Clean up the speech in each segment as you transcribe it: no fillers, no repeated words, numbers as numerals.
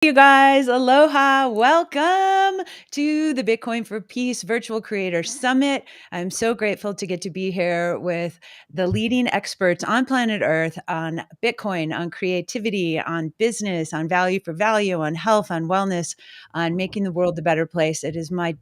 You guys, aloha. Welcome to the Bitcoin for Peace Virtual Creator Summit. I'm so grateful to get to be here with the leading experts on planet Earth on Bitcoin, on creativity, on business, on value for value, on health, on wellness, on making the world a better place. It is my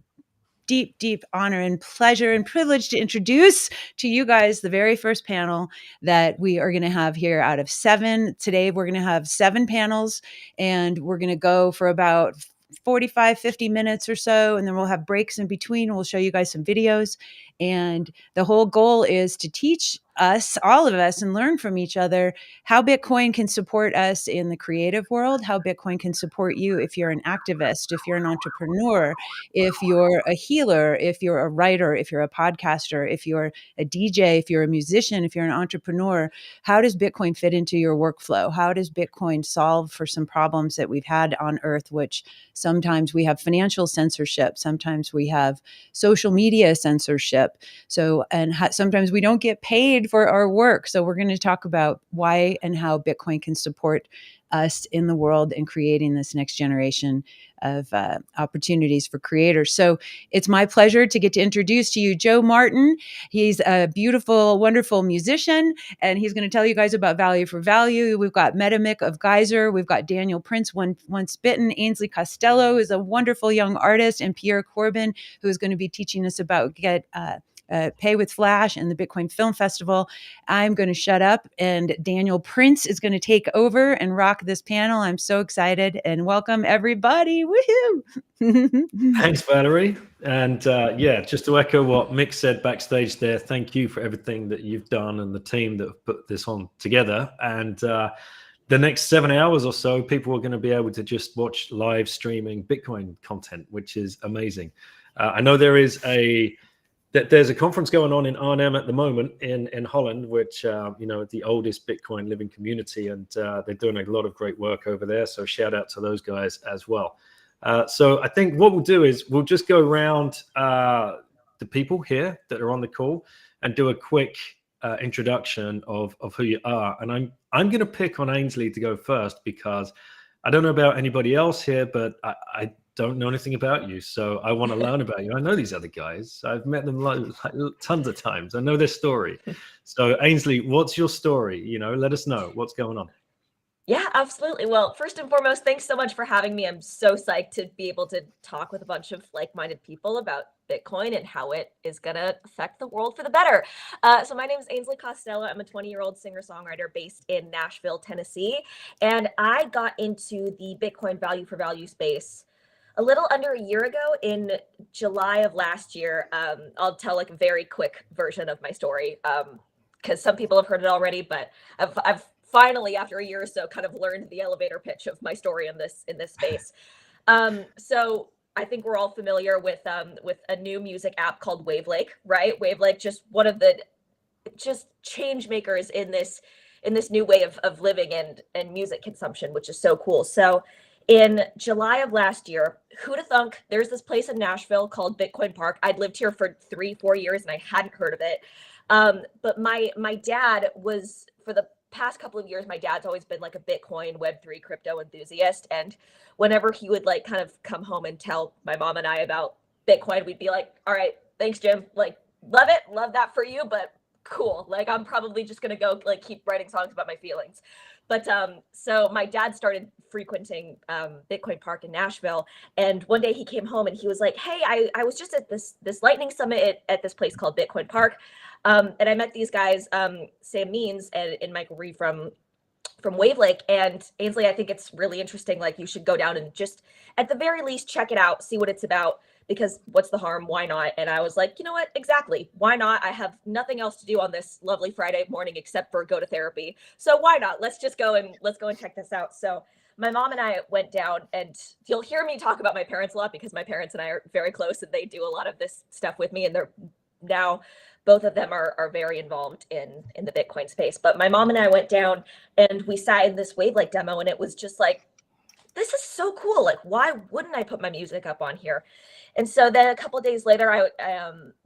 deep honor and pleasure and privilege to introduce to you guys the very first panel that we are going to have here out of 7. Today, we're going to have 7 panels, and we're going to go for about 45, 50 minutes or so, and then we'll have breaks in between. We'll show you guys some videos, and the whole goal is to teach us, all of us, and learn from each other how Bitcoin can support us in the creative world, how Bitcoin can support you if you're an activist, if you're an entrepreneur, if you're a healer, if you're a writer, if you're a podcaster, if you're a DJ, if you're a musician, if you're an entrepreneur. How does Bitcoin fit into your workflow? How does Bitcoin solve for some problems that we've had on Earth, which sometimes we have financial censorship, sometimes we have social media censorship. So, and sometimes we don't get paid for our work. So we're going to talk about why and how Bitcoin can support us in the world and creating this next generation of opportunities for creators. So it's my pleasure to get to introduce to you Joe Martin. He's a beautiful, wonderful musician, and he's going to tell you guys about value for value. We've got Metamic of Geyser. We've got Daniel Prince, Once Bitten. Ainsley Costello is a wonderful young artist, and Pierre Corbin, who is going to be teaching us about Pay with Flash and the Bitcoin Film Festival. I'm going to shut up, and Daniel Prince is going to take over and rock this panel. I'm so excited, and welcome everybody. Woohoo! Thanks, Valerie. And yeah, just to echo what Mick said backstage there, thank you for everything that you've done and the team that have put this on together. And the next 7 hours or so, people are going to be able to just watch live streaming Bitcoin content, which is amazing. I know there's a conference going on in Arnhem at the moment in Holland, which, the oldest Bitcoin living community, and they're doing a lot of great work over there. So shout out to those guys as well. So I think what we'll do is we'll just go around the people here that are on the call and do a quick introduction of who you are. And I'm going to pick on Ainsley to go first because I don't know about anybody else here, but I don't know anything about you. So I want to learn about you. I know these other guys. I've met them like tons of times. I know their story. So Ainsley, what's your story? Let us know what's going on. Yeah, absolutely. Well, first and foremost, thanks so much for having me. I'm so psyched to be able to talk with a bunch of like-minded people about Bitcoin and how it is going to affect the world for the better. So my name is Ainsley Costello. I'm a 20-year-old singer-songwriter based in Nashville, Tennessee. And I got into the Bitcoin value for value space a little under a year ago in July of last year. I'll tell like a very quick version of my story because some people have heard it already, but I've finally, after a year or so, kind of learned the elevator pitch of my story in this space. So I think we're all familiar with a new music app called Wavelake, right? Wavelake, just one of the change makers in this new way of living and music consumption, which is so cool. So in July of last year, who'da thunk, there's this place in Nashville called Bitcoin Park. I'd lived here for 3-4 years and I hadn't heard of it. But my dad was, for the past couple of years, my dad's always been like a Bitcoin Web3 crypto enthusiast. And whenever he would like kind of come home and tell my mom and I about Bitcoin, we'd be like, all right, thanks, Jim. Like, love it. Love that for you. But cool. Like, I'm probably just going to go like keep writing songs about my feelings. But so my dad started frequenting Bitcoin Park in Nashville. And one day he came home and he was like, hey, I was just at this lightning summit at this place called Bitcoin Park. And I met these guys, Sam Means and Michael Ree from Wavelake. And Ainsley, I think it's really interesting. Like, you should go down and just at the very least check it out, see what it's about, because what's the harm? Why not? And I was like, you know what? Exactly. Why not? I have nothing else to do on this lovely Friday morning except for go to therapy. So why not? Let's go and check this out. So my mom and I went down, and you'll hear me talk about my parents a lot because my parents and I are very close and they do a lot of this stuff with me. And they're now, both of them are very involved in the Bitcoin space. But my mom and I went down and we sat in this Wavelake demo, and it was just like, this is so cool. Like, why wouldn't I put my music up on here? And so then a couple of days later,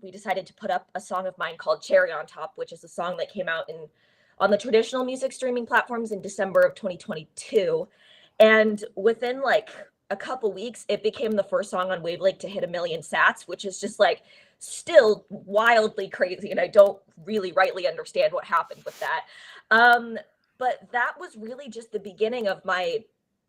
we decided to put up a song of mine called Cherry on Top, which is a song that came out on the traditional music streaming platforms in December of 2022. And within like a couple weeks, it became the first song on Wavelake to hit 1 million sats, which is just like still wildly crazy. And I don't really rightly understand what happened with that. But that was really just the beginning of my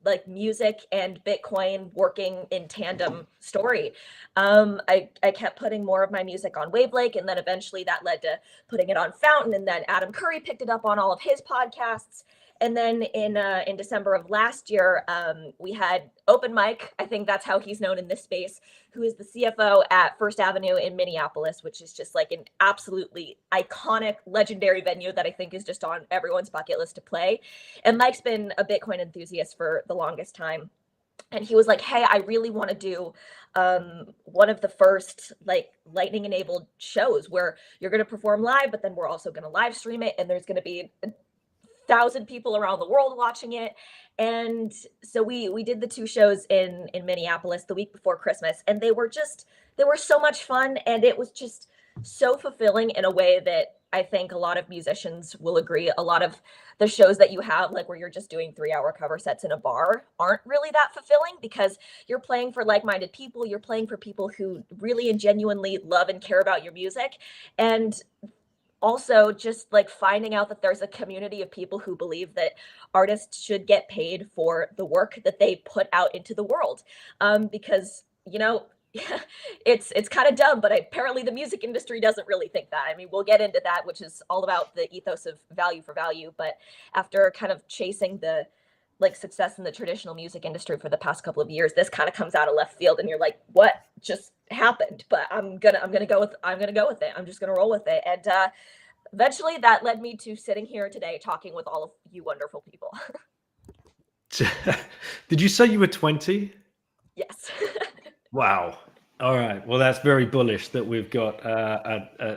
like music and Bitcoin working in tandem story. I kept putting more of my music on Wavelake, and then eventually that led to putting it on Fountain, and then Adam Curry picked it up on all of his podcasts. And then in December of last year, we had Open Mike. I think that's how he's known in this space, who is the CFO at First Avenue in Minneapolis, which is just like an absolutely iconic, legendary venue that I think is just on everyone's bucket list to play. And Mike's been a Bitcoin enthusiast for the longest time. And he was like, hey, I really want to do one of the first like lightning enabled shows where you're going to perform live, but then we're also going to live stream it. And there's going to be 1,000 people around the world watching it. And so we did the 2 shows in Minneapolis the week before Christmas, and they were so much fun, and it was just so fulfilling in a way that I think a lot of musicians will agree. A lot of the shows that you have, like where you're just doing 3-hour cover sets in a bar, aren't really that fulfilling, because you're playing for like-minded people. You're playing for people who really and genuinely love and care about your music. And also just like finding out that there's a community of people who believe that artists should get paid for the work that they put out into the world. Because, you know, it's kind of dumb, but apparently the music industry doesn't really think that. I mean, we'll get into that, which is all about the ethos of value for value. But after kind of chasing the like success in the traditional music industry for the past couple of years, this kind of comes out of left field, and you're like, what just happened? But I'm gonna go with it. I'm just gonna roll with it. And eventually that led me to sitting here today talking with all of you wonderful people. Did you say you were 20? Yes. Wow. All right. Well, that's very bullish that we've got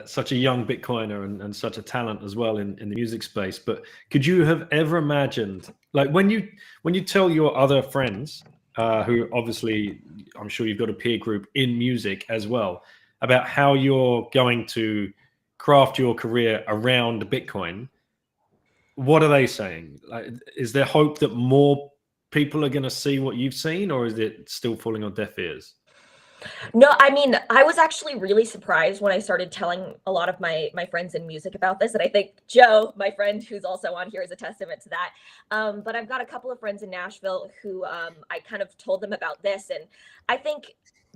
such a young Bitcoiner and such a talent as well in the music space. But could you have ever imagined, like when you tell your other friends, who obviously I'm sure you've got a peer group in music as well, about how you're going to craft your career around Bitcoin, what are they saying? Like, is there hope that more people are going to see what you've seen, or is it still falling on deaf ears? No, I mean, I was actually really surprised when I started telling a lot of my friends in music about this. And I think Joe, my friend who's also on here, is a testament to that. But I've got a couple of friends in Nashville who I kind of told them about this. And I think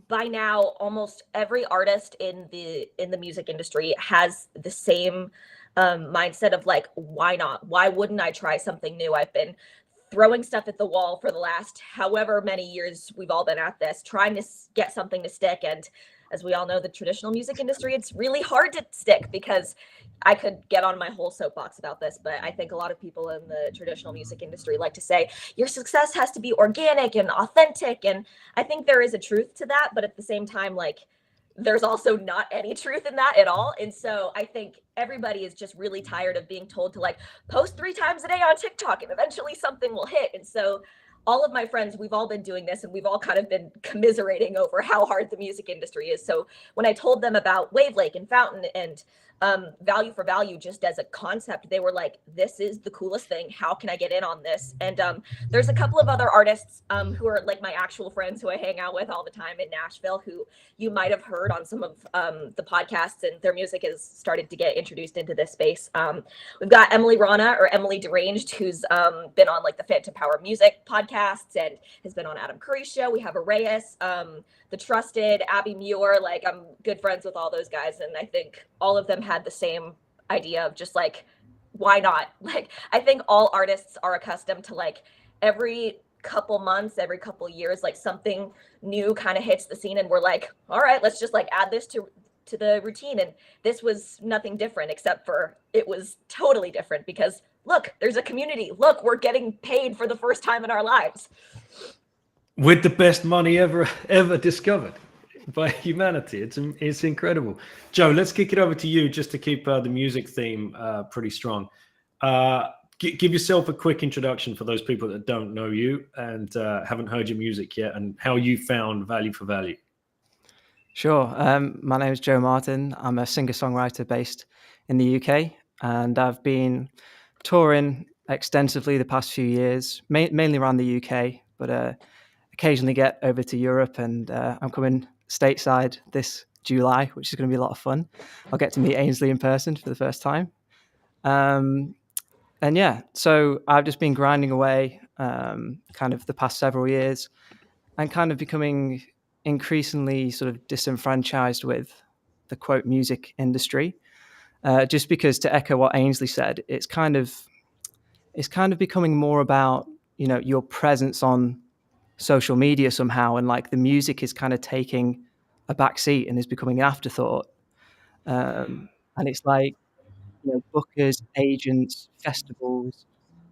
by now almost every artist in the music industry has the same mindset of like, why not? Why wouldn't I try something new? I've been throwing stuff at the wall for the last however many years we've all been at this, trying to get something to stick. And as we all know, the traditional music industry, it's really hard to stick, because I could get on my whole soapbox about this, but I think a lot of people in the traditional music industry like to say your success has to be organic and authentic. And I think there is a truth to that, but at the same time, like, there's also not any truth in that at all. And so I think everybody is just really tired of being told to like post 3 times a day on TikTok and eventually something will hit. And so all of my friends, we've all been doing this, and we've all kind of been commiserating over how hard the music industry is. So when I told them about Wavelake and Fountain and value for value just as a concept, they were like, this is the coolest thing. How can I get in on this? And there's a couple of other artists who are like my actual friends who I hang out with all the time in Nashville, who you might have heard on some of the podcasts, and their music has started to get introduced into this space. We've got Emily Rana, or Emily Deranged, who's been on like the Phantom Power Music podcasts and has been on Adam Curry's show. We have Arrayus, The Trusted, Abby Muir. Like, I'm good friends with all those guys, and I think all of them had the same idea of just like, why not? Like, I think all artists are accustomed to like every couple months, every couple years, like something new kind of hits the scene, and we're like, all right, let's just like add this to the routine. And this was nothing different, except for it was totally different because look, there's a community. Look, we're getting paid for the first time in our lives. With the best money ever discovered by humanity. It's incredible. Joe, let's kick it over to you just to keep the music theme pretty strong. Give yourself a quick introduction for those people that don't know you and haven't heard your music yet, and how you found value for value. Sure. My name is Joe Martin. I'm a singer-songwriter based in the UK, and I've been touring extensively the past few years, mainly around the UK, but occasionally get over to Europe, and I'm coming stateside this July, which is going to be a lot of fun. I'll get to meet Ainsley in person for the first time. And yeah, so I've just been grinding away kind of the past several years and kind of becoming increasingly sort of disenfranchised with the quote music industry. Just because, to echo what Ainsley said, it's kind of becoming more about, you know, your presence on social media somehow, and like the music is kind of taking a back seat and is becoming an afterthought. And it's like, you know, bookers, agents, festivals,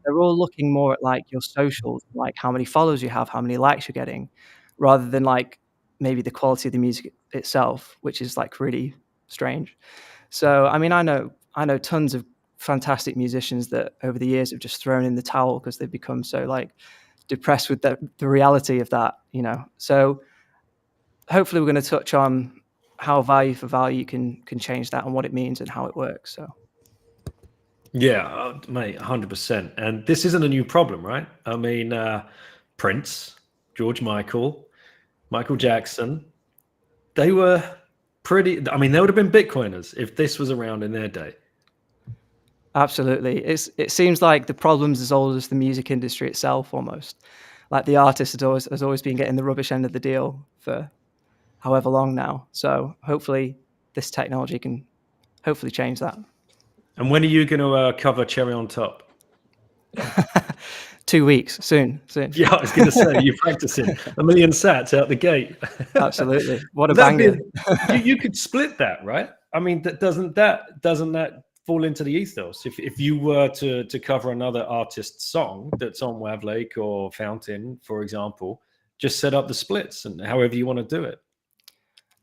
they're all looking more at like your socials, like how many followers you have, how many likes you're getting, rather than like maybe the quality of the music itself, which is like really strange. So, I mean, I know tons of fantastic musicians that over the years have just thrown in the towel because they've become so like depressed with the reality of that, you know. So hopefully we're going to touch on how value for value can change that and what it means and how it works. So Yeah, mate, 100%. And this isn't a new problem, right? I mean, Prince, George Michael, Michael Jackson, they were pretty, I mean, they would have been Bitcoiners if this was around in their day. absolutely, it seems like the problem's as old as the music industry itself, almost. Like the artist has always been getting the rubbish end of the deal for however long now. So hopefully this technology can hopefully change that. And when are you going to cover Cherry on Top? 2 weeks, soon. Yeah, I was going to say, you're practicing a million sats out the gate. Absolutely. What a banger. You could split that, right? I mean, doesn't that fall into the ethos? If you were to cover another artist's song that's on Wavlake or Fountain, for example, just set up the splits and however you want to do it.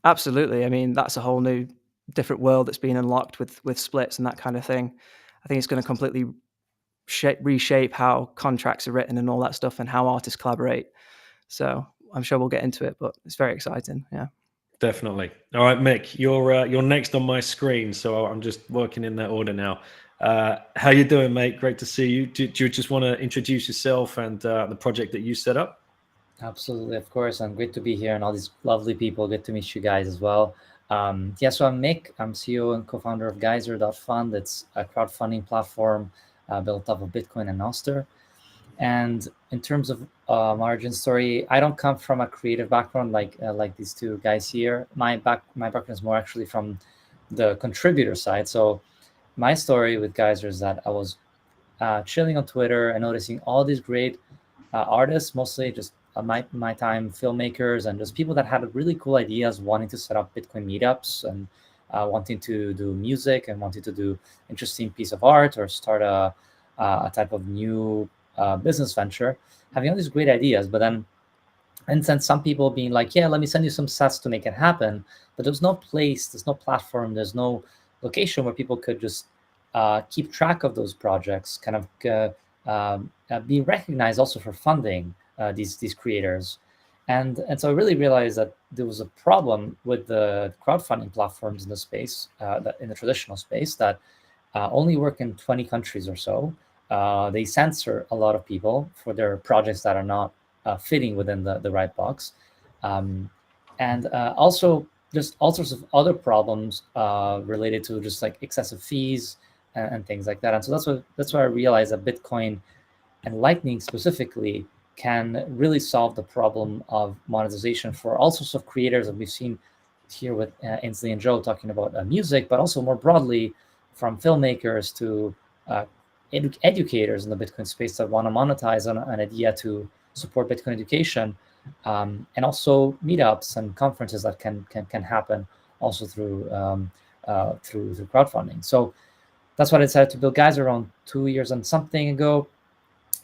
Absolutely. I mean, that's a whole new different world that's been unlocked with splits and that kind of thing. I think it's going to completely reshape how contracts are written and all that stuff and how artists collaborate. So I'm sure we'll get into it, but it's very exciting. Yeah. Definitely. All right, Mick, you're next on my screen, so I'm just working in that order now. How you doing, mate? Great to see you. Do you just want to introduce yourself and the project that you set up? Absolutely, of course. I'm great to be here and all these lovely people. Good to meet you guys as well. Yeah, so I'm Mick. I'm CEO and co-founder of Geyser.fund. It's a crowdfunding platform built off of Bitcoin and Nostr. And in terms of origin story, I don't come from a creative background like these two guys here. My background is more actually from the contributor side. So my story with Geyser is that I was chilling on Twitter and noticing all these great artists, mostly just my time filmmakers and just people that had really cool ideas, wanting to set up Bitcoin meetups and wanting to do music and wanting to do interesting piece of art or start a type of new business venture, having all these great ideas. But then, and then some people being like, yeah, let me send you some sets to make it happen. But there's no place, there's no platform, there's no location where people could just keep track of those projects, kind of be recognized also for funding these creators. And so I really realized that there was a problem with the crowdfunding platforms in the space, in the traditional space, that only work in 20 countries or so. They censor a lot of people for their projects that are not fitting within the right box. And also just all sorts of other problems related to just like excessive fees and things like that. And so that's why I realized that Bitcoin and Lightning specifically can really solve the problem of monetization for all sorts of creators that we've seen here with Ainsley and Joe talking about music, but also more broadly from filmmakers to educators in the Bitcoin space that want to monetize an idea to support Bitcoin education, and also meetups and conferences that can happen also through crowdfunding. So that's what I decided to build Geyser around 2 years and something ago.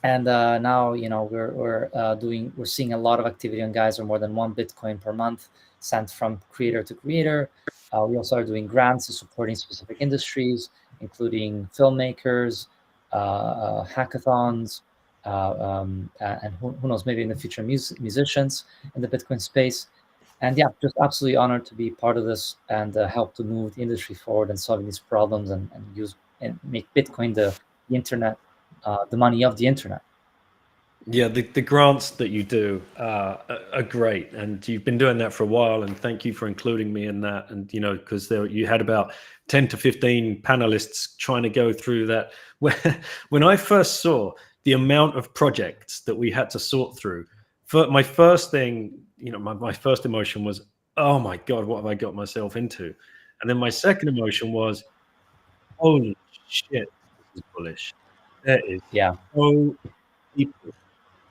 And now, you know, we're seeing a lot of activity on Geyser, more than 1 Bitcoin per month sent from creator to creator. We also are doing grants to supporting specific industries, including filmmakers, hackathons, and who knows, maybe in the future musicians in the Bitcoin space. And yeah, just absolutely honored to be part of this and help to move the industry forward and solving these problems and make Bitcoin the internet the money of the internet. Yeah, the grants that you do are great, and you've been doing that for a while. And thank you for including me in that. And because you had about 10 to 15 panelists trying to go through that. When I first saw the amount of projects that we had to sort through, my first thing, my first emotion was, oh my God, what have I got myself into? And then my second emotion was, holy shit, this is bullish. There is so people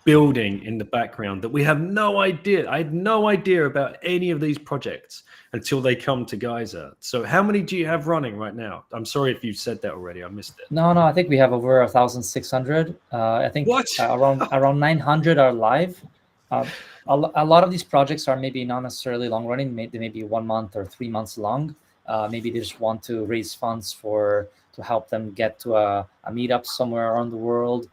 building in the background that we have no idea. I had no idea about any of these projects until they come to Geyser. So how many do you have running right now? I'm sorry if you said that already. I missed it. No, I think we have over 1,600. I think around 900 are live. A lot of these projects are maybe not necessarily long running. They may be 1 month or 3 months long. Maybe they just want to raise funds to help them get to a meetup somewhere around the world.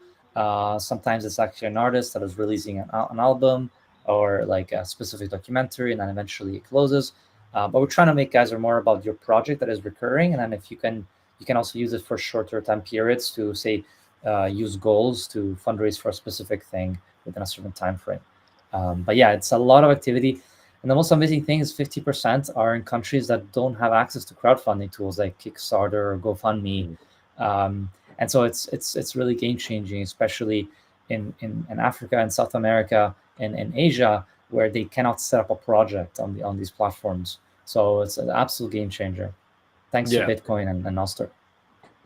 Sometimes it's actually an artist that is releasing an album or like a specific documentary, and then eventually it closes. But we're trying to make Geyser more about your project that is recurring, and then if you can also use it for shorter time periods to say use goals to fundraise for a specific thing within a certain time frame. But yeah, it's a lot of activity. And the most amazing thing is 50% are in countries that don't have access to crowdfunding tools like Kickstarter or GoFundMe. And so it's really game changing, especially in Africa and South America and in Asia, where they cannot set up a project on these platforms. So it's an absolute game changer. Thanks to Bitcoin and Nostr.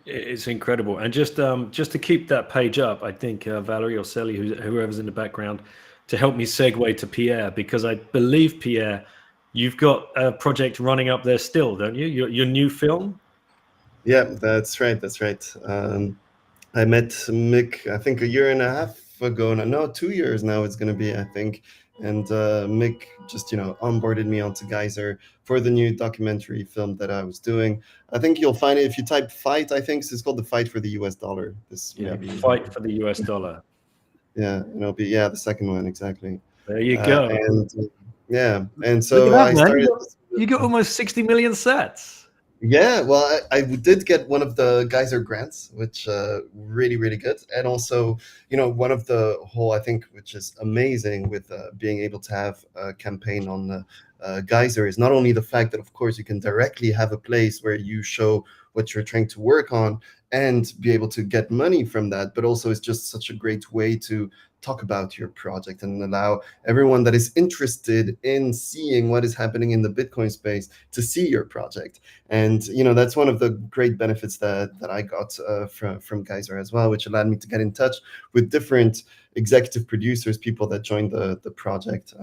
It's incredible. And just to keep that page up, I think Valerie or Sally, whoever's in the background, to help me segue to Pierre, because I believe, Pierre, you've got a project running up there still, don't you? Your new film? Yeah, that's right. I met Mick, I think 1.5 years ago. No, 2 years now it's going to be, I think. And Mick just, onboarded me onto Geyser for the new documentary film that I was doing. I think you'll find it if you type "fight." I think it's called "The Fight for the US Dollar." Fight for the US dollar. Yeah, and it'll be the second one exactly. There you go. And so I started. You got almost 60 million sats. Yeah, well, I did get one of the Geyser grants, which really, really good. And also, one of the whole, I think, which is amazing with being able to have a campaign on Geyser is not only the fact that, of course, you can directly have a place where you show what you're trying to work on and be able to get money from that, but also it's just such a great way to talk about your project and allow everyone that is interested in seeing what is happening in the Bitcoin space to see your project. And that's one of the great benefits that I got from Geyser as well, which allowed me to get in touch with different executive producers, people that joined the project.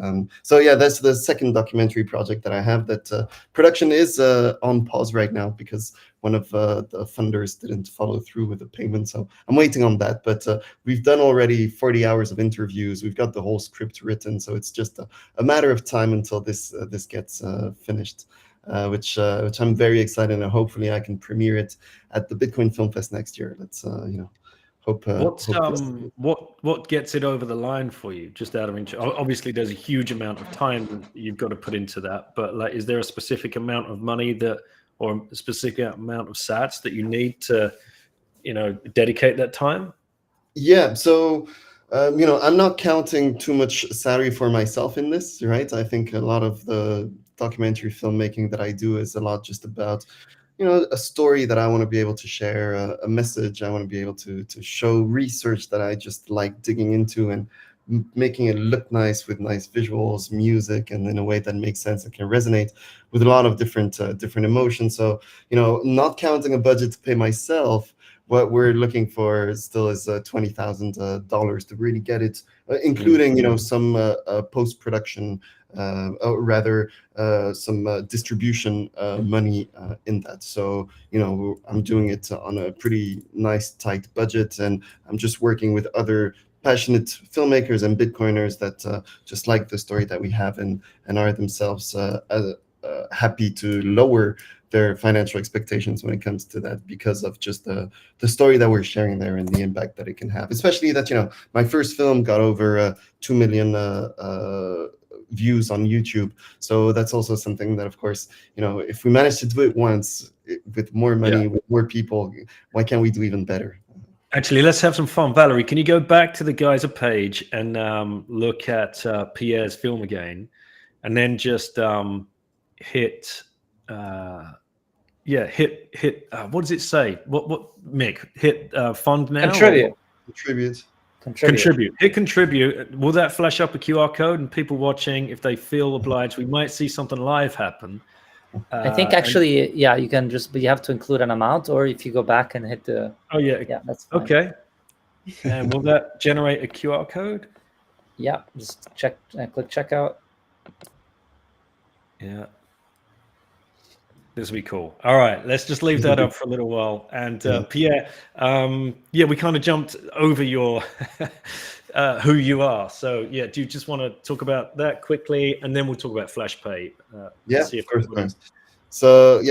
So yeah, that's the second documentary project that I have. That production is on pause right now because one of the funders didn't follow through with the payment. So I'm waiting on that. But we've done already 40 hours of interviews. We've got the whole script written. So it's just a matter of time until this gets finished. Which I'm very excited, and hopefully I can premiere it at the Bitcoin Film Fest next year. Let's hope. What gets it over the line for you? Just out of interest, obviously there's a huge amount of time that you've got to put into that, but like, is there a specific amount of money or a specific amount of sats that you need to, dedicate that time? Yeah. So. I'm not counting too much salary for myself in this, right? I think a lot of the documentary filmmaking that I do is a lot just about, a story that I want to be able to share, a message I want to be able to show, research that I just like digging into and making it look nice with nice visuals, music, and in a way that makes sense and can resonate with a lot of different emotions. So, not counting a budget to pay myself, what we're looking for still is $20,000 to really get it, including some post-production, or rather some distribution money in that. So I'm doing it on a pretty nice tight budget, and I'm just working with other passionate filmmakers and Bitcoiners that just like the story that we have and are themselves happy to lower their financial expectations when it comes to that because of just the story that we're sharing there and the impact that it can have. Especially that, my first film got over 2 million views on YouTube. So that's also something that, of course, if we manage to do it once with more money, with more people, why can't we do even better? Actually, let's have some fun. Valerie, can you go back to the Geyser page and look at Pierre's film again, and then just hit, hit. What does it say? What Mick? Hit fund now. Contribute. Contribute. Hit contribute. Will that flash up a QR code? And people watching, if they feel obliged, we might see something live happen. I think actually, yeah, you can just, but you have to include an amount, or if you go back and hit the. Oh yeah, yeah, that's fine. Okay. And will that generate a QR code? Yeah, just check, click checkout. Yeah. This will be cool. All right, let's just leave that up for a little while. And Pierre, we kind of jumped over your who you are. So yeah, do you just want to talk about that quickly, and then we'll talk about FlashPay? Of course. So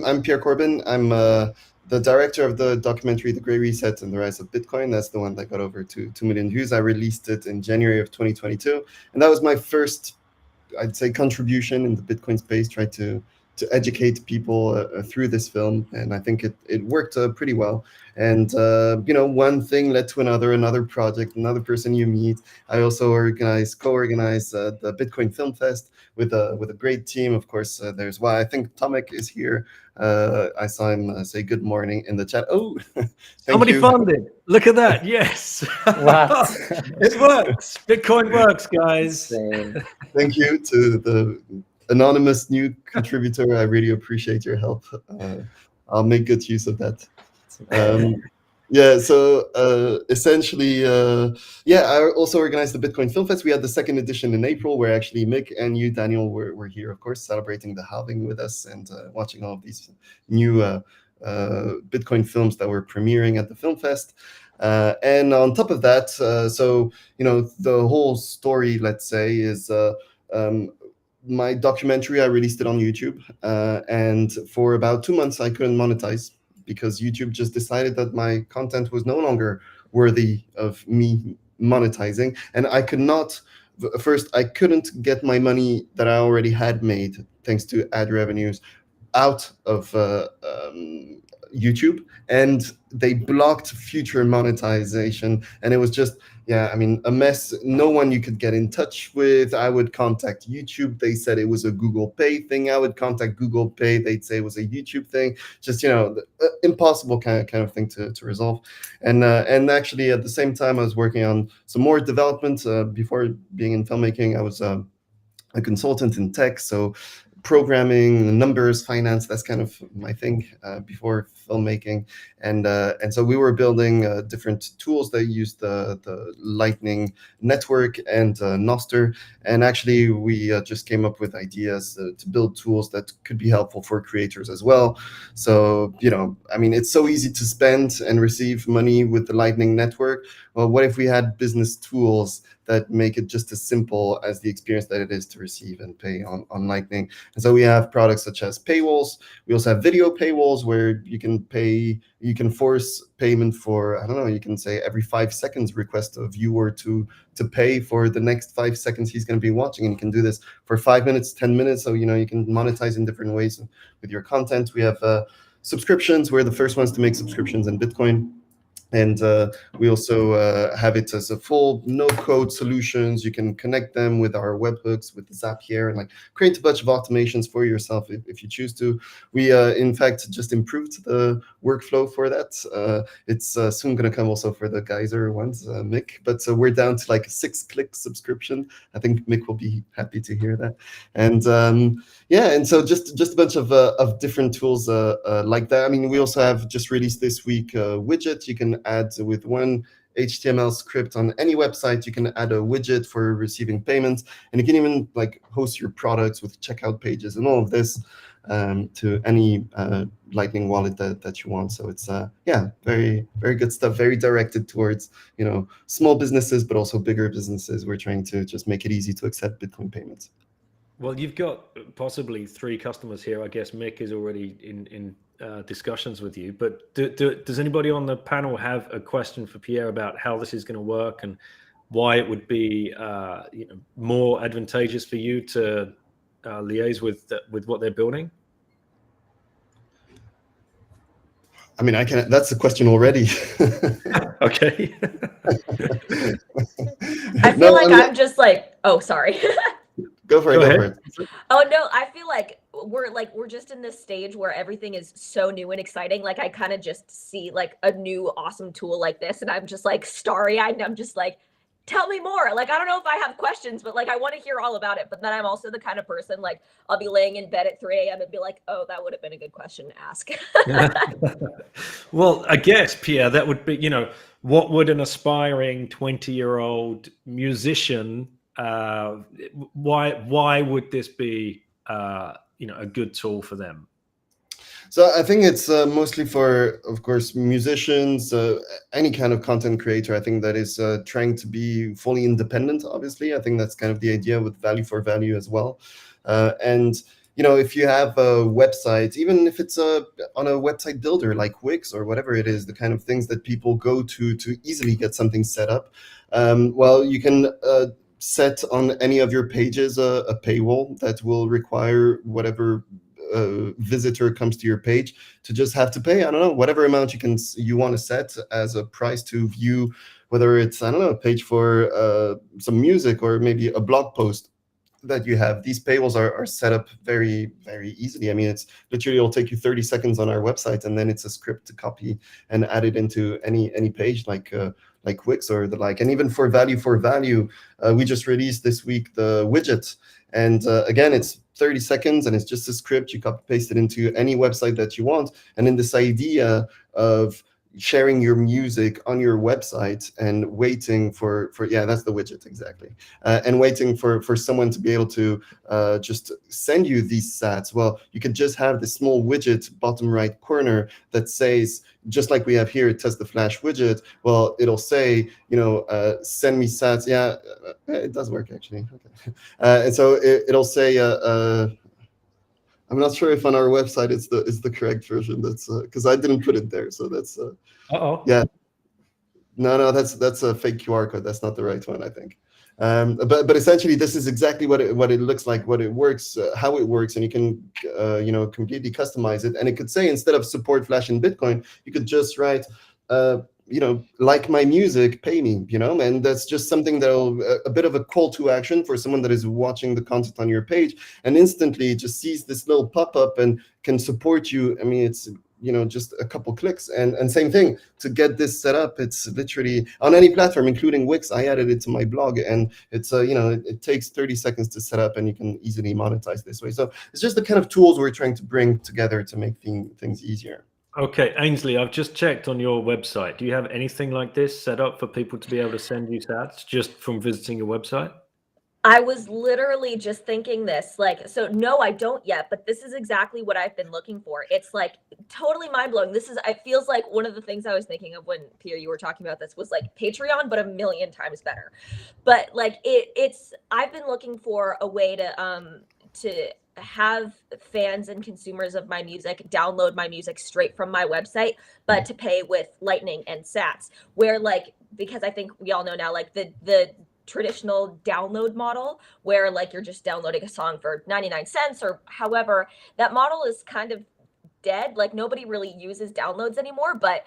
I'm Pierre Corbin. I'm the director of the documentary The Great Reset and the Rise of Bitcoin. That's the one that got over 2 million views. I released it in January of 2022, and that was my first, I'd say, contribution in the Bitcoin space. Tried to educate people through this film, and I think it worked pretty well. And one thing led to another project, another person you meet. I also co-organize the Bitcoin Film Fest with a great team. Of course, there's why I think Tomek is here. I saw him say good morning in the chat. Oh, somebody funded. Look at that. Yes. What? It works. Bitcoin works, guys. Thank you to the anonymous new contributor. I really appreciate your help. I'll make good use of that. So essentially, I also organized the Bitcoin Film Fest. We had the second edition in April, where actually Mick and you, Daniel, were here, of course, celebrating the halving with us and watching all of these new Bitcoin films that were premiering at the Film Fest. And on top of that, the whole story, let's say, is my documentary. I released it on YouTube, and for about 2 months, I couldn't monetize because YouTube just decided that my content was no longer worthy of me monetizing. And I couldn't get my money that I already had made, thanks to ad revenues, out of YouTube, and they blocked future monetization. And it was just, a mess. No one you could get in touch with. I would contact YouTube. They said it was a Google Pay thing. I would contact Google Pay. They'd say it was a YouTube thing. Just, impossible kind of thing to resolve. And actually, at the same time, I was working on some more development. Before being in filmmaking, I was a consultant in tech. So programming, numbers, finance, that's kind of my thing before filmmaking. And so we were building different tools that used the Lightning Network and Nostr. And actually, we just came up with ideas to build tools that could be helpful for creators as well. So, it's so easy to spend and receive money with the Lightning Network. Well, what if we had business tools that make it just as simple as the experience that it is to receive and pay on Lightning? And so we have products such as paywalls. We also have video paywalls where you can force payment for, you can say every 5 seconds request a viewer to pay for the next 5 seconds he's going to be watching. And you can do this for 5 minutes, 10 minutes. So, you can monetize in different ways with your content. We have subscriptions. We're the first ones to make subscriptions in Bitcoin. And we also have it as a full no-code solutions. You can connect them with our webhooks, with Zapier, and create a bunch of automations for yourself if you choose to. We, in fact, just improved the workflow for that. It's soon going to come also for the Geyser ones, Mick. But we're down to a 6-click subscription. I think Mick will be happy to hear that. And and so just a bunch of different tools like that. We also have just released this week a widget. You can add with one HTML script on any website. You can add a widget for receiving payments, and you can even host your products with checkout pages and all of this to any Lightning wallet that you want. So it's very, very good stuff. Very directed towards small businesses, but also bigger businesses. We're trying to just make it easy to accept Bitcoin payments. Well, you've got possibly 3 customers here. I guess Mick is already in discussions with you. But does anybody on the panel have a question for Pierre about how this is going to work and why it would be more advantageous for you to liaise with what they're building? I mean, I can. That's the question already. Okay. I feel No, like I mean, I'm just like, oh, sorry. go for it. Go Go ahead. for it. Oh no, I feel like we're just in this stage where everything is so new and exciting. Like I kind of just see like a new awesome tool like this, and I'm just like starry-eyed, and I'm just like, tell me more. Like I don't know if I have questions, but like I want to hear all about it. But then I'm also the kind of person like I'll be laying in bed at 3 a.m. and be like, oh, that would have been a good question to ask. Well, I guess, Pierre, that would be, what would an aspiring 20-year-old musician, why would this be, a good tool for them? So I think it's mostly for, of course, musicians, any kind of content creator. I think that is trying to be fully independent. Obviously, I think that's kind of the idea with value for value as well. And if you have a website, even if it's on a website builder like Wix or whatever it is, the kind of things that people go to easily get something set up. Well, you can set on any of your pages a paywall that will require whatever visitor comes to your page to just have to pay, I don't know, whatever amount you want to set as a price to view, whether it's, I don't know, a page for some music or maybe a blog post that you have. These paywalls are set up very, very easily. I mean, it's literally, it'll take you 30 seconds on our website, and then it's a script to copy and add it into any page like Wix or the like. And even for value, we just released this week the widget. And again, it's 30 seconds and it's just a script. You copy paste it into any website that you want. And in this idea of sharing your music on your website and waiting for yeah, that's the widget, exactly, and waiting for someone to be able to just send you these sats. Well, you could just have this small widget bottom right corner that says, just like we have here, test the flash widget. Well, it'll say, send me sats. Yeah, it does work actually. Okay. And so it'll say I'm not sure if on our website it's the correct version. That's because I didn't put it there. So that's yeah. No, that's a fake QR code. That's not the right one, I think. But essentially, this is exactly what it looks like, what it works, how it works, and you can completely customize it. And it could say, instead of support Flash in Bitcoin, you could just write like my music, pay me, and that's just something that'll a bit of a call to action for someone that is watching the content on your page and instantly just sees this little pop-up and can support you. I mean, it's just a couple clicks, and same thing to get this set up. It's literally on any platform, including Wix. I added it to my blog, and it's it takes 30 seconds to set up, and you can easily monetize this way. So it's just the kind of tools we're trying to bring together to make things easier. Okay, Ainsley, I've just checked on your website. Do you have anything like this set up for people to be able to send you sats just from visiting your website? I was literally just thinking this, like, so no, I don't yet, but this is exactly what I've been looking for. It's like totally mind blowing. It feels like one of the things I was thinking of when Pierre, you were talking about this, was like Patreon, but a million times better. But like I've been looking for a way to have fans and consumers of my music download my music straight from my website, but to pay with Lightning and sats, where like, because I think we all know now, like the traditional download model where like you're just downloading a song for 99 cents or however, that model is kind of dead. Like nobody really uses downloads anymore. But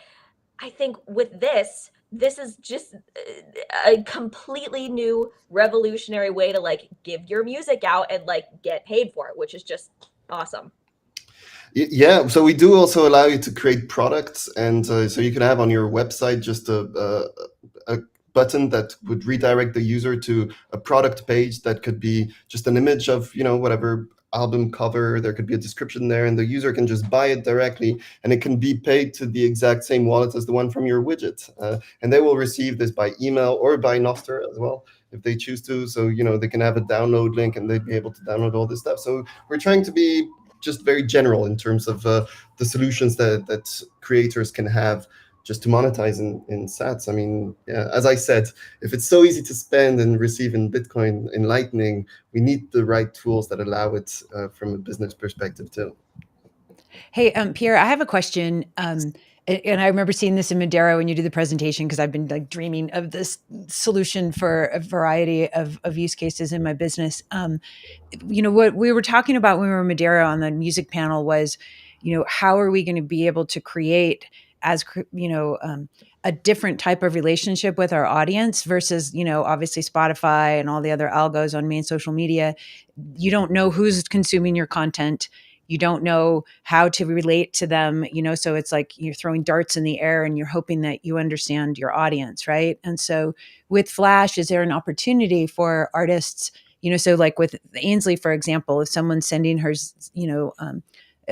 I think with this is just a completely new revolutionary way to like give your music out and like get paid for it, which is just awesome. Yeah, so we do also allow you to create products, and so you can have on your website just a button that would redirect the user to a product page that could be just an image of whatever album cover. There could be a description there, and the user can just buy it directly, and it can be paid to the exact same wallet as the one from your widget, and they will receive this by email or by Nostr as well if they choose to. So they can have a download link and they'd be able to download all this stuff. So we're trying to be just very general in terms of the solutions that creators can have just to monetize in sats. I mean, yeah, as I said, if it's so easy to spend and receive in Bitcoin, in Lightning, we need the right tools that allow it from a business perspective too. Hey, Pierre, I have a question. And I remember seeing this in Madero when you do the presentation, because I've been like dreaming of this solution for a variety of use cases in my business. What we were talking about when we were in Madero on the music panel was, how are we going to be able to create as a different type of relationship with our audience versus, obviously Spotify and all the other algos on main social media. You don't know who's consuming your content. You don't know how to relate to them, so it's like you're throwing darts in the air and you're hoping that you understand your audience, right? And so with Flash, is there an opportunity for artists, so like with Ainsley, for example, if someone's sending her,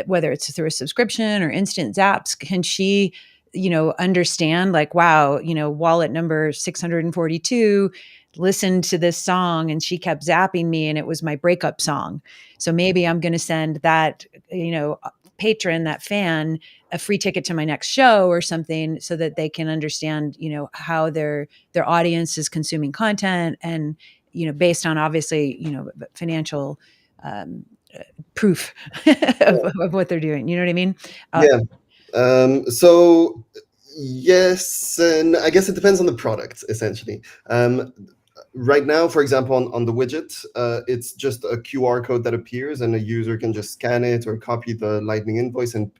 whether it's through a subscription or instant zaps, can she understand like, wow, wallet number 642 listened to this song and she kept zapping me and it was my breakup song. So maybe I'm going to send that, patron, that fan, a free ticket to my next show or something so that they can understand, how their audience is consuming content and, based on obviously, financial proof of what they're doing. You know what I mean? Yeah. So yes, and I guess it depends on the product, essentially. Right now, for example, on the widget, it's just a QR code that appears, and a user can just scan it or copy the Lightning invoice and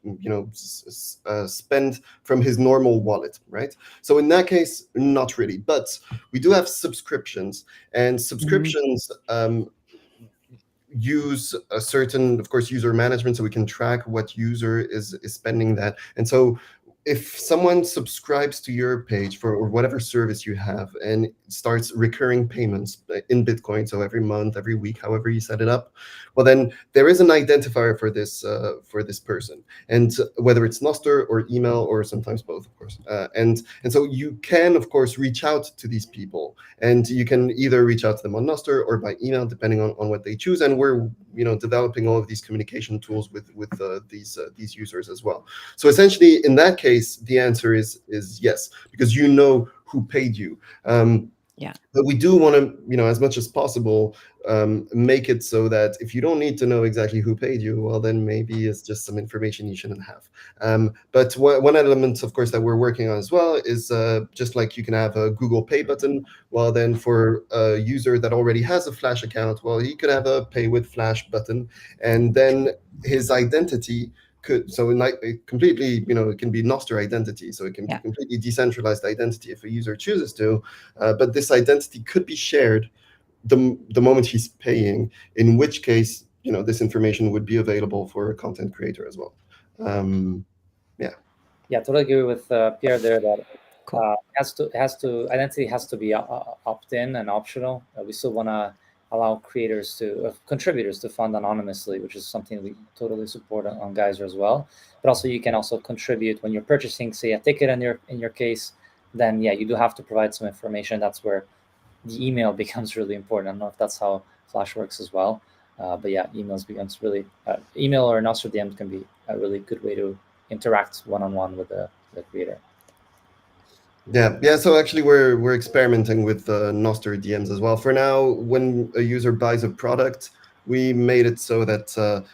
spend from his normal wallet, right? So in that case, not really. But we do have subscriptions, and subscriptions use a certain, of course, user management, so we can track what user is spending that. And so if someone subscribes to your page for or whatever service you have and starts recurring payments in Bitcoin, so every month, every week, however you set it up, well, then there is an identifier for this person, and whether it's Nostr or email or sometimes both, of course. And so you can, of course, reach out to these people, and you can either reach out to them on Nostr or by email, depending on what they choose. And we're developing all of these communication tools with these users as well. So essentially, in that case, the answer is yes, because you know who paid you. But we do want to, as much as possible, make it so that if you don't need to know exactly who paid you, well, then maybe it's just some information you shouldn't have. But one element, of course, that we're working on as well is just like you can have a Google Pay button. Well, then for a user that already has a Flash account, well, he could have a Pay with Flash button, and then his identity it completely, it can be Nostr identity, so it can be completely decentralized identity if a user chooses to, but this identity could be shared the moment he's paying, in which case, this information would be available for a content creator as well. Yeah, totally agree with Pierre there that identity has to be opt-in and optional. We still want to allow contributors to fund anonymously, which is something we totally support on Geyser as well. But also you can also contribute when you're purchasing, say, a ticket in your case, then you do have to provide some information. That's where the email becomes really important. I don't know if that's how Flash works as well. But emails becomes really, email or Nostr DMs can be a really good way to interact one-on-one with the creator. Yeah. So actually, we're experimenting with Nostr DMs as well. For now, when a user buys a product, we made it so that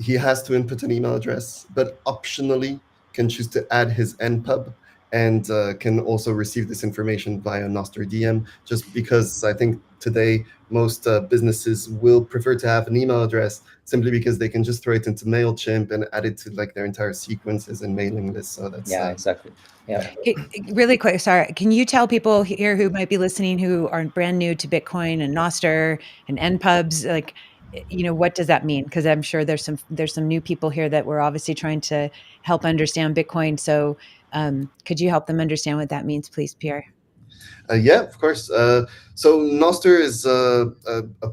he has to input an email address, but optionally can choose to add his NPub and can also receive this information via Nostr DM. Just because I think today most businesses will prefer to have an email address simply because they can just throw it into MailChimp and add it to like their entire sequences and mailing lists. So that's exactly. Yeah. Really quick, sorry. Can you tell people here who might be listening who are brand new to Bitcoin and Nostr and NPubs, like, what does that mean? Because I'm sure there's some new people here that we're obviously trying to help understand Bitcoin. So could you help them understand what that means, please, Pierre? Yeah, of course. So Nostr is a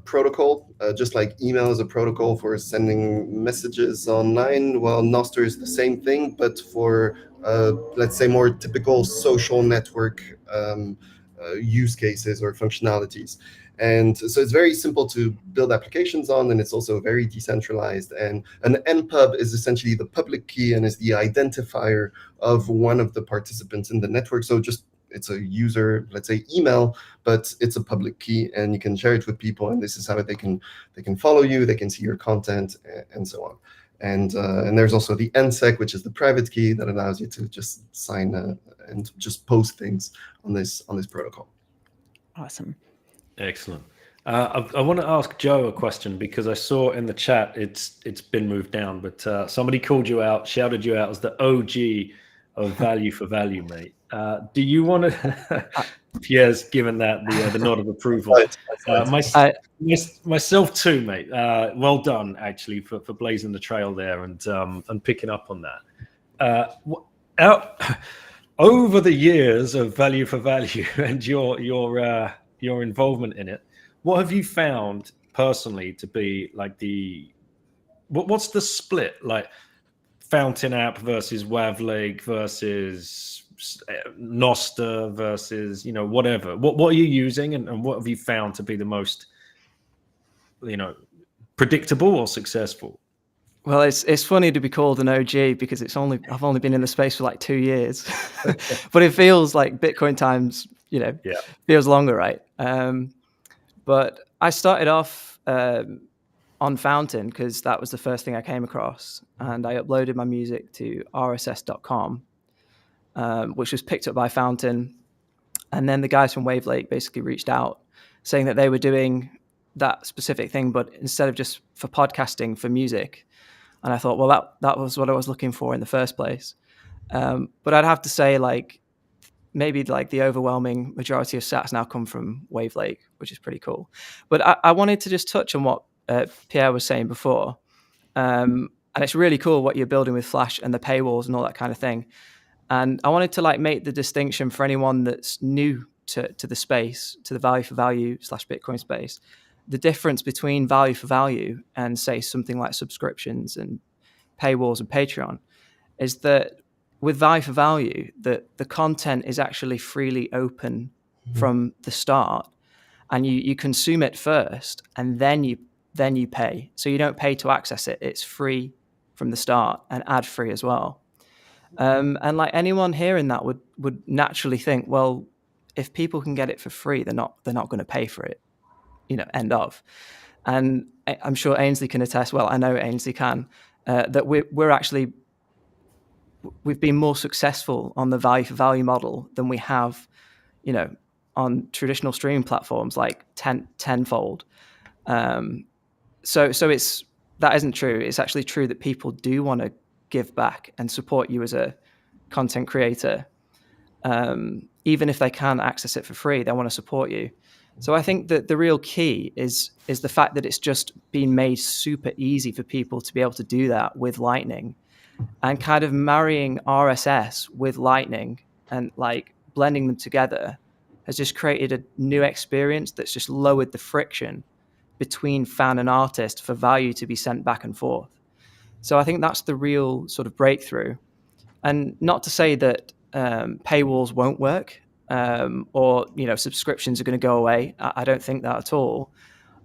protocol, just like email is a protocol for sending messages online. Well, Nostr is the same thing, but for, let's say, more typical social network use cases or functionalities. And so it's very simple to build applications on, and it's also very decentralized. And an NPub is essentially the public key and is the identifier of one of the participants in the network. So it's a user, let's say, email, but it's a public key, and you can share it with people, and this is how they can follow you, they can see your content, and so on. And there's also the NSEC, which is the private key that allows you to just sign and just post things on this protocol. Awesome. Excellent. I want to ask Joe a question because I saw in the chat it's been moved down, but somebody called you out, shouted you out as the OG of value for value, mate. Do you want to? Pierre's given that the nod of approval. Myself too, mate. Well done, actually, for blazing the trail there and picking up on that. Over the years of value for value and your involvement in it, what have you found personally to be like what's the split, like Fountain app versus Wavlake versus Noster versus whatever? What are you using and what have you found to be the most predictable or successful? Well, it's funny to be called an OG because I've only been in the space for like 2 years, but it feels like Bitcoin times, feels longer, right? But I started off on Fountain because that was the first thing I came across, and I uploaded my music to rss.com, which was picked up by Fountain, and then the guys from Wavlake basically reached out saying that they were doing that specific thing, but instead of just for podcasting, for music. And I thought, well, that was what I was looking for in the first place. But I'd have to say, like, maybe like the overwhelming majority of sats now come from Wavlake, which is pretty cool. But I wanted to just touch on what Pierre was saying before. And it's really cool what you're building with Flash and the paywalls and all that kind of thing. And I wanted to like make the distinction for anyone that's new to the space, to the value for value / Bitcoin space. The difference between value for value and say something like subscriptions and paywalls and Patreon is that with value for value, the content is actually freely open from the start, and you consume it first, and then you pay. So you don't pay to access it; it's free from the start and ad free as well. And like anyone hearing that would naturally think, well, if people can get it for free, they're not going to pay for it. End of. And I'm sure Ainsley can attest. Well, I know Ainsley can. That we've been more successful on the value for value model than we have, on traditional streaming platforms like tenfold. So that isn't true. It's actually true that people do want to give back and support you as a content creator. Even if they can access it for free, they want to support you. So I think that the real key is the fact that it's just been made super easy for people to be able to do that with Lightning, and kind of marrying RSS with Lightning and like blending them together has just created a new experience that's just lowered the friction between fan and artist for value to be sent back and forth. So I think that's the real sort of breakthrough. And not to say that paywalls won't work. Or subscriptions are going to go away. I don't think that at all.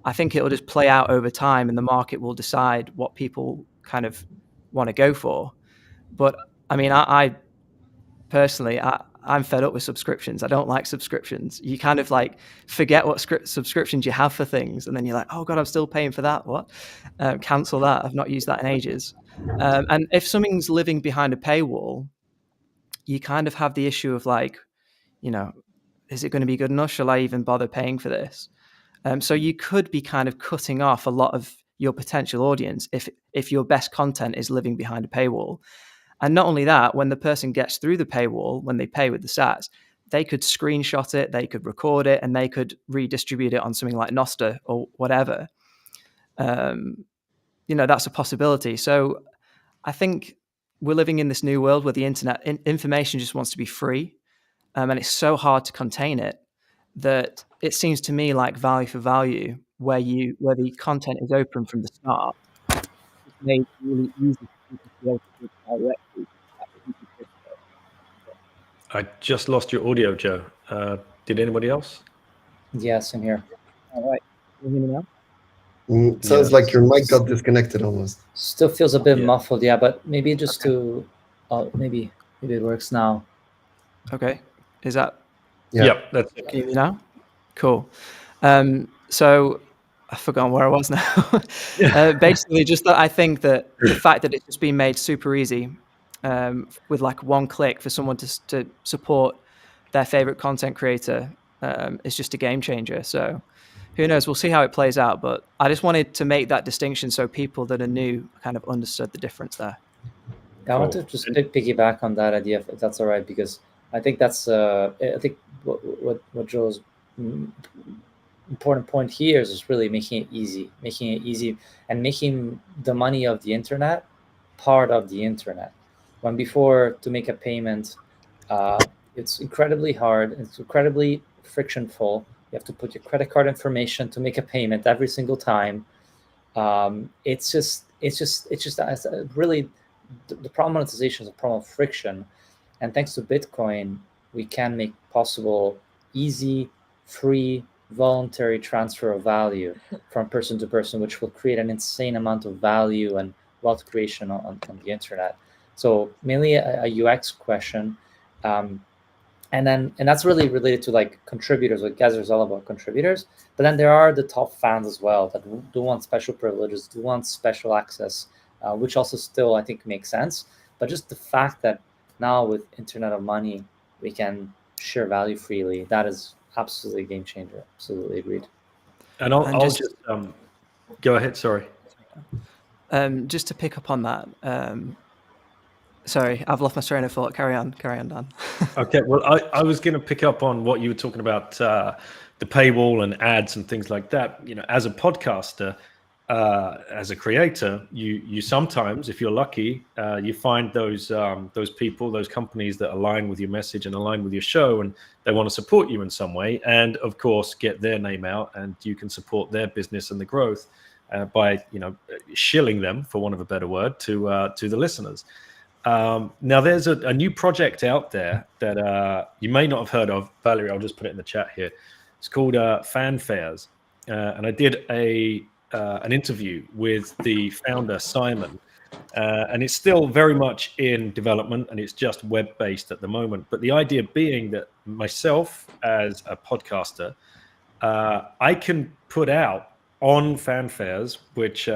I think it'll just play out over time, and the market will decide what people kind of want to go for. But I mean, I personally, I'm fed up with subscriptions. I don't like subscriptions. You kind of like forget what subscriptions you have for things, and then you're like, oh god, I'm still paying for that. What? Cancel that. I've not used that in ages. And if something's living behind a paywall, you kind of have the issue of like, is it going to be good enough? Shall I even bother paying for this? So you could be kind of cutting off a lot of your potential audience if your best content is living behind a paywall. And not only that, when the person gets through the paywall, when they pay with the sats, they could screenshot it, they could record it, and they could redistribute it on something like Noster or whatever. That's a possibility. So I think we're living in this new world where the internet information just wants to be free. And it's so hard to contain it that it seems to me like value for value, where the content is open from the start, it's made really easy for people to be able to do directly. I just lost your audio, Joe. Did anybody else? Yes, I'm here. All right. Can you hear me now? Sounds like your mic got disconnected almost. Still feels a bit muffled, yeah, but maybe just to maybe it works now. Okay. Is that? Yeah, that's Can you hear me now? Cool. So I've forgotten where I was now. Basically, just that I think that the fact that it's just been made super easy with like one click for someone to support their favorite content creator is just a game changer. So who knows? We'll see how it plays out. But I just wanted to make that distinction so people that are new kind of understood the difference there. I want to just piggyback on that idea, if that's all right, because I think that's I think what Joe's important point here is just really making it easy, and making the money of the internet part of the internet. When before, to make a payment, it's incredibly hard, it's incredibly frictionful. You have to put your credit card information to make a payment every single time. It's really the problem. Monetization is a problem of friction, and thanks to Bitcoin, we can make possible easy, free, voluntary transfer of value from person to person, which will create an insane amount of value and wealth creation on the internet. So mainly a UX question. And that's really related to like contributors. What Gazzer is all about, contributors. But then there are the top fans as well that do want special privileges, do want special access, which also still I think makes sense. But just the fact that now with Internet of Money, we can share value freely, that is absolutely a game changer. Absolutely agreed. And I'll just go ahead. Sorry. Just to pick up on that. Sorry, I've lost my train of thought. Carry on, Dan. Okay, well, I was going to pick up on what you were talking about, the paywall and ads and things like that. You know, as a podcaster, as a creator, you sometimes, if you're lucky, you find those people, those companies that align with your message and align with your show, and they want to support you in some way, and of course get their name out, and you can support their business and the growth by shilling them, for want of a better word, to the listeners. Now there's a new project out there that you may not have heard of. Valerie, I'll just put it in the chat here. It's called Fanfares, and I did an interview with the founder, Simon, and it's still very much in development, and it's just web-based at the moment. But the idea being that myself as a podcaster, I can put out on Fanfares, which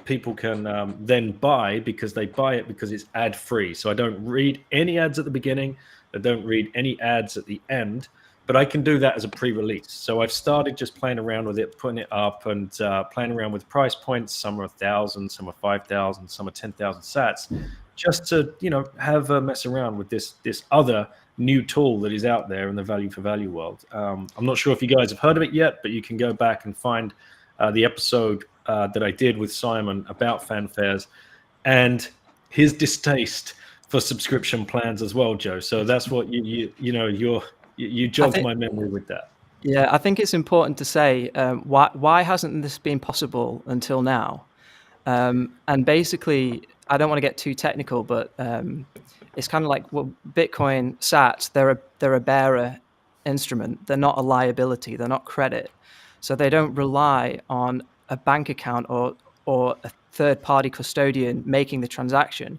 people can then buy, because they buy it because it's ad free. So I don't read any ads at the beginning. I don't read any ads at the end, but I can do that as a pre-release. So I've started just playing around with it, putting it up, and playing around with price points. Some are 1,000, some are 5,000, some are 10,000 sats, just to have a mess around with this other new tool that is out there in the value for value world. I'm not sure if you guys have heard of it yet, but you can go back and find the episode that I did with Simon about Fanfares and his distaste for subscription plans as well, Joe. So that's what you jogged my memory with that. Yeah, I think it's important to say why hasn't this been possible until now? And basically, I don't want to get too technical, but it's kind of like Bitcoin sats. They're a bearer instrument. They're not a liability. They're not credit. So they don't rely on a bank account or a third-party custodian making the transaction,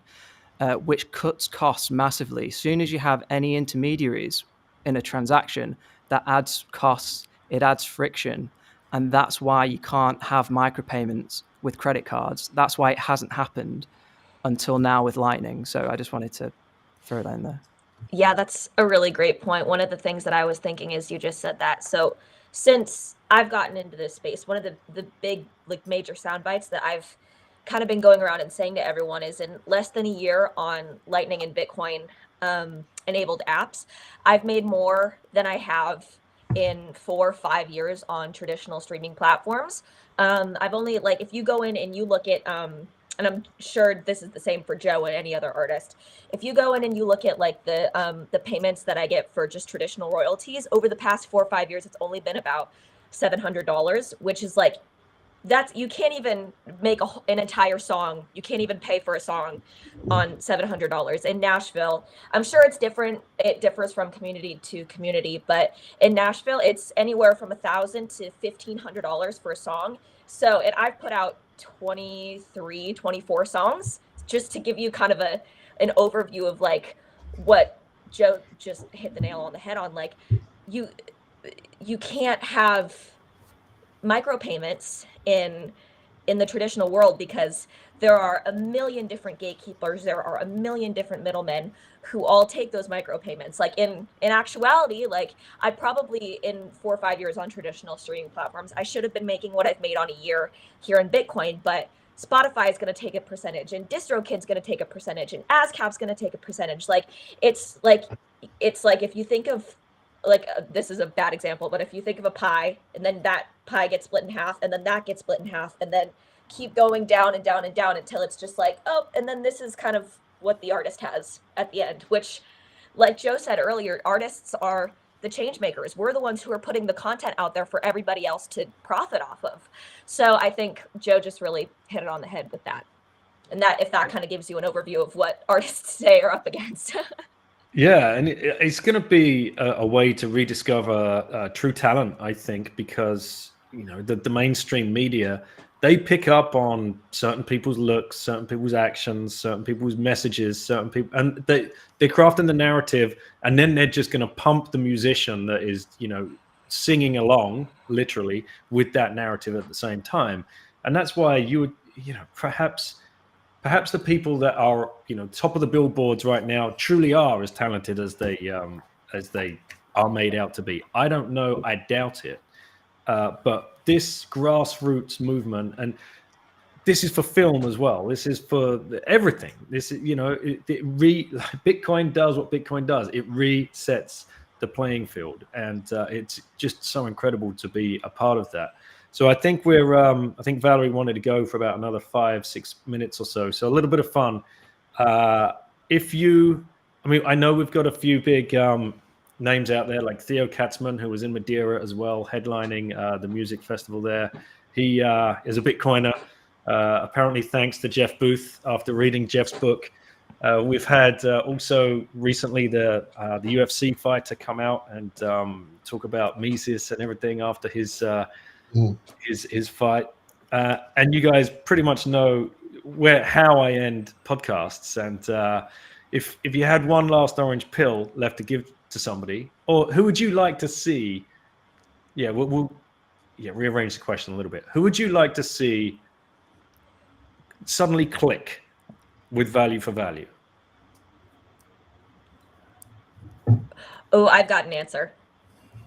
which cuts costs massively. As soon as you have any intermediaries in a transaction, that adds costs, it adds friction, and that's why you can't have micropayments with credit cards. That's why it hasn't happened until now with Lightning. So I just wanted to throw that in there. Yeah, that's a really great point. One of the things that I was thinking is you just said that. So since I've gotten into this space, one of the big major sound bites that I've kind of been going around and saying to everyone is, in less than a year on Lightning and Bitcoin enabled apps, I've made more than I have in 4 or 5 years on traditional streaming platforms. I've only, if you go in and you look at and I'm sure this is the same for Joe and any other artist. If you go in and you look at the payments that I get for just traditional royalties over the past 4 or 5 years, it's only been about $700, which is you can't even make an entire song. You can't even pay for a song on $700 in Nashville. I'm sure it's different. It differs from community to community, but in Nashville, it's anywhere from $1,000 to $1,500 for a song. So, and I've put out 23, 24 songs, just to give you kind of an overview of what Joe just hit the nail on the head on. You can't have micropayments in in the traditional world, because there are a million different gatekeepers, there are a million different middlemen who all take those micropayments. Like in actuality, like I probably in 4 or 5 years on traditional streaming platforms, I should have been making what I've made on a year here in Bitcoin, but Spotify is going to take a percentage, and DistroKid's going to take a percentage, and ASCAP's going to take a percentage. Like it's like if you think of like this is a bad example, but if you think of a pie, and then that pie gets split in half, and then that gets split in half, and then keep going down and down and down until it's just like, oh, and then this is kind of what the artist has at the end, which, like Joe said earlier, artists are the change makers. We're the ones who are putting the content out there for everybody else to profit off of. So I think Joe just really hit it on the head with that. And that, if that kind of gives you an overview of what artists today are up against. Yeah, and it's going to be a way to rediscover true talent, I think, because the mainstream media, they pick up on certain people's looks, certain people's actions, certain people's messages, certain people, and they're crafting the narrative, and then they're just going to pump the musician that is singing along literally with that narrative at the same time. And that's why you would perhaps the people that are top of the billboards right now truly are as talented as they are made out to be. I don't know, I doubt it, but this grassroots movement, and this is for film as well, this is for everything, this is Bitcoin does what Bitcoin does. It resets the playing field, and it's just so incredible to be a part of that. So I think I think Valerie wanted to go for about another 5-6 minutes or so. So a little bit of fun. I know we've got a few big names out there, like Theo Katzman, who was in Madeira as well, headlining the music festival there. He is a Bitcoiner, apparently thanks to Jeff Booth after reading Jeff's book. We've had also recently the UFC fighter come out and talk about Mises and everything after his fight, and you guys pretty much know how I end podcasts. And if you had one last orange pill left to give to somebody, or who would you like to see? Yeah, we'll rearrange the question a little bit. Who would you like to see suddenly click with value for value? Oh, I've got an answer.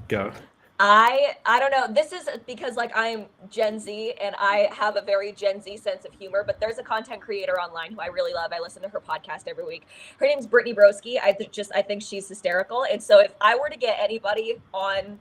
Go. I don't know. This is because like I'm Gen Z and I have a very Gen Z sense of humor, but there's a content creator online who I really love. I listen to her podcast every week. Her name's Brittany Broski. I think she's hysterical. And so if I were to get anybody on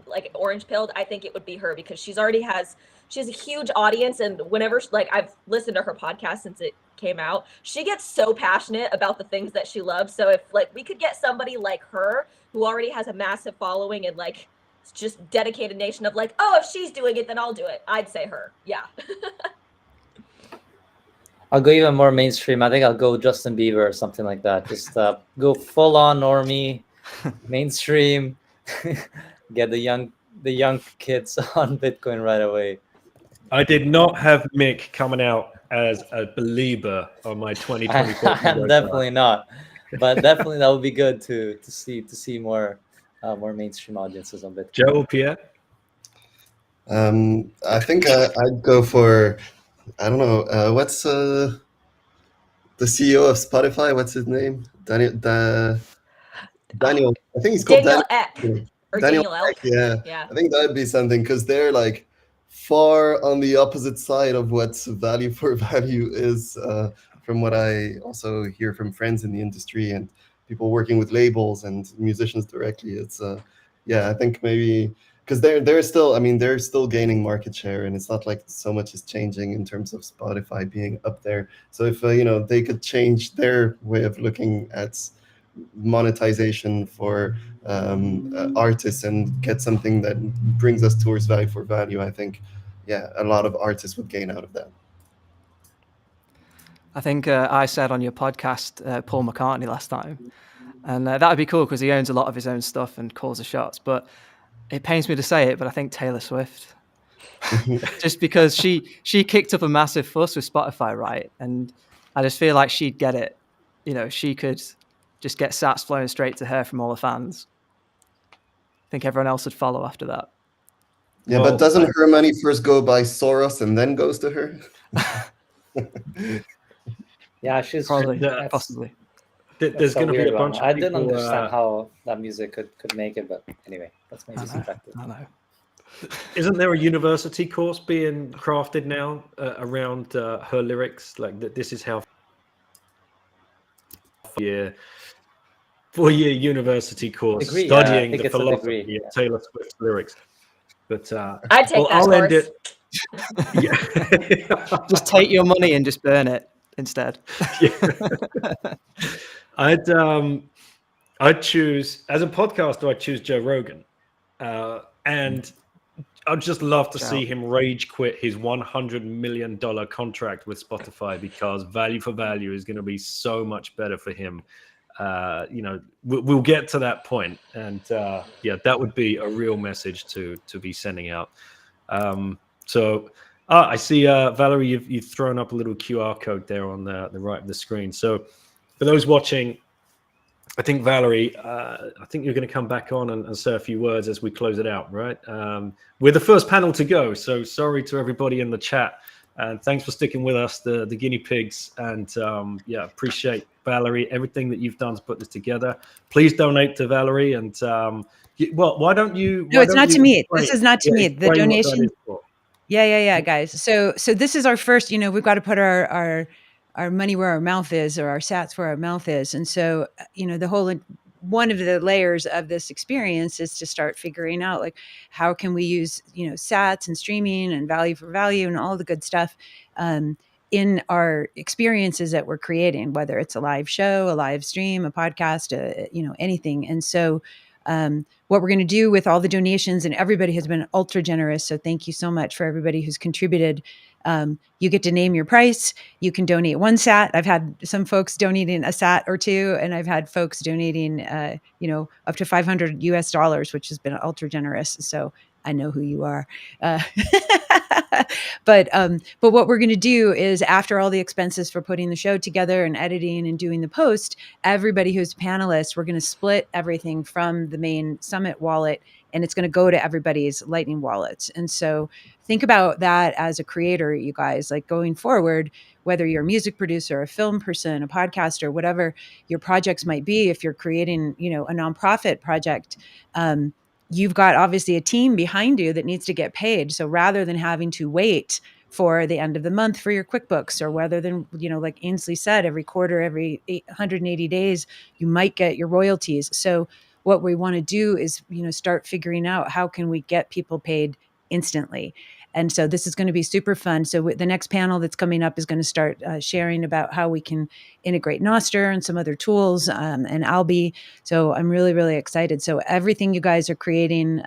like orange pilled, I think it would be her, because she has a huge audience, and whenever like I've listened to her podcast since it came out, she gets so passionate about the things that she loves. So if like we could get somebody like her who already has a massive following and like just dedicated nation of like, oh, if she's doing it, then I'll do it, I'd say her. Yeah. I'll go even more mainstream. I think I'll go Justin Bieber or something like that. Just go full on normie, mainstream. Get the young kids on Bitcoin right away. I did not have Mick coming out as a believer on my 2024. I'm definitely not, but definitely that would be good to see more mainstream audiences on Bitcoin. Joe or Pierre? I think I'd go for, I don't know, what's the CEO of Spotify? What's his name? Daniel. I think he's called Daniel Ek. Or Daniel Ek. Yeah. I think that'd be something, because they're like far on the opposite side of what value for value is, from what I also hear from friends in the industry and people working with labels and musicians directly. It's I think maybe because they're still gaining market share, and it's not like so much is changing in terms of Spotify being up there. So if they could change their way of looking at monetization for artists and get something that brings us towards value for value, I think a lot of artists would gain out of that. I think I said on your podcast Paul McCartney last time, and that would be cool because he owns a lot of his own stuff and calls the shots. But it pains me to say it, but I think Taylor Swift, just because she kicked up a massive fuss with Spotify, right? And I just feel like she'd get it. She could just get sats flowing straight to her from all the fans. I think everyone else would follow after that. Yeah, Well, but doesn't her money first go by Soros and then goes to her? Yeah, she's Probably, that's, possibly. there's that's a going to be weird a one. bunch of I didn't people. understand how that music could make it, but anyway, that's maybe I subjective. know. Isn't there a university course being crafted now around her lyrics? Like that, this is how 4-year university course Degree, yeah, I studying think the it's a philosophy degree. of Taylor Swift's lyrics. But I'd take well, that I'll end course. it. Yeah. Just take your money and just burn it instead. Yeah. I'd choose, as a podcaster, I'd choose Joe Rogan, and I'd just love to see him rage quit his $100 million contract with Spotify, because value for value is going to be so much better for him. You know, we'll get to that point, and yeah, that would be a real message to be sending out. So I see, Valerie, you've thrown up a little QR code there on the right of the screen. So for those watching, I think, Valerie, I think you're going to come back on and say a few words as we close it out, right? We're the first panel to go, so sorry to everybody in the chat. And thanks for sticking with us, the guinea pigs. And yeah, appreciate, Valerie, everything that you've done to put this together. Please donate to Valerie. And well, why don't you? No, it's not to me. Explain, This is not to me. The explain what that donation. is for. Yeah, guys. So this is our first, we've got to put our money where our mouth is, or our sats where our mouth is. And so, the whole, one of the layers of this experience is to start figuring out, like, how can we use, sats and streaming and value for value and all the good stuff in our experiences that we're creating, whether it's a live show, a live stream, a podcast, anything. And so, what we're going to do with all the donations, and everybody has been ultra generous. So thank you so much for everybody who's contributed. You get to name your price. You can donate 1 sat. I've had some folks donating a sat or 2, and I've had folks donating, up to $500 US, which has been ultra generous. So I know who you are. But what we're going to do is, after all the expenses for putting the show together and editing and doing the post, everybody who's panelists, we're going to split everything from the main Summit wallet, and it's going to go to everybody's Lightning wallets. And so think about that as a creator, you guys, like, going forward, whether you're a music producer, a film person, a podcaster, whatever your projects might be, if you're creating, a nonprofit project, you've got obviously a team behind you that needs to get paid. So rather than having to wait for the end of the month for your QuickBooks, or rather than, like Ainsley said, every quarter, every 180 days, you might get your royalties. So what we want to do is, start figuring out, how can we get people paid instantly? And so this is going to be super fun. So the next panel that's coming up is going to start sharing about how we can integrate Noster and some other tools, and Albi. So I'm really, really excited. So everything you guys are creating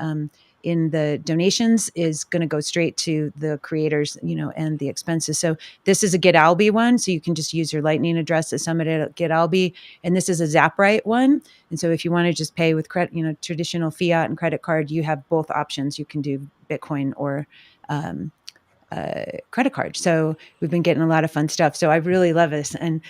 in the donations is going to go straight to the creators, and the expenses. So this is a Get Albi one. So you can just use your Lightning address at Summit at Get Albi. And this is a Zaprite one. And so if you want to just pay with credit, traditional fiat and credit card, you have both options. You can do Bitcoin or credit card. So we've been getting a lot of fun stuff. So I really love this. And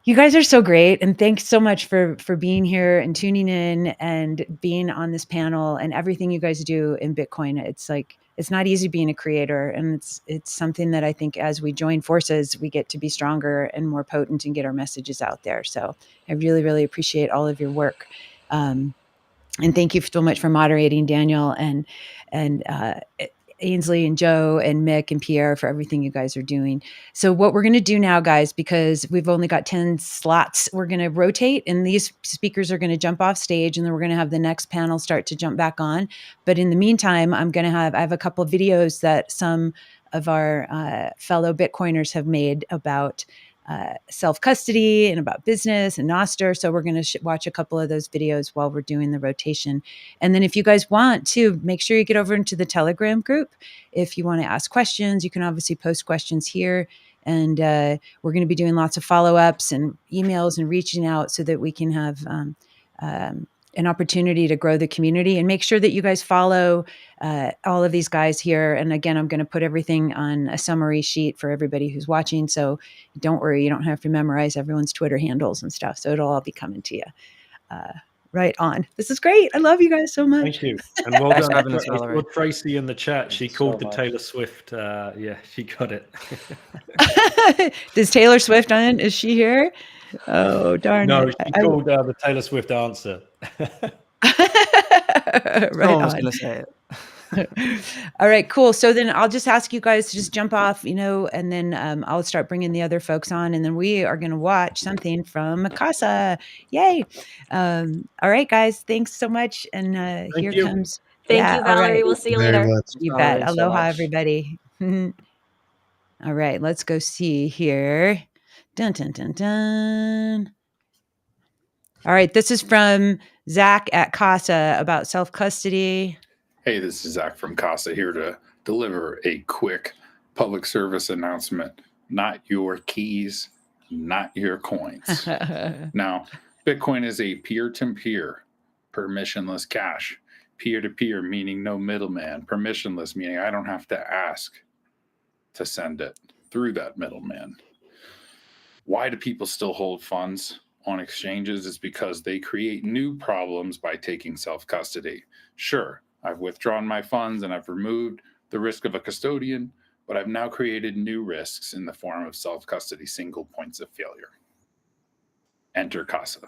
you guys are so great. And thanks so much for being here and tuning in and being on this panel, and everything you guys do in Bitcoin. It's like, it's not easy being a creator. And it's something that I think, as we join forces, we get to be stronger and more potent and get our messages out there. So I really, really appreciate all of your work. And thank you so much for moderating, Daniel, and Ainsley and Joe and Mick and Pierre, for everything you guys are doing. So what we're going to do now, guys, because we've only got 10 slots, we're going to rotate, and these speakers are going to jump off stage, and then we're going to have the next panel start to jump back on. But in the meantime, I have a couple of videos that some of our fellow Bitcoiners have made about self-custody and about business and Noster. So we're going to watch a couple of those videos while we're doing the rotation. And then if you guys want to, make sure you get over into the Telegram group. If you want to ask questions, you can obviously post questions here. And we're going to be doing lots of follow-ups and emails and reaching out, so that we can have an opportunity to grow the community. And make sure that you guys follow all of these guys here. And again, I'm going to put everything on a summary sheet for everybody who's watching. So don't worry, you don't have to memorize everyone's Twitter handles and stuff. So it'll all be coming to you Right on. This is great. I love you guys so much. Thank you. And well Thanks done. for having us, I saw Valerie. Tracy in the chat. She Thank you called so the much. Taylor Swift. Yeah, she got it. Does Taylor Swift on? Is she here? Oh, darn No, it. she called the Taylor Swift answer. Right Someone was on. going to say it. All right, cool. So then I'll just ask you guys to just jump off, and then I'll start bringing the other folks on, and then we are going to watch something from Mikasa. Yay. All right, guys. Thanks so much. And here you. comes. Thank Yeah, you, all right. Valerie. We'll see you Very later. much. You Valerie. bet. Thanks so Aloha, much. everybody. All right, let's go see here. Dun, dun, dun, dun. All right, this is from Zach at Casa about self-custody. Hey, this is Zach from Casa here to deliver a quick public service announcement. Not your keys, not your coins. Now, Bitcoin is a peer-to-peer, permissionless cash. Peer-to-peer meaning no middleman. Permissionless meaning I don't have to ask to send it through that middleman. Why do people still hold funds on exchanges? Is because they create new problems by taking self-custody. Sure, I've withdrawn my funds and I've removed the risk of a custodian, but I've now created new risks in the form of self-custody single points of failure. Enter Casa.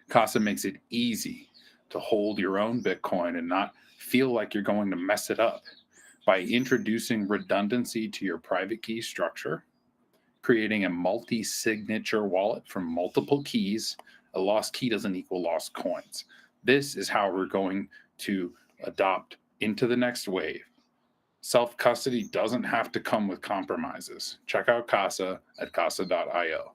Casa makes it easy to hold your own Bitcoin and not feel like you're going to mess it up by introducing redundancy to your private key structure, creating a multi-signature wallet from multiple keys. A lost key doesn't equal lost coins. This is how we're going to adopt into the next wave. Self-custody doesn't have to come with compromises. Check out Casa at casa.io.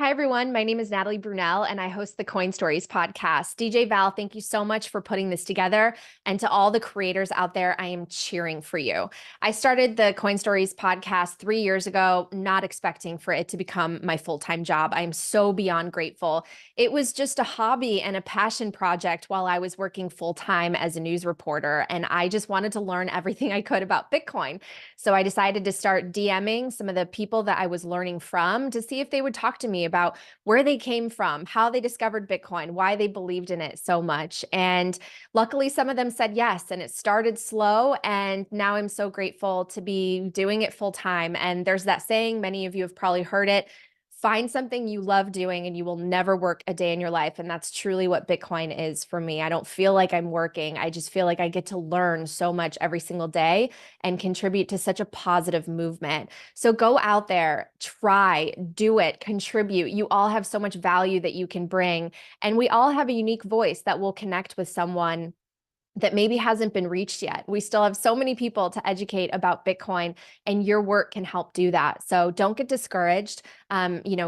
Hi, everyone. My name is Natalie Brunel, and I host the Coin Stories podcast. DJ Val, thank you so much for putting this together. And to all the creators out there, I am cheering for you. I started the Coin Stories podcast 3 years ago, not expecting for it to become my full-time job. I am so beyond grateful. It was just a hobby and a passion project while I was working full-time as a news reporter, and I just wanted to learn everything I could about Bitcoin. So I decided to start DMing some of the people that I was learning from to see if they would talk to me about where they came from, how they discovered Bitcoin, why they believed in it so much. And luckily, some of them said yes, and it started slow. And now I'm so grateful to be doing it full time. And there's that saying, many of you have probably heard it. Find something you love doing and you will never work a day in your life. And that's truly what Bitcoin is for me. I don't feel like I'm working. I just feel like I get to learn so much every single day and contribute to such a positive movement. So go out there, try, do it, contribute. You all have so much value that you can bring. And we all have a unique voice that will connect with someone that maybe hasn't been reached yet. We still have so many people to educate about Bitcoin, and your work can help do that. So don't get discouraged.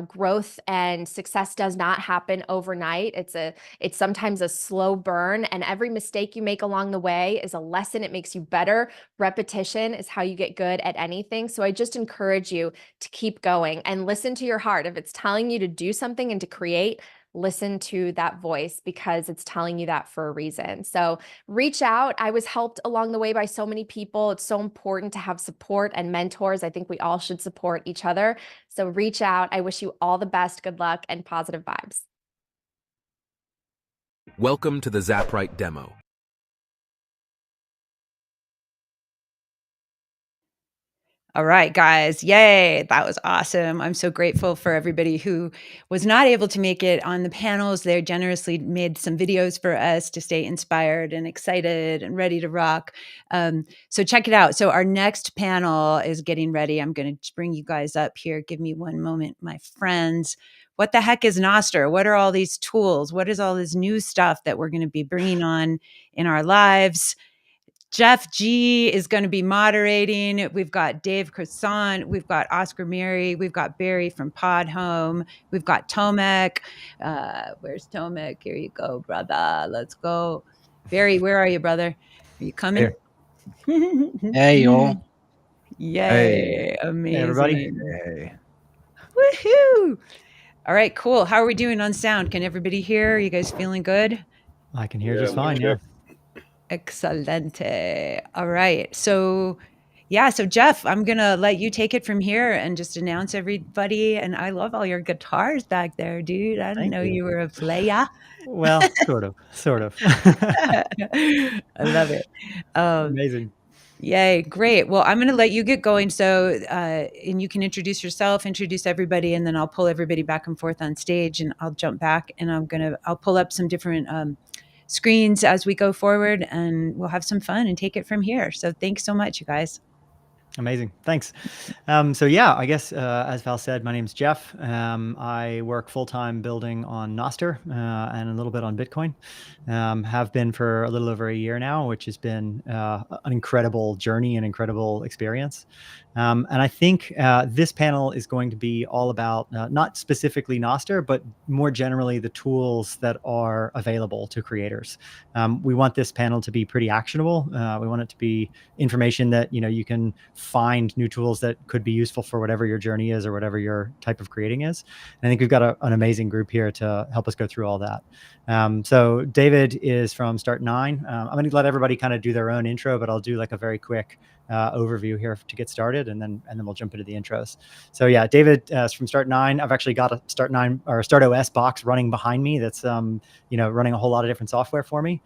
Growth and success does not happen overnight. It's sometimes a slow burn, and every mistake you make along the way is a lesson. It makes you better. Repetition is how you get good at anything. So I just encourage you to keep going and listen to your heart. If it's telling you to do something and to create, listen to that voice because it's telling you that for a reason. So reach out. I was helped along the way by so many people. It's so important to have support and mentors. I think we all should support each other. So reach out. I wish you all the best, good luck, and positive vibes. Welcome to the Zaprite demo. All right, guys. Yay. That was awesome. I'm so grateful for everybody who was not able to make it on the panels. They generously made some videos for us to stay inspired and excited and ready to rock. So check it out. So our next panel is getting ready. I'm going to bring you guys up here. Give me one moment, my friends. What the heck is Nostr? What are all these tools? What is all this new stuff that we're going to be bringing on in our lives? Jeff G is going to be moderating. We've got Dave Croissant. We've got Oscar Mary. We've got Barry from Pod Home. We've got Tomek. Where's Tomek? Here you go, brother. Let's go. Barry, where are you, brother? Are you coming? Hey, y'all. Yay. Hey. Amazing. Hey, everybody. Hey. Woohoo. All right, cool. How are we doing on sound? Can everybody hear? Are you guys feeling good? I can hear just fine, yeah. Excelente. All right. So, Yeah, so Jeff, I'm gonna let you take it from here and just announce everybody. And I love all your guitars back there, dude. I didn't Thank know you. you were a player. Well, sort of. I love it. Amazing. Yay, great. Well, I'm going to let you get going. So, and you can introduce yourself, introduce everybody, and then I'll pull everybody back and forth on stage, and I'll jump back, and I'll pull up some different screens as we go forward, and we'll have some fun and take it from here. So, thanks so much, you guys. Amazing. Thanks. So yeah, I guess as Val said, my name's Jeff. I work full-time building on Noster and a little bit on Bitcoin. Have been for a little over a year now, which has been an incredible journey and incredible experience. And I think this panel is going to be all about not specifically Noster, but more generally the tools that are available to creators. We want this panel to be pretty actionable. We want it to be information that you can find new tools that could be useful for whatever your journey is or whatever your type of creating is. And I think we've got an amazing group here to help us go through all that. So David is from Start9. I'm going to let everybody kind of do their own intro, but I'll do like a very quick overview here to get started, and then we'll jump into the intros. So yeah, David is from Start9. I've actually got a Start9 or StartOS box running behind me that's running a whole lot of different software for me.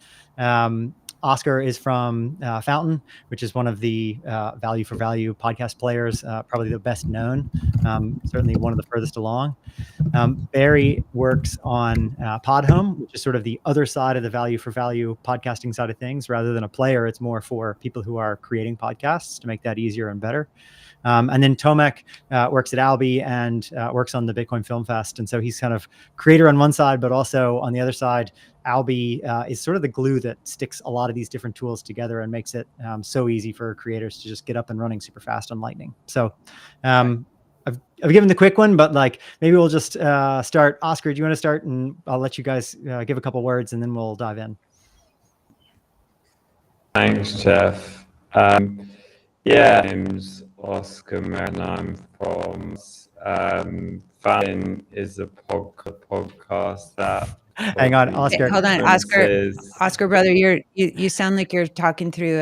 Oscar is from Fountain, which is one of the value for value podcast players, probably the best known, certainly one of the furthest along. Barry works on Podhome, which is sort of the other side of the value for value podcasting side of things. Rather than a player, it's more for people who are creating podcasts to make that easier and better. And then Tomek works at Albi and works on the Bitcoin Film Fest. And so he's kind of creator on one side, but also on the other side, Albi is sort of the glue that sticks a lot of these different tools together and makes it so easy for creators to just get up and running super fast on Lightning. So I've given the quick one, but like maybe we'll just start. Oscar, do you want to start? And I'll let you guys give a couple words and then we'll dive in. Thanks, Jeff. Yeah, my name's Oscar and I'm from Fountain is a podcast that Hang on, Oscar. Hold on, Oscar, brother, you sound like you're talking through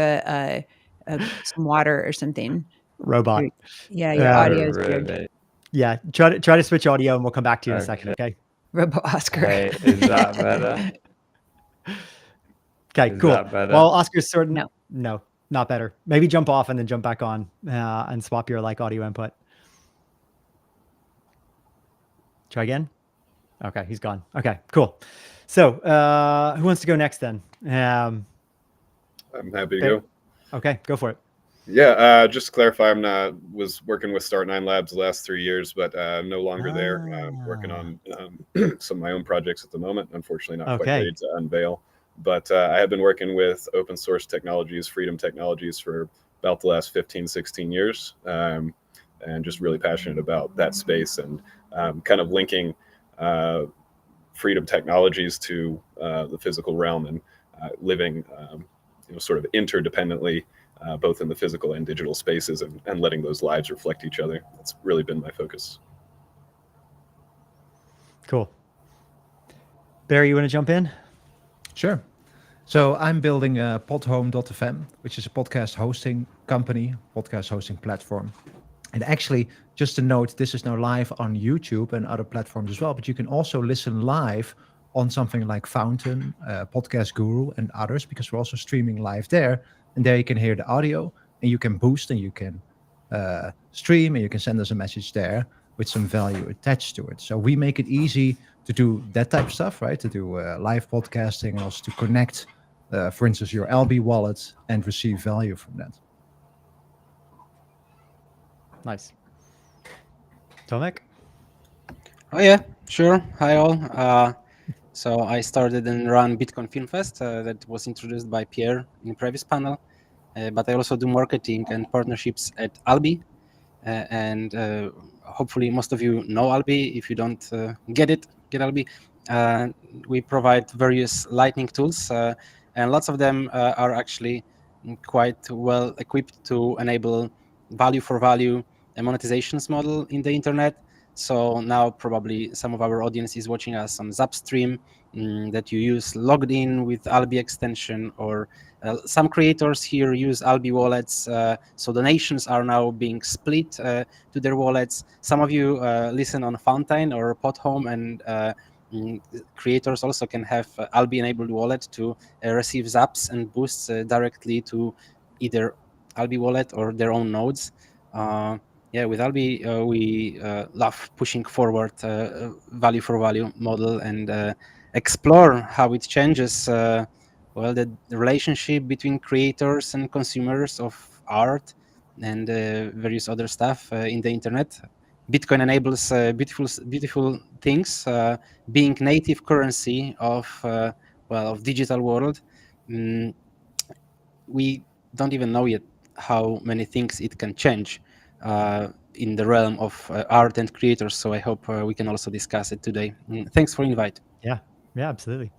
some water or something. Robot. Your audio is weird. Yeah, try to switch audio, and we'll come back to you in a second. Okay. Robo Oscar. Hey, is that better? Okay, cool. Well, Oscar's sort of no, not better. Maybe jump off and then jump back on and swap your audio input. Try again. Okay, he's gone. Okay, cool. So who wants to go next then? I'm happy to go. Okay, go for it. Yeah, just to clarify, was working with Start9 Labs the last 3 years, but no longer there. I'm working on some of my own projects at the moment. Unfortunately, not quite ready to unveil. But I have been working with open source technologies, freedom technologies for about the last 15, 16 years, and just really passionate about that space and kind of linking freedom technologies to the physical realm and living sort of interdependently, both in the physical and digital spaces, and letting those lives reflect each other. That's really been my focus. Cool. Barry, you want to jump in? Sure. So I'm building Podhome.fm, which is a podcast hosting company, podcast hosting platform. And actually, just to note, this is now live on YouTube and other platforms as well, but you can also listen live on something like Fountain, Podcast Guru, and others, because we're also streaming live there. And there you can hear the audio, and you can boost, and you can stream, and you can send us a message there with some value attached to it. So we make it easy to do that type of stuff, right? To do live podcasting, and also to connect, for instance, your LB wallet and receive value from that. Nice. Tomek? Oh yeah, sure. Hi all. So I started and run Bitcoin Film Fest that was introduced by Pierre in the previous panel. But I also do marketing and partnerships at Albi. And hopefully most of you know Albi. If you don't get Albi. We provide various Lightning tools, and lots of them are actually quite well equipped to enable value for value a monetizations model in the internet. So now probably some of our audience is watching us on LiveStream, that you use logged in with Albi extension, or some creators here use Albi wallets. So donations are now being split to their wallets. Some of you listen on Fountain or Podhome, and creators also can have Albi enabled wallet to receive zaps and boosts directly to either Albi wallet or their own nodes. Yeah, with Albi, we love pushing forward value for value model and explore how it changes well, the relationship between creators and consumers of art and various other stuff in the internet. Bitcoin enables beautiful things, being native currency of of digital world. We don't even know yet how many things it can change in the realm of art and creators. So I hope we can also discuss it today. Thanks for invite. Yeah, absolutely.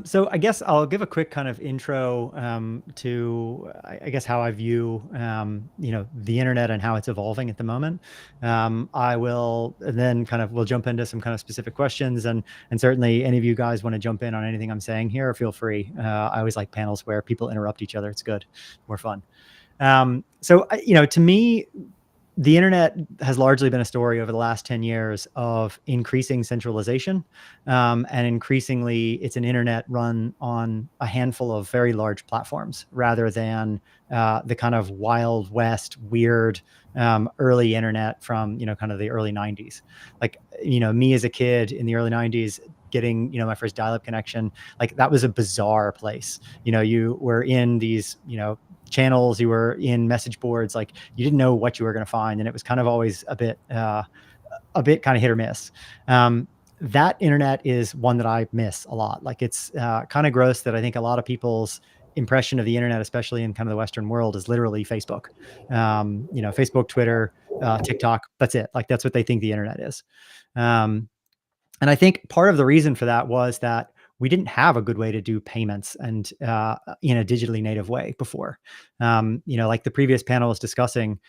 So I guess I'll give a quick kind of intro to, I guess, how I view, the internet and how it's evolving at the moment. I will, and then we'll jump into some kind of specific questions, and certainly any of you guys want to jump in on anything I'm saying here, feel free. I always like panels where people interrupt each other. It's good, more fun. So to me, the internet has largely been a story over the last 10 years of increasing centralization. And increasingly, it's an internet run on a handful of very large platforms rather than the kind of Wild West, weird early internet from, kind of the early 90s. Like, me as a kid in the early 90s, getting, my first dial-up connection, like that was a bizarre place. You were in these, channels, you were in message boards, like you didn't know what you were going to find, and it was kind of always a bit kind of hit or miss. That internet is one that I miss a lot. Like it's kind of gross that I think a lot of people's impression of the internet, especially in kind of the Western world, is literally Facebook. Facebook, Twitter, TikTok. That's it. Like that's what they think the internet is. And I think part of the reason for that was that we didn't have a good way to do payments and in a digitally native way before. Like the previous panel was discussing,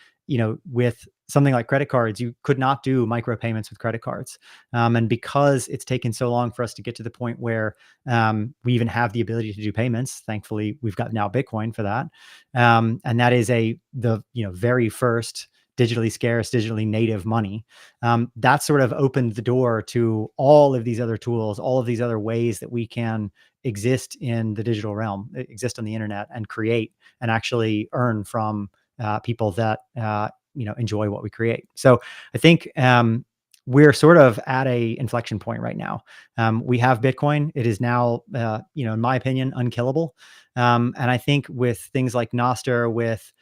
with something like credit cards, you could not do micropayments with credit cards. And because it's taken so long for us to get to the point where we even have the ability to do payments, thankfully, we've got now Bitcoin for that. And that is the very first digitally scarce, digitally native money. That sort of opened the door to all of these other tools, all of these other ways that we can exist in the digital realm, exist on the internet, and create and actually earn from people that enjoy what we create. So I think we're sort of at a inflection point right now. We have Bitcoin. It is now, in my opinion, unkillable. And I think with things like Nostr, with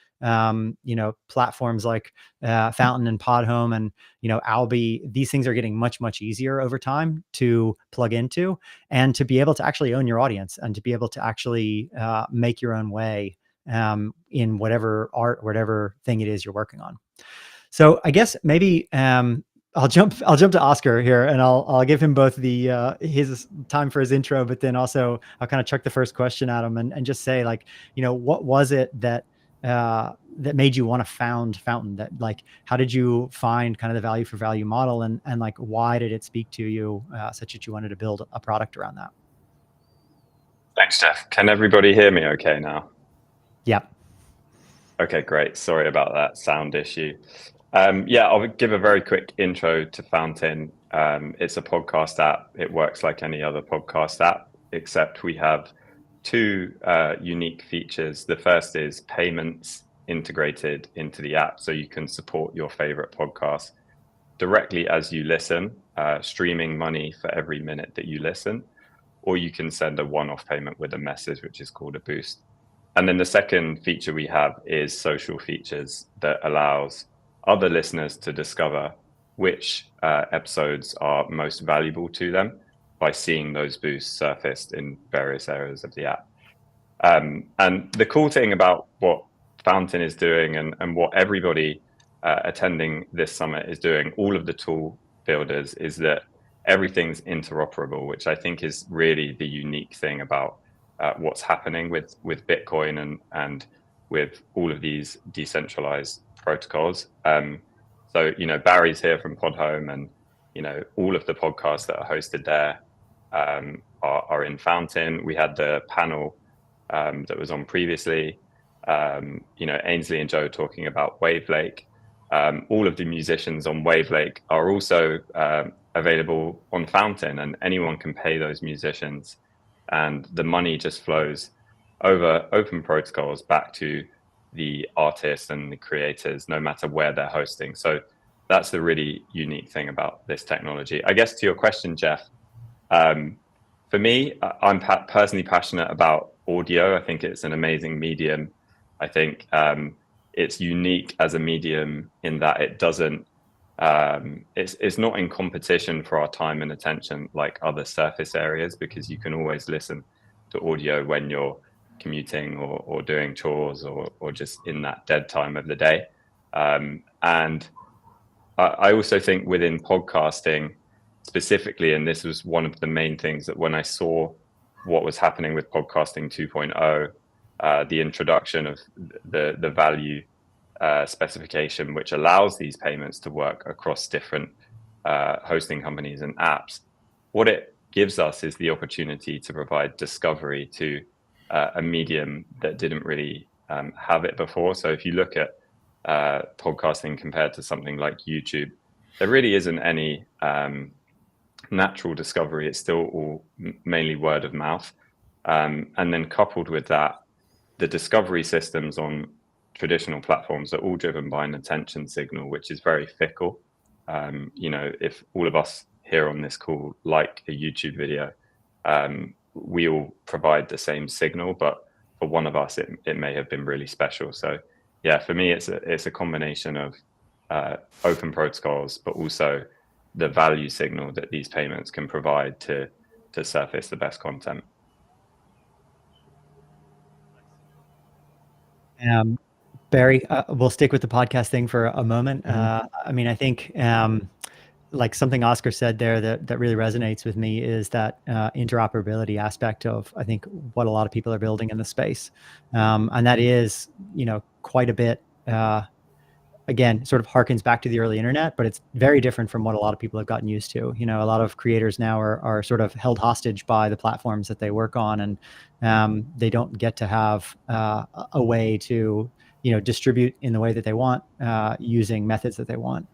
platforms like Fountain and Podhome and, Albi, these things are getting much, much easier over time to plug into and to be able to actually own your audience and to be able to actually make your own way in whatever art, whatever thing it is you're working on. So I guess maybe I'll jump to Oscar here, and I'll give him both the his time for his intro, but then also I'll kind of chuck the first question at him and just say, like, what was it that that made you want to found Fountain? That, like, how did you find kind of the value for value model, and like why did it speak to you such that you wanted to build a product around that? Thanks, Jeff. Can everybody hear me okay now? Yep. Okay, great. Sorry about that sound issue. I'll give a very quick intro to Fountain. It's a podcast app. It works like any other podcast app, except we have two unique features. The first is payments integrated into the app, so you can support your favorite podcast directly as you listen, streaming money for every minute that you listen, or you can send a one-off payment with a message, which is called a boost. And then the second feature we have is social features that allows other listeners to discover which episodes are most valuable to them by seeing those boosts surfaced in various areas of the app. And the cool thing about what Fountain is doing and what everybody attending this summit is doing, all of the tool builders, is that everything's interoperable, which I think is really the unique thing about what's happening with Bitcoin and with all of these decentralized protocols. So, Barry's here from Podhome, and, all of the podcasts that are hosted there are in Fountain. We had the panel that was on previously, Ainsley and Joe talking about Wave Lake. All of the musicians on Wave Lake are also available on Fountain, and anyone can pay those musicians, and the money just flows over open protocols back to the artists and the creators, no matter where they're hosting. So that's the really unique thing about this technology. I guess to your question, Jeff, for me, I'm personally passionate about audio. I think it's an amazing medium. I think it's unique as a medium in that it doesn't, it's not in competition for our time and attention like other surface areas, because you can always listen to audio when you're commuting or doing chores or just in that dead time of the day. And I also think within podcasting specifically, and this was one of the main things that when I saw what was happening with podcasting 2.0, the introduction of the value specification, which allows these payments to work across different hosting companies and apps, what it gives us is the opportunity to provide discovery to a medium that didn't really have it before. So if you look at podcasting compared to something like YouTube, there really isn't any natural discovery. It's still all mainly word of mouth. And then coupled with that, the discovery systems on traditional platforms are all driven by an attention signal, which is very fickle. If all of us here on this call like a YouTube video, we all provide the same signal, but for one of us, it may have been really special. So yeah, for me, it's a combination of open protocols, but also the value signal that these payments can provide to surface the best content. Barry, we'll stick with the podcast thing for a moment. I think like something Oscar said there that really resonates with me is that interoperability aspect of, I think, what a lot of people are building in the space. And that is, quite a bit, again, sort of harkens back to the early internet, but it's very different from what a lot of people have gotten used to. A lot of creators now are sort of held hostage by the platforms that they work on, and they don't get to have a way to, distribute in the way that they want, using methods that they want.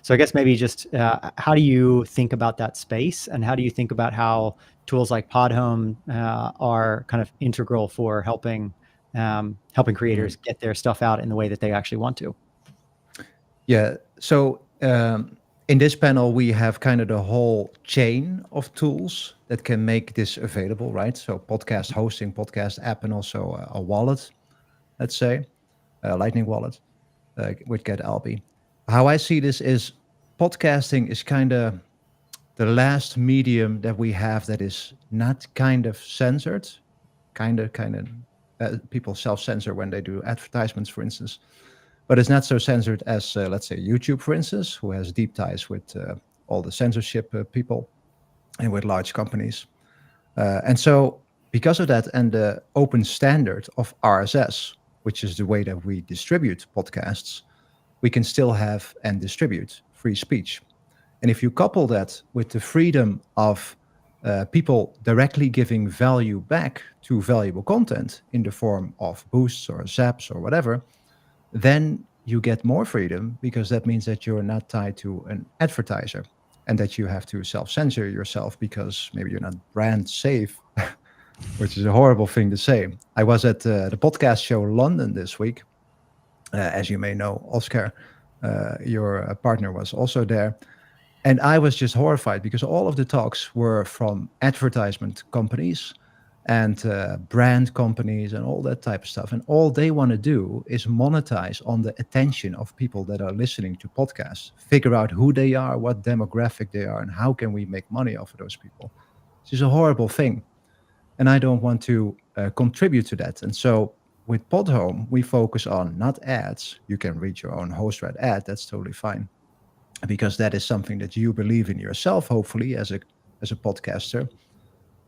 So I guess maybe just how do you think about that space, and how do you think about how tools like Podhome are kind of integral for helping creators get their stuff out in the way that they actually want to? Yeah. So in this panel, we have kind of the whole chain of tools that can make this available, right? So podcast hosting, podcast app, and also a wallet, let's say, a Lightning wallet with GetAlby. How I see this is podcasting is kind of the last medium that we have that is not kind of censored, kind of people self-censor when they do advertisements, for instance, but it's not so censored as, let's say, YouTube, for instance, who has deep ties with all the censorship people and with large companies. And so because of that and the open standard of RSS, which is the way that we distribute podcasts, we can still have and distribute free speech. And if you couple that with the freedom of people directly giving value back to valuable content in the form of boosts or zaps or whatever, then you get more freedom, because that means that you're not tied to an advertiser and that you have to self-censor yourself because maybe you're not brand safe, which is a horrible thing to say. I was at the podcast show London this week. As you may know, Oscar, your partner, was also there. And I was just horrified because all of the talks were from advertisement companies and brand companies and all that type of stuff. And all they want to do is monetize on the attention of people that are listening to podcasts, figure out who they are, what demographic they are, and how can we make money off of those people. This is a horrible thing. And I don't want to contribute to that. And so with Podhome, we focus on not ads. You can read your own host-read ad. That's totally fine, because that is something that you believe in yourself, hopefully, as a podcaster.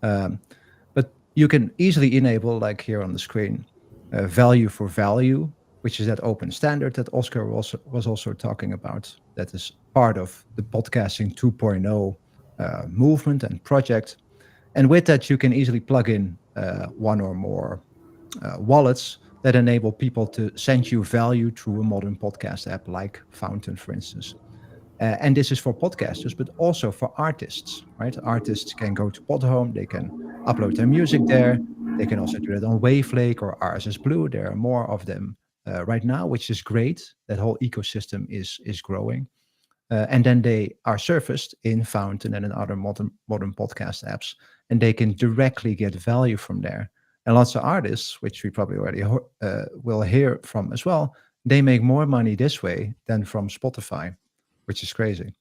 But you can easily enable, like here on the screen, value for value which is that open standard that Oscar was also talking about. That is part of the podcasting 2.0 movement and project. And with that, you can easily plug in one or more wallets that enable people to send you value through a modern podcast app like Fountain, for instance. And this is for podcasters, but also for artists, right? Artists can go to Podhome, they can upload their music there. They can also do that on Wavelake or RSS Blue. There are more of them right now, which is great. That whole ecosystem is growing. And then they are surfaced in Fountain and in other modern podcast apps, and they can directly get value from there. And lots of artists, which we probably already will hear from as well, they make more money this way than from Spotify, which is crazy.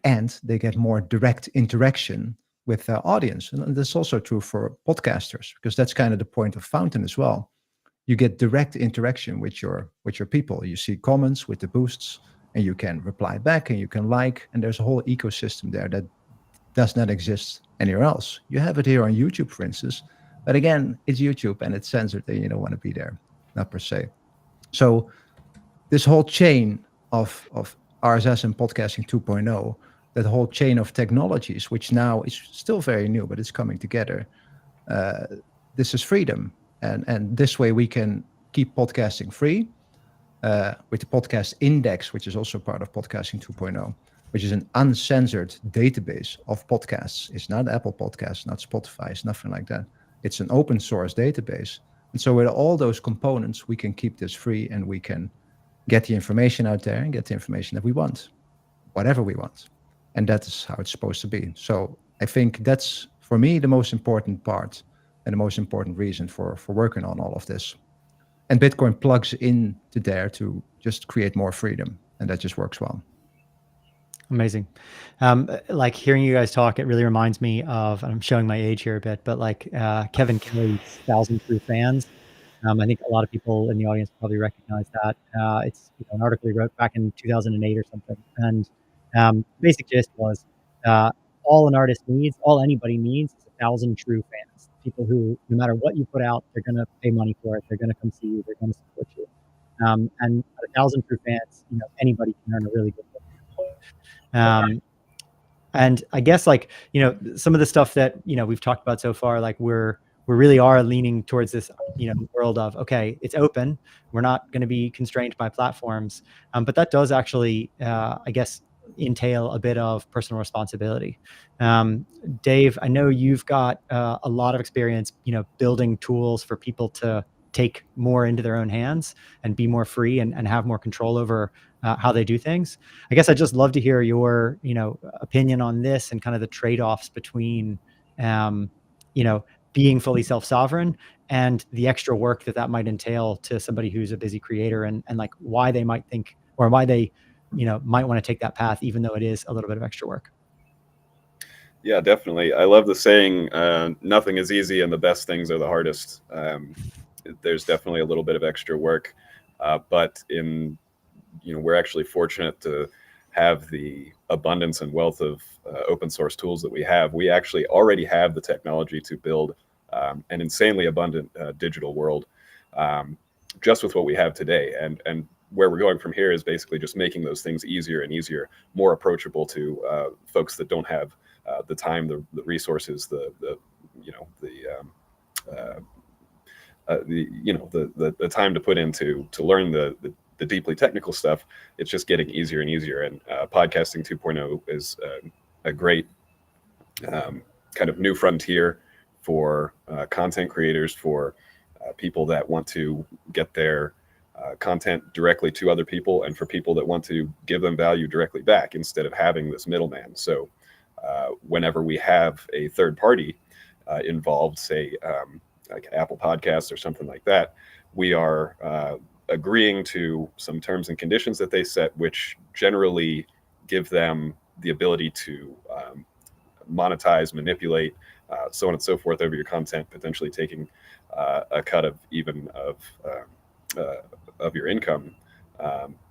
And they get more direct interaction with their audience. And that's also true for podcasters, because that's kind of the point of Fountain as well. You get direct interaction with your people. You see comments with the boosts, and you can reply back and you can like, and there's a whole ecosystem there that does not exist anywhere else. You have it here on YouTube, for instance, but again, it's YouTube and it's censored and you don't want to be there, not per se. So this whole chain of RSS and podcasting 2.0, that whole chain of technologies, which now is still very new, but it's coming together. This is freedom. And this way we can keep podcasting free with the podcast index, which is also part of podcasting 2.0, which is an uncensored database of podcasts. It's not Apple Podcasts, not Spotify, it's nothing like that. It's an open source database. And so with all those components, we can keep this free and we can get the information out there and get the information that we want, whatever we want. And that is how it's supposed to be. So I think that's, for me, the most important part and the most important reason for working on all of this. And Bitcoin plugs into there to just create more freedom. And that just works well. Amazing. Like hearing you guys talk, it really reminds me of, and I'm showing my age here a bit, but like Kevin Kelly's 1,000 True Fans. I think a lot of people in the audience probably recognize that. It's an article he wrote back in 2008 or something. And basic gist was all an artist needs, all anybody needs is 1,000 true fans. People who, no matter what you put out, they're going to pay money for it. They're going to come see you. They're going to support you. And at 1,000 true fans, anybody can earn a really good living. And I guess some of the stuff that, we've talked about so far, like we really are leaning towards this, world of, okay, it's open. We're not going to be constrained by platforms. But that does actually, I guess, entail a bit of personal responsibility. Dave, I know you've got a lot of experience, building tools for people to take more into their own hands and be more free and have more control over how they do things. I guess I'd just love to hear your, opinion on this and kind of the trade-offs between, being fully self-sovereign and the extra work that might entail to somebody who's a busy creator and like why they might think or why they, might want to take that path, even though it is a little bit of extra work. Yeah, definitely. I love the saying, nothing is easy and the best things are the hardest. There's definitely a little bit of extra work, but we're actually fortunate to have the abundance and wealth of open source tools that we have. We actually already have the technology to build an insanely abundant digital world just with what we have today. And where we're going from here is basically just making those things easier and easier, more approachable to folks that don't have the time, the resources, the time to put into to learn the deeply technical stuff. It's just getting easier and easier. And podcasting 2.0 is a great kind of new frontier for content creators, for people that want to get their content directly to other people, and for people that want to give them value directly back instead of having this middleman. So whenever we have a third party involved, say like an Apple Podcast or something like that, we are agreeing to some terms and conditions that they set, which generally give them the ability to monetize, manipulate, so on and so forth over your content, potentially taking a cut of your income.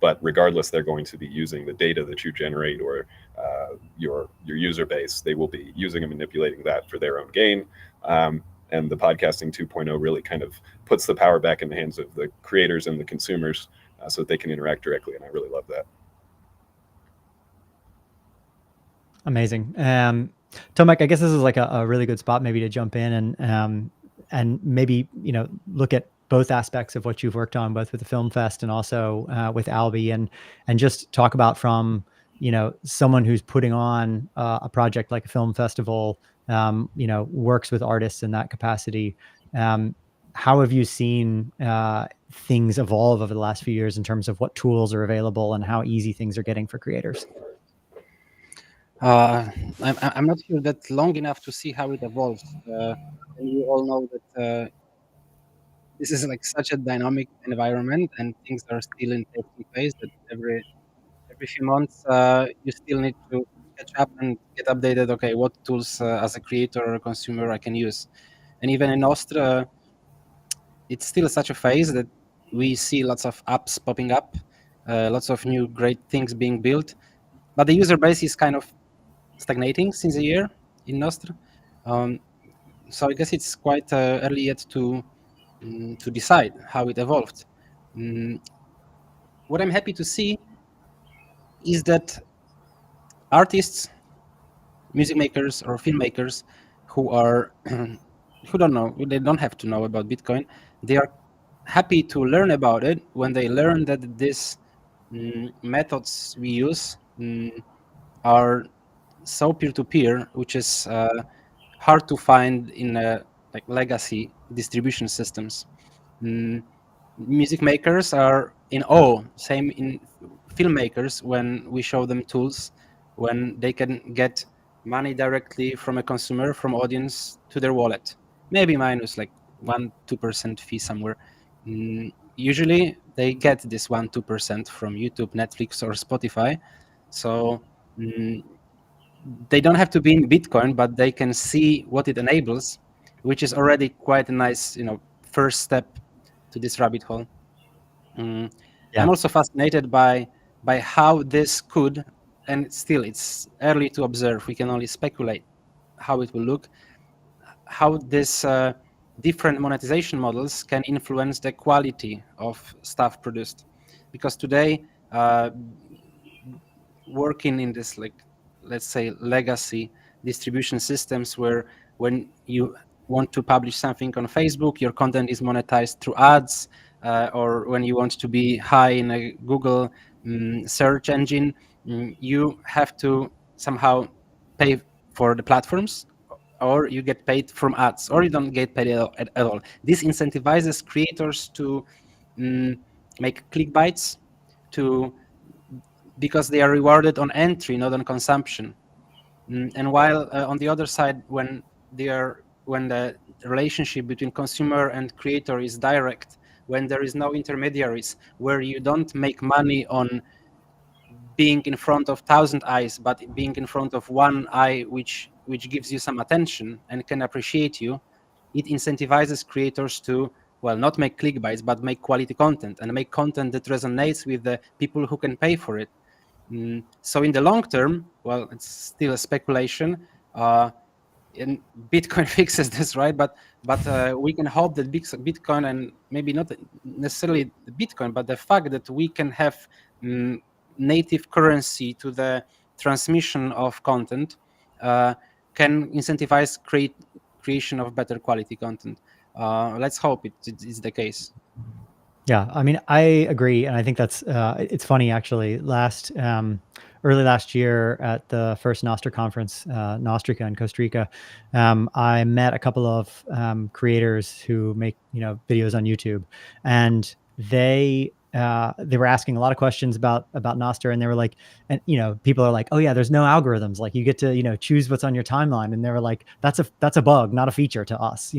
But regardless, they're going to be using the data that you generate or your user base. They will be using and manipulating that for their own gain. And the podcasting 2.0 really kind of puts the power back in the hands of the creators and the consumers so that they can interact directly. And I really love that. Amazing. Tomek, I guess this is like a really good spot maybe to jump in and maybe, look at both aspects of what you've worked on, both with the Film Fest and also with Albie, and just talk about from, someone who's putting on a project like a film festival, works with artists in that capacity. How have you seen things evolve over the last few years in terms of what tools are available and how easy things are getting for creators? I'm not here that long enough to see how it evolves. And you all know that this is like such a dynamic environment, and things are still in testing phase. That every few months, you still need to catch up and get updated. Okay, what tools as a creator or a consumer I can use, and even in Austria, it's still such a phase that we see lots of apps popping up, lots of new great things being built, but the user base is kind of stagnating since a year in Nostr. So I guess it's quite early yet to decide how it evolved. What I'm happy to see is that artists, music makers, or filmmakers who are who don't know, they don't have to know about Bitcoin. They are happy to learn about it when they learn that these methods we use are so peer-to-peer, which is hard to find in like legacy distribution systems. Music makers are in awe, same in filmmakers, when we show them tools, when they can get money directly from a consumer, from audience to their wallet, maybe minus like 1-2% fee somewhere. Usually they get this 1-2% from YouTube, Netflix, or Spotify. So they don't have to be in Bitcoin, but they can see what it enables, which is already quite a nice, first step to this rabbit hole. Yeah. I'm also fascinated by how this could, and still it's early to observe. We can only speculate how it will look, how this different monetization models can influence the quality of stuff produced. Because today, working in this, like, let's say, legacy distribution systems, where when you want to publish something on Facebook, your content is monetized through ads, or when you want to be high in a Google search engine, you have to somehow pay for the platforms, or you get paid from ads, or you don't get paid at all. This incentivizes creators to make clickbaits, because they are rewarded on entry, not on consumption. And while on the other side, when the relationship between consumer and creator is direct, when there is no intermediaries, where you don't make money on being in front of 1,000 eyes, but being in front of one eye which gives you some attention and can appreciate you, it incentivizes creators to, well, not make clickbaits, but make quality content, and make content that resonates with the people who can pay for it. So in the long term, well, it's still a speculation, and Bitcoin fixes this, right? But we can hope that Bitcoin, and maybe not necessarily the Bitcoin, but the fact that we can have native currency to the transmission of content can incentivize creation of better quality content. Let's hope it's the case. Yeah, I mean, I agree, and I think that's it's funny actually. Early last year at the first Nostr conference, Nostrica in Costa Rica, I met a couple of creators who make videos on YouTube, and they were asking a lot of questions about Nostr, and they were like, and people are like, oh yeah, there's no algorithms, like you get to choose what's on your timeline, and they were like, that's a bug, not a feature to us,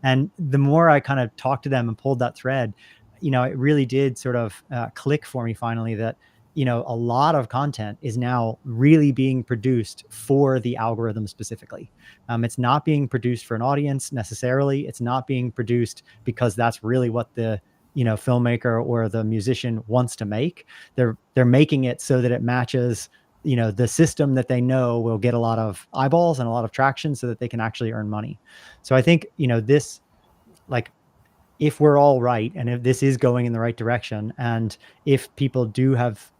And the more I kind of talked to them and pulled that thread, it really did sort of click for me finally that, a lot of content is now really being produced for the algorithm specifically. It's not being produced for an audience necessarily. It's not being produced because that's really what the, filmmaker or the musician wants to make. They're making it so that it matches, the system that they know will get a lot of eyeballs and a lot of traction so that they can actually earn money. So I think, this, like, if we're all right, and if this is going in the right direction, and if people do have,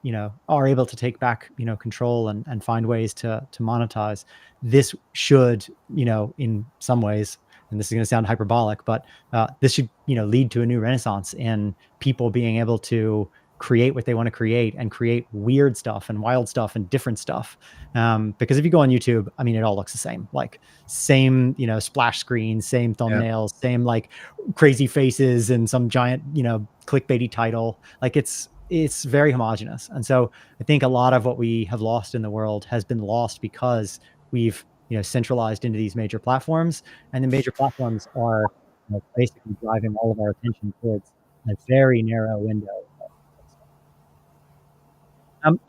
are able to take back, control and find ways to monetize, this should, in some ways, and this is going to sound hyperbolic, but this should, lead to a new renaissance in people being able to create what they want to create and create weird stuff and wild stuff and different stuff. Because if you go on YouTube, I mean, it all looks the same, like same, splash screen, same thumbnails, same like crazy faces and some giant, clickbaity title. Like it's very homogenous. And so I think a lot of what we have lost in the world has been lost because we've, centralized into these major platforms, and the major platforms are basically driving all of our attention towards a very narrow window.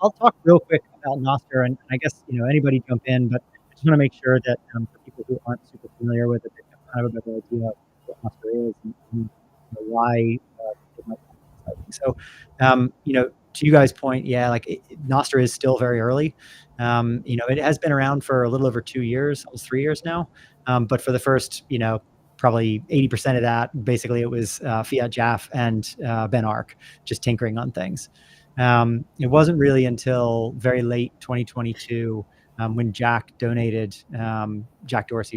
I'll talk real quick about Nostr, and I guess, anybody jump in, but I just want to make sure that for people who aren't super familiar with it, they have kind of a better idea of what Nostr is and why it might be exciting. So, to you guys' point, yeah, like Nostr is still very early. It has been around for a little over 2 years, almost 3 years now. But for the first, probably 80% of that, basically it was Fiat Jaff and Ben Ark just tinkering on things. It wasn't really until very late 2022 when Jack Dorsey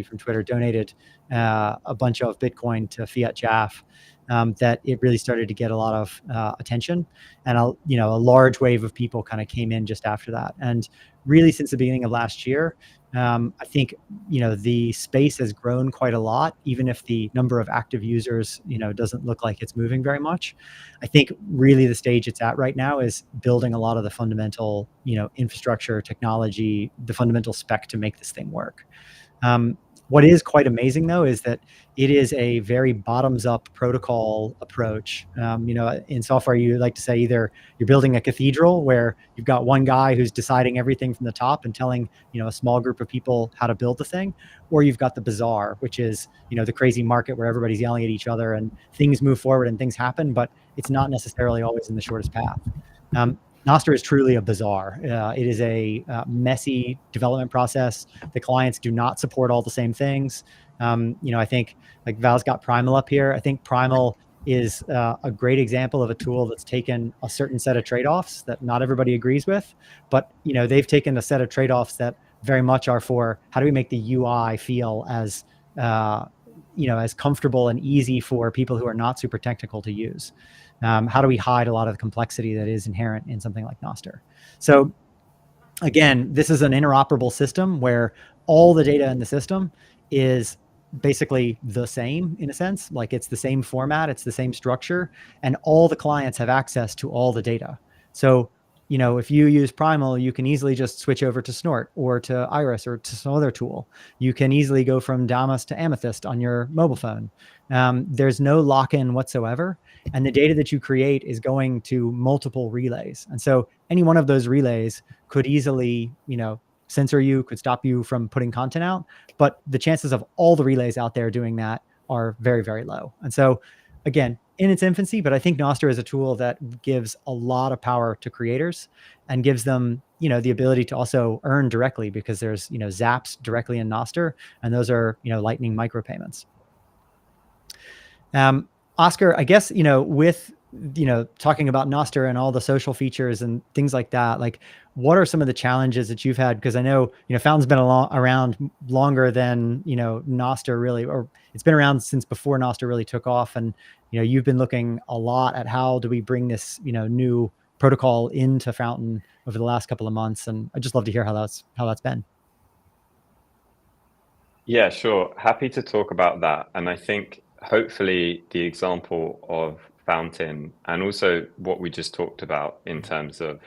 from Twitter donated a bunch of Bitcoin to Fiat Jaff that it really started to get a lot of attention, and a large wave of people kind of came in just after that. And really, since the beginning of last year, I think the space has grown quite a lot, even if the number of active users doesn't look like it's moving very much. I think really the stage it's at right now is building a lot of the fundamental infrastructure, technology, the fundamental spec to make this thing work. What is quite amazing, though, is that it is a very bottoms-up protocol approach. In software, you like to say either you're building a cathedral where you've got one guy who's deciding everything from the top and telling a small group of people how to build the thing, or you've got the bazaar, which is the crazy market where everybody's yelling at each other and things move forward and things happen, but it's not necessarily always in the shortest path. Nostr is truly a bazaar. It is a messy development process. The clients do not support all the same things. I think, like Val's got Primal up here. I think Primal is a great example of a tool that's taken a certain set of trade-offs that not everybody agrees with, but they've taken a set of trade-offs that very much are for how do we make the UI feel as as comfortable and easy for people who are not super technical to use. How do we hide a lot of the complexity that is inherent in something like Nostr? So again, this is an interoperable system where all the data in the system is basically the same in a sense, like it's the same format, it's the same structure, and all the clients have access to all the data. So if you use Primal, you can easily just switch over to Snort or to Iris or to some other tool. You can easily go from Damus to Amethyst on your mobile phone. There's no lock-in whatsoever. And the data that you create is going to multiple relays. And so any one of those relays could easily, censor you, could stop you from putting content out. But the chances of all the relays out there doing that are very, very low. And so again, in its infancy, but I think Nostr is a tool that gives a lot of power to creators and gives them, the ability to also earn directly, because there's, zaps directly in Nostr, and those are, Lightning micropayments. Oscar, I guess, with, talking about Nostr and all the social features and things like that, like what are some of the challenges that you've had? Because I know, Fountain's been around longer than, Nostr really, or it's been around since before Nostr really took off. And, you've been looking a lot at how do we bring this, new protocol into Fountain over the last couple of months. And I'd just love to hear how that's been. Yeah, sure. Happy to talk about that. And I think hopefully the example of Fountain and also what we just talked about in terms of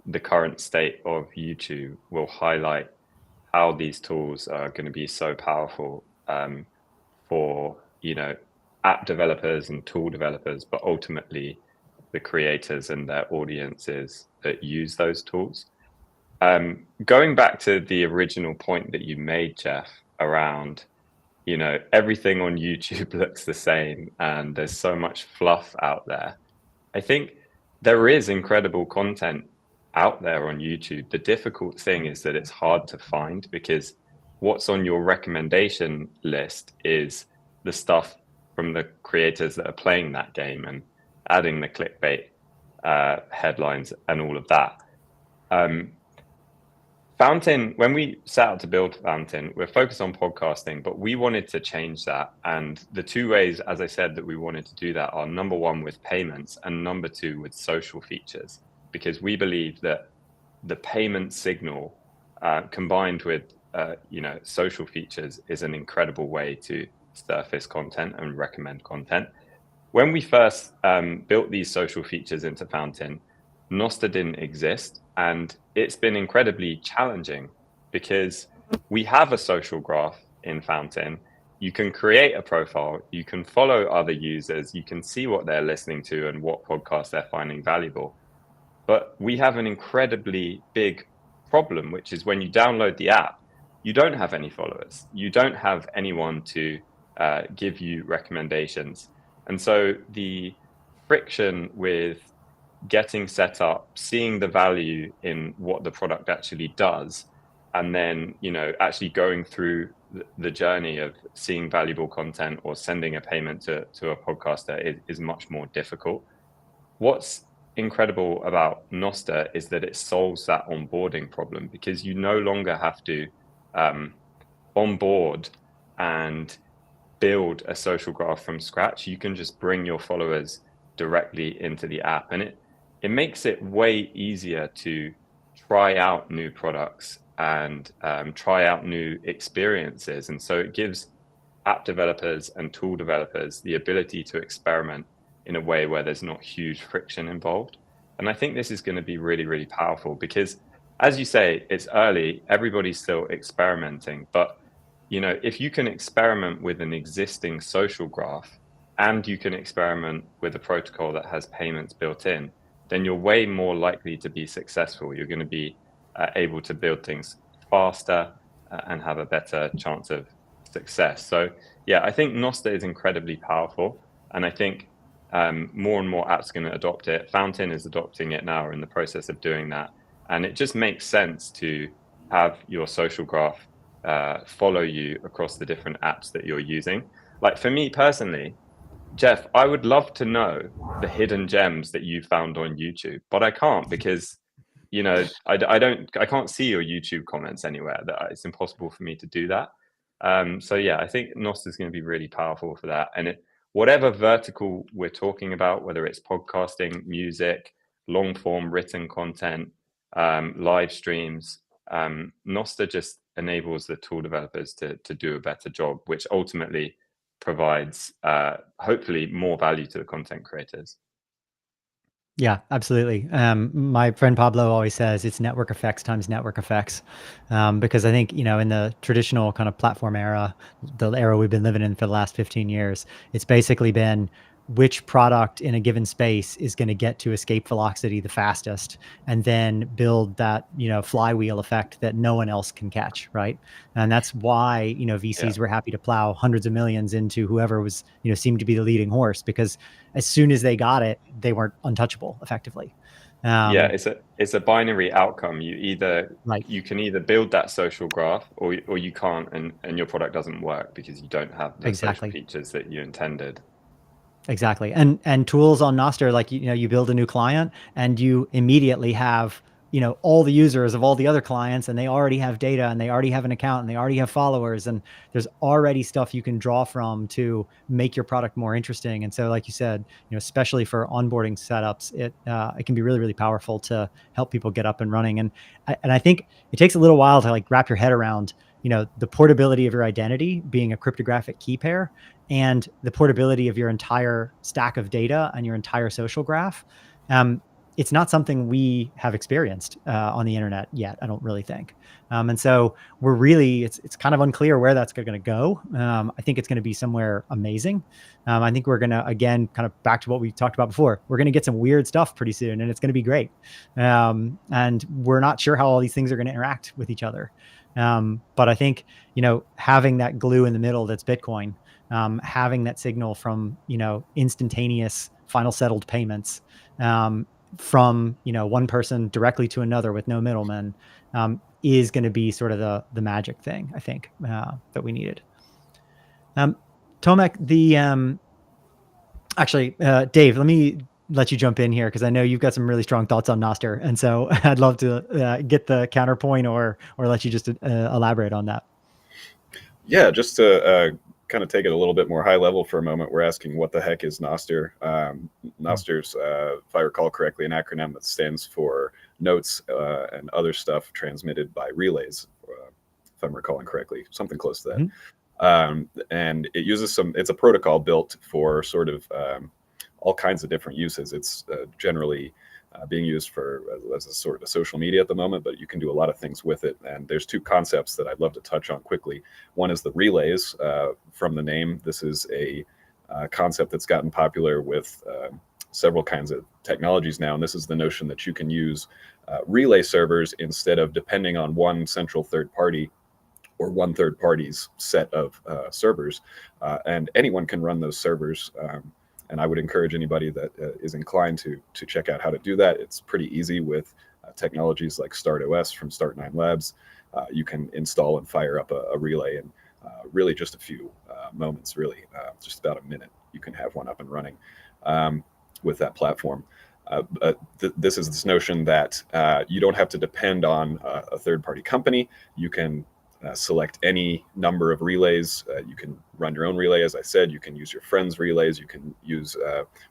the current state of YouTube will highlight how these tools are going to be so powerful for, app developers and tool developers, but ultimately the creators and their audiences that use those tools. Going back to the original point that you made, Jeff, around, everything on YouTube looks the same and there's so much fluff out there. I think there is incredible content out there on YouTube. The difficult thing is that it's hard to find, because what's on your recommendation list is the stuff from the creators that are playing that game and adding the clickbait headlines and all of that. Fountain, when we set out to build Fountain, we're focused on podcasting, but we wanted to change that. And the two ways, as I said, that we wanted to do that are, number one, with payments, and number two, with social features, because we believe that the payment signal combined with social features is an incredible way to surface content and recommend content. When we first built these social features into Fountain, Noster didn't exist, and it's been incredibly challenging because we have a social graph in Fountain. You can create a profile, you can follow other users, you can see what they're listening to and what podcasts they're finding valuable. But we have an incredibly big problem, which is when you download the app, you don't have any followers. You don't have anyone to give you recommendations. And so the friction with getting set up, seeing the value in what the product actually does, and then, actually going through the journey of seeing valuable content or sending a payment to a podcaster is much more difficult. What's incredible about Noster is that it solves that onboarding problem, because you no longer have to onboard and build a social graph from scratch. You can just bring your followers directly into the app, and it makes it way easier to try out new products and try out new experiences. And so it gives app developers and tool developers the ability to experiment in a way where there's not huge friction involved. And I think this is going to be really, really powerful, because, as you say, it's early, everybody's still experimenting. But, if you can experiment with an existing social graph and you can experiment with a protocol that has payments built in, then you're way more likely to be successful. You're going to be able to build things faster and have a better chance of success. So yeah, I think Noster is incredibly powerful, and I think more and more apps are going to adopt it. Fountain is adopting it now, or in the process of doing that, and it just makes sense to have your social graph follow you across the different apps that you're using. Like, for me personally, Jeff, I would love to know the hidden gems that you found on YouTube, but I can't, because I can't see your YouTube comments anywhere. That it's impossible for me to do that. So yeah, I think Noster is going to be really powerful for that. And whatever vertical we're talking about, whether it's podcasting, music, long form written content, live streams, Noster just enables the tool developers to do a better job, which ultimately provides hopefully more value to the content creators. Yeah, absolutely. My friend Pablo always says it's network effects times network effects, because I think, in the traditional kind of platform era, the era we've been living in for the last 15 years, it's basically been which product in a given space is going to get to escape velocity the fastest, and then build that, flywheel effect that no one else can catch, right? And that's why, VCs were happy to plow hundreds of millions into whoever was, seemed to be the leading horse, because as soon as they got it, they weren't untouchable effectively. It's a binary outcome. You can either build that social graph or you can't, and your product doesn't work because you don't have the social features that you intended. Exactly. And tools on Noster, like, you build a new client and you immediately have, all the users of all the other clients, and they already have data, and they already have an account, and they already have followers, and there's already stuff you can draw from to make your product more interesting. And so, like you said, especially for onboarding setups, it can be really, really powerful to help people get up and running. And I think it takes a little while to wrap your head around, the portability of your identity being a cryptographic key pair, and the portability of your entire stack of data and your entire social graph. It's not something we have experienced on the internet yet, I don't really think. And so we're really, it's kind of unclear where that's going to go. I think it's going to be somewhere amazing. I think we're going to, again, kind of back to what we talked about before, we're going to get some weird stuff pretty soon, and it's going to be great. And we're not sure how all these things are going to interact with each other. But I think, having that glue in the middle that's Bitcoin, having that signal from, instantaneous final settled payments, from one person directly to another with no middlemen is going to be sort of the magic thing, I think, that we needed. Tomek, actually, Dave, let me let you jump in here because I know you've got some really strong thoughts on Noster, and so I'd love to get the counterpoint or let you just elaborate on that. Yeah, just to kind of take it a little bit more high level for a moment, we're asking what the heck is Noster? Noster's, if I recall correctly, an acronym that stands for notes and other stuff transmitted by relays, if I'm recalling correctly, something close to that. And it uses it's a protocol built for sort of all kinds of different uses. It's generally being used as a sort of a social media at the moment, but you can do a lot of things with it. And there's two concepts that I'd love to touch on quickly. One is the relays. From the name, this is a concept that's gotten popular with several kinds of technologies now. And this is the notion that you can use relay servers instead of depending on one central third party or one third party's set of servers. And anyone can run those servers. And I would encourage anybody that is inclined to check out how to do that. It's pretty easy with technologies like StartOS from Start9 Labs. You can install and fire up a relay in really just a few moments, really just about a minute. You can have one up and running with that platform. This is this notion that you don't have to depend on a third-party company. You can select any number of relays. You can run your own relay, as I said. You can use your friends' relays. You can use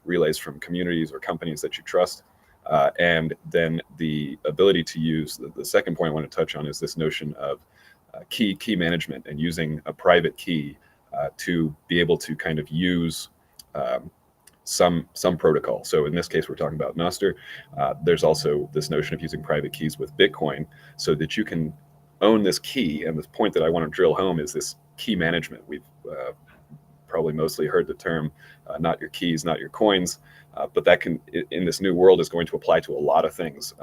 relays from communities or companies that you trust. And then the ability to use, the second point I want to touch on is this notion of key management and using a private key to be able to kind of use some protocol. So in this case, we're talking about Noster. There's also this notion of using private keys with Bitcoin so that you can own this key. And the point that I want to drill home is this key management. We've probably mostly heard the term not your keys, not your coins, but that can, in this new world, is going to apply to a lot of things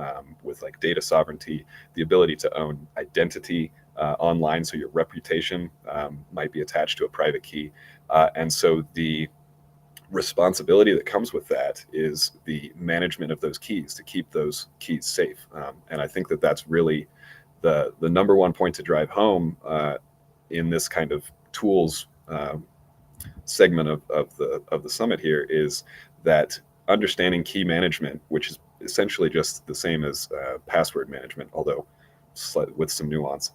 with like data sovereignty, the ability to own identity online, so your reputation might be attached to a private key. And so the responsibility that comes with that is the management of those keys, to keep those keys safe. And I think that that's really the number one point to drive home in this kind of tools segment of the summit here, is that understanding key management, which is essentially just the same as password management, although with some nuance,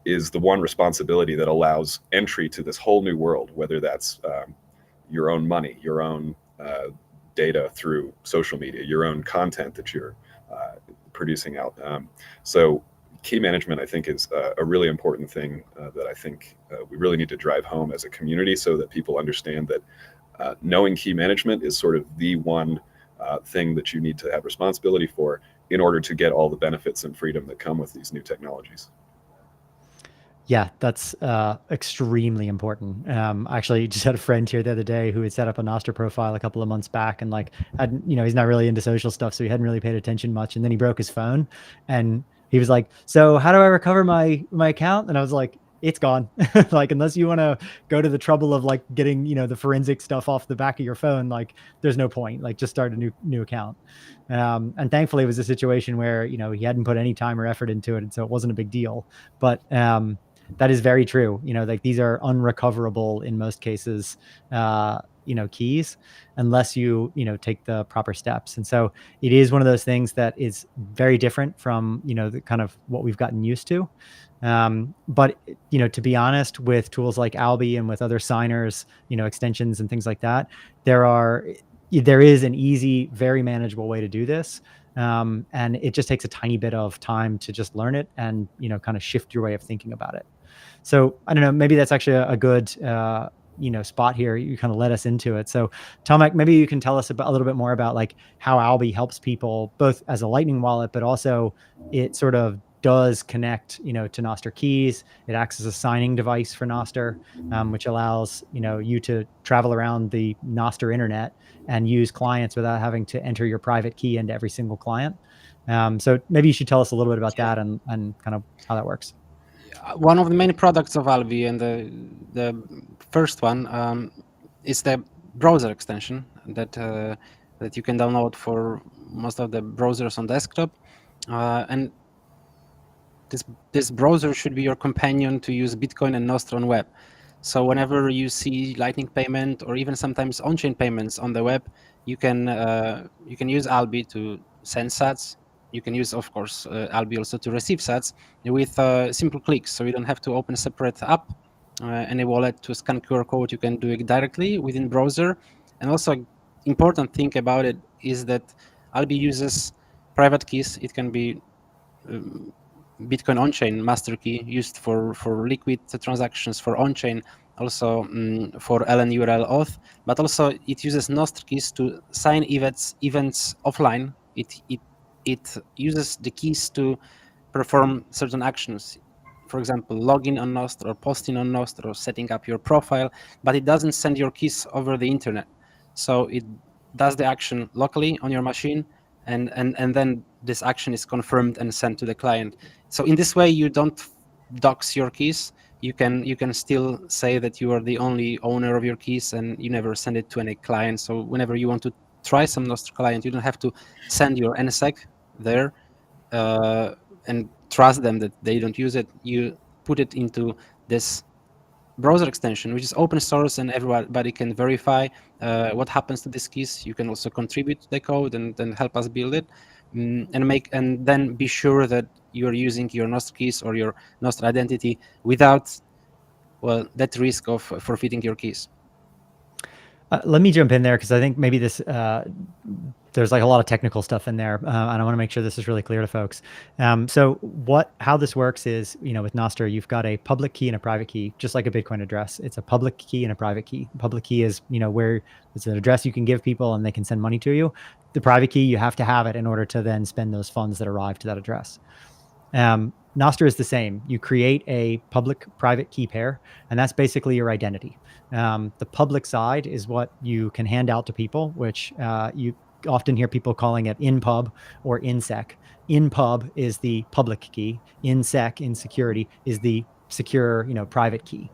is the one responsibility that allows entry to this whole new world, whether that's your own money, your own data through social media, your own content that you're producing out. So key management, I think, is a really important thing that I think we really need to drive home as a community, so that people understand that knowing key management is sort of the one thing that you need to have responsibility for in order to get all the benefits and freedom that come with these new technologies. Yeah, that's extremely important. I actually just had a friend here the other day who had set up a Nostr profile a couple of months back, and like, he's not really into social stuff, so he hadn't really paid attention much. And then he broke his phone, and he was like, "So how do I recover my account?" And I was like, "It's gone." Like, unless you want to go to the trouble of like getting the forensic stuff off the back of your phone, like there's no point. Like, just start a new account. And thankfully, it was a situation where he hadn't put any time or effort into it, and so it wasn't a big deal. But that is very true. Like, these are unrecoverable in most cases, keys, unless you take the proper steps. And so it is one of those things that is very different from, the kind of what we've gotten used to. But, to be honest, with tools like Alby and with other signers, extensions and things like that, there is an easy, very manageable way to do this. And it just takes a tiny bit of time to just learn it and, kind of shift your way of thinking about it. So I don't know, maybe that's actually a good, spot here. You kind of led us into it. So Tomek, maybe you can tell us a little bit more about like how Alby helps people both as a Lightning wallet, but also it sort of does connect, to Nostr keys. It acts as a signing device for Nostr, which allows, you to travel around the Nostr internet and use clients without having to enter your private key into every single client. So maybe you should tell us a little bit about that and kind of how that works. One of the main products of Alby, and the first one, is the browser extension that that you can download for most of the browsers on desktop. And this browser should be your companion to use Bitcoin and Nostr on web. So whenever you see Lightning payment or even sometimes on-chain payments on the web, you can use Albi to send sats. You can use, of course, Albi also to receive sats with simple clicks. So you don't have to open a separate app and a wallet to scan QR code. You can do it directly within browser. And also, important thing about it is that Albi uses private keys. It can be Bitcoin on-chain master key used for liquid transactions, for on-chain, also for LN URL auth, but also it uses Nostr keys to sign events offline. It uses the keys to perform certain actions. For example, login on Nostr or posting on Nostr or setting up your profile, but it doesn't send your keys over the internet. So it does the action locally on your machine, and then this action is confirmed and sent to the client. So in this way, you don't dox your keys. You can still say that you are the only owner of your keys and you never send it to any client. So whenever you want to try some Nostr client, you don't have to send your NSEC there and trust them that they don't use it. You put it into this browser extension, which is open source and everybody can verify what happens to these keys. You can also contribute to the code and then help us build it, and then be sure that you're using your Nostr keys or your Nostr identity without, well, that risk of forfeiting your keys. Let me jump in there because I think maybe this there's like a lot of technical stuff in there, and I want to make sure this is really clear to folks. So how this works is, with Nostr, you've got a public key and a private key, just like a Bitcoin address. It's a public key and a private key. Public key is, where it's an address you can give people and they can send money to you. The private key, you have to have it in order to then spend those funds that arrive to that address. Nostr is the same. You create a public-private key pair, and that's basically your identity. The public side is what you can hand out to people, which you often hear people calling it in-pub or in-sec. In-pub is the public key. In-sec, in security, is the secure, private key.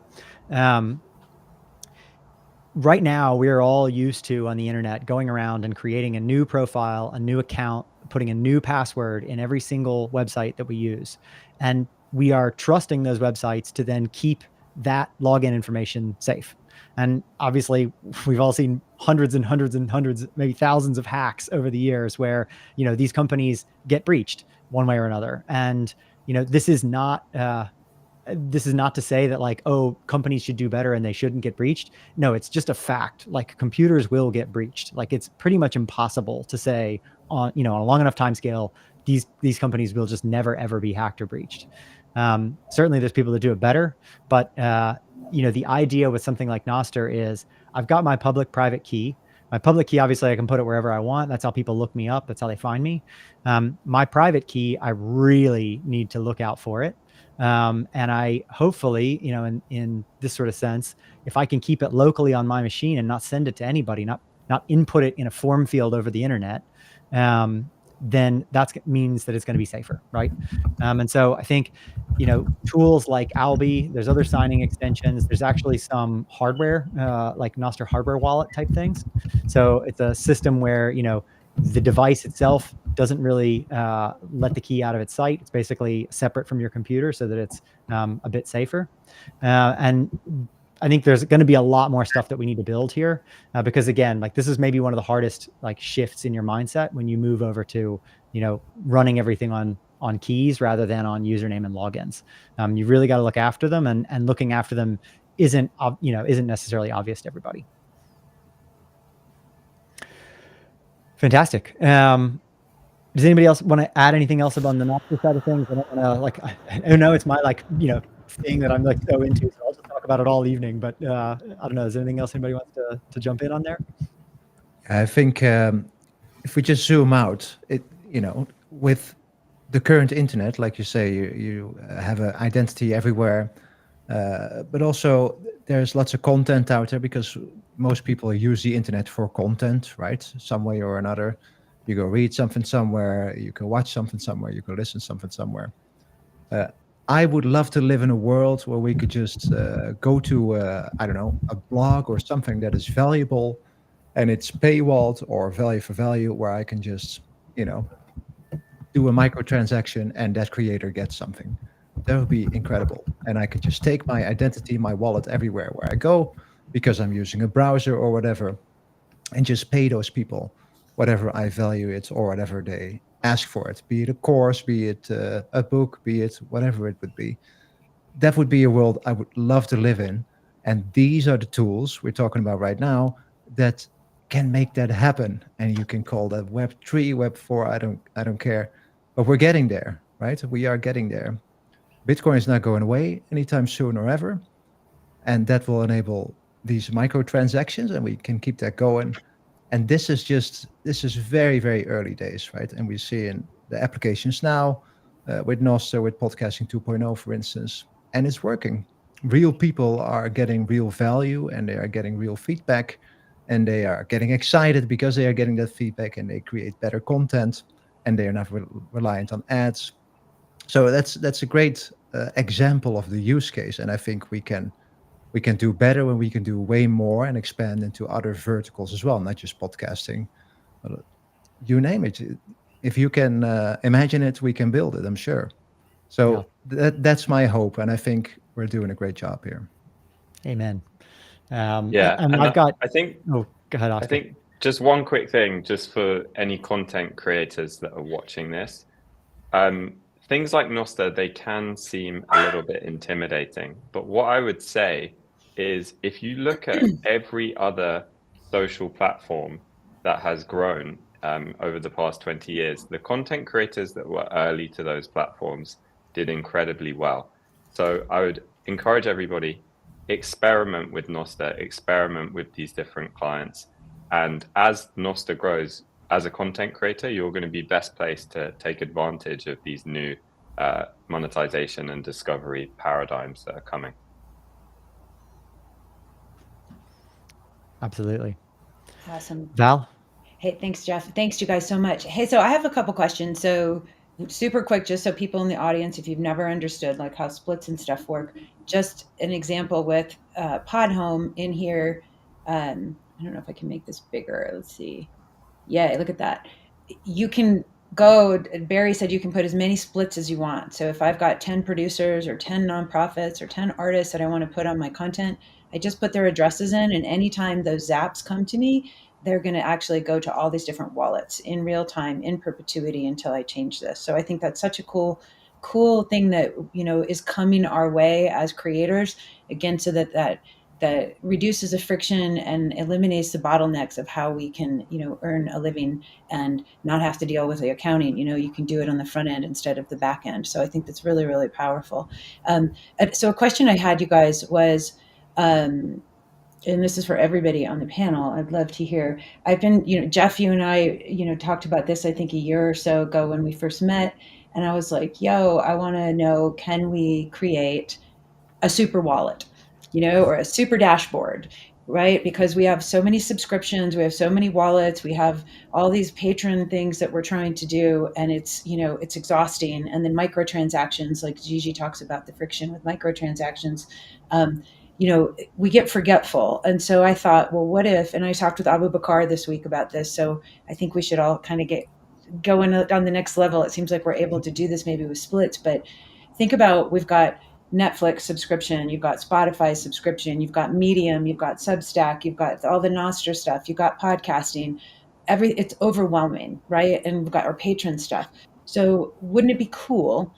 Right now, we're all used to, on the internet, going around and creating a new profile, a new account, putting a new password in every single website that we use. And we are trusting those websites to then keep that login information safe. And obviously, we've all seen hundreds and hundreds and hundreds, maybe thousands of hacks over the years where, these companies get breached one way or another. And, this is not to say that like, oh, companies should do better and they shouldn't get breached. No, it's just a fact. Like, computers will get breached. Like, it's pretty much impossible to say on a long enough time scale, these companies will just never ever be hacked or breached. Certainly there's people that do it better, but the idea with something like Nostr is I've got my public private key. My public key, obviously I can put it wherever I want. That's how people look me up. That's how they find me. My private key, I really need to look out for it. And I hopefully, in this sort of sense, if I can keep it locally on my machine and not send it to anybody, not input it in a form field over the internet, then that means that it's going to be safer, right? And so I think, tools like Albi, there's other signing extensions. There's actually some hardware, like Nostr hardware wallet type things. So it's a system where, the device itself doesn't really let the key out of its sight. It's basically separate from your computer so that it's a bit safer. And I think there's going to be a lot more stuff that we need to build here because, again, like this is maybe one of the hardest like shifts in your mindset when you move over to, running everything on keys rather than on username and logins. You really got to look after them, and looking after them isn't necessarily obvious to everybody. Fantastic. Does anybody else want to add anything else about the Nostr side of things? I don't want to I know it's my thing that I'm like so into, so I'll just talk about it all evening. But I don't know. Is there anything else anybody wants to jump in on there? I think if we just zoom out, with the current internet, like you say, you have an identity everywhere, but also there's lots of content out there because most people use the internet for content, right? Some way or another. You go read something somewhere, you can watch something somewhere, you can listen something somewhere. I would love to live in a world where we could just go to, a blog or something that is valuable and it's paywalled or value for value, where I can just, do a microtransaction and that creator gets something. That would be incredible. And I could just take my identity, my wallet everywhere where I go, because I'm using a browser or whatever, and just pay those people whatever I value it or whatever they ask for it, be it a course, be it a book, be it whatever it would be. That would be a world I would love to live in. And these are the tools we're talking about right now that can make that happen. And you can call that Web3, Web4, I don't care. But we're getting there, right? We are getting there. Bitcoin is not going away anytime soon or ever. And that will enable these microtransactions, and we can keep that going. And this is very, very early days, right? And we see in the applications now with Nostr, with Podcasting 2.0, for instance, and it's working. Real people are getting real value, and they are getting real feedback, and they are getting excited because they are getting that feedback, and they create better content, and they are not reliant on ads. So that's a great example of the use case, and I think we can do better when we can do way more and expand into other verticals as well, not just podcasting. You name it. If you can imagine it, we can build it, I'm sure. So that's my hope, and I think we're doing a great job here. Amen. And I've got. I think. Oh, go ahead, Oscar. I think just one quick thing, just for any content creators that are watching this. Things like Nostr, they can seem a little bit intimidating, but what I would say is if you look at every other social platform that has grown over the past 20 years, the content creators that were early to those platforms did incredibly well. So I would encourage everybody, experiment with Nostr, experiment with these different clients. And as Nostr grows, as a content creator, you're going to be best placed to take advantage of these new monetization and discovery paradigms that are coming. Absolutely. Awesome. Val? Hey, thanks, Jeff. Thanks, you guys, so much. Hey, so I have a couple questions. So super quick, just so people in the audience, if you've never understood like how splits and stuff work, just an example with Pod Home in here. I don't know if I can make this bigger. Let's see. Yeah, look at that. You can go, Barry said you can put as many splits as you want. So if I've got 10 producers or 10 nonprofits or 10 artists that I want to put on my content, I just put their addresses in, and anytime those zaps come to me, they're going to actually go to all these different wallets in real time, in perpetuity, until I change this. So I think that's such a cool thing that, is coming our way as creators, again, so that reduces the friction and eliminates the bottlenecks of how we can, earn a living and not have to deal with the accounting. You can do it on the front end instead of the back end. So I think that's really, really powerful. So a question I had, you guys, was, and this is for everybody on the panel, I'd love to hear. I've been, Jeff, you and I, talked about this, I think a year or so ago when we first met. And I was like, yo, I want to know, can we create a super wallet, or a super dashboard, right? Because we have so many subscriptions, we have so many wallets, we have all these patron things that we're trying to do, and it's, it's exhausting. And then microtransactions, like Gigi talks about the friction with microtransactions, we get forgetful. And so I thought, well, what if, and I talked with Abu Bakar this week about this, so I think we should all kind of get going on the next level. It seems like we're able to do this maybe with splits, but think about, we've got Netflix subscription, you've got Spotify subscription, you've got Medium, you've got Substack, you've got all the Nostr stuff, you've got podcasting, it's overwhelming, right? And we've got our patron stuff. So wouldn't it be cool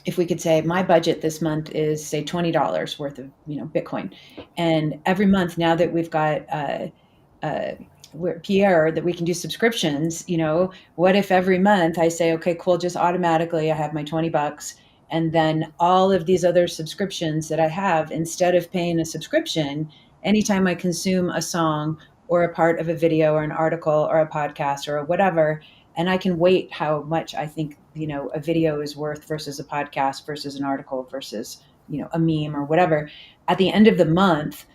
if we could say, my budget this month is, say, $20 worth of, Bitcoin. And every month, now that we've got Pierre, that we can do subscriptions, what if every month I say, okay, cool, just automatically I have my $20, and then all of these other subscriptions that I have, instead of paying a subscription, anytime I consume a song or a part of a video or an article or a podcast or whatever, and I can weight how much I think, a video is worth versus a podcast versus an article versus, a meme or whatever. At the end of the month,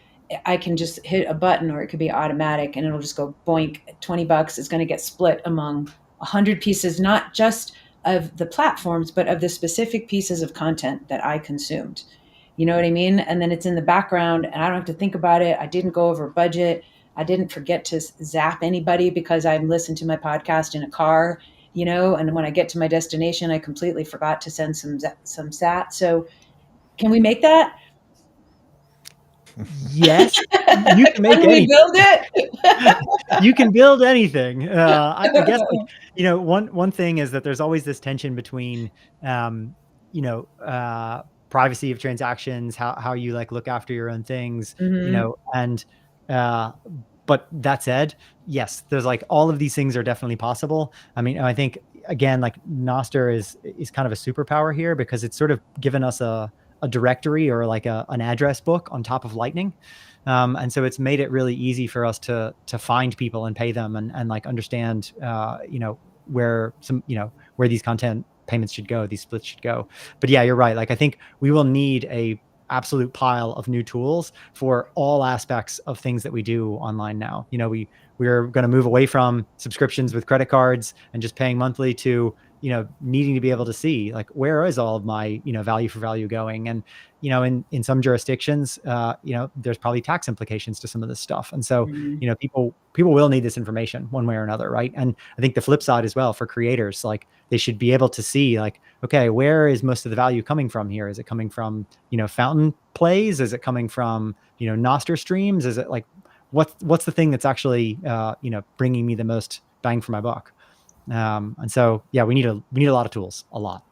I can just hit a button, or it could be automatic, and it'll just go boink, $20 is going to get split among 100 pieces, not just of the platforms, but of the specific pieces of content that I consumed. You know what I mean? And then it's in the background, and I don't have to think about it. I didn't go over budget. I didn't forget to zap anybody because I listened to my podcast in a car, and when I get to my destination, I completely forgot to send some sat. So can we make that? Yes, you can make Can we anything. build it? You can build anything. I guess, one thing is that there's always this tension between, privacy of transactions, how you like look after your own things, Mhm. and, uh, but that said, yes, there's like all of these things are definitely possible. I mean, I think again, like Noster is kind of a superpower here because it's sort of given us a directory or like an address book on top of Lightning. And so it's made it really easy for us to find people and pay them and like understand, where where these content payments should go, these splits should go. But yeah, you're right. Like, I think we will need a absolute pile of new tools for all aspects of things that we do online now. We're going to move away from subscriptions with credit cards and just paying monthly to, needing to be able to see like, where is all of my, value for value going? And, in some jurisdictions, there's probably tax implications to some of this stuff. And so, Mhm. people will need this information one way or another. Right. And I think the flip side as well for creators, like they should be able to see like, okay, where is most of the value coming from here? Is it coming from, fountain plays? Is it coming from, Noster streams? Is it like, what's the thing that's actually, bringing me the most bang for my buck? And so, yeah, we need a lot of tools, a lot.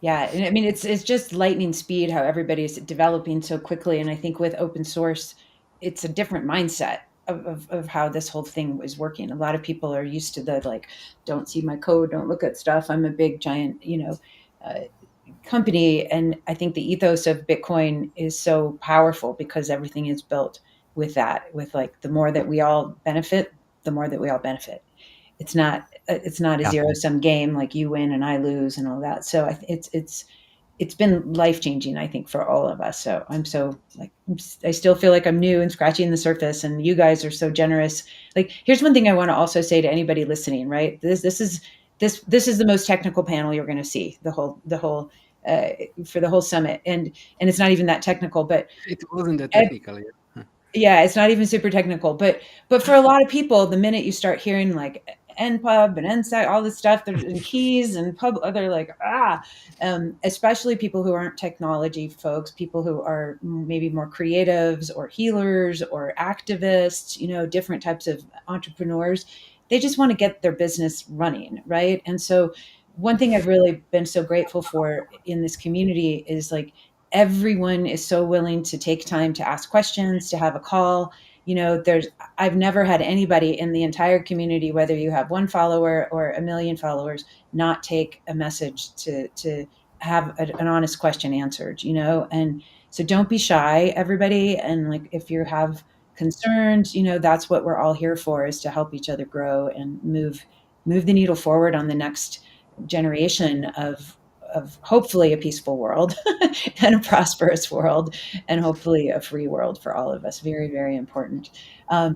Yeah, and I mean, it's just lightning speed how everybody's developing so quickly, and I think with open source, it's a different mindset of how this whole thing is working. A lot of people are used to the like, don't see my code, don't look at stuff. I'm a big giant, uh, company, and I think the ethos of Bitcoin is so powerful because everything is built with that, with like the more that we all benefit, the more that we all benefit. It's not a Yeah. zero sum game like you win and I lose and all that. So it's been life changing, I think, for all of us. So I'm so like, I still feel like I'm new and scratching the surface, and you guys are so generous. Like, here's one thing I want to also say to anybody listening. Right, this is the most technical panel you're going to see uh, for the whole summit, and it's not even that technical, but It wasn't that technical. yeah, it's not even super technical, but for a lot of people, the minute you start hearing like npub and nsec, all this stuff, and keys and pub, they're like, especially people who aren't technology folks, people who are maybe more creatives or healers or activists, different types of entrepreneurs. They just want to get their business running, right? And so one thing I've really been so grateful for in this community is like, everyone is so willing to take time to ask questions, to have a call. I've never had anybody in the entire community, whether you have one follower or a million followers, not take a message to have an honest question answered, and so don't be shy, everybody. And like, if you have concerns, that's what we're all here for, is to help each other grow and move the needle forward on the next generation of hopefully a peaceful world and a prosperous world, and hopefully a free world for all of us. Very, very important. Do you guys,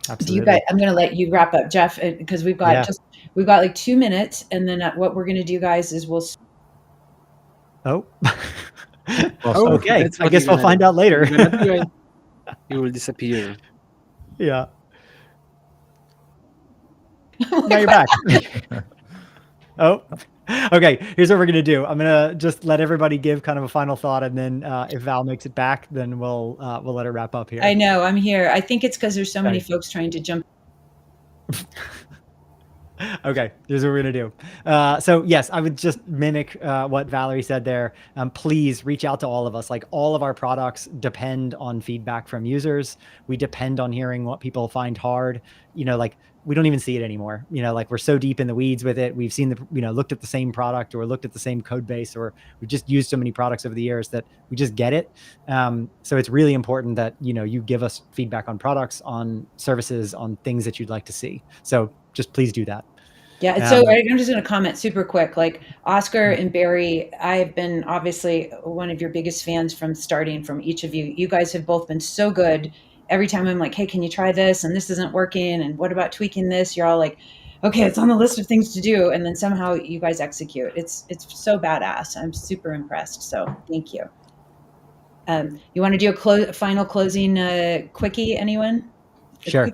Absolutely. I'm going to let you wrap up, Jeff, because we've got like 2 minutes, and then what we're going to do, guys, is we'll. Oh. Oh, Okay. that's I what guess you're we'll find out later. You're gonna do it. You will disappear. Yeah. Now you're back. Oh, okay. Here's what we're gonna do. I'm gonna just let everybody give kind of a final thought, and then if Val makes it back, then we'll let her wrap up here. I know, I'm here. I think it's because there's so many Okay. folks trying to jump. Okay, here's what we're gonna do. So yes, I would just mimic what Valerie said there. Please reach out to all of us. Like, all of our products depend on feedback from users. We depend on hearing what people find hard. Like, we don't even see it anymore. Like, we're so deep in the weeds with it. We've seen looked at the same product or looked at the same code base, or we've just used so many products over the years that we just get it. So it's really important that, you give us feedback on products, on services, on things that you'd like to see. So just please do that. Yeah. So I'm just going to comment super quick. Like, Oscar and Barry, I've been obviously one of your biggest fans from starting, from each of you. You guys have both been so good. Every time I'm like, hey, can you try this? And this isn't working. And what about tweaking this? You're all like, okay, it's on the list of things to do. And then somehow you guys execute. It's so badass. I'm super impressed. So thank you. You want to do a final closing quickie, anyone? Sure.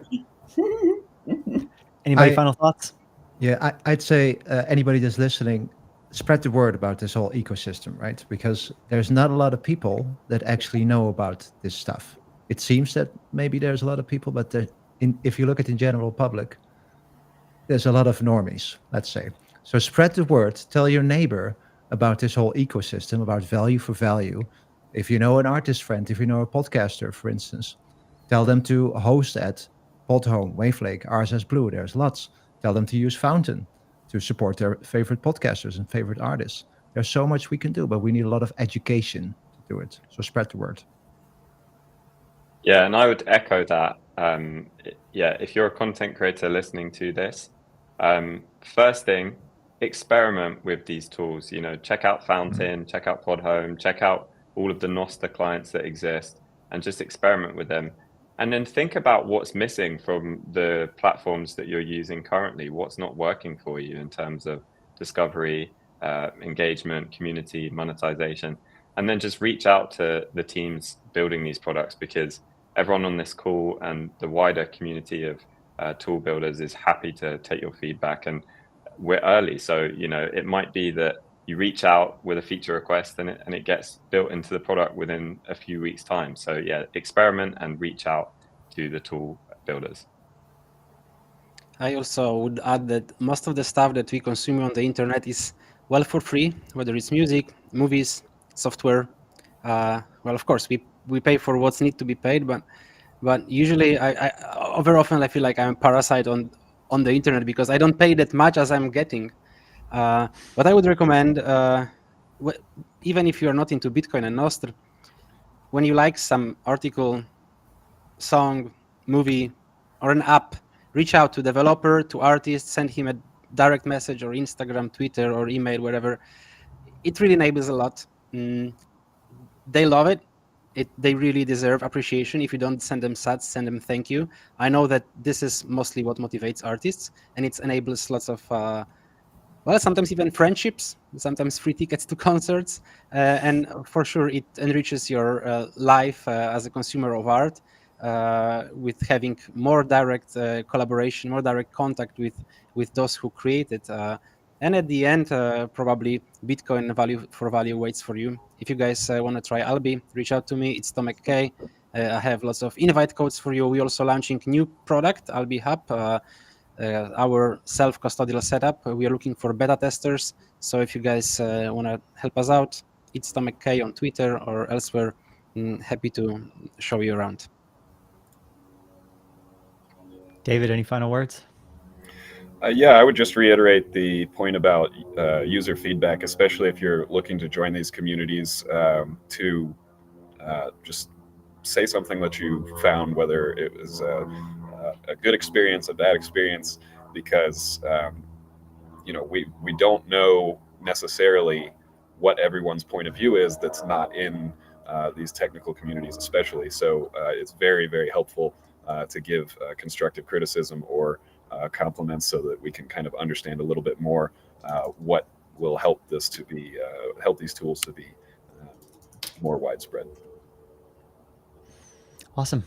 Anybody final thoughts? Yeah, I'd say anybody that's listening, spread the word about this whole ecosystem, right? Because there's not a lot of people that actually know about this stuff. It seems that maybe there's a lot of people, but if you look at the general public, there's a lot of normies, let's say. So spread the word, tell your neighbor about this whole ecosystem, about value for value. If you know an artist friend, if you know a podcaster, for instance, tell them to host at Podhome, Waveflake, RSS Blue. There's lots. Tell them to use Fountain to support their favorite podcasters and favorite artists. There's so much we can do, but we need a lot of education to do it. So spread the word. Yeah, and I would echo that. Yeah, if you're a content creator listening to this, first thing, experiment with these tools. You know, check out Fountain, check out Podhome, check out all of the Noster clients that exist, and just experiment with them. And then think about what's missing from the platforms that you're using currently. What's not working for you in terms of discovery, engagement, community, monetization, and then just reach out to the teams building these products, because everyone on this call and the wider community of tool builders is happy to take your feedback. And we're early, so you know, it might be that you reach out with a feature request and it gets built into the product within a few weeks' time. So yeah, experiment and reach out to the tool builders. I also would add that most of the stuff that we consume on the internet is well for free, whether it's music, movies, software. Well, of course, we pay for what's need to be paid, but usually I very often I feel like I'm a parasite on the internet because I don't pay that much as I'm getting. But I would recommend, even if you're not into Bitcoin and Nostr, when you like some article, song, movie, or an app, reach out to developer, to artist, send him a direct message or Instagram, Twitter, or email, wherever. It really enables a lot. They love it. They really deserve appreciation. If you don't send them sats, send them thank you. I know that this is mostly what motivates artists, and it enables lots of well, sometimes even friendships, sometimes free tickets to concerts, and for sure it enriches your life as a consumer of art with having more direct collaboration, more direct contact with those who create it. And at the end, probably Bitcoin value for value waits for you. If you guys want to try Albi, reach out to me. It's Tomek K. I have lots of invite codes for you. We're also launching new product, Albi Hub. Our self-custodial setup. We are looking for beta testers. So if you guys want to help us out, it's Tomek K on Twitter or elsewhere. Happy to show you around. David, any final words? Yeah, I would just reiterate the point about user feedback, especially if you're looking to join these communities, to just say something that you found, whether it was a good experience, a bad experience, because you know, we don't know necessarily what everyone's point of view is that's not in these technical communities, especially. So it's very, very helpful to give constructive criticism or compliments so that we can kind of understand a little bit more what will help this to be help these tools to be more widespread. Awesome.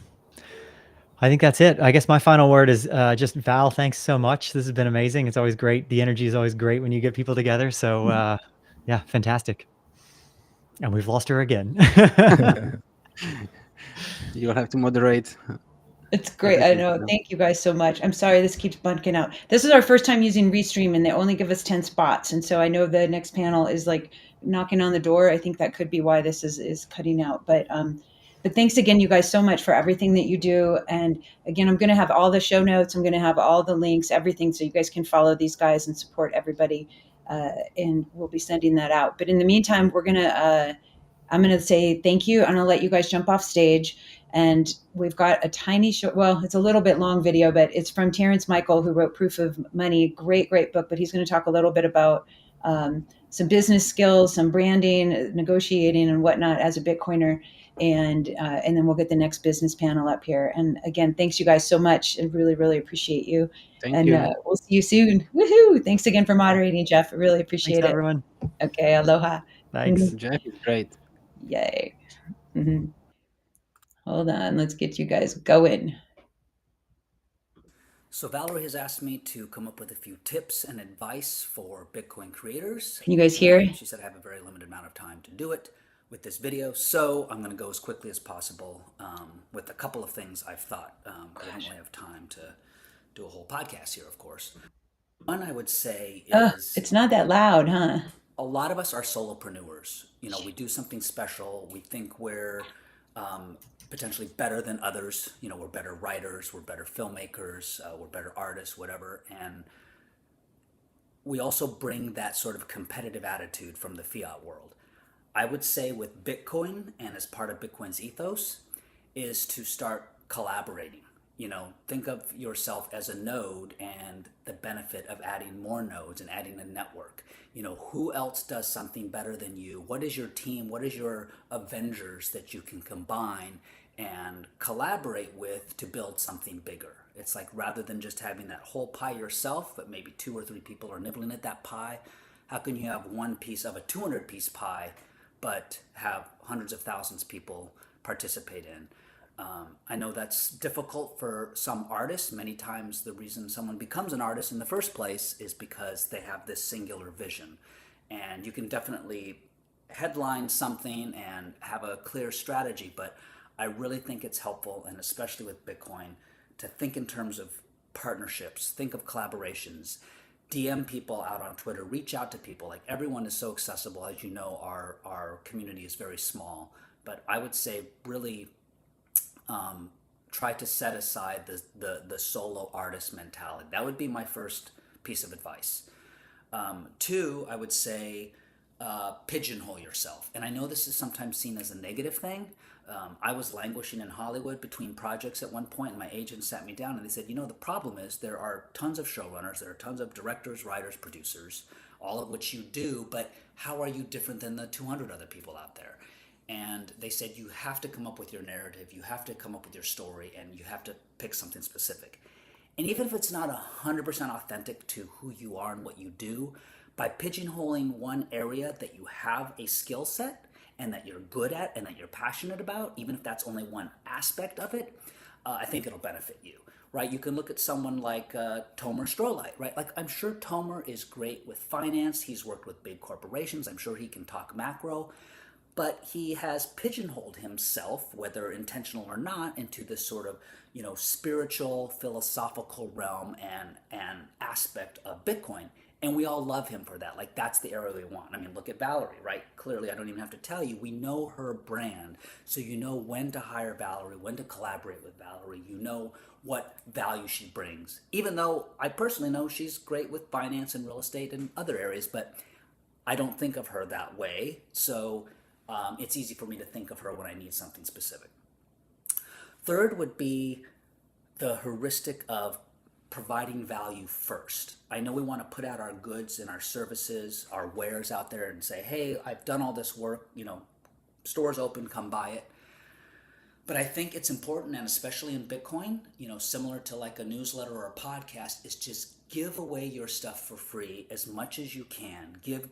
I think that's it. I guess my final word is just Val, thanks so much. This has been amazing. It's always great. The energy is always great when you get people together. So yeah, fantastic. And we've lost her again. You'll have to moderate. It's great. I know. Thank you guys so much. I'm sorry this keeps bunking out. This is our first time using Restream, and they only give us 10 spots. And so I know the next panel is like knocking on the door. I think that could be why this is cutting out. But thanks again, you guys, so much for everything that you do. And again, I'm going to have all the show notes. I'm going to have all the links, everything, so you guys can follow these guys and support everybody. And we'll be sending that out. But in the meantime, I'm going to say thank you. I'm going to let you guys jump off stage. And we've got a tiny short, well, it's a little bit long video, but it's from Terrence Michael, who wrote Proof of Money. Great, great book. But he's going to talk a little bit about some business skills, some branding, negotiating and whatnot as a Bitcoiner. And then we'll get the next business panel up here. And again, thanks you guys so much. I really, really appreciate you. Thank you. We'll see you soon. Woohoo! Thanks again for moderating, Jeff. I really appreciate Thanks, it. everyone. Okay, aloha. Thanks. Jeff is great. Yay. Hold on, let's get you guys going. So Valerie has asked me to come up with a few tips and advice for Bitcoin creators. Can you guys hear? She said I have a very limited amount of time to do it with this video, so I'm going to go as quickly as possible with a couple of things I've thought. I don't really have time to do a whole podcast here, of course. One I would say is it's not that loud, huh? A lot of us are solopreneurs. You know, we do something special. We think we're potentially better than others. You know, we're better writers, we're better filmmakers, we're better artists, whatever. And we also bring that sort of competitive attitude from the fiat world. I would say with Bitcoin, and as part of Bitcoin's ethos, is to start collaborating. You know, think of yourself as a node and the benefit of adding more nodes and adding a network. You know, who else does something better than you? What is your team? What is your Avengers that you can combine and collaborate with to build something bigger? It's like, rather than just having that whole pie yourself, but maybe 2 or 3 people are nibbling at that pie, how can you have one piece of a 200-piece pie but have hundreds of thousands of people participate in? I know that's difficult for some artists. Many times the reason someone becomes an artist in the first place is because they have this singular vision. And you can definitely headline something and have a clear strategy, but I really think it's helpful, and especially with Bitcoin, to think in terms of partnerships, think of collaborations, DM people out on Twitter, reach out to people. Like, everyone is so accessible. As you know, our community is very small, but I would say really try to set aside the solo artist mentality. That would be my first piece of advice. 2, I would say pigeonhole yourself. And I know this is sometimes seen as a negative thing. I was languishing in Hollywood between projects at one point, and my agent sat me down and they said, you know, the problem is there are tons of showrunners, there are tons of directors, writers, producers, all of which you do, but how are you different than the 200 other people out there? And they said, you have to come up with your narrative, you have to come up with your story, and you have to pick something specific. And even if it's not 100% authentic to who you are and what you do, by pigeonholing one area that you have a skill set and that you're good at and that you're passionate about, even if that's only one aspect of it, I think it'll benefit you, right? You can look at someone like Tomer Strolight, right? Like, I'm sure Tomer is great with finance. He's worked with big corporations. I'm sure he can talk macro. But he has pigeonholed himself, whether intentional or not, into this sort of, you know, spiritual, philosophical realm and aspect of Bitcoin. And we all love him for that. Like, that's the area we want. I mean, look at Valerie, right? Clearly, I don't even have to tell you. We know her brand. So you know when to hire Valerie, when to collaborate with Valerie. You know what value she brings. Even though I personally know she's great with finance and real estate and other areas, but I don't think of her that way. So it's easy for me to think of her when I need something specific. 3rd would be the heuristic of providing value first. I know we want to put out our goods and our services, our wares out there and say, hey, I've done all this work, you know, store's open, come buy it. But I think it's important, and especially in Bitcoin, you know, similar to like a newsletter or a podcast, is just give away your stuff for free as much as you can. Give.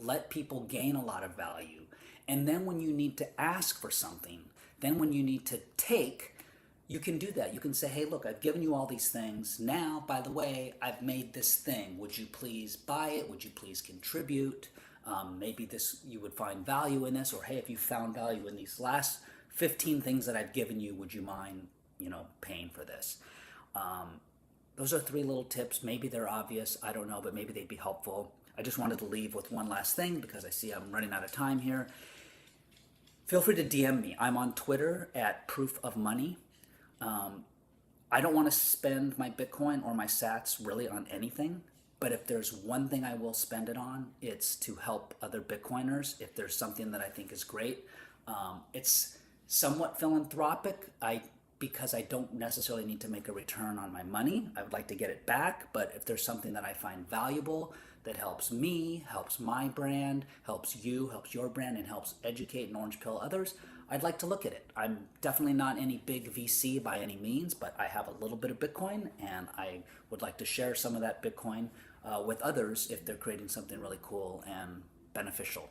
Let people gain a lot of value. And then when you need to ask for something, then when you need to take, you can do that. You can say, hey, look, I've given you all these things. Now, by the way, I've made this thing. Would you please buy it? Would you please contribute? Maybe this, you would find value in this, or hey, if you found value in these last 15 things that I've given you, would you mind, you know, paying for this? Those are 3 little tips. Maybe they're obvious, I don't know, but maybe they'd be helpful. I just wanted to leave with one last thing because I see I'm running out of time here. Feel free to DM me. I'm on Twitter at Proof of Money. I don't want to spend my Bitcoin or my sats really on anything, but if there's one thing I will spend it on, it's to help other Bitcoiners. If there's something that I think is great, it's somewhat philanthropic. Because I don't necessarily need to make a return on my money. I would like to get it back, but if there's something that I find valuable that helps me, helps my brand, helps you, helps your brand, and helps educate and orange pill others, I'd like to look at it. I'm definitely not any big VC by any means, but I have a little bit of Bitcoin, and I would like to share some of that Bitcoin with others if they're creating something really cool and beneficial.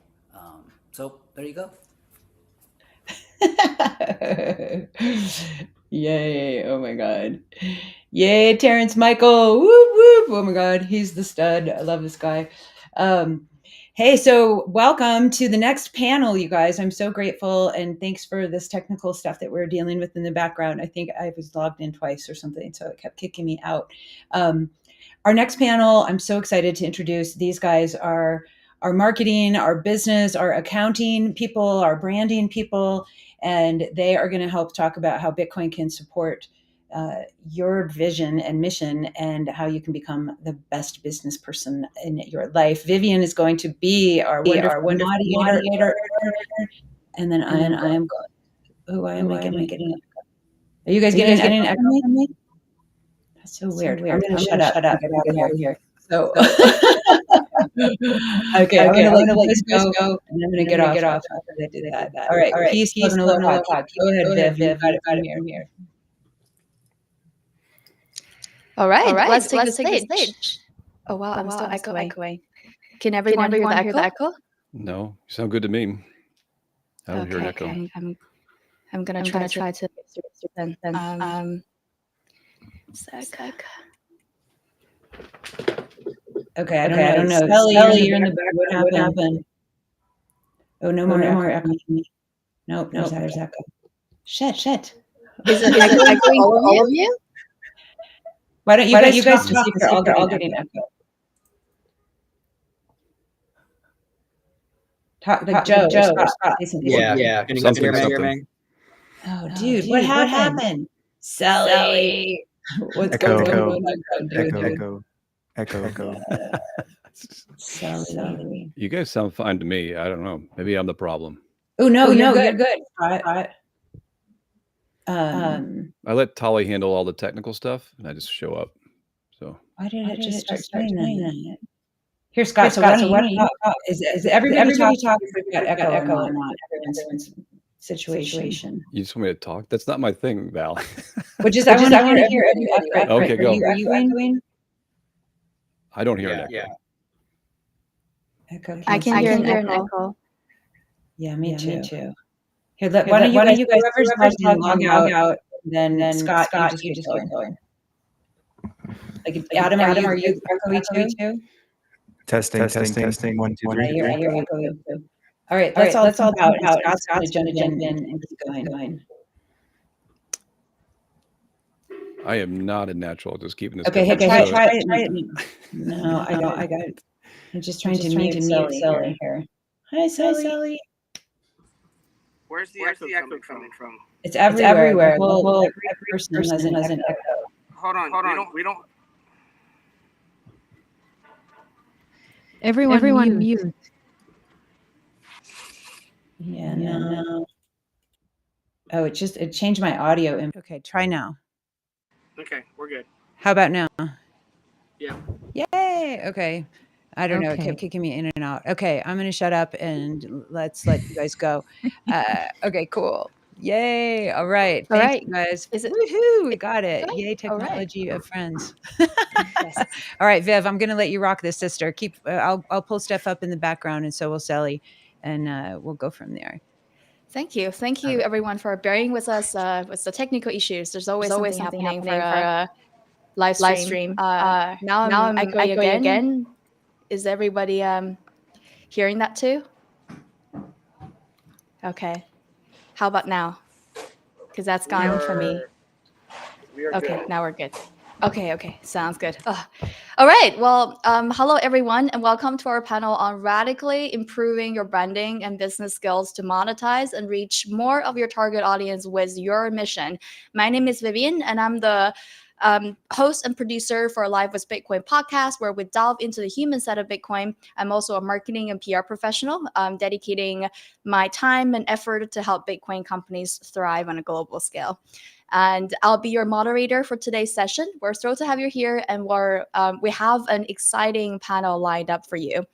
So there you go. Yay. Oh my God. Yay, Terrence Michael. Whoop, whoop. Oh my God. He's the stud. I love this guy. Hey, so welcome to the next panel, you guys. I'm so grateful, and thanks for this technical stuff that we're dealing with in the background. I think I was logged in twice or something, so it kept kicking me out. Our next panel, I'm so excited to introduce. These guys are our marketing, our business, our accounting people, our branding people, and they are going to help talk about how Bitcoin can support your vision and mission and how you can become the best business person in your life. Vivian is going to be our wonderful moderator. And then I am going. Who am I getting? Are you guys getting an echo from me? That's so weird. I'm going to shut up and get out of here. So, okay, I'm going to let you guys go, and I'm going to get off after I did that. All right, peace, love, and aloha. Go ahead, Viv. You got it from here. All right, let's take the stage. Oh wow, I'm still echoing. Can everyone hear the echo? No, you sound good to me. I don't hear an echo. I'm gonna try to then. Sec. Okay, I don't know. Sally, you're in the back. What happened? Oh, no more echo. Nope, there's echo. Shit. Is it echoing all of you? Why don't you guys talk to see if they're all getting echo? Talk, like Joe, Scott. Yeah. Something. Oh, dude, what happened? Sally. What's going on? Echo. Sally. You guys sound fine to me. I don't know. Maybe I'm the problem. Oh no, you're good. I let Tolly handle all the technical stuff, and I just show up. So why did it just start doing that? Here, Scott. So why don't you talk? Is everybody talking? We've got echo or not? Everyone's situation. You just want me to talk? That's not my thing, Val. I want to hear everybody. Okay, go. Are you echoing? I don't hear an echo. Yeah. Echo. I can hear an echo. Yeah, me too. Here, why don't you guys, whoever's log out, then Scott, you just get going. Like Adam, are you echoey too? Testing. 1, 2, 3. You're echoey too. All right, that's all about. Scott's going to jump in and keep going. I am not a natural. Just keeping this. Okay, try it. No, I got it. I'm just trying to mute Sally here. Hi, Sally. Where's the echo coming from? It's everywhere. Every person has an echo. Hold on. We don't. Everyone mute. Yeah, no. Oh, it changed my audio. Okay, try now. Okay, we're good. How about now? Yeah. Yay. Okay. I don't know. It kept kicking me in and out. Okay, I'm going to shut up and let's let you guys go. Okay, cool. Yay. All right. Thanks, guys. Woohoo. We got it. Yay, technology of friends. Yes. All right, Viv, I'm going to let you rock this, sister. I'll pull stuff up in the background, and so will Sally, and we'll go from there. Thank you, everyone, for bearing with us with the technical issues. There's always something happening for a live stream. Now I'm echoing again. Is everybody hearing that too? Okay. How about now? Because that's gone for me. Okay, now we're good. Okay, sounds good. All right, well, hello everyone, and welcome to our panel on radically improving your branding and business skills to monetize and reach more of your target audience with your mission. My name is Vivian, and I'm the host and producer for Live with Bitcoin podcast, where we delve into the human side of Bitcoin. I'm also a marketing and PR professional, dedicating my time and effort to help Bitcoin companies thrive on a global scale. And I'll be your moderator for today's session. We're thrilled to have you here, and we have an exciting panel lined up for you.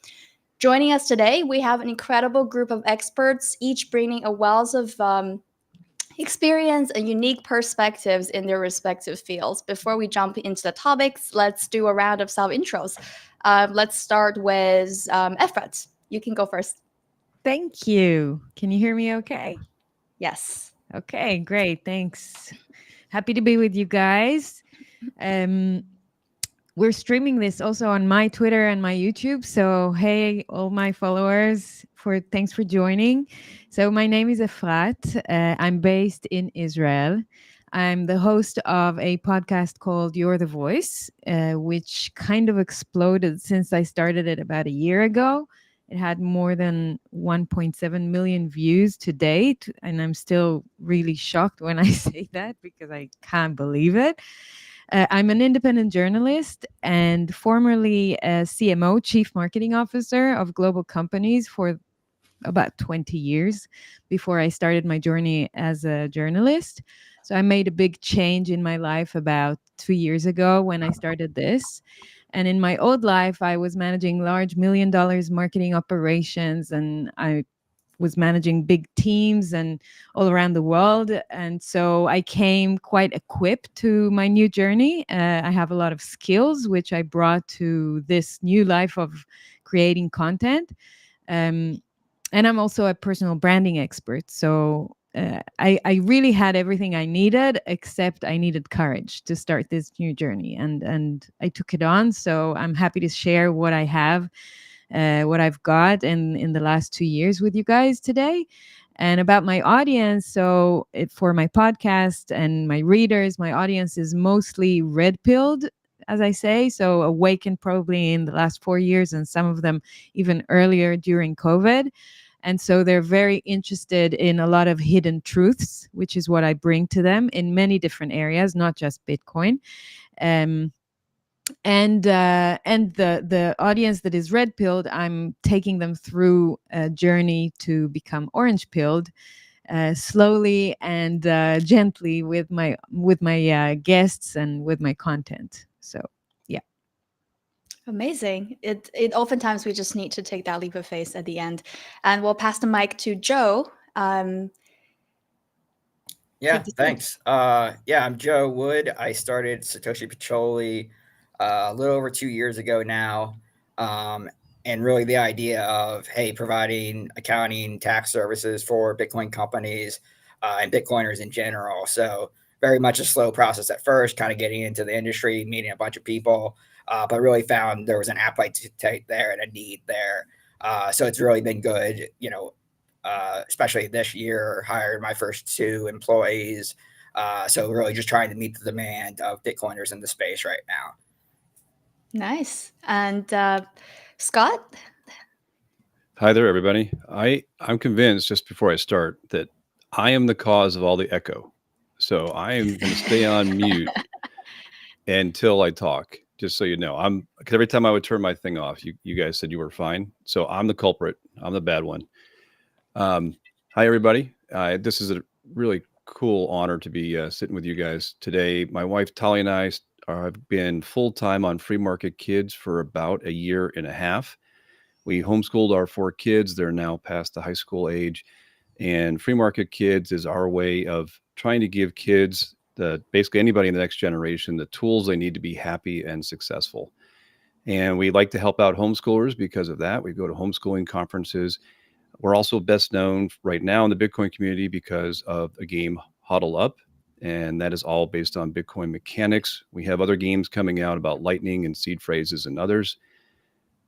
Joining us today, we have an incredible group of experts, each bringing a wealth of experience and unique perspectives in their respective fields. Before we jump into the topics, let's do a round of self-intros. Let's start with Efrat. You can go first. Thank you. Can you hear me okay? Yes. Okay, great. Thanks. Happy to be with you guys. We're streaming this also on my Twitter and my YouTube. So hey, all my followers, thanks for joining. So my name is Efrat. I'm based in Israel. I'm the host of a podcast called You're the Voice, which kind of exploded since I started it about a year ago. It had more than 1.7 million views to date. And I'm still really shocked when I say that because I can't believe it. I'm an independent journalist and formerly a CMO, Chief Marketing Officer of global companies for about 20 years before I started my journey as a journalist. So I made a big change in my life about 2 years ago when I started this. And in my old life, I was managing large $1 million marketing operations, and I was managing big teams and all around the world. And so I came quite equipped to my new journey. I have a lot of skills, which I brought to this new life of creating content. And I'm also a personal branding expert. So I really had everything I needed, except I needed courage to start this new journey. And I took it on. So I'm happy to share what I have, what I've got in the last 2 years with you guys today. And about my audience, so for my podcast and my readers, my audience is mostly red-pilled, as I say, so awakened probably in the last 4 years, and some of them even earlier during COVID. And so they're very interested in a lot of hidden truths, which is what I bring to them in many different areas, not just Bitcoin. And the audience that is red pilled, I'm taking them through a journey to become orange pilled, slowly and gently with my guests and with my content. So yeah. Amazing. It oftentimes we just need to take that leap of faith at the end. And we'll pass the mic to Joe. Yeah, thanks. I'm Joe Wood. I started Satoshi Pacholi a little over 2 years ago now. And really the idea of, hey, providing accounting, tax services for Bitcoin companies and Bitcoiners in general. So very much a slow process at first, kind of getting into the industry, meeting a bunch of people, but really found there was an appetite there and a need there. So it's really been good, especially this year, hired my first 2 employees. So really just trying to meet the demand of Bitcoiners in the space right now. Nice. And Scott? Hi there, everybody. I'm convinced, just before I start, that I am the cause of all the echo. So I am going to stay on mute until I talk, just so you know. Because every time I would turn my thing off, you guys said you were fine. So I'm the culprit. I'm the bad one. Hi, everybody. This is a really cool honor to be sitting with you guys today. My wife, Tali, and I have been full-time on Free Market Kids for about 1.5 years. We homeschooled our 4 kids. They're now past the high school age. And Free Market Kids is our way of trying to give kids, basically anybody in the next generation, the tools they need to be happy and successful. And we like to help out homeschoolers because of that. We go to homeschooling conferences. We're also best known right now in the Bitcoin community because of a game, Huddle Up, and that is all based on Bitcoin mechanics. We have other games coming out about lightning and seed phrases and others.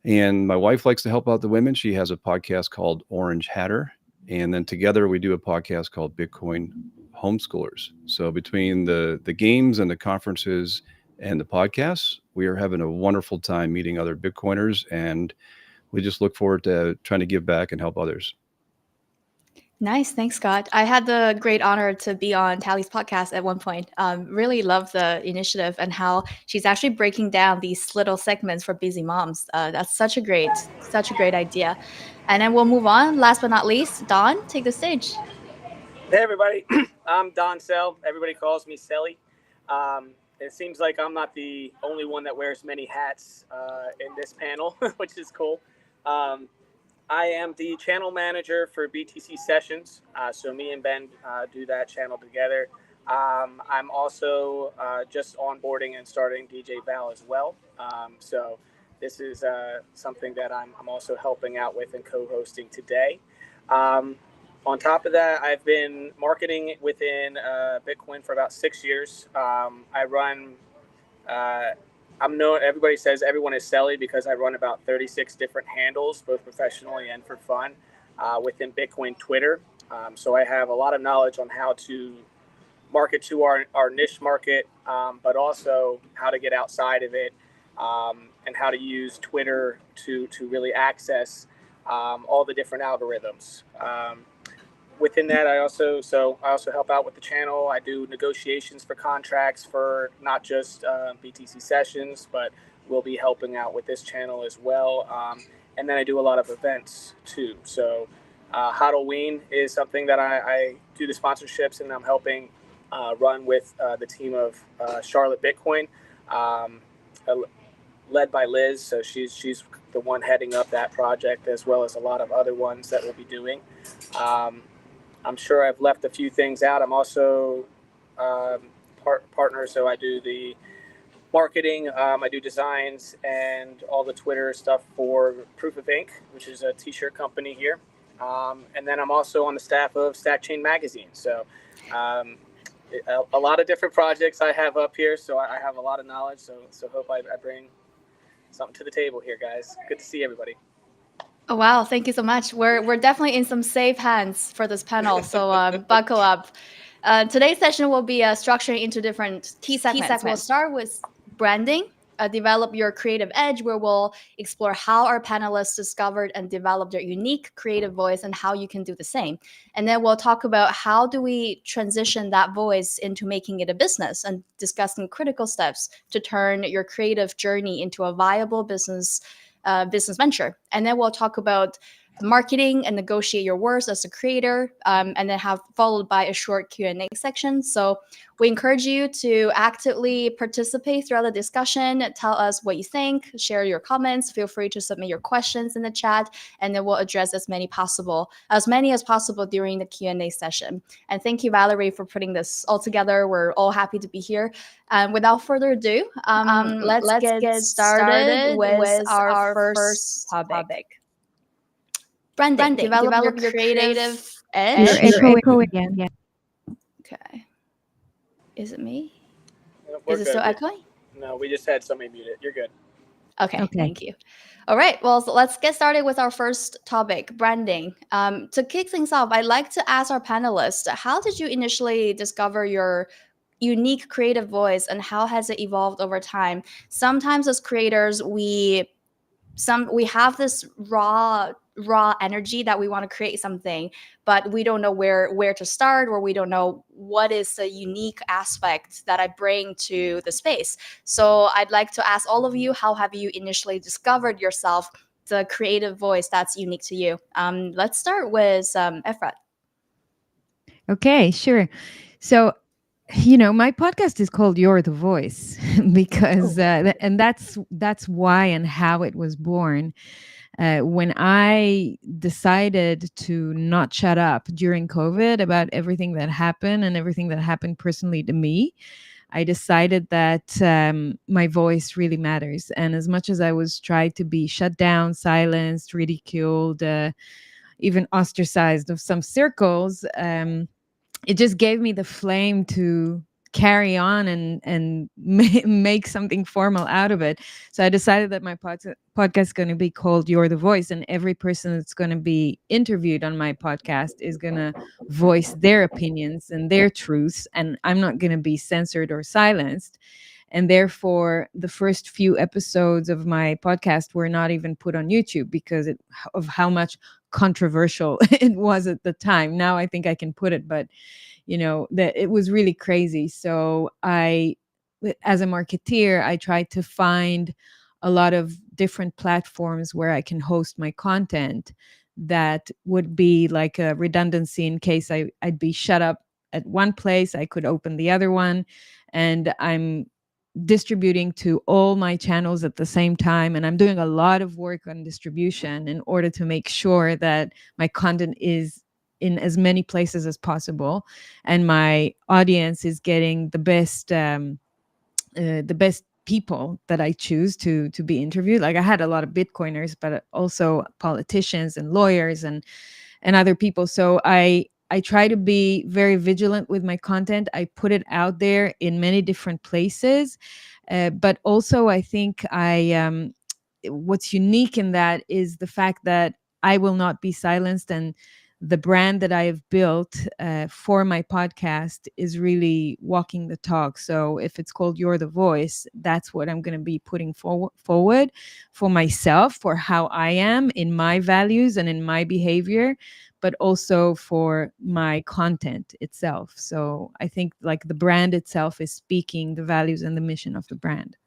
And my wife likes to help out the women. She has a podcast called Orange Hatter. And then together we do a podcast called Bitcoin Homeschoolers. So between the games and the conferences and the podcasts, we are having a wonderful time meeting other Bitcoiners, and we just look forward to trying to give back and help others. Nice. Thanks, Scott. I had the great honor to be on Tali's podcast at one point. Really love the initiative and how she's actually breaking down these little segments for busy moms. That's such a great idea. And then we'll move on. Last but not least, Don, take the stage. Hey, everybody. I'm Don Sell. Everybody calls me Selly. It seems like I'm not the only one that wears many hats in this panel, which is cool. I am the channel manager for BTC Sessions. So me and Ben do that channel together. I'm also just onboarding and starting DJ Val as well. So this is something that I'm also helping out with and co-hosting today. On top of that, I've been marketing within Bitcoin for about 6 years. I run, I'm known, everybody says everyone is Selly because I run about 36 different handles, both professionally and for fun, within Bitcoin Twitter. So I have a lot of knowledge on how to market to our niche market, but also how to get outside of it, and how to use Twitter to really access all the different algorithms. Within that, I also help out with the channel. I do negotiations for contracts for not just BTC sessions, but we'll be helping out with this channel as well. And then I do a lot of events too. So Halloween is something that I do the sponsorships, and I'm helping run with the team of Charlotte Bitcoin, led by Liz. So she's the one heading up that project, as well as a lot of other ones that we'll be doing. I'm sure I've left a few things out. I'm also partner, so I do the marketing, I do designs and all the Twitter stuff for Proof of Ink, which is a t-shirt company here. And then I'm also on the staff of Stack Chain Magazine. So a lot of different projects I have up here, so I have a lot of knowledge. So hope I bring something to the table here, guys. Good to see everybody. Oh, wow. Thank you so much. We're definitely in some safe hands for this panel, so buckle up. Today's session will be structured into different key segments. We'll start with branding, develop your creative edge, where we'll explore how our panelists discovered and developed their unique creative voice and how you can do the same. And then we'll talk about how do we transition that voice into making it a business, and discussing critical steps to turn your creative journey into a viable business venture. And then we'll talk about marketing and negotiate your words as a creator, and then have followed by a short Q&A section. So we encourage you to actively participate throughout the discussion. Tell us what you think, share your comments, feel free to submit your questions in the chat, and then we'll address as many as possible during the Q&A session. And thank you, Valerie, for putting this all together. We're all happy to be here. Without further ado, let's get started with our first topic. Branding. Develop your creative edge. You're echoing again. Yeah. Okay. Is it me? No, Is it still echoing? No, we just had somebody mute it. You're good. Okay, thank you. All right, well, so let's get started with our first topic, branding. To kick things off, I'd like to ask our panelists, how did you initially discover your unique creative voice, and how has it evolved over time? Sometimes as creators, we have this raw energy that we want to create something, but we don't know where to start, or we don't know what is the unique aspect that I bring to the space. So I'd like to ask all of you, how have you initially discovered yourself, the creative voice that's unique to you? Let's start with Efrat. Okay, sure. So, my podcast is called You're the Voice because, and that's why and how it was born. When I decided to not shut up during COVID about everything that happened and everything that happened personally to me, I decided that my voice really matters. And as much as I was tried to be shut down, silenced, ridiculed, even ostracized of some circles, it just gave me the flame to carry on and make something formal out of it. So I decided that my podcast is going to be called You're the Voice, and every person that's going to be interviewed on my podcast is going to voice their opinions and their truths, and I'm not going to be censored or silenced. And therefore, the first few episodes of my podcast were not even put on YouTube because of how much controversial it was at the time. Now I think I can put it, but that it was really crazy. So as a marketeer, I tried to find a lot of different platforms where I can host my content that would be like a redundancy in case I'd be shut up at one place, I could open the other one. And I'm distributing to all my channels at the same time. And I'm doing a lot of work on distribution in order to make sure that my content is in as many places as possible, and my audience is getting the best people that I choose to be interviewed. Like I had a lot of Bitcoiners, but also politicians and lawyers and and other people. So I try to be very vigilant with my content. I put it out there in many different places, but also I think what's unique in that is the fact that I will not be silenced, and the brand that I have built for my podcast is really walking the talk. So if it's called You're the Voice, that's what I'm going to be putting forward for myself, for how I am in my values and in my behavior, but also for my content itself. So I think like the brand itself is speaking the values and the mission of the brand.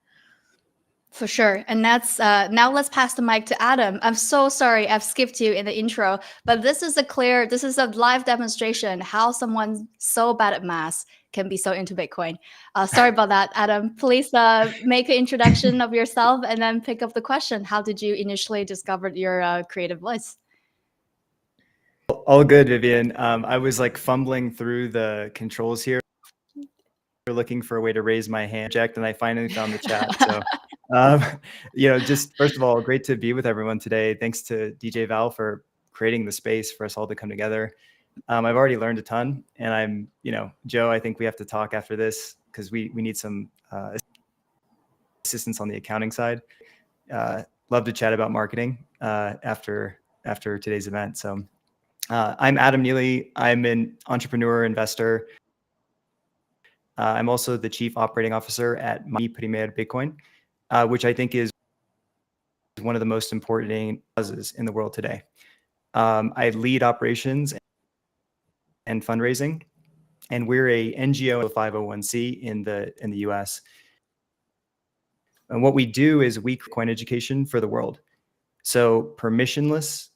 For sure. And that's now let's pass the mic to Adam. I'm so sorry I've skipped you in the intro, but this is a live demonstration how someone so bad at math can be so into Bitcoin. Sorry about that, Adam. Please make an introduction of yourself and then pick up the question. How did you initially discover your creative voice? All good, Vivian. I was like fumbling through the controls here, looking for a way to raise my hand, and I finally found the chat. So, just first of all, great to be with everyone today. Thanks to DJ Val for creating the space for us all to come together. I've already learned a ton, and I'm, Joe, I think we have to talk after this because we need some assistance on the accounting side. Love to chat about marketing after today's event. So I'm Adam Neely. I'm an entrepreneur, investor. I'm also the chief operating officer at Primer Bitcoin, which I think is one of the most important causes in the world today. I lead operations and fundraising, and we're a NGO 501c in the US. And what we do is we create Bitcoin education for the world. So permissionless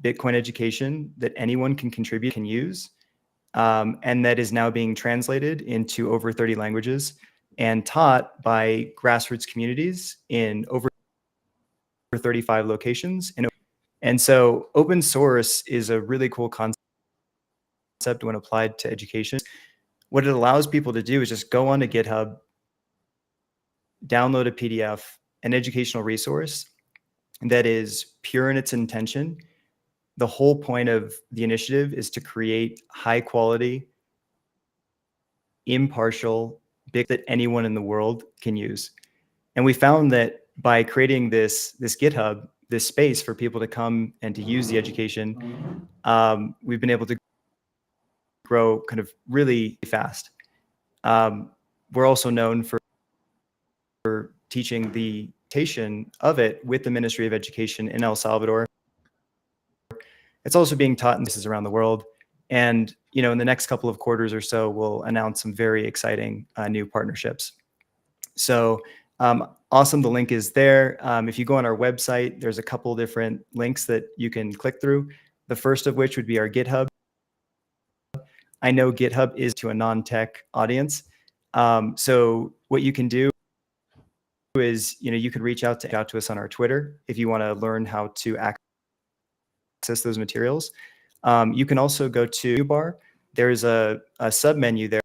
Bitcoin education that anyone can contribute, can use, and that is now being translated into over 30 languages and taught by grassroots communities in over 35 locations. And so open source is a really cool concept when applied to education. What it allows people to do is just go onto GitHub, download a PDF, an educational resource that is pure in its intention. The whole point of the initiative is to create high quality, impartial bit that anyone in the world can use. And we found that by creating this GitHub, this space for people to come and to use the education, we've been able to grow kind of really fast. We're also known for teaching the education of it with the Ministry of Education in El Salvador. It's also being taught in places around the world. And, in the next couple of quarters or so, we'll announce some very exciting new partnerships. So awesome. The link is there. If you go on our website, there's a couple different links that you can click through. The first of which would be our GitHub. I know GitHub is to a non-tech audience. So what you can do is, you can reach out to us on our Twitter if you want to learn how to access those materials. You can also go to Bar. There's a sub menu there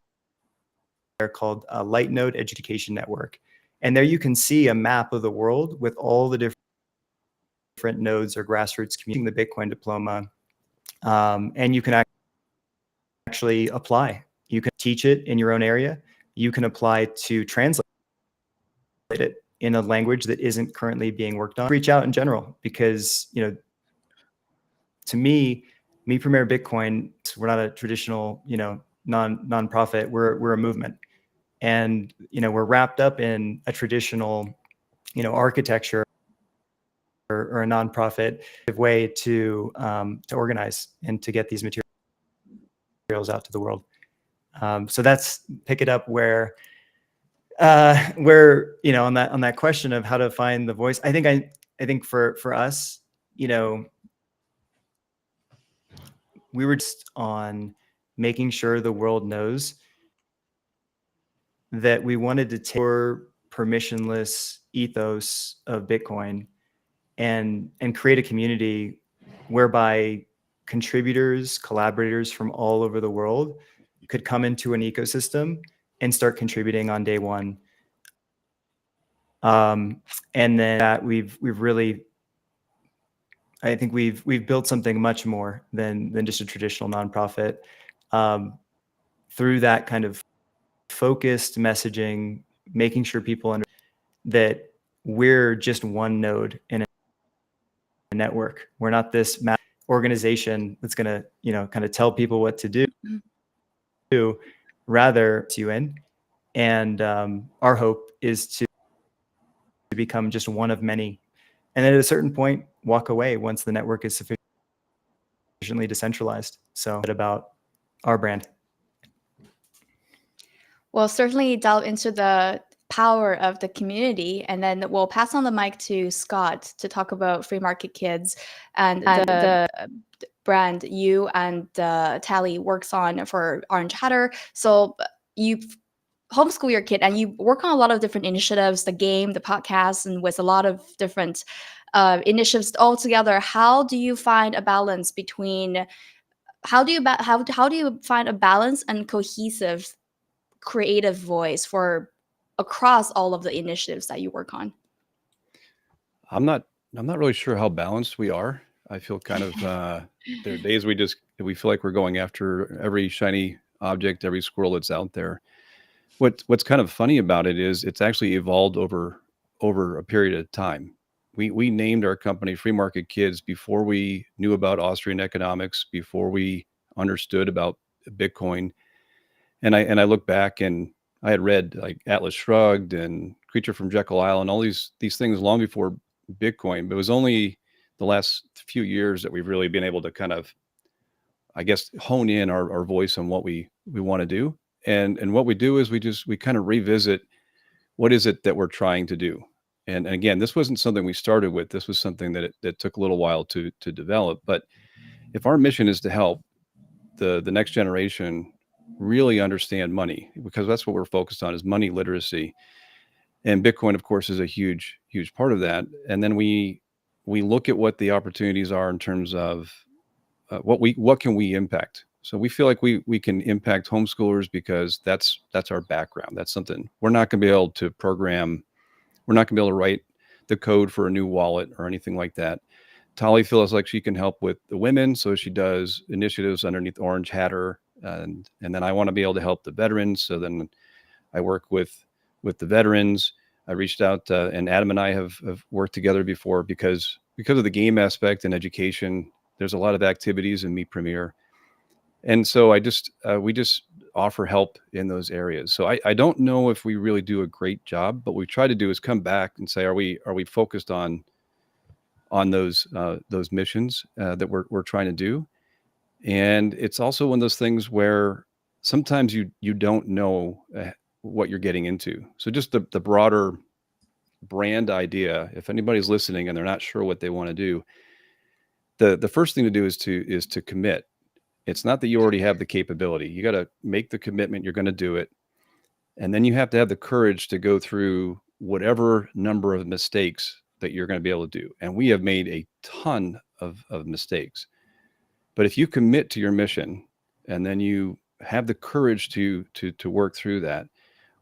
called Light Node Education Network. And there you can see a map of the world with all the different nodes or grassroots communities, the Bitcoin diploma. And you can actually apply. You can teach it in your own area. You can apply to translate it in a language that isn't currently being worked on. Reach out in general, because, to me, Premier Bitcoin, we're not a traditional, non-profit. We're a movement. And, we're wrapped up in a traditional, architecture or a nonprofit way to organize and to get these materials out to the world. So that's pick it up where on that question of how to find the voice. I think for us, we were just on making sure the world knows that we wanted to take our permissionless ethos of Bitcoin and create a community whereby contributors, collaborators from all over the world could come into an ecosystem and start contributing on day one. And then that we've really I think we've built something much more than just a traditional nonprofit. Through that kind of focused messaging, making sure people understand that we're just one node in a network. We're not this organization that's going to, kind of tell people what to do. Rather, to in, and our hope is to become just one of many, and then at a certain point, walk away once the network is sufficiently decentralized. So, about our brand. Well, certainly delve into the power of the community, and then we'll pass on the mic to Scott to talk about Free Market Kids and the brand you and Tally works on for Orange Hatter. So you homeschool your kid and you work on a lot of different initiatives, the game, the podcast, and with a lot of different initiatives all together. How do you find a balance between how do you find a balance and cohesive creative voice for across all of the initiatives that you work on? I'm not really sure how balanced we are. I feel kind of there are days we feel like we're going after every shiny object, every squirrel that's out there. What's kind of funny about it is it's actually evolved over a period of time. We named our company Free Market Kids before we knew about Austrian economics, before we understood about Bitcoin. And I look back and I had read like Atlas Shrugged and Creature from Jekyll Island, all these things long before Bitcoin. But it was only the last few years that we've really been able to kind of, I guess, hone in our voice on what we want to do. And what we do is we kind of revisit what is it that we're trying to do. And again, this wasn't something we started with. This was something that took a little while to develop. But if our mission is to help the next generation really understand money, because that's what we're focused on, is money literacy. And Bitcoin, of course, is a huge part of that. And then we look at what the opportunities are in terms of what can we impact. So we feel like we can impact homeschoolers because that's our background. That's something we're not going to be able to program. We're not going to be able to write the code for a new wallet or anything like that. Tali feels like she can help with the women, so she does initiatives underneath Orange Hatter, and then I want to be able to help the veterans. So then I work with the veterans. I reached out, and Adam and I have worked together before because of the game aspect and education. There's a lot of activities in Meet Premier, and so we just offer help in those areas. So I don't know if we really do a great job, but what we try to do is come back and say, are we focused on those missions that we're trying to do? And it's also one of those things where sometimes you don't know what you're getting into. So just the broader brand idea, if anybody's listening and they're not sure what they want to do, the first thing to do is to commit. It's not that you already have the capability. You got to make the commitment. You're going to do it. And then you have to have the courage to go through whatever number of mistakes that you're going to be able to do. And we have made a ton of mistakes. But if you commit to your mission and then you have the courage to work through that,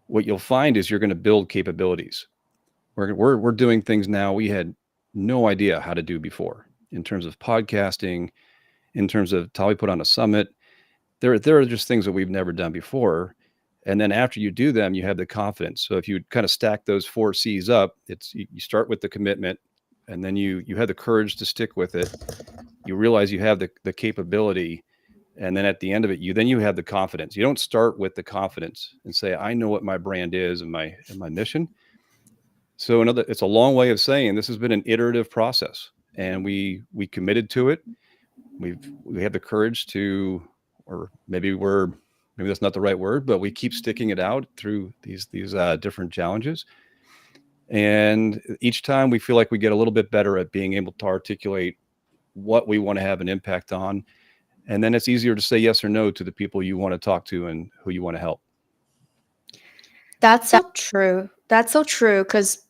what you'll find is you're going to build capabilities. We're doing things now we had no idea how to do before, in terms of podcasting, in terms of Tali put on a summit. There are just things that we've never done before. And then after you do them, you have the confidence. So if you kind of stack those 4 C's up, you start with the commitment, and then you have the courage to stick with it. You realize you have the capability. And then at the end of it, you have the confidence. You don't start with the confidence and say, I know what my brand is and my mission. So it's a long way of saying this has been an iterative process, and we committed to it. We have the courage to, or maybe that's not the right word, but we keep sticking it out through these different challenges. And each time we feel like we get a little bit better at being able to articulate what we want to have an impact on. And then it's easier to say yes or no to the people you want to talk to and who you want to help. That's so true. That's so true. Because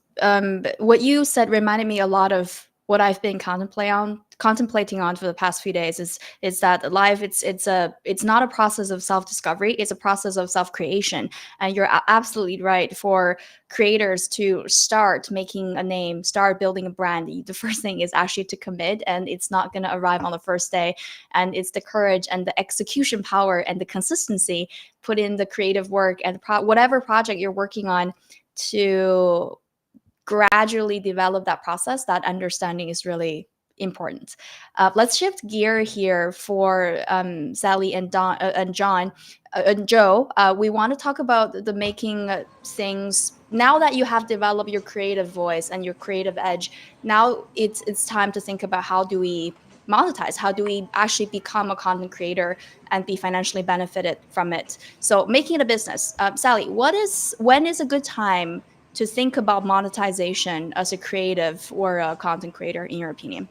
what you said reminded me a lot of what I've been contemplating on for the past few days is that life it's not a process of self-discovery, it's a process of self-creation. And you're absolutely right. For creators to start making a name, start building a brand, the first thing is actually to commit, and it's not going to arrive on the first day. And it's the courage and the execution power and the consistency, put in the creative work and whatever project you're working on, to gradually develop that process. That understanding is really important. Let's shift gear here for Sally and John and Joe. We want to talk about the making things. Now that you have developed your creative voice and your creative edge, now it's time to think about, how do we monetize? How do we actually become a content creator and be financially benefited from it? So making it a business. Sally, when is a good time to think about monetization as a creative or a content creator, in your opinion?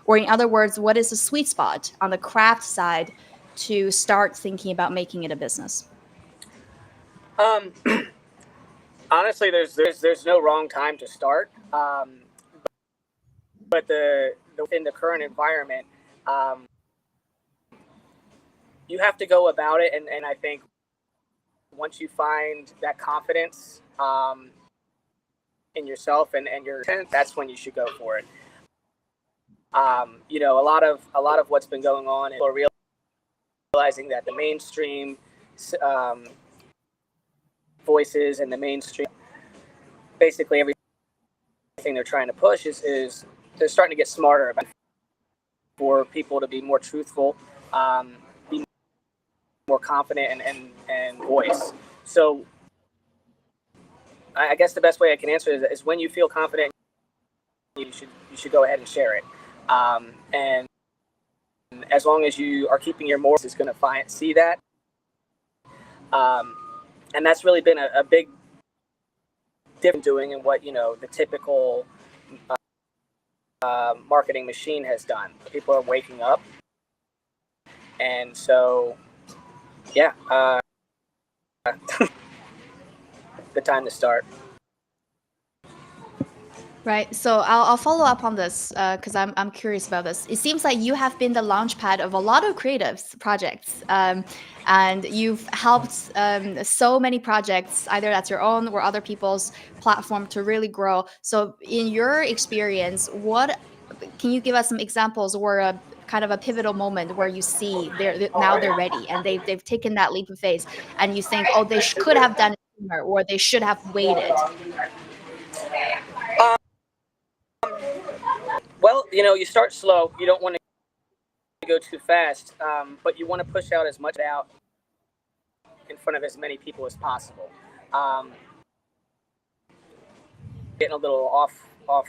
Or in other words, what is the sweet spot on the craft side to start thinking about making it a business? Honestly, there's no wrong time to start. But within the current environment, you have to go about it, and I think once you find that confidence in yourself and your intent, that's when you should go for it. You know, a lot of what's been going on, and people are realizing that the mainstream voices and the mainstream, basically everything they're trying to push is they're starting to get smarter about it, for people to be more truthful, be more confident and voice. So I guess the best way I can answer is when you feel confident, you should go ahead and share it. And as long as you are keeping your morals, is going to see that. And that's really been a big difference doing in what, you know, the typical marketing machine has done. People are waking up, and so yeah, the time to start. Right. So I'll follow up on this because I'm curious about this. It seems like you have been the launchpad of a lot of creative projects, and you've helped so many projects, either that's your own or other people's platform, to really grow. So in your experience, what can you give us some examples, or a kind of a pivotal moment where you see now they're ready and they've taken that leap of faith, and you think, oh, they could have done it sooner, or they should have waited? Well, you know, you start slow. You don't want to go too fast, but you want to push out as much out in front of as many people as possible. Getting a little off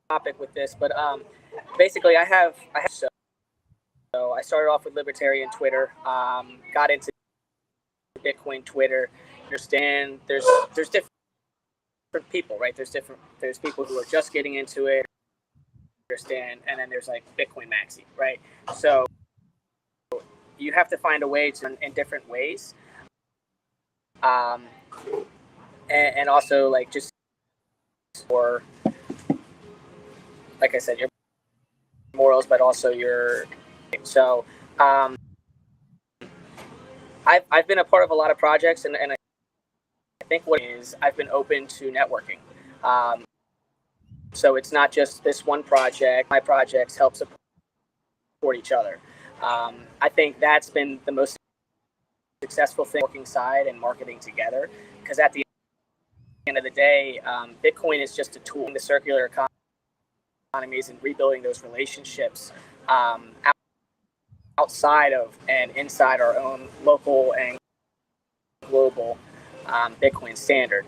topic with this, but basically, I have so I started off with libertarian Twitter, got into Bitcoin Twitter. Understand there's different people, right? There's people who are just getting into it, understand, and then there's like Bitcoin Maxi, right? So you have to find a way to in different ways, and also like just for, like I said, your morals, but also your so I've been a part of a lot of projects, and I think what is I've been open to networking. So it's not just this one project. My projects help support each other. I think that's been the most successful thing, working side and marketing together, because at the end of the day, Bitcoin is just a tool in the circular economies and rebuilding those relationships outside of and inside our own local and global Bitcoin standard.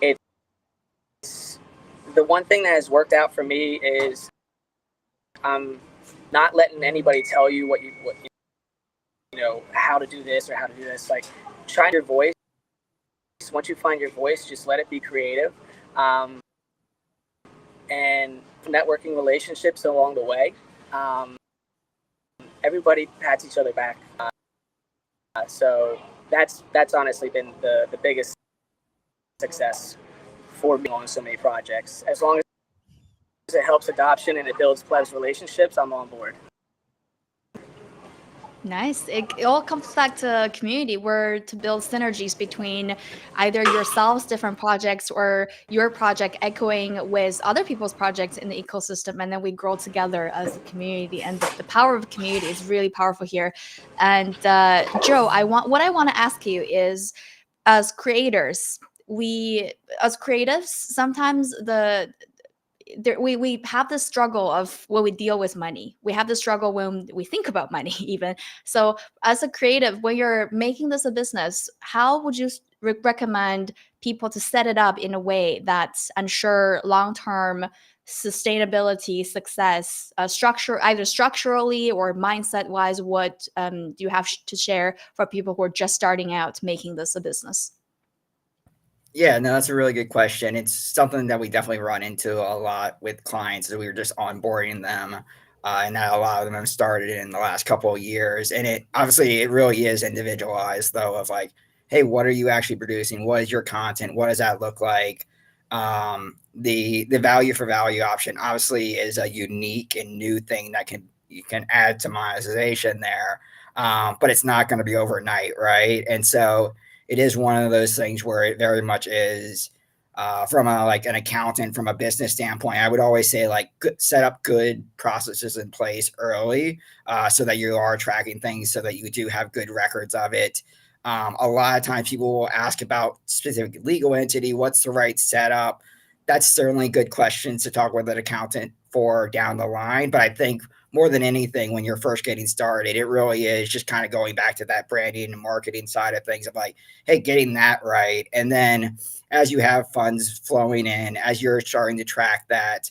It's the one thing that has worked out for me is not letting anybody tell you what you know, how to do this or how to do this. Like, try your voice. Once you find your voice, just let it be creative, and networking relationships along the way. Everybody pats each other back. So that's honestly been the biggest success for me on so many projects. As long as it helps adoption and it builds plebs relationships, I'm on board. Nice. It all comes back to community, where to build synergies between either yourselves, different projects, or your project echoing with other people's projects in the ecosystem, and then we grow together as a community. And the power of community is really powerful here. And Joe, what I want to ask you is, as creators, as creatives, sometimes we have this struggle of when we deal with money. We have the struggle when we think about money even. So as a creative, when you're making this a business, how would you recommend people to set it up in a way that ensure long-term sustainability, success, either structurally or mindset wise? What do you have to share for people who are just starting out making this a business? Yeah, no, that's a really good question. It's something that we definitely run into a lot with clients as we were just onboarding them. And that a lot of them have started in the last couple of years. And it really is individualized though, of like, hey, what are you actually producing? What is your content? What does that look like? The value for value option obviously is a unique and new thing that you can add to monetization there. But it's not going to be overnight, right? And so it is one of those things where it very much is from an accountant, from a business standpoint. I would always say set up good processes in place early so that you are tracking things, so that you do have good records of it. A lot of times people will ask about specific legal entity. What's the right setup? That's certainly good questions to talk with an accountant for down the line. But I think more than anything, when you're first getting started, it really is just kind of going back to that branding and marketing side of things of like, hey, getting that right. And then as you have funds flowing in, as you're starting to track that,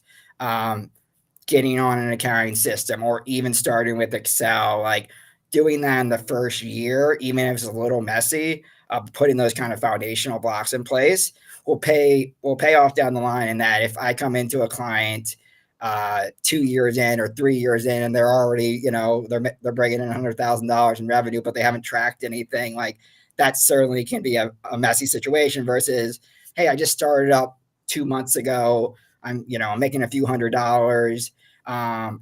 getting on an accounting system, or even starting with Excel, like doing that in the first year, even if it's a little messy, putting those kind of foundational blocks in place will pay off down the line. And that if I come into a client 2 years in or 3 years in, and they're already, they're bringing in $100,000 in revenue, but they haven't tracked anything, like that certainly can be a messy situation versus, hey, I just started up 2 months ago. I'm making a few $100s.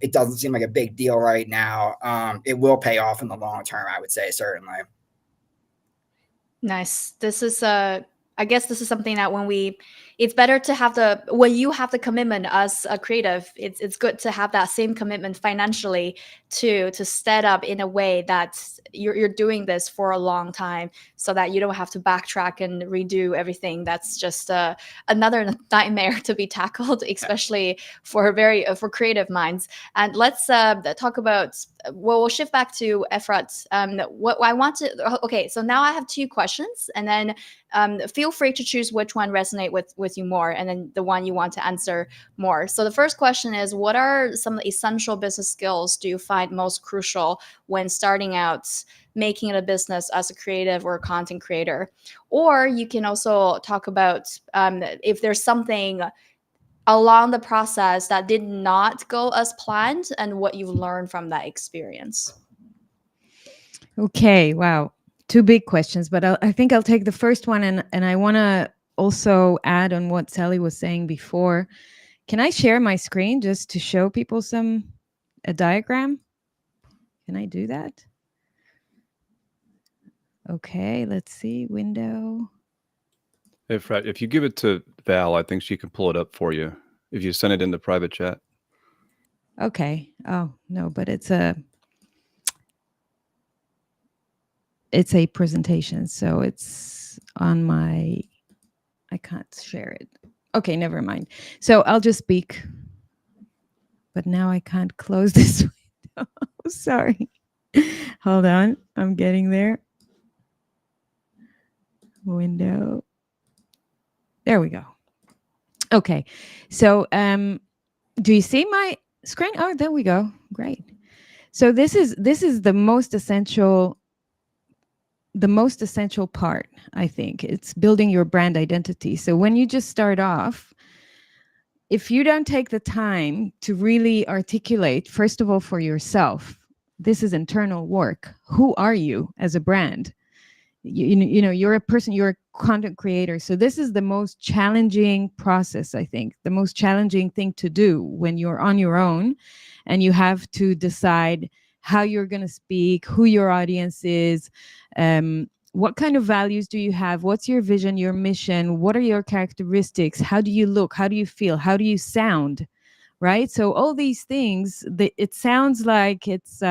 It doesn't seem like a big deal right now. It will pay off in the long term, I would say, certainly. Nice. I guess this is something that it's better to have when you have the commitment as a creative, it's good to have that same commitment financially to set up in a way that you're doing this for a long time, so that you don't have to backtrack and redo everything. That's just another nightmare to be tackled, especially for creative minds. And let's talk about, we'll shift back to Efrat. Okay, so now I have 2 questions, and then feel free to choose which one resonate with you more, and then the one you want to answer more. So the first question is, what are some of the essential business skills do you find most crucial when starting out making it a business as a creative or a content creator? Or you can also talk about if there's something along the process that did not go as planned and what you've learned from that experience. Okay, wow. 2 big questions, but I think I'll take the first one, and I want to also add on what Sally was saying before. Can I share my screen just to show people a diagram? Can I do that? Okay, let's see, window. If you give it to Val, I think she can pull it up for you if you send it in the private chat. Okay. Oh, no, but it's a presentation, so it's on I can't share it. Okay, never mind. So I'll just speak. But now I can't close this window. Sorry. Hold on. I'm getting there. Window. There we go. Okay. So do you see my screen? Oh, there we go. Great. So this is the most essential part, I think. It's building your brand identity. So when you just start off, if you don't take the time to really articulate, first of all, for yourself, this is internal work. Who are you as a brand? you know, you're a person, you're a content creator. So this is the most challenging process, I think, the most challenging thing to do when you're on your own and you have to decide how you're going to speak, who your audience is, what kind of values do you have, what's your vision, your mission, what are your characteristics, how do you look, how do you feel, how do you sound, right? So all these things, it sounds like it's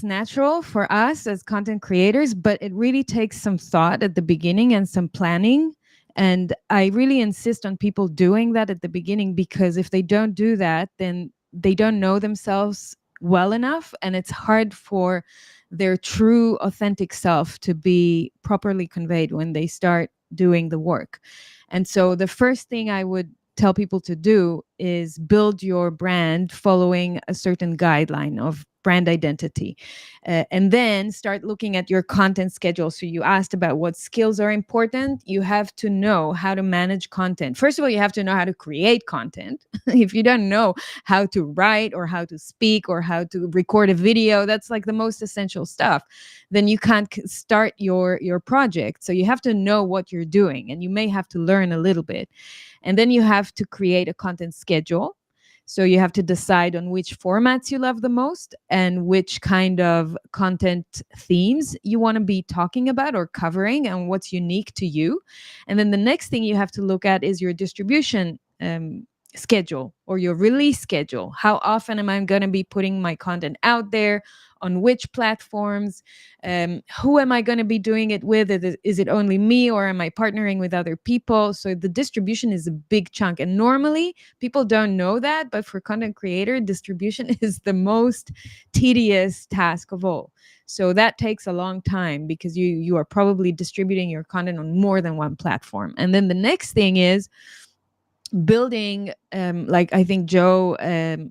natural for us as content creators, but it really takes some thought at the beginning and some planning. And I really insist on people doing that at the beginning, because if they don't do that, then they don't know themselves well enough, and it's hard for their true authentic self to be properly conveyed when they start doing the work. And so the first thing I would tell people to do is build your brand following a certain guideline of brand identity, and then start looking at your content schedule. So you asked about what skills are important. You have to know how to manage content. First of all, you have to know how to create content. If you don't know how to write or how to speak or how to record a video, that's like the most essential stuff, then you can't start your project. So you have to know what you're doing, and you may have to learn a little bit. And then you have to create a content schedule. So you have to decide on which formats you love the most and which kind of content themes you want to be talking about or covering and what's unique to you. And then the next thing you have to look at is your distribution schedule or your release schedule. How often am I going to be putting my content out there? On which platforms? Who am I going to be doing it with? Is it only me, or am I partnering with other people? So the distribution is a big chunk. And normally people don't know that, but for content creator, distribution is the most tedious task of all. So that takes a long time because you are probably distributing your content on more than one platform. And then the next thing is building, like I think Joe,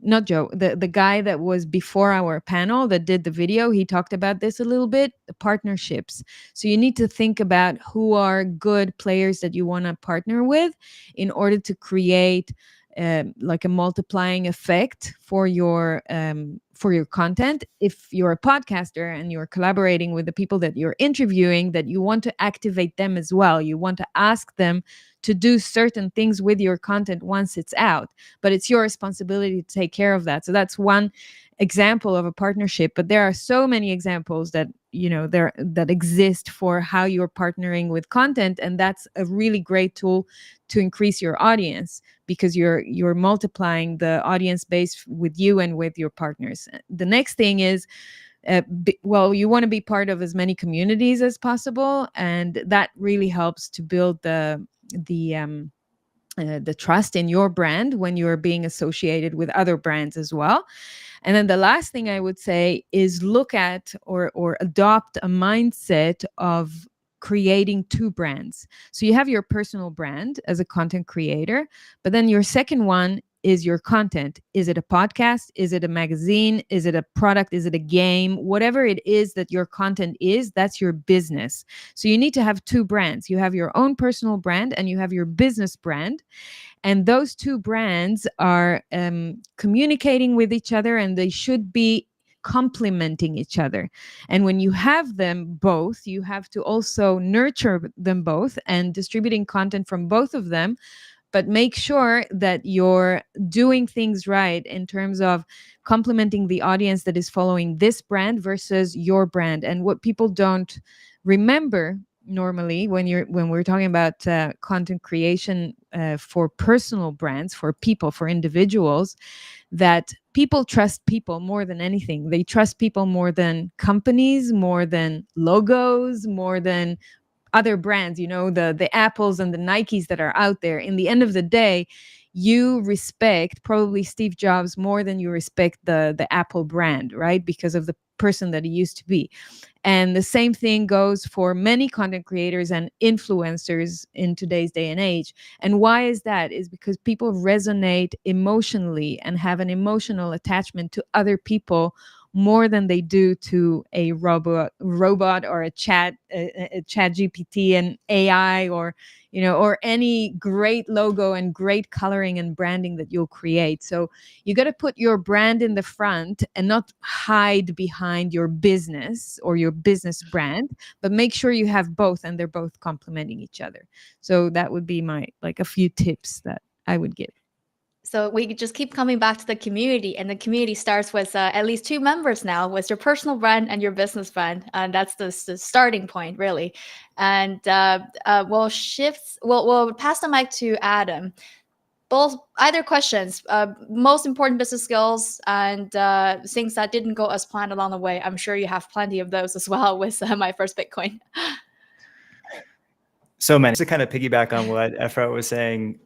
not Joe, the guy that was before our panel that did the video, he talked about this a little bit, the partnerships. So you need to think about who are good players that you want to partner with in order to create like a multiplying effect for your content. If you're a podcaster and you're collaborating with the people that you're interviewing, that you want to activate them as well. You want to ask them to do certain things with your content once it's out, but it's your responsibility to take care of that. So that's one example of a partnership, but there are so many examples that that exist for how you're partnering with content, and that's a really great tool to increase your audience because you're multiplying the audience base with you and with your partners. The next thing is you want to be part of as many communities as possible, and that really helps to build the trust in your brand when you're being associated with other brands as well. And then the last thing I would say is look at or adopt a mindset of creating two brands. So you have your personal brand as a content creator, but then your second one is your content. Is it a podcast? Is it a magazine? Is it a product? Is it a game? Whatever it is that your content is, that's your business. So you need to have two brands. You have your own personal brand and you have your business brand. And those two brands are communicating with each other, and they should be complementing each other. And when you have them both, you have to also nurture them both and distributing content from both of them. But make sure that you're doing things right in terms of complementing the audience that is following this brand versus your brand. And what people don't remember normally when we're talking about content creation for personal brands, for people, for individuals, that people trust people more than anything. They trust people more than companies, more than logos, more than other brands, the Apples and the Nikes that are out there. In the end of the day, you respect probably Steve Jobs more than you respect the Apple brand, right? Because of the person that he used to be. And the same thing goes for many content creators and influencers in today's day and age. And why is that? Is because people resonate emotionally and have an emotional attachment to other people more than they do to a robot or a chat GPT and AI, or or any great logo and great coloring and branding that you'll create. So you got to put your brand in the front and not hide behind your business or your business brand, but make sure you have both and they're both complementing each other. So that would be my a few tips that I would give. So we just keep coming back to the community, and the community starts with at least 2 members now, with your personal brand and your business brand, and that's the starting point, really. And we'll pass the mic to Adam. Either questions, most important business skills and things that didn't go as planned along the way. I'm sure you have plenty of those as well with My First Bitcoin. So many. To kind of piggyback on what Efrat was saying,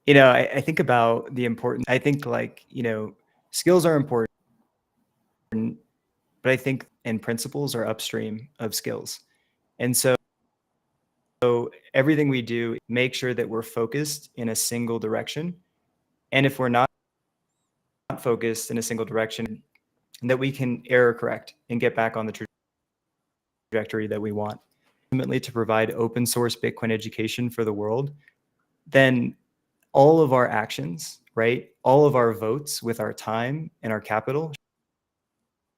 I think about the importance. I think skills are important, but I think principles are upstream of skills. And so everything we do, make sure that we're focused in a single direction. And if we're not focused in a single direction, that we can error correct and get back on the trajectory that we want. Ultimately, to provide open source Bitcoin education for the world, then all of our actions, right? All of our votes with our time and our capital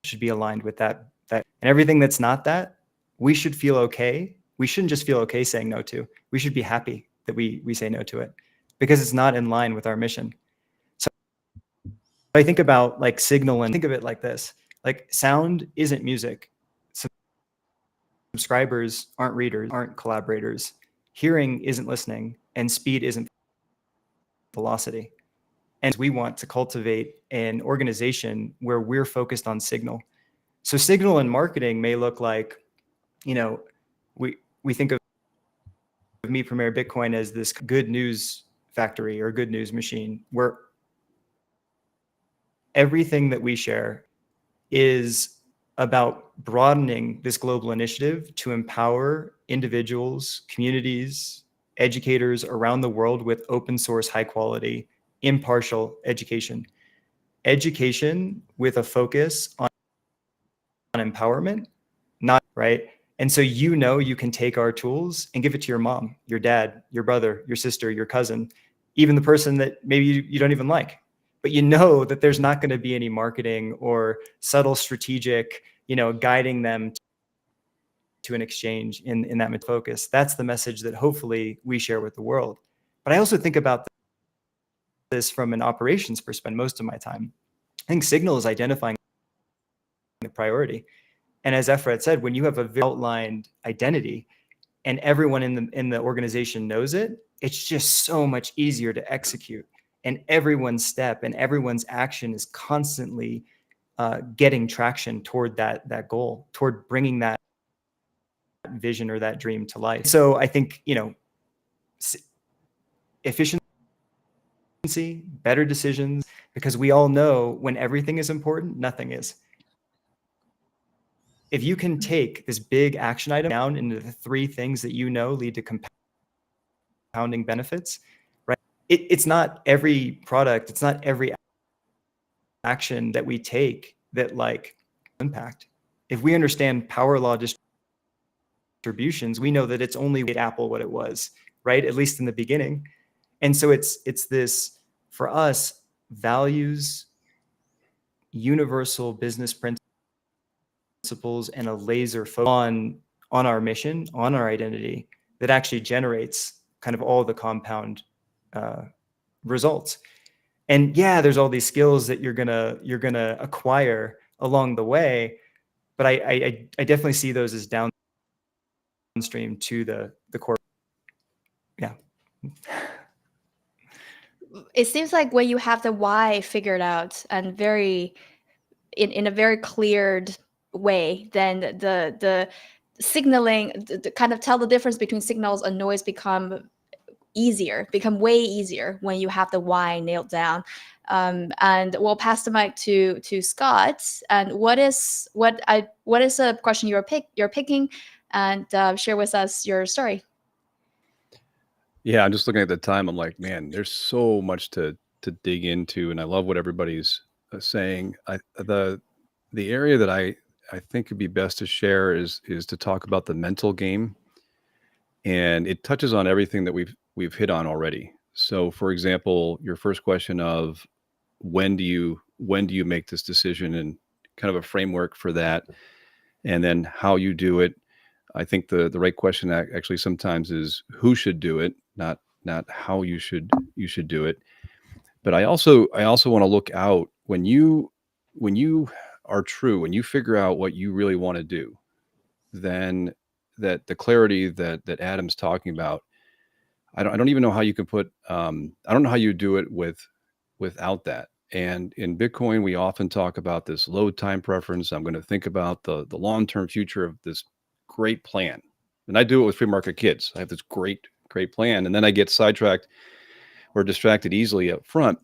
should be aligned with that. And everything that's not that, we should feel okay. We shouldn't just feel okay saying no to. We should be happy that we say no to it, because it's not in line with our mission. So I think about Signal, and think of it like this: sound isn't music. Subscribers aren't readers, aren't collaborators. Hearing isn't listening, and speed isn't velocity. And we want to cultivate an organization where we're focused on signal. So signal in marketing may look like, we think of Me Premier Bitcoin as this good news factory or good news machine, where everything that we share is about broadening this global initiative to empower individuals, communities, educators around the world with open source, high quality, impartial education. Education with a focus on empowerment, not right. And so you can take our tools and give it to your mom, your dad, your brother, your sister, your cousin, even the person that maybe you don't even like. But that there's not going to be any marketing or subtle strategic, guiding them to an exchange in that focus. That's the message that hopefully we share with the world. But I also think about this from an operations perspective most of my time. I think Signal is identifying the priority. And as Efrat said, when you have a very outlined identity and everyone in the organization knows it, it's just so much easier to execute. And everyone's step and everyone's action is constantly getting traction toward that goal, toward bringing that vision or that dream to life. So I think, efficiency, better decisions, because we all know when everything is important, nothing is. If you can take this big action item down into the 3 things that lead to compounding benefits, right? It's not every product, it's not every action that we take that impact. If we understand power law distributions, we know that it's only made Apple what it was, right? At least in the beginning. And so it's this, for us, values, universal business principles, and a laser focus on our mission, on our identity, that actually generates kind of all the compound results. And there's all these skills that you're gonna acquire along the way, but I definitely see those as downstream to the core. Yeah. It seems like when you have the why figured out and in a very cleared way, then the signaling, to kind of tell the difference between signals and noise become way easier when you have the why nailed down. And we'll pass the mic to Scott. And what is a question you're picking, and share with us your story. Yeah, I'm just looking at the time. I'm like, man, there's so much to dig into, and I love what everybody's saying, the area that I think would be best to share is to talk about the mental game, and it touches on everything that we've hit on already. So, for example, your first question of when do you make this decision, and kind of a framework for that, and then how you do it. I think the right question actually sometimes is who should do it, not how you should do it. But I also want to look out when you are true, when you figure out what you really want to do, then that the clarity that Adam's talking about, I don't even know how you can put, I don't know how you do it without that. And in Bitcoin, we often talk about this load time preference. I'm going to think about the long-term future of this great plan. And I do it with free market kids. I have this great plan. And then I get sidetracked or distracted easily up front.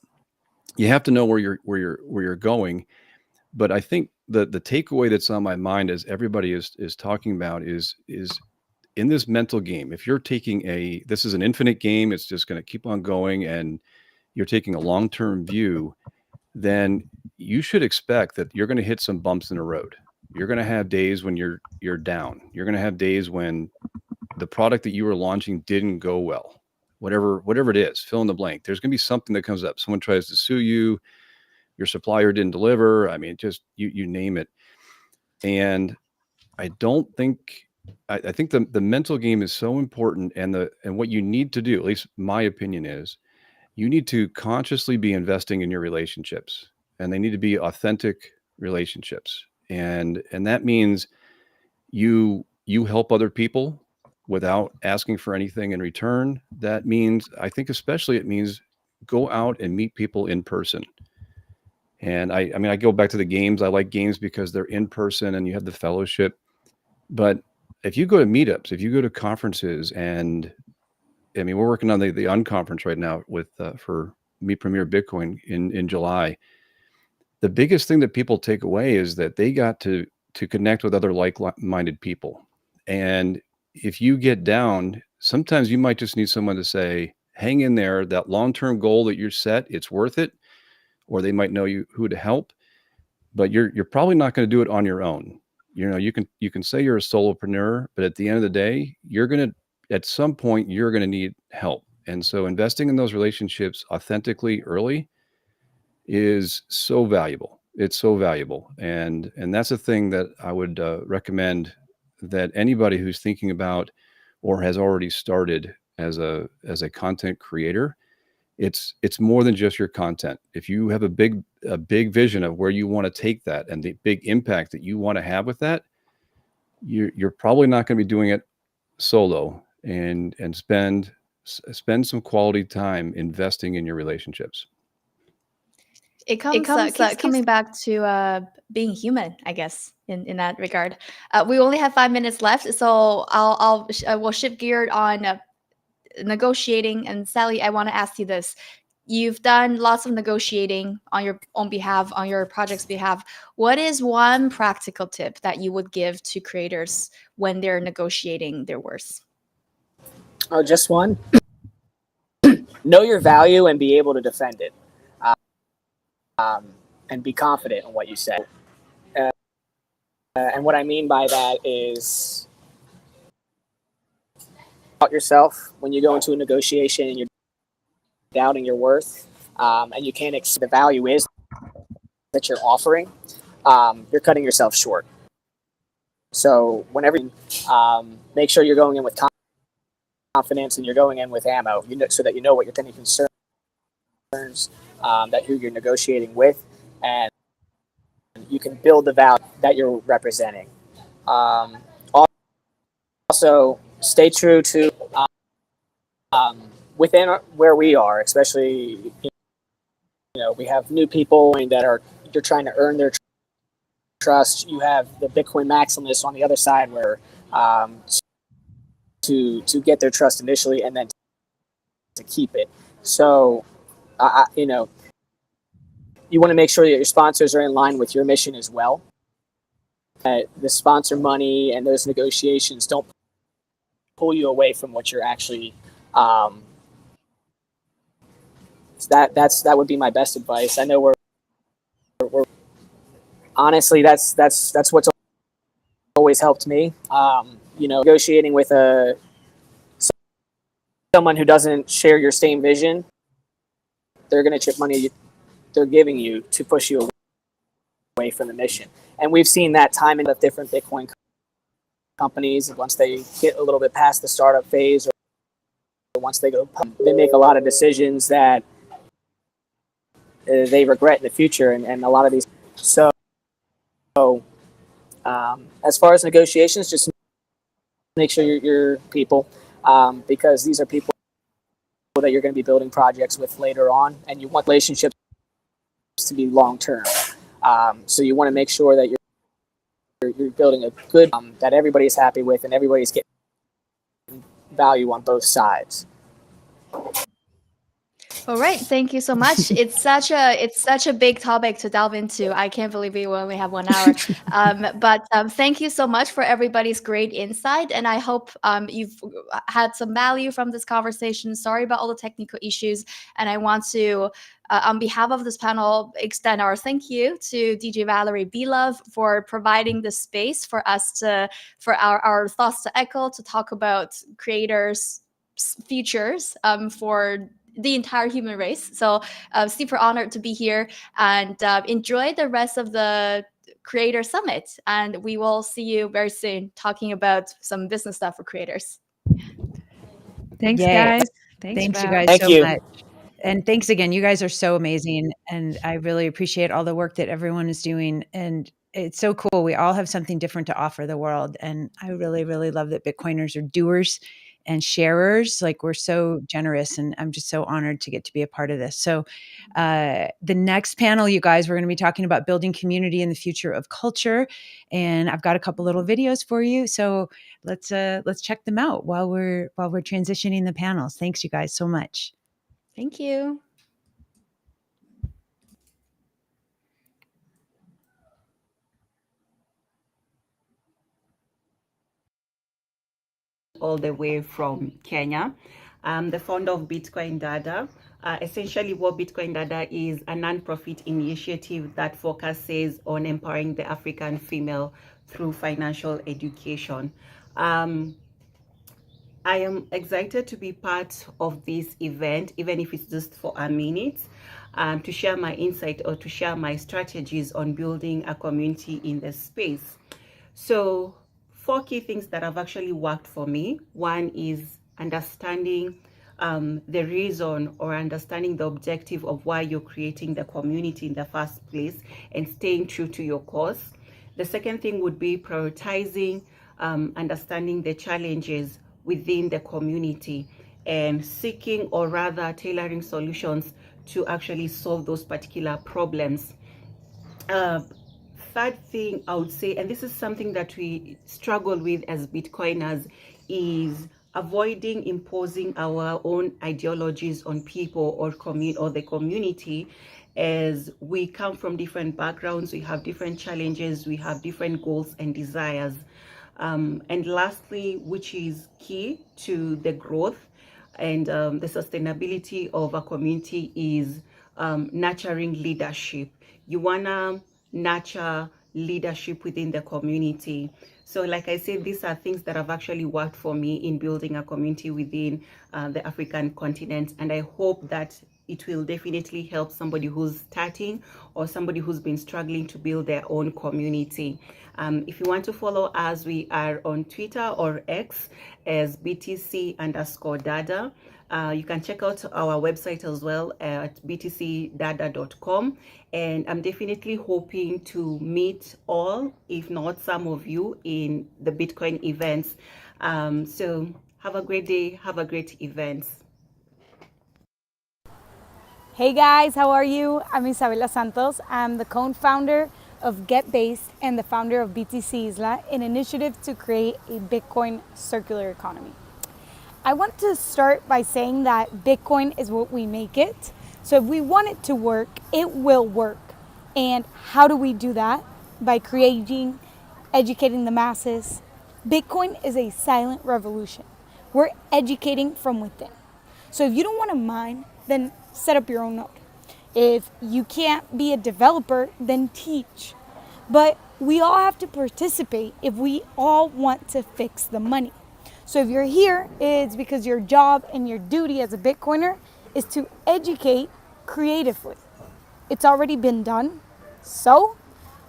You have to know where you're going. But I think the takeaway that's on my mind, as everybody is talking about, is in this mental game. If you're taking this is an infinite game, it's just going to keep on going, and you're taking a long-term view, then you should expect that you're going to hit some bumps in the road. You're going to have days when you're down. You're going to have days when the product that you were launching didn't go well. Whatever it is, fill in the blank. There's going to be something that comes up. Someone tries to sue you. Your supplier didn't deliver. I mean, just you name it. And I don't think, I think the mental game is so important, and what you need to do, at least my opinion is, you need to consciously be investing in your relationships, and they need to be authentic relationships. And that means you help other people without asking for anything in return. That means, I think especially it means go out and meet people in person. And I mean, I go back to the games. I like games because they're in person and you have the fellowship. But if you go to meetups, if you go to conferences, and I mean, we're working on the unconference right now with for Meet Premier Bitcoin in July. The biggest thing that people take away is that they got to connect with other like-minded people. And if you get down, sometimes you might just need someone to say, hang in there, that long-term goal that you're set, it's worth it. Or they might know you who to help, but you're probably not going to do it on your own. You know, you can say you're a solopreneur, but at the end of the day, at some point you're going to need help. And so investing in those relationships authentically early is so valuable. It's so valuable. And that's a thing that I would recommend that anybody who's thinking about or has already started as a content creator, it's more than just your content. If you have a big vision of where you want to take that and the big impact that you want to have with that, you're probably not going to be doing it solo, and spend some quality time investing in your relationships. It keeps coming back to being human, I guess, in that regard. We only have 5 minutes left, so we'll shift geared on negotiating. And Sally, I want to ask you this. You've done lots of negotiating on your own behalf, on your project's behalf. What is one practical tip that you would give to creators when they're negotiating their worth? Oh, just one? Know your value and be able to defend it. And be confident in what you say. And what I mean by that is about yourself when you go into a negotiation and you're doubting your worth, and you can't accept the value is that you're offering, you're cutting yourself short. So whenever make sure you're going in with confidence and you're going in with ammo, so that you know what you're thinking concerns, that who you're negotiating with, and you can build the value that you're representing. Also, stay true to within where we are, especially, we have new people that you're trying to earn their trust. You have the Bitcoin maximalists on the other side, where to get their trust initially and then to keep it. So, you want to make sure that your sponsors are in line with your mission as well. The sponsor money and those negotiations don't pull you away from what you're actually. That would be my best advice. I know we're honestly, that's what's always helped me. Negotiating with someone who doesn't share your same vision, they're going to chip money they're giving you to push you away from the mission. And we've seen that time in different Bitcoin companies. Once they get a little bit past the startup phase, or once they go, they make a lot of decisions that they regret in the future. And a lot of these. So, as far as negotiations, just make sure you're people, because these are people that you're going to be building projects with later on, and you want relationships to be long term. So you want to make sure that you're building a good that everybody's happy with, and everybody's getting value on both sides. All right, thank you so much. It's such a big topic to delve into. I can't believe we only have 1 hour. But thank you so much for everybody's great insight, and I hope you've had some value from this conversation. Sorry about all the technical issues, and I want to, on behalf of this panel, extend our thank you to DJ Valerie Belove for providing the space for us for our thoughts to echo, to talk about creators' futures for the entire human race. So super honored to be here, and enjoy the rest of the Creator Summit. And we will see you very soon talking about some business stuff for creators. Thanks, Yay. guys. Thanks you Val. guys Thank so you. much. And thanks again. You guys are so amazing. And I really appreciate all the work that everyone is doing. And it's so cool. We all have something different to offer the world. And I really, really love that Bitcoiners are doers and sharers. Like, we're so generous, and I'm just so honored to get to be a part of this. So the next panel, you guys, we're going to be talking about building community in the future of culture. And I've got a couple little videos for you. So let's check them out while we're transitioning the panels. Thanks you guys so much. Thank you. All the way from Kenya. I'm the founder of Bitcoin Dada. Essentially, what Bitcoin Dada is a non-profit initiative that focuses on empowering the African female through financial education. I am excited to be part of this event, even if it's just for a minute, to share my insight or to share my strategies on building a community in the space. So 4 key things that have actually worked for me. One is understanding the reason, or understanding the objective of why you're creating the community in the first place, and staying true to your cause. The second thing would be prioritizing, understanding the challenges within the community, and seeking, or rather tailoring solutions to actually solve those particular problems. Third thing I would say, and this is something that we struggle with as Bitcoiners, is avoiding imposing our own ideologies on people or the community, as we come from different backgrounds, we have different challenges, we have different goals and desires. And lastly, which is key to the growth and the sustainability of a community, is nurturing leadership. You wanna nurture leadership within the community. So like I said, these are things that have actually worked for me in building a community within the African continent, and I hope that it will definitely help somebody who's starting, or somebody who's been struggling to build their own community. If you want to follow us, we are on Twitter or X as BTC_Dada. You can check out our website as well at btcdada.com. And I'm definitely hoping to meet all, if not some of you, in the Bitcoin events. So have a great day, have a great event. Hey guys, how are you? I'm Isabela Santos. I'm the co-founder of GetBase and the founder of BTC Isla, an initiative to create a Bitcoin circular economy. I want to start by saying that Bitcoin is what we make it. So if we want it to work, it will work. And how do we do that? By educating the masses. Bitcoin is a silent revolution. We're educating from within. So if you don't want to mine, then set up your own node. If you can't be a developer, then teach. But we all have to participate if we all want to fix the money. So if you're here, it's because your job and your duty as a Bitcoiner is to educate creatively. It's already been done, so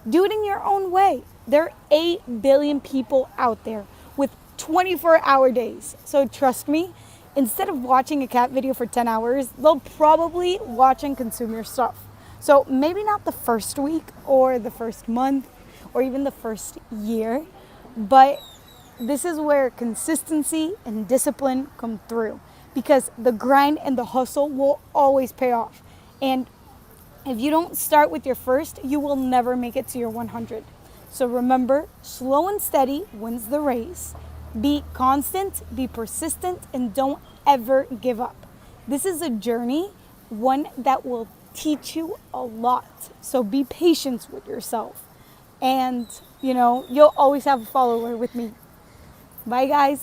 do it in your own way. There are 8 billion people out there with 24-hour days. So trust me, instead of watching a cat video for 10 hours, they'll probably watch and consume your stuff. So maybe not the first week or the first month or even the first year, but this is where consistency and discipline come through, because the grind and the hustle will always pay off. And if you don't start with your first, you will never make it to your 100. So remember, slow and steady wins the race. Be constant, be persistent, and don't ever give up. This is a journey, one that will teach you a lot. So be patient with yourself. And, you'll always have a follower with me. Bye, guys.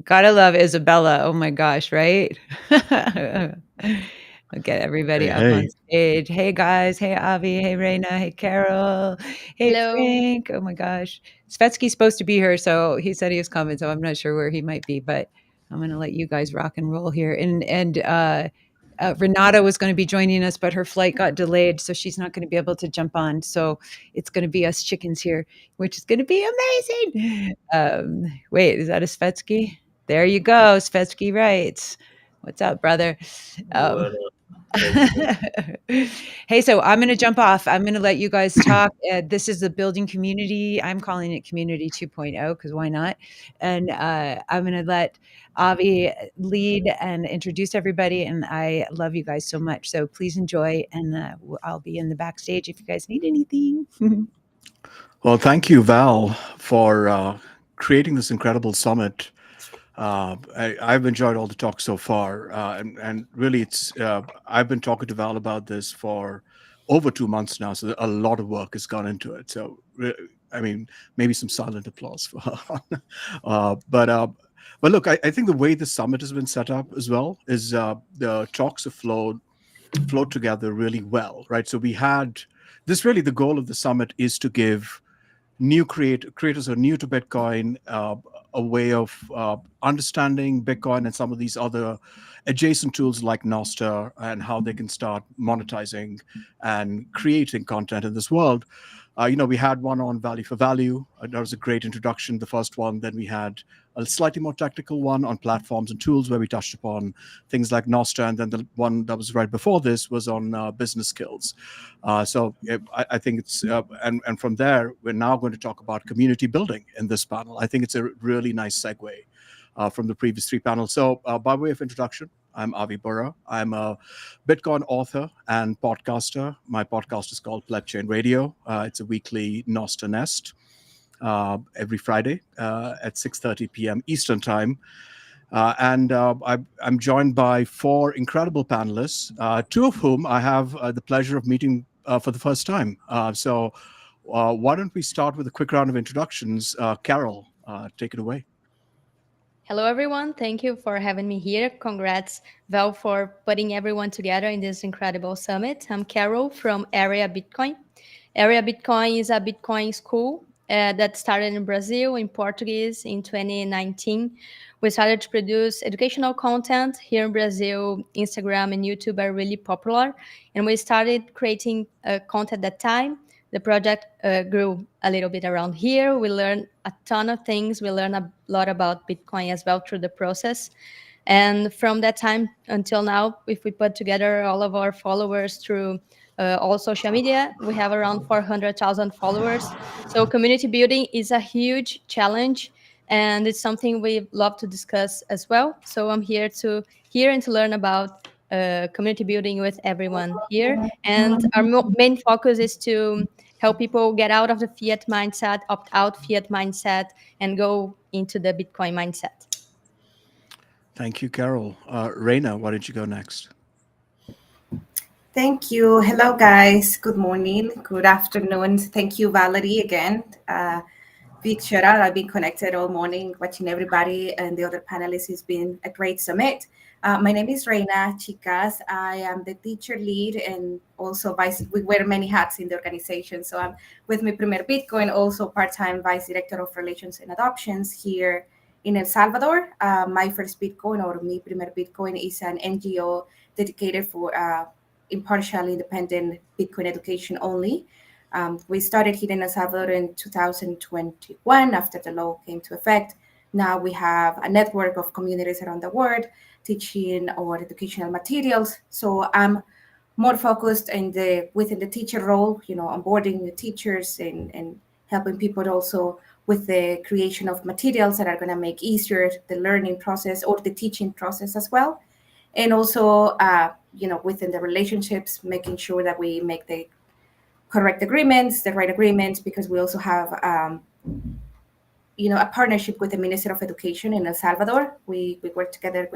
Gotta love Isabella. Oh my gosh, right? I'll get everybody up on stage. Hey guys. Hey Avi. Hey Reina. Hey Carol. Hey Hello. Frank. Oh my gosh. Svetsky's supposed to be here, so he said he was coming, so I'm not sure where he might be, but I'm gonna let you guys rock and roll here. And Renata was going to be joining us, but her flight got delayed, so she's not going to be able to jump on. So it's going to be us chickens here, which is going to be amazing. Wait, is that a Svetsky? There you go. Svetsky writes. What's up, brother? What Hey, so I'm going to jump off. I'm going to let you guys talk. This is the building community. I'm calling it Community 2.0 because why not? And I'm going to let Avi lead and introduce everybody. And I love you guys so much. So please enjoy. And I'll be in the backstage if you guys need anything. Well, thank you, Val, for creating this incredible summit. I've enjoyed all the talks so far, and really, I've been talking to Val about this for over 2 months now, so a lot of work has gone into it. So, I mean, maybe some silent applause for her. But look, I think the way the summit has been set up as well is the talks have flowed together really well, right? So we had this. Really, the goal of the summit is to give new creators who are new to Bitcoin a way of understanding Bitcoin and some of these other adjacent tools like Nostr and how they can start monetizing and creating content in this world. We had one on value for value. That was a great introduction, the first one. Then we had a slightly more technical one on platforms and tools where we touched upon things like Nostr. And then the one that was right before this was on business skills. So I think it's, and from there, we're now going to talk about community building in this panel. I think it's a really nice segue from the previous 3 panels. So by way of introduction, I'm Avi Burra. I'm a Bitcoin author and podcaster. My podcast is called Blockchain Radio. It's a weekly Nostr Nest every Friday at 6:30 p.m. Eastern Time. And I'm joined by 4 incredible panelists, 2 of whom I have the pleasure of meeting for the first time. So why don't we start with a quick round of introductions? Carol, take it away. Hello, everyone. Thank you for having me here. Congrats, Val, for putting everyone together in this incredible summit. I'm Carol from Area Bitcoin. Area Bitcoin is a Bitcoin school that started in Brazil in Portuguese in 2019. We started to produce educational content here in Brazil. Instagram and YouTube are really popular. And we started creating content at that time. The project grew a little bit around here. We learned a ton of things. We learned a lot about Bitcoin as well through the process. And from that time until now, if we put together all of our followers through all social media, we have around 400,000 followers. So community building is a huge challenge, and it's something we love to discuss as well. So I'm here to hear and to learn about community building with everyone here. And our main focus is to help people get out of the fiat mindset, opt out fiat mindset, and go into the Bitcoin mindset. Thank you, Carol. Reina, why don't you go next? Thank you. Hello, guys. Good morning. Good afternoon. Thank you, Valerie, again. big shout out. I've been connected all morning watching everybody and the other panelists. It's been a great summit. My name is Reina Chicas. I am the teacher lead and also we wear many hats in the organization. So I'm with Mi Primer Bitcoin, also part-time vice director of relations and adoptions here in El Salvador. My First Bitcoin, or Mi Primer Bitcoin, is an NGO dedicated for impartial, independent Bitcoin education only. We started here in El Salvador in 2021 after the law came to effect. Now we have a network of communities around the world teaching our educational materials. So I'm more focused within the teacher role, onboarding the teachers and helping people also with the creation of materials that are going to make easier the learning process or the teaching process as well. And also, within the relationships, making sure that we make the correct agreements, the right agreements, because we also have, a partnership with the Ministry of Education in El Salvador. We work together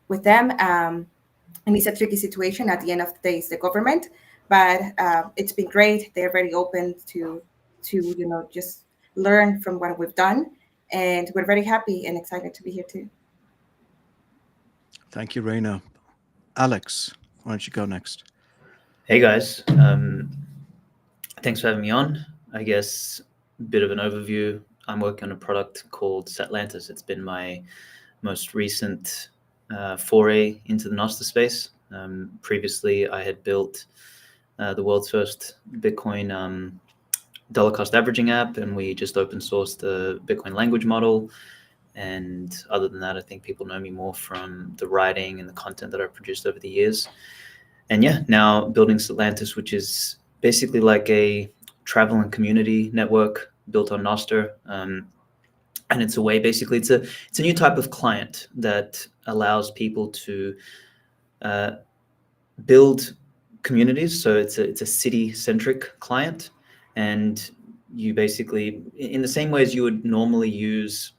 with them, and it's a tricky situation. At the end of the day, it's the government, but it's been great. They're very open to just learn from what we've done, and we're very happy and excited to be here too. Thank you, Reina. Alex, why don't you go next? Hey guys, thanks for having me on. I guess a bit of an overview. I'm working on a product called Satlantis. It's been my most recent foray into the Nostr space. Previously, I had built the world's first Bitcoin dollar cost averaging app, and we just open sourced the Bitcoin language model. And other than that, I think people know me more from the writing and the content that I've produced over the years. And yeah, now building Satlantis, which is basically like a travel and community network built on Nostr. And it's a way, basically, it's a new type of client that allows people to build communities. So it's a city-centric client. And you basically, in the same way as you would normally use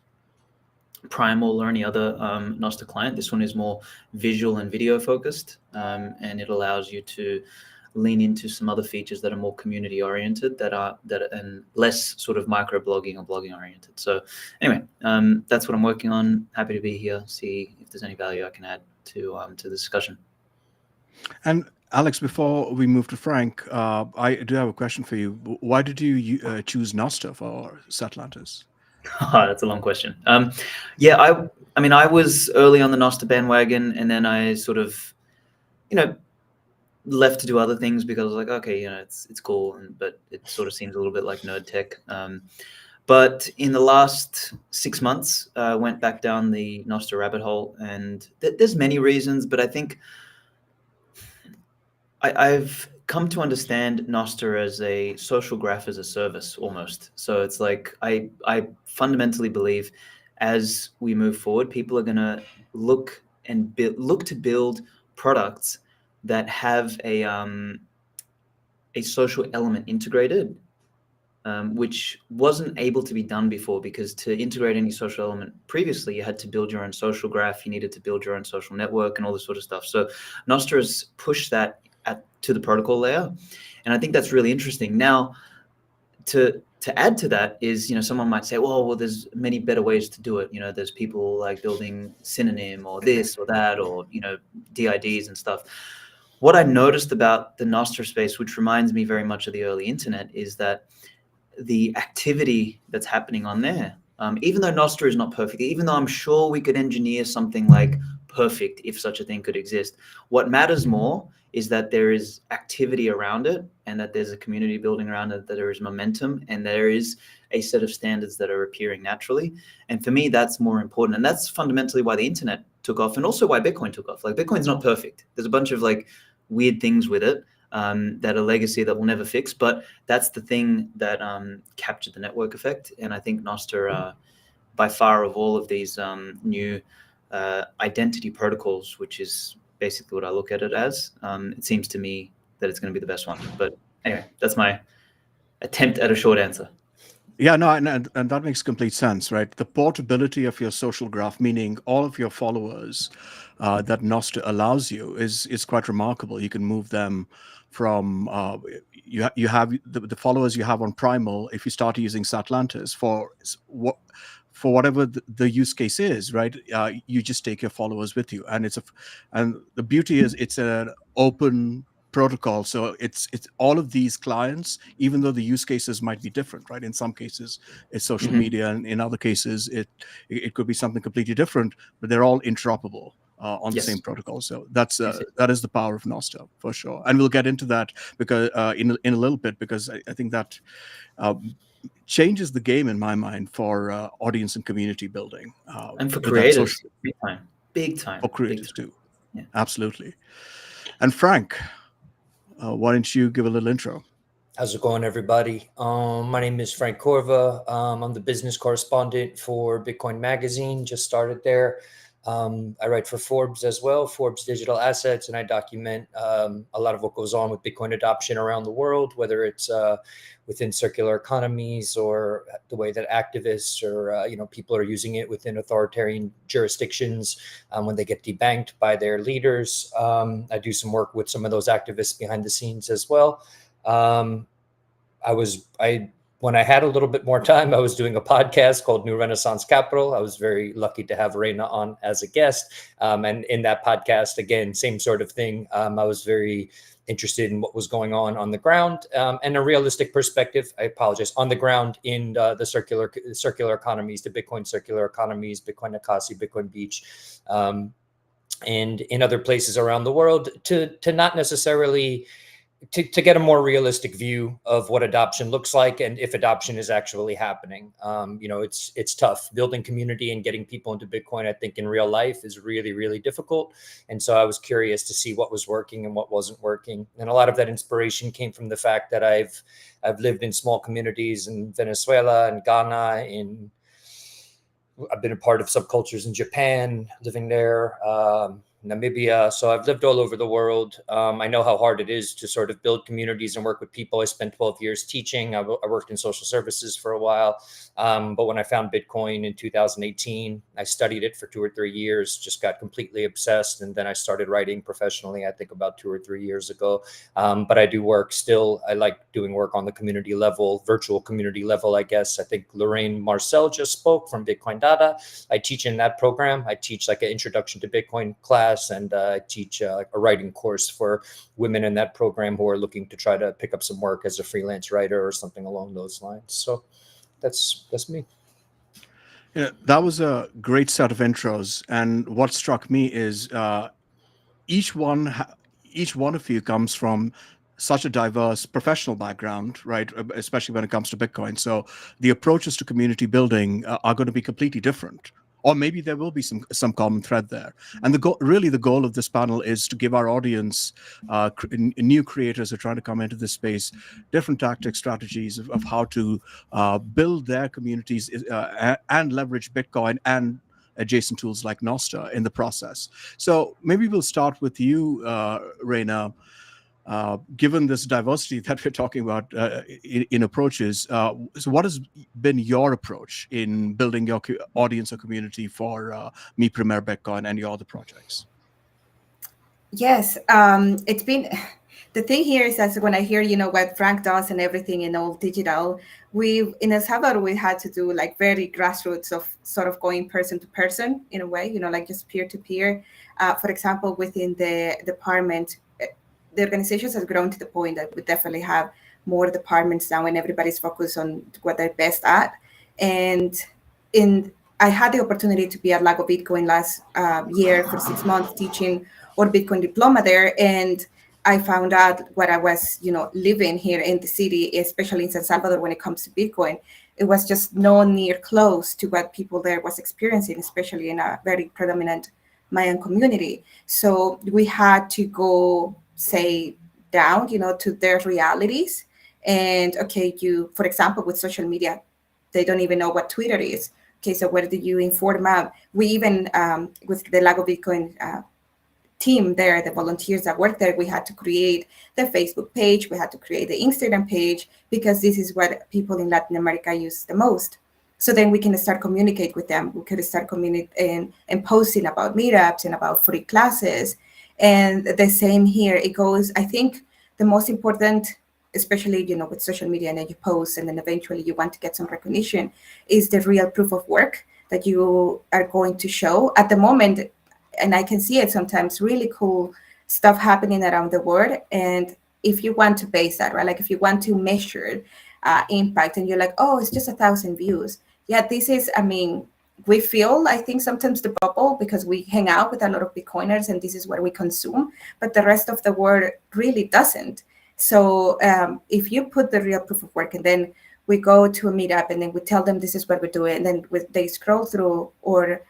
Primal or any other Nostr client, this one is more visual and video focused, and it allows you to lean into some other features that are more community oriented, and less sort of micro blogging or blogging oriented. So anyway, that's what I'm working on. Happy to be here. See if there's any value I can add to the discussion. And Alex, before we move to Frank, I do have a question for you. Why did you choose Nostr for Satlantis? That's a long question. Yeah, I mean, I was early on the Nostr bandwagon, and then I sort of, left to do other things because I was like, okay, it's cool, but it sort of seems a little bit like nerd tech. But in the last 6 months, I went back down the Nostr rabbit hole, and there's many reasons, but I think I've come to understand Nostr as a social graph as a service almost. So it's like I fundamentally believe as we move forward, people are going to look to build products that have a social element integrated, which wasn't able to be done before, because to integrate any social element previously, you had to build your own social graph, you needed to build your own social network and all this sort of stuff. So Nostr has pushed that to the protocol layer. And I think that's really interesting. Now, to add to that is, someone might say, well, there's many better ways to do it. There's people like building Synonym or this or that, or, DIDs and stuff. What I noticed about the Nostr space, which reminds me very much of the early internet, is that the activity that's happening on there, even though Nostr is not perfect, even though I'm sure we could engineer something like perfect if such a thing could exist, what matters more is that there is activity around it, and that there's a community building around it, that there is momentum, and there is a set of standards that are appearing naturally. And for me, that's more important. And that's fundamentally why the internet took off, and also why Bitcoin took off. Like, Bitcoin's not perfect. There's a bunch of like weird things with it that are legacy that we'll never fix, but that's the thing that captured the network effect. And I think Nostr, by far of all of these new identity protocols, which is basically what I look at it as, it seems to me that it's going to be the best one. But anyway, that's my attempt at a short answer. Yeah, no, and that makes complete sense, right? The portability of your social graph, meaning all of your followers that Nostr allows you, is quite remarkable. You can move them from you have the followers you have on Primal. If you start using Satlantis for whatever the use case is, right? You just take your followers with you, and and the beauty is it's an open protocol. So it's all of these clients, even though the use cases might be different, right? In some cases it's social media, and in other cases it could be something completely different, but they're all interoperable on the same protocol. So that is the power of Nostr for sure. And we'll get into that because in a little bit, because I think that changes the game in my mind for audience and community building, and for creators, big time for creators big time. too. Yeah. Absolutely. And Frank, why don't you give a little intro? How's it going, everybody? My name is Frank Corva. I'm the business correspondent for Bitcoin Magazine. Just started there. I write for Forbes as well, Forbes Digital Assets, and I document a lot of what goes on with Bitcoin adoption around the world, whether it's within circular economies or the way that activists or people are using it within authoritarian jurisdictions when they get debanked by their leaders. I do some work with some of those activists behind the scenes as well. When I had a little bit more time, I was doing a podcast called New Renaissance Capital. I was very lucky to have Reina on as a guest. And in that podcast, again, same sort of thing. I was very interested in what was going on the ground and a realistic perspective. I apologize, on the ground in the circular economies, the Bitcoin circular economies, Bitcoin Akasi, Bitcoin Beach, and in other places around the world to not necessarily to get a more realistic view of what adoption looks like and if adoption is actually happening. It's tough building community and getting people into Bitcoin. I think in real life is really, really difficult. And so I was curious to see what was working and what wasn't working. And a lot of that inspiration came from the fact that I've lived in small communities in Venezuela and Ghana, I've been a part of subcultures in Japan, living there, Namibia. So I've lived all over the world. I know how hard it is to sort of build communities and work with people. I spent 12 years teaching. I worked in social services for a while. But when I found Bitcoin in 2018, I studied it for 2 or 3 years, just got completely obsessed. And then I started writing professionally, I think about 2 or 3 years ago. But I do work still. I like doing work on the community level, virtual community level, I guess. I think Lorraine Marcel just spoke from Bitcoin Data. I teach in that program. I teach like an introduction to Bitcoin class, and I teach a writing course for women in that program who are looking to try to pick up some work as a freelance writer or something along those lines. So that's me. Yeah, that was a great set of intros, and what struck me is each one of you comes from such a diverse professional background, right? Especially when it comes to Bitcoin. So the approaches to community building are going to be completely different, or maybe there will be some common thread there. And the goal of this panel is to give our audience, new creators who are trying to come into this space, different tactics, strategies of how to build their communities and leverage Bitcoin and adjacent tools like Nostr in the process. So maybe we'll start with you, Reina. Given this diversity that we're talking about in approaches, so what has been your approach in building your audience or community for Mi Primer Bitcoin and your other projects? Yes, it's been, the thing here is that when I hear, what Frank does and everything in all digital, in El Salvador, we had to do like very grassroots of sort of going person to person in a way, like just peer to peer. For example, within the department, the organization has grown to the point that we definitely have more departments now and everybody's focused on what they're best at. And I had the opportunity to be at Lago Bitcoin last year for 6 months teaching or Bitcoin diploma there. And I found out what I was, living here in the city, especially in San Salvador, when it comes to Bitcoin. It was just no near close to what people there was experiencing, especially in a very predominant Mayan community. So we had to go, say, down, to their realities. And okay, for example, with social media, they don't even know what Twitter is. Okay, so where do you inform out? We even, with the Lago Bitcoin team there, the volunteers that work there, we had to create the Facebook page, we had to create the Instagram page, because this is what people in Latin America use the most. So then we can start communicate with them. We could start communicating and posting about meetups and about free classes. And the same here, it goes, I think the most important, especially, with social media, and then you post and then eventually you want to get some recognition, is the real proof of work that you are going to show. At the moment, and I can see it sometimes, really cool stuff happening around the world. And if you want to base that, right, like if you want to measure impact, and you're like, oh, it's just 1,000 views. Yeah, this is, I mean, we feel, I think, sometimes the bubble, because we hang out with a lot of Bitcoiners and this is what we consume, but the rest of the world really doesn't. So if you put the real proof of work, and then we go to a meetup and then we tell them this is what we're doing, and then they scroll through or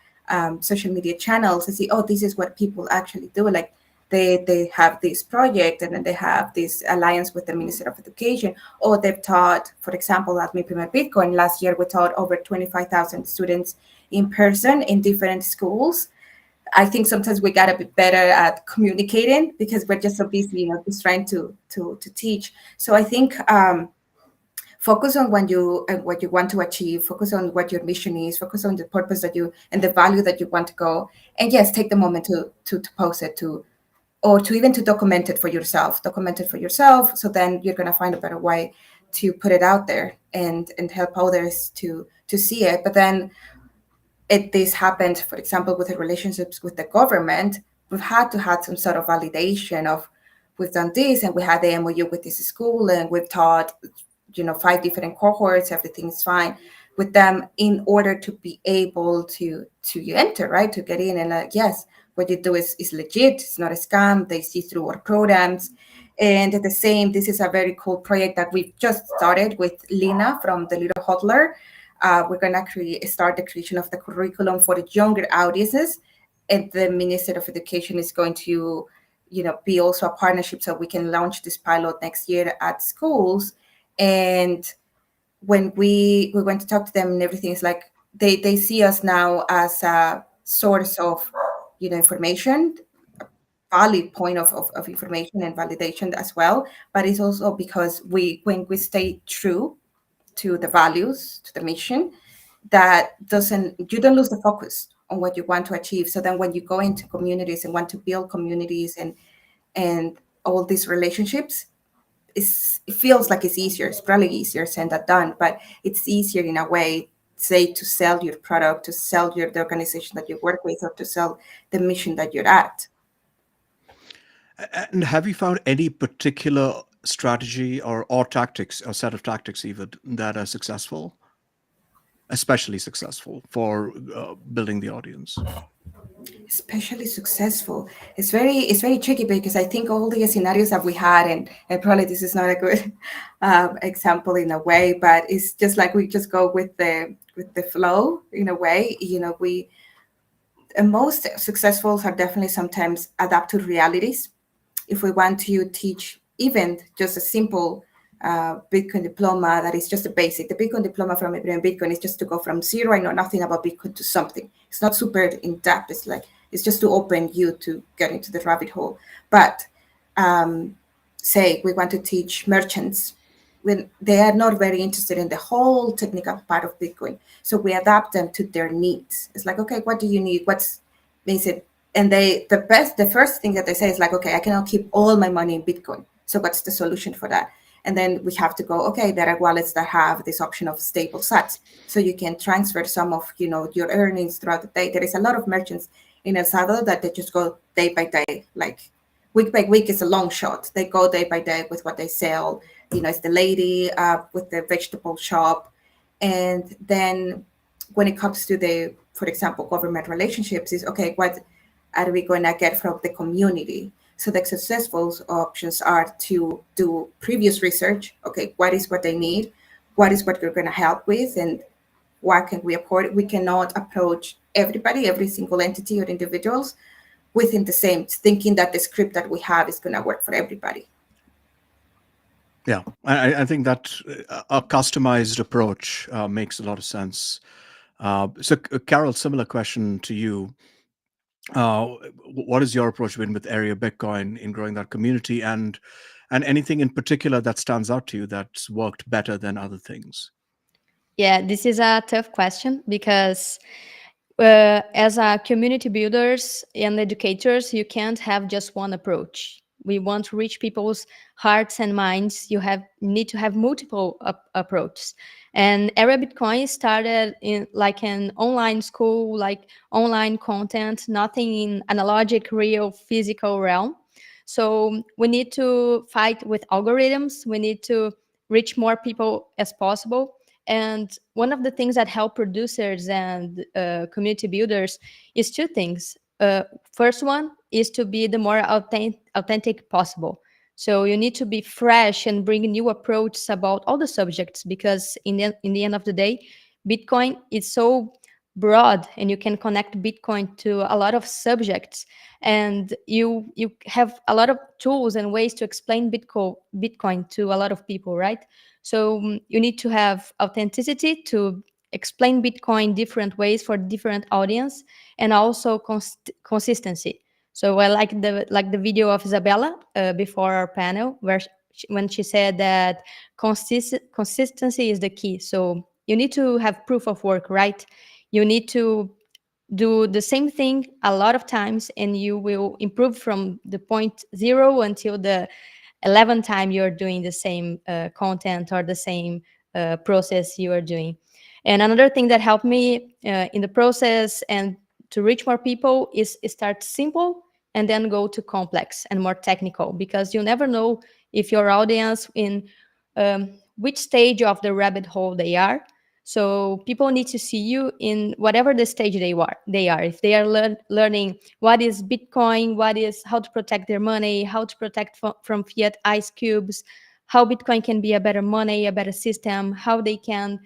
social media channels and see, oh, this is what people actually do. Like they have this project, and then they have this alliance with the Ministry of Education, or they've taught, for example, at Mi Primer Bitcoin last year, we taught over 25,000 students in person in different schools. I think sometimes we gotta be better at communicating, because we're just so busy, just trying to teach. So I think focus on what you want to achieve, focus on what your mission is, focus on the purpose that you and the value that you want to go. And yes, take the moment to post it, or to even to document it for yourself. Document it for yourself, so then you're gonna find a better way to put it out there and help others to see it. But then this happened, for example, with the relationships with the government. We've had to have some sort of validation of, we've done this, and we had the MOU with this school, and we've taught 5 different cohorts, everything's fine with them, in order to be able to enter, right, to get in. And yes, what you do is legit, it's not a scam, they see through our programs. And the same, this is a very cool project that we've just started with Lina from the Little Hodler. We're going to start the creation of the curriculum for the younger audiences, and the Ministry of Education is going to be also a partnership, so we can launch this pilot next year at schools. And when we went to talk to them and everything, is like they see us now as a source of information, a valid point of information and validation as well. But it's also because when we stay true to the values, to the mission, you don't lose the focus on what you want to achieve. So then when you go into communities and want to build communities and all these relationships, it feels like it's easier. It's probably easier said than done, but it's easier in a way, say, to sell your product, to sell the organization that you work with, or to sell the mission that you're at. And have you found any particular strategy or tactics, or set of tactics even, that are successful, especially successful for building the audience? Especially successful, it's very tricky, because I think all the scenarios that we had, and probably this is not a good example in a way, but it's just like we just go with the flow in a way. Most successful are definitely sometimes adapt to realities. If we want to teach even just a simple Bitcoin diploma, that is just a basic. The Bitcoin diploma from Bitcoin is just to go from zero, I know nothing about Bitcoin, to something. It's not super in depth. It's just to open you to get into the rabbit hole. But say we want to teach merchants, when they are not very interested in the whole technical part of Bitcoin, so we adapt them to their needs. It's like, okay, what do you need? What's basic? And the first thing that they say is like, okay, I cannot keep all my money in Bitcoin. So what's the solution for that? And then we have to go, okay, there are wallets that have this option of stable sats. So you can transfer some of your earnings throughout the day. There is a lot of merchants in El Salvador that they just go day by day, like week by week is a long shot. They go day by day with what they sell. It's the lady with the vegetable shop. And then when it comes to for example, government relationships, is okay, what are we going to get from the community? So the successful options are to do previous research. Okay, what is what they need? What is what you're going to help with? And what can we afford? We cannot approach everybody, every single entity or individuals within the same, thinking that the script that we have is going to work for everybody. Yeah, I think that a customized approach makes a lot of sense. So, Carol, similar question to you. what has your approach been with Area Bitcoin in growing that community, and anything in particular that stands out to you that's worked better than other things? Yeah, this is a tough question because as a community builders and educators, you can't have just one approach. We want to reach people's hearts and minds. You need to have multiple approaches. And Area Bitcoin started in like an online school, like online content, nothing in analogic, real, physical realm. So we need to fight with algorithms. We need to reach more people as possible. And one of the things that help producers and community builders is two things. First one is to be the more authentic possible. So you need to be fresh and bring new approaches about all the subjects, because in the end of the day, Bitcoin is so broad and you can connect Bitcoin to a lot of subjects, and you have a lot of tools and ways to explain Bitcoin to a lot of people, right? So you need to have authenticity to explain Bitcoin different ways for different audience, and also consistency. So I like the video of Isabella before our panel, where when she said that consistency is the key. So you need to have proof of work, right? You need to do the same thing a lot of times, and you will improve from the point 0 until the 11th time you're doing the same content or the same process you are doing. And another thing that helped me in the process and to reach more people is start simple and then go to complex and more technical, because you never know if your audience in which stage of the rabbit hole they are. So people need to see you in whatever the stage they are. If they are learning what is Bitcoin, how to protect their money, how to protect from fiat ice cubes, how Bitcoin can be a better money, a better system, how they can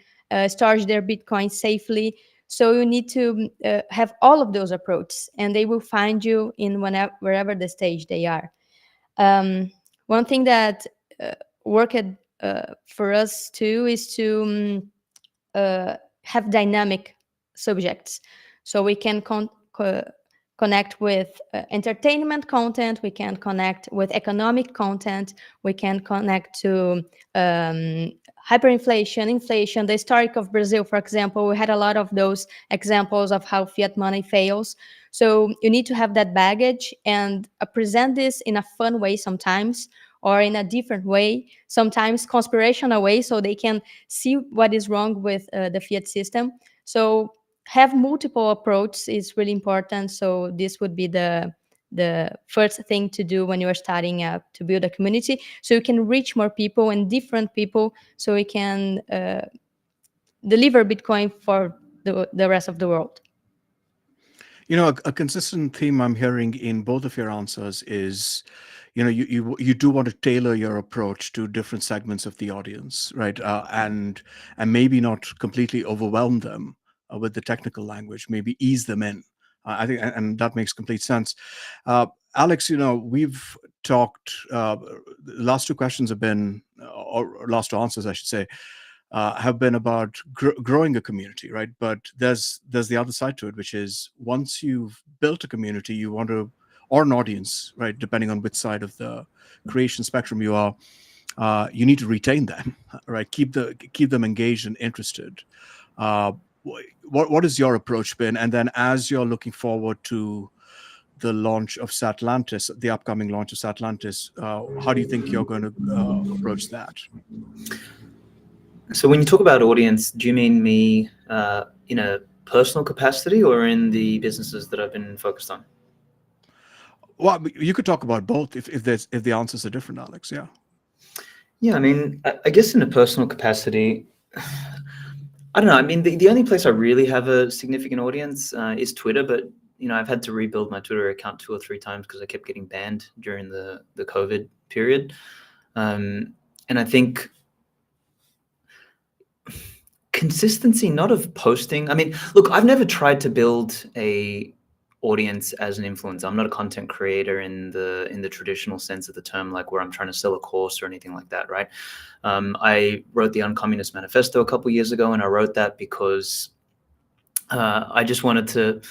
store their Bitcoin safely. So you need to have all of those approaches, and they will find you in wherever the stage they are. One thing that worked for us too is to have dynamic subjects. So we can connect with entertainment content, we can connect with economic content, we can connect to hyperinflation, inflation, the historic of Brazil, for example. We had a lot of those examples of how fiat money fails. So you need to have that baggage and present this in a fun way sometimes, or in a different way, sometimes conspirational way, so they can see what is wrong with the fiat system. So have multiple approaches is really important. So this would be the first thing to do when you are starting up to build a community, so you can reach more people and different people, so we can deliver Bitcoin for the rest of the world. You know, a consistent theme I'm hearing in both of your answers is, you know, you do want to tailor your approach to different segments of the audience, right? And maybe not completely overwhelm them with the technical language, maybe ease them in. I think, and that makes complete sense. Alex, you know, we've talked, the last two questions have been, or last two answers, I should say, have been about growing a community, right? But there's the other side to it, which is once you've built a community, you want to, or an audience, right? Depending on which side of the creation spectrum you are, you need to retain them, right? Keep them engaged and interested. What has your approach been? And then as you're looking forward to the launch of Satlantis, the upcoming launch of Satlantis, how do you think you're going to approach that? So when you talk about audience, do you mean me in a personal capacity or in the businesses that I've been focused on? Well, you could talk about both if the answers are different, Alex. Yeah. Yeah, I mean, I guess in a personal capacity, I don't know. I mean, the only place I really have a significant audience is Twitter, but you know, I've had to rebuild my Twitter account 2 or 3 times because I kept getting banned during the COVID period. And I think consistency, not of posting. I mean, look, I've never tried to build a audience as an influencer. I'm not a content creator in the traditional sense of the term, like where I'm trying to sell a course or anything like that, right? I wrote the Uncommunist Manifesto a couple of years ago, and I wrote that because I just wanted to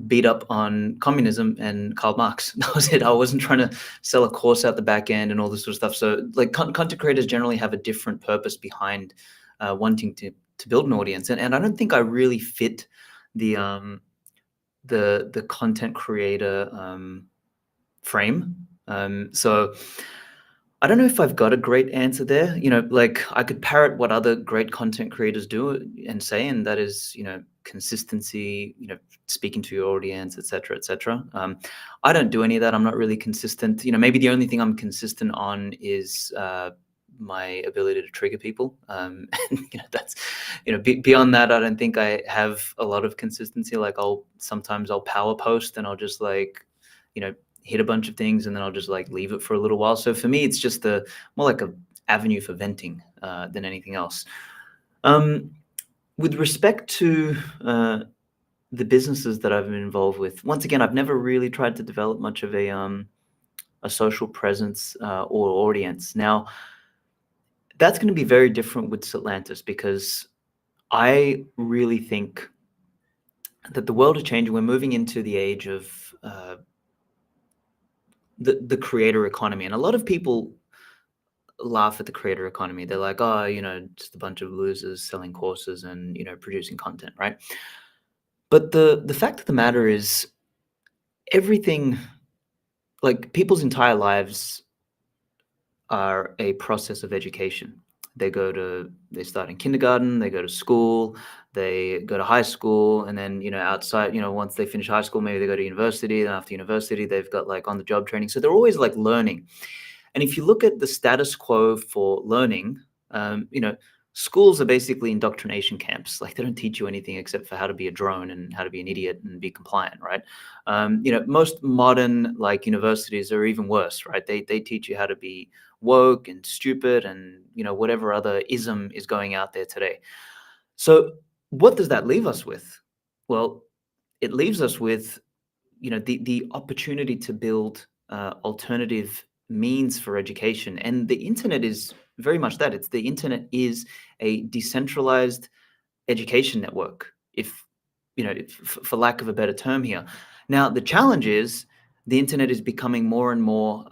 beat up on communism and Karl Marx. That was it. I wasn't trying to sell a course out the back end and all this sort of stuff. So like content creators generally have a different purpose behind wanting to build an audience. And I don't think I really fit the content creator frame. So I don't know if I've got a great answer there. You know, like I could parrot what other great content creators do and say, and that is, you know, consistency, you know, speaking to your audience, et cetera, et cetera. I don't do any of that. I'm not really consistent. You know, maybe the only thing I'm consistent on is my ability to trigger people. And, you know, that's, you know, beyond that, I don't think I have a lot of consistency. Like sometimes I'll power post and I'll just like, you know, hit a bunch of things and then I'll just like leave it for a little while. So for me, it's just more like a avenue for venting than anything else. With respect to the businesses that I've been involved with, once again, I've never really tried to develop much of a social presence or audience. Now, that's going to be very different with Atlantis because I really think that the world is changing. We're moving into the age of the creator economy. And a lot of people laugh at the creator economy. They're like, oh, you know, just a bunch of losers selling courses and, you know, producing content, right? But the fact of the matter is everything, like people's entire lives are a process of education. They start in kindergarten, they go to school, they go to high school, and then, you know, outside, you know, once they finish high school, maybe they go to university, and after university, they've got like on-the-job training. So they're always like learning. And if you look at the status quo for learning, you know, schools are basically indoctrination camps. Like they don't teach you anything except for how to be a drone and how to be an idiot and be compliant, right? You know, most modern like universities are even worse, right? They teach you how to be woke and stupid and, you know, whatever other ism is going out there today. So what does that leave us with? Well, it leaves us with, you know, the opportunity to build alternative means for education. And the internet is very much that. The internet is a decentralized education network, if, you know, for lack of a better term here. Now, the challenge is the internet is becoming more and more,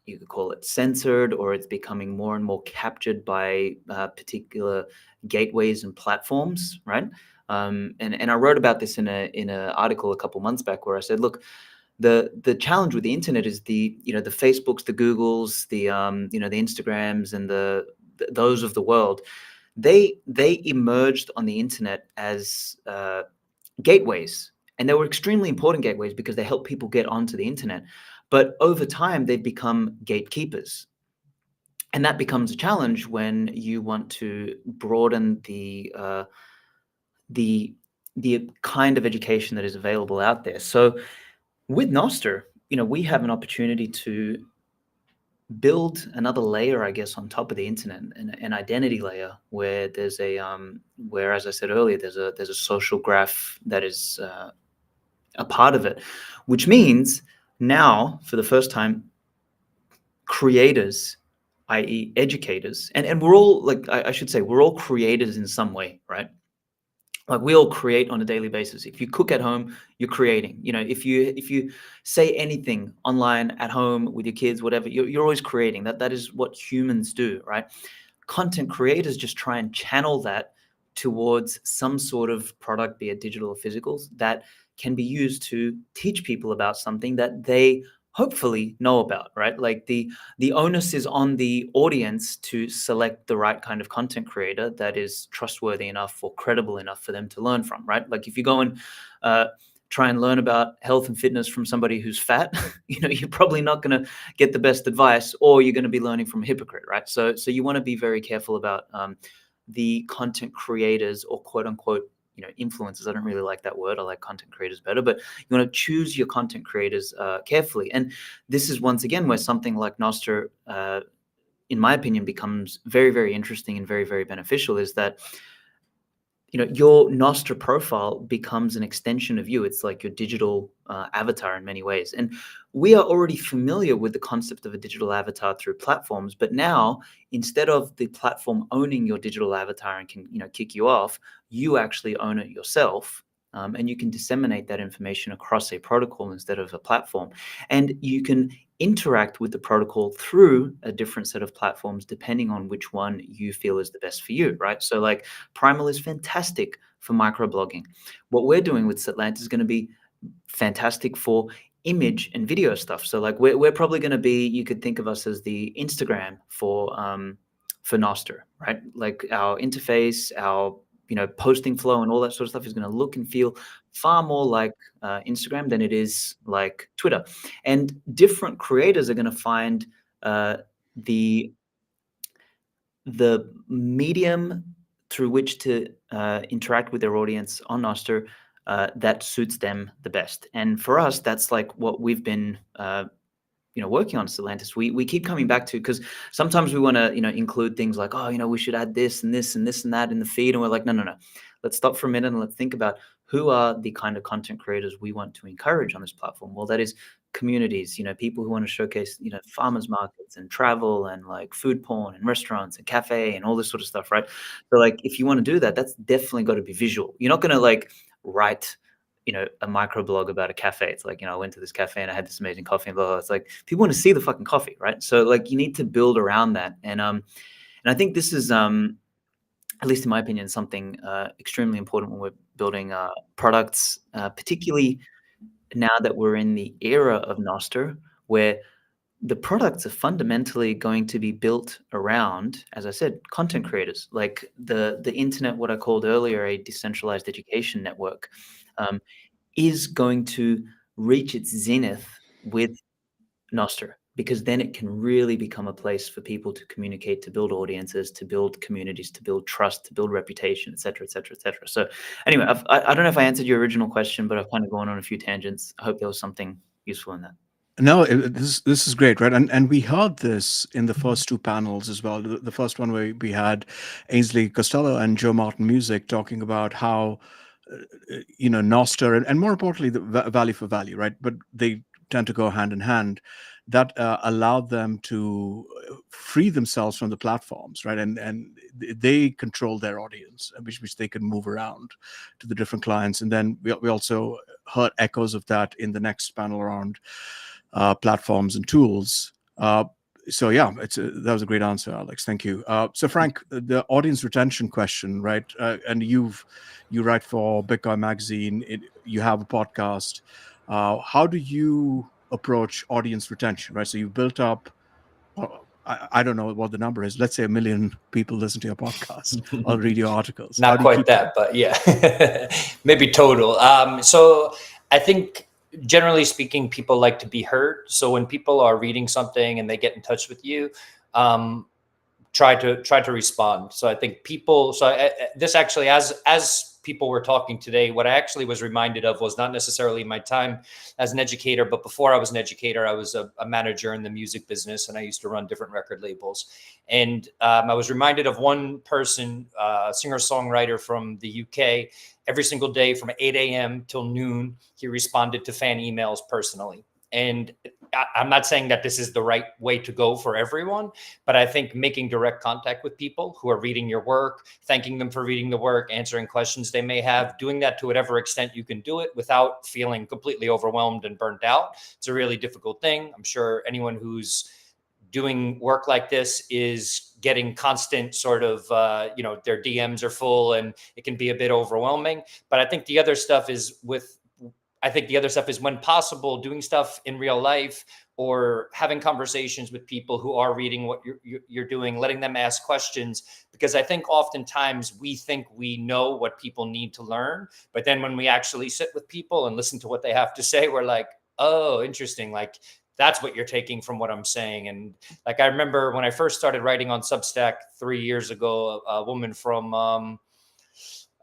you could call it censored, or it's becoming more and more captured by particular gateways and platforms, right? And I wrote about this in an article a couple months back where I said, look, the challenge with the internet is the Facebooks, the Googles, the you know, the Instagrams and those of the world. They emerged on the internet as gateways, and they were extremely important gateways because they helped people get onto the internet. But over time, they've become gatekeepers. And that becomes a challenge when you want to broaden the kind of education that is available out there. So with Noster, you know, we have an opportunity to build another layer, I guess, on top of the internet, an identity layer where there's where, as I said earlier, there's a social graph that is a part of it, which means now, for the first time, creators, i.e. educators, and we're all, like, I should say, we're all creators in some way, right? Like we all create on a daily basis. If you cook at home, you're creating. You know, if you say anything online at home with your kids, whatever, you're always creating. That is what humans do, right? Content creators just try and channel that towards some sort of product, be it digital or physical, that can be used to teach people about something that they hopefully know about, right? Like the onus is on the audience to select the right kind of content creator that is trustworthy enough or credible enough for them to learn from, right? Like if you go and try and learn about health and fitness from somebody who's fat, you know, you're probably not going to get the best advice, or you're going to be learning from a hypocrite, right? So you want to be very careful about the content creators, or quote unquote, you know, influencers. I don't really like that word. I like content creators better, but you want to choose your content creators carefully. And this is once again where something like Noster, in my opinion, becomes very, very interesting and very, very beneficial, is that, you know, your Noster profile becomes an extension of you. It's like your digital avatar in many ways. And we are already familiar with the concept of a digital avatar through platforms, but now instead of the platform owning your digital avatar and can, you know, kick you off, you actually own it yourself. and you can disseminate that information across a protocol instead of a platform. And you can interact with the protocol through a different set of platforms depending on which one you feel is the best for you, right? So like Primal is fantastic for microblogging. What we're doing with Setlant is going to be fantastic for image and video stuff. So like we're probably going to be, you could think of us as the Instagram for Nostr, right? Like our interface, our posting flow and all that sort of stuff is going to look and feel far more like Instagram than it is like Twitter. And different creators are going to find the medium through which to interact with their audience on Nostr that suits them the best. And for us, that's like what we've been working on Stellantis. We keep coming back to, because sometimes we want to include things like, we should add this and this and this and that in the feed, and we're like, no, let's stop for a minute and let's think about who are the kind of content creators we want to encourage on this platform. Well, that is communities, people who want to showcase farmers markets and travel and like food porn and restaurants and cafe and all this sort of stuff, right? So like if you want to do that, that's definitely got to be visual. You're not going to like write a microblog about a cafe. It's like, I went to this cafe and I had this amazing coffee and blah, blah. It's like people want to see the fucking coffee, right? So like you need to build around that. And I think this is at least in my opinion, something extremely important when we're building products, particularly now that we're in the era of Nostr, where the products are fundamentally going to be built around, as I said, content creators. Like the internet, what I called earlier a decentralized education network, is going to reach its zenith with Nostr, because then it can really become a place for people to communicate, to build audiences, to build communities, to build trust, to build reputation, et cetera, et cetera, et cetera. So anyway, I don't know if I answered your original question, but I've kind of gone on a few tangents. I hope there was something useful in that. No, this is great, right? And we heard this in the first two panels as well. The first one where we had Ainsley Costello and Joe Martin Music talking about how Nostr and more importantly the value for value, right? But they tend to go hand in hand. That allowed them to free themselves from the platforms, right? And they control their audience, which they can move around to the different clients. And then we also heard echoes of that in the next panel around platforms and tools. So yeah, that was a great answer, Alex. Thank you. So Frank, the audience retention question, right? And you write for Bitcoin Magazine. You have a podcast. How do you approach audience retention, right? So you've built up, I don't know what the number is. Let's say 1 million people listen to your podcast or read your articles. Not quite that, but yeah, maybe total. So I think generally speaking, people like to be heard. So when people are reading something and they get in touch with you, try to respond. So I think people, this actually, as people were talking today, what I actually was reminded of was not necessarily my time as an educator, but before I was an educator, I was a manager in the music business, and I used to run different record labels. And I was reminded of one person, singer-songwriter from the UK. Every single day from 8 a.m. till noon, he responded to fan emails personally. And I'm not saying that this is the right way to go for everyone, but I think making direct contact with people who are reading your work, thanking them for reading the work, answering questions they may have, doing that to whatever extent you can do it without feeling completely overwhelmed and burnt out. It's a really difficult thing. I'm sure anyone who's doing work like this is getting constant sort of, their DMs are full and it can be a bit overwhelming. But I think the other stuff is when possible, doing stuff in real life or having conversations with people who are reading what you're doing, letting them ask questions, because I think oftentimes we think we know what people need to learn. But then when we actually sit with people and listen to what they have to say, we're like, oh, interesting. Like, that's what you're taking from what I'm saying. And like, I remember when I first started writing on Substack 3 years ago, a woman from, I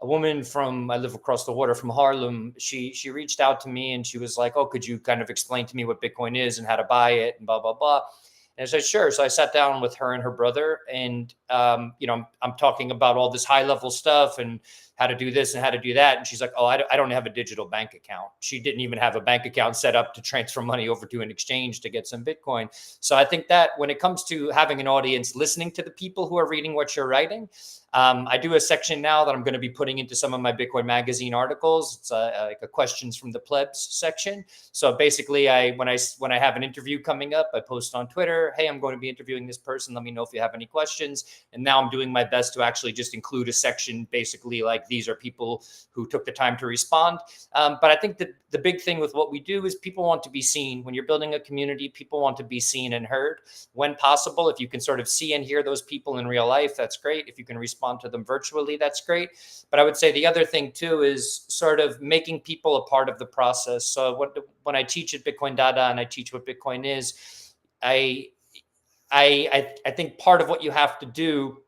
live across the water from Harlem. She reached out to me and she was like, oh, could you kind of explain to me what Bitcoin is and how to buy it and blah, blah, blah. And I said, sure. So I sat down with her and her brother and, I'm talking about all this high level stuff and how to do this and how to do that. And she's like, oh, I don't have a digital bank account. She didn't even have a bank account set up to transfer money over to an exchange to get some Bitcoin. So I think that when it comes to having an audience, listening to the people who are reading what you're writing, I do a section now that I'm going to be putting into some of my Bitcoin Magazine articles. It's like a questions from the plebs section. So basically, when I have an interview coming up, I post on Twitter, hey, I'm going to be interviewing this person. Let me know if you have any questions. And now I'm doing my best to actually just include a section, basically like these are people who took the time to respond. But I think that the big thing with what we do is people want to be seen. When you're building a community, people want to be seen and heard. When possible, if you can sort of see and hear those people in real life, that's great. If you can respond to them virtually, that's great. But I would say the other thing too is sort of making people a part of the process. So when I teach at Bitcoin Dada and I teach what Bitcoin is, I think part of what you have to do,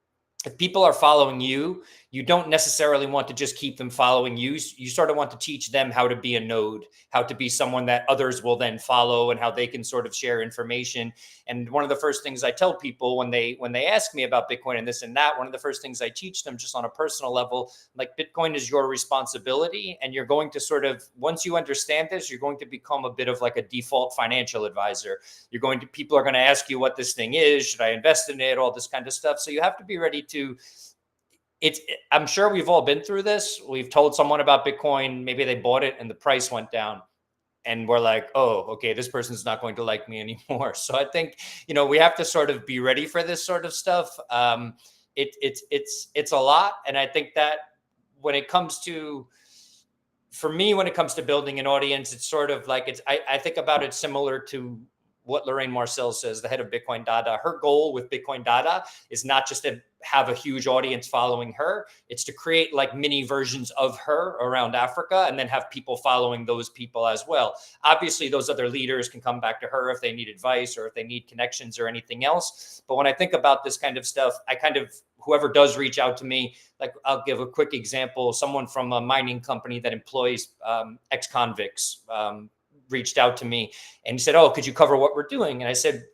if people are following you, you don't necessarily want to just keep them following you. You sort of want to teach them how to be a node, how to be someone that others will then follow, and how they can sort of share information. And one of the first things I tell people when they ask me about Bitcoin and this and that, one of the first things I teach them just on a personal level, like Bitcoin is your responsibility. And you're going to sort of, once you understand this, you're going to become a bit of like a default financial advisor. People are going to ask you what this thing is. Should I invest in it? All this kind of stuff. So you have to be ready to, I'm sure we've all been through this. We've told someone about Bitcoin, maybe they bought it and the price went down. And we're like, oh, okay, this person's not going to like me anymore. So I think, we have to sort of be ready for this sort of stuff. It's a lot. And I think that when it comes to building an audience, it's sort of like, I think about it similar to what Lorraine Marcel says, the head of Bitcoin Dada. Her goal with Bitcoin Dada is not just to have a huge audience following her. It's to create like mini versions of her around Africa and then have people following those people as well. Obviously, those other leaders can come back to her if they need advice or if they need connections or anything else. But when I think about this kind of stuff, whoever does reach out to me, like I'll give a quick example. Someone from a mining company that employs ex-convicts reached out to me and said, oh, could you cover what we're doing? And I said,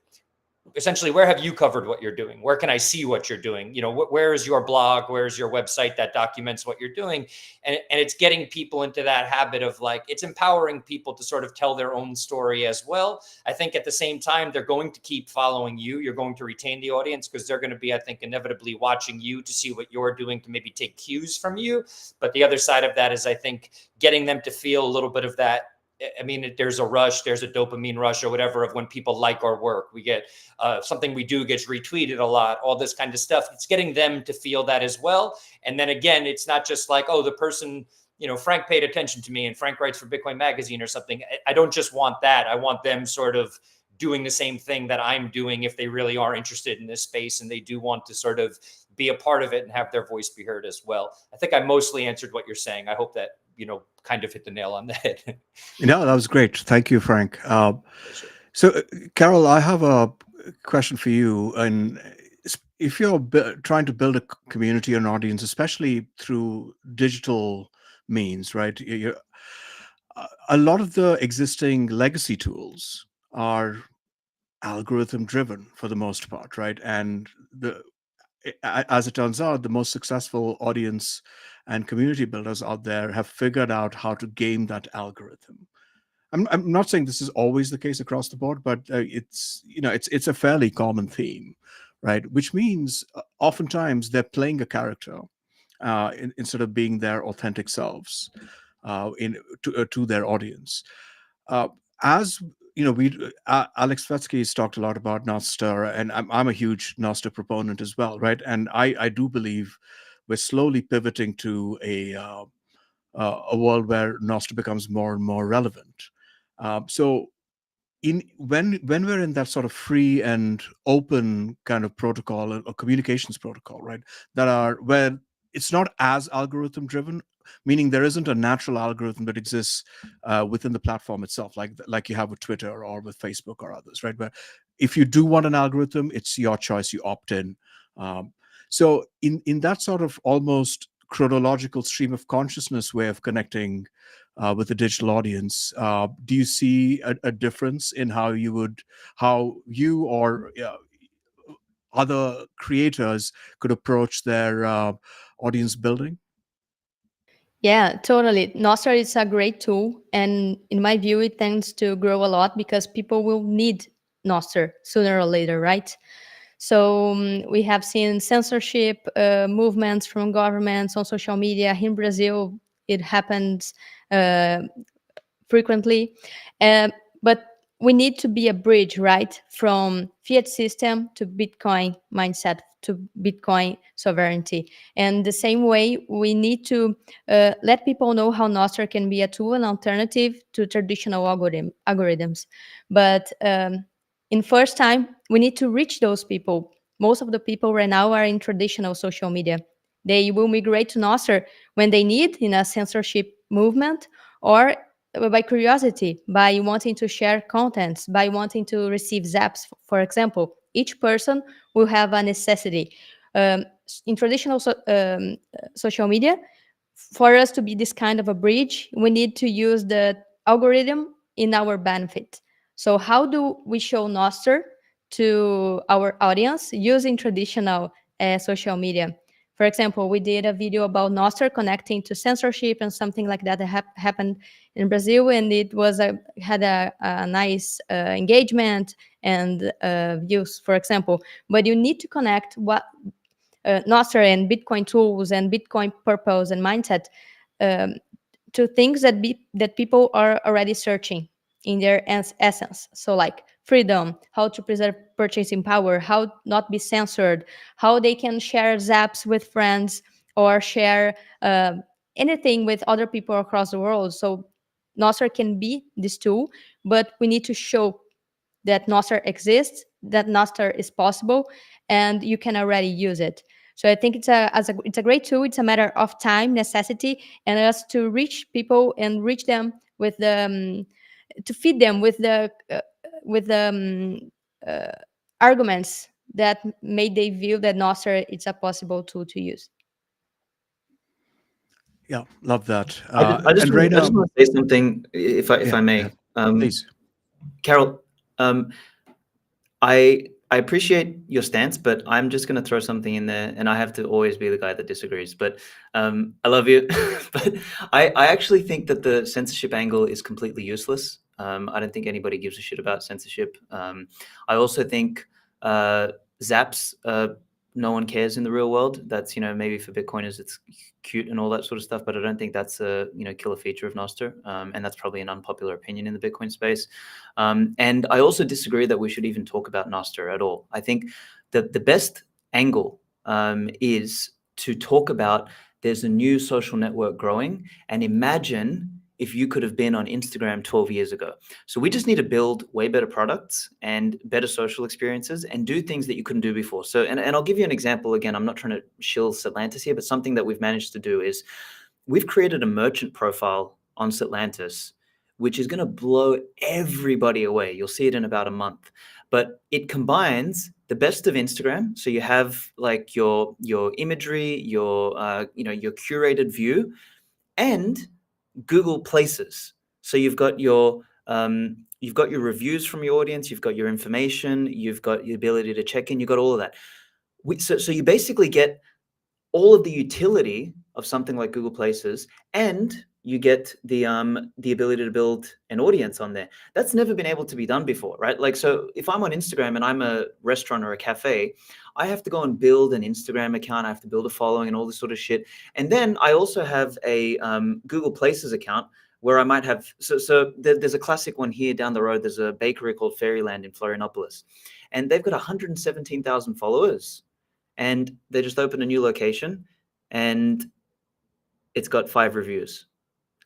essentially, where have you covered what you're doing? Where can I see what you're doing? Where is your blog? Where's your website that documents what you're doing? And it's getting people into that habit of like, it's empowering people to sort of tell their own story as well. I think at the same time, they're going to keep following you. You're going to retain the audience because they're going to be, I think, inevitably watching you to see what you're doing to maybe take cues from you. But the other side of that is, I think, getting them to feel a little bit of that. I mean, there's a dopamine rush or whatever of when people like our work. We get something we do gets retweeted a lot, all this kind of stuff. It's getting them to feel that as well. And then again, it's not just like, oh, the person, Frank paid attention to me and Frank writes for Bitcoin Magazine or something. I don't just want that. I want them sort of doing the same thing that I'm doing if they really are interested in this space and they do want to sort of be a part of it and have their voice be heard as well. I think I mostly answered what you're saying. I hope that, kind of hit the nail on the head. That was great. Thank you, Frank. So, Carol, I have a question for you. And if you're trying to build a community or an audience, especially through digital means, right? A lot of the existing legacy tools are algorithm driven for the most part, right? And as it turns out, the most successful audience and community builders out there have figured out how to game that algorithm. I'm not saying this is always the case across the board, but it's a fairly common theme, right? Which means oftentimes they're playing a character instead of being their authentic selves to their audience. As Alex Svetsky has talked a lot about Nostr, and I'm a huge Nostr proponent as well, right? And I do believe we're slowly pivoting to a world where Nostr becomes more and more relevant. So when we're in that sort of free and open kind of protocol or communications protocol, right, where it's not as algorithm driven, meaning there isn't a natural algorithm that exists within the platform itself, like you have with Twitter or with Facebook or others, right? Where if you do want an algorithm, it's your choice, you opt in. So in that sort of almost chronological stream of consciousness way of connecting with the digital audience, do you see a difference in how you or other creators could approach their audience building? Yeah, totally. Nostr is a great tool. And in my view, it tends to grow a lot because people will need Nostr sooner or later, right? So we have seen censorship movements from governments on social media. In Brazil, it happens frequently. But we need to be a bridge, right? From fiat system to Bitcoin mindset to Bitcoin sovereignty. And the same way, we need to let people know how Nostr can be a tool and alternative to traditional algorithms. But in first time, we need to reach those people. Most of the people right now are in traditional social media. They will migrate to Nostr when they need in a censorship movement, or by curiosity, by wanting to share contents, by wanting to receive zaps, for example. Each person will have a necessity. In traditional social media, for us to be this kind of a bridge, we need to use the algorithm in our benefit. So how do we show Nostr to our audience using traditional social media? For example, we did a video about Nostr connecting to censorship and something like that happened in Brazil, and it was had a nice engagement and views, for example. But you need to connect what Nostr and Bitcoin tools and Bitcoin purpose and mindset um, to things that people are already searching in their essence. So like freedom, how to preserve purchasing power, how not be censored, how they can share zaps with friends or share anything with other people across the world. So Nostr can be this tool, but we need to show that Nostr exists, that Nostr is possible, and you can already use it. So I think it's a great tool. It's a matter of time, necessity, and us to reach people and reach them with the to feed them with the arguments that made they view that Nostr it's a possible tool to use. Yeah, love that. I just want to say something, if I may. Please. Carol, I appreciate your stance, but I'm just going to throw something in there, and I have to always be the guy that disagrees. But I love you, but I actually think that the censorship angle is completely useless. I don't think anybody gives a shit about censorship. I also think zaps, no one cares in the real world. That's, maybe for Bitcoiners it's cute and all that sort of stuff, but I don't think that's a killer feature of Nostr, and that's probably an unpopular opinion in the Bitcoin space. And I also disagree that we should even talk about Nostr at all. I think that the best angle is to talk about there's a new social network growing, and imagine if you could have been on Instagram 12 years ago. So we just need to build way better products and better social experiences and do things that you couldn't do before. So, and I'll give you an example. Again, I'm not trying to shill Satlantis here, but something that we've managed to do is we've created a merchant profile on Satlantis, which is going to blow everybody away. You'll see it in about a month. But it combines the best of Instagram. So you have like your imagery, your curated view, and Google Places. So you've got your reviews from your audience, you've got your information, you've got the ability to check in, you've got all of that. So you basically get all of the utility of something like Google Places, and you get the ability to build an audience on there. That's never been able to be done before, right? Like, so if I'm on Instagram and I'm a restaurant or a cafe, I have to go and build an Instagram account. I have to build a following and all this sort of shit. And then I also have a Google Places account where I might have, so there's a classic one here down the road. There's a bakery called Fairyland in Florianopolis, and they've got 117,000 followers. And they just opened a new location and it's got 5 reviews.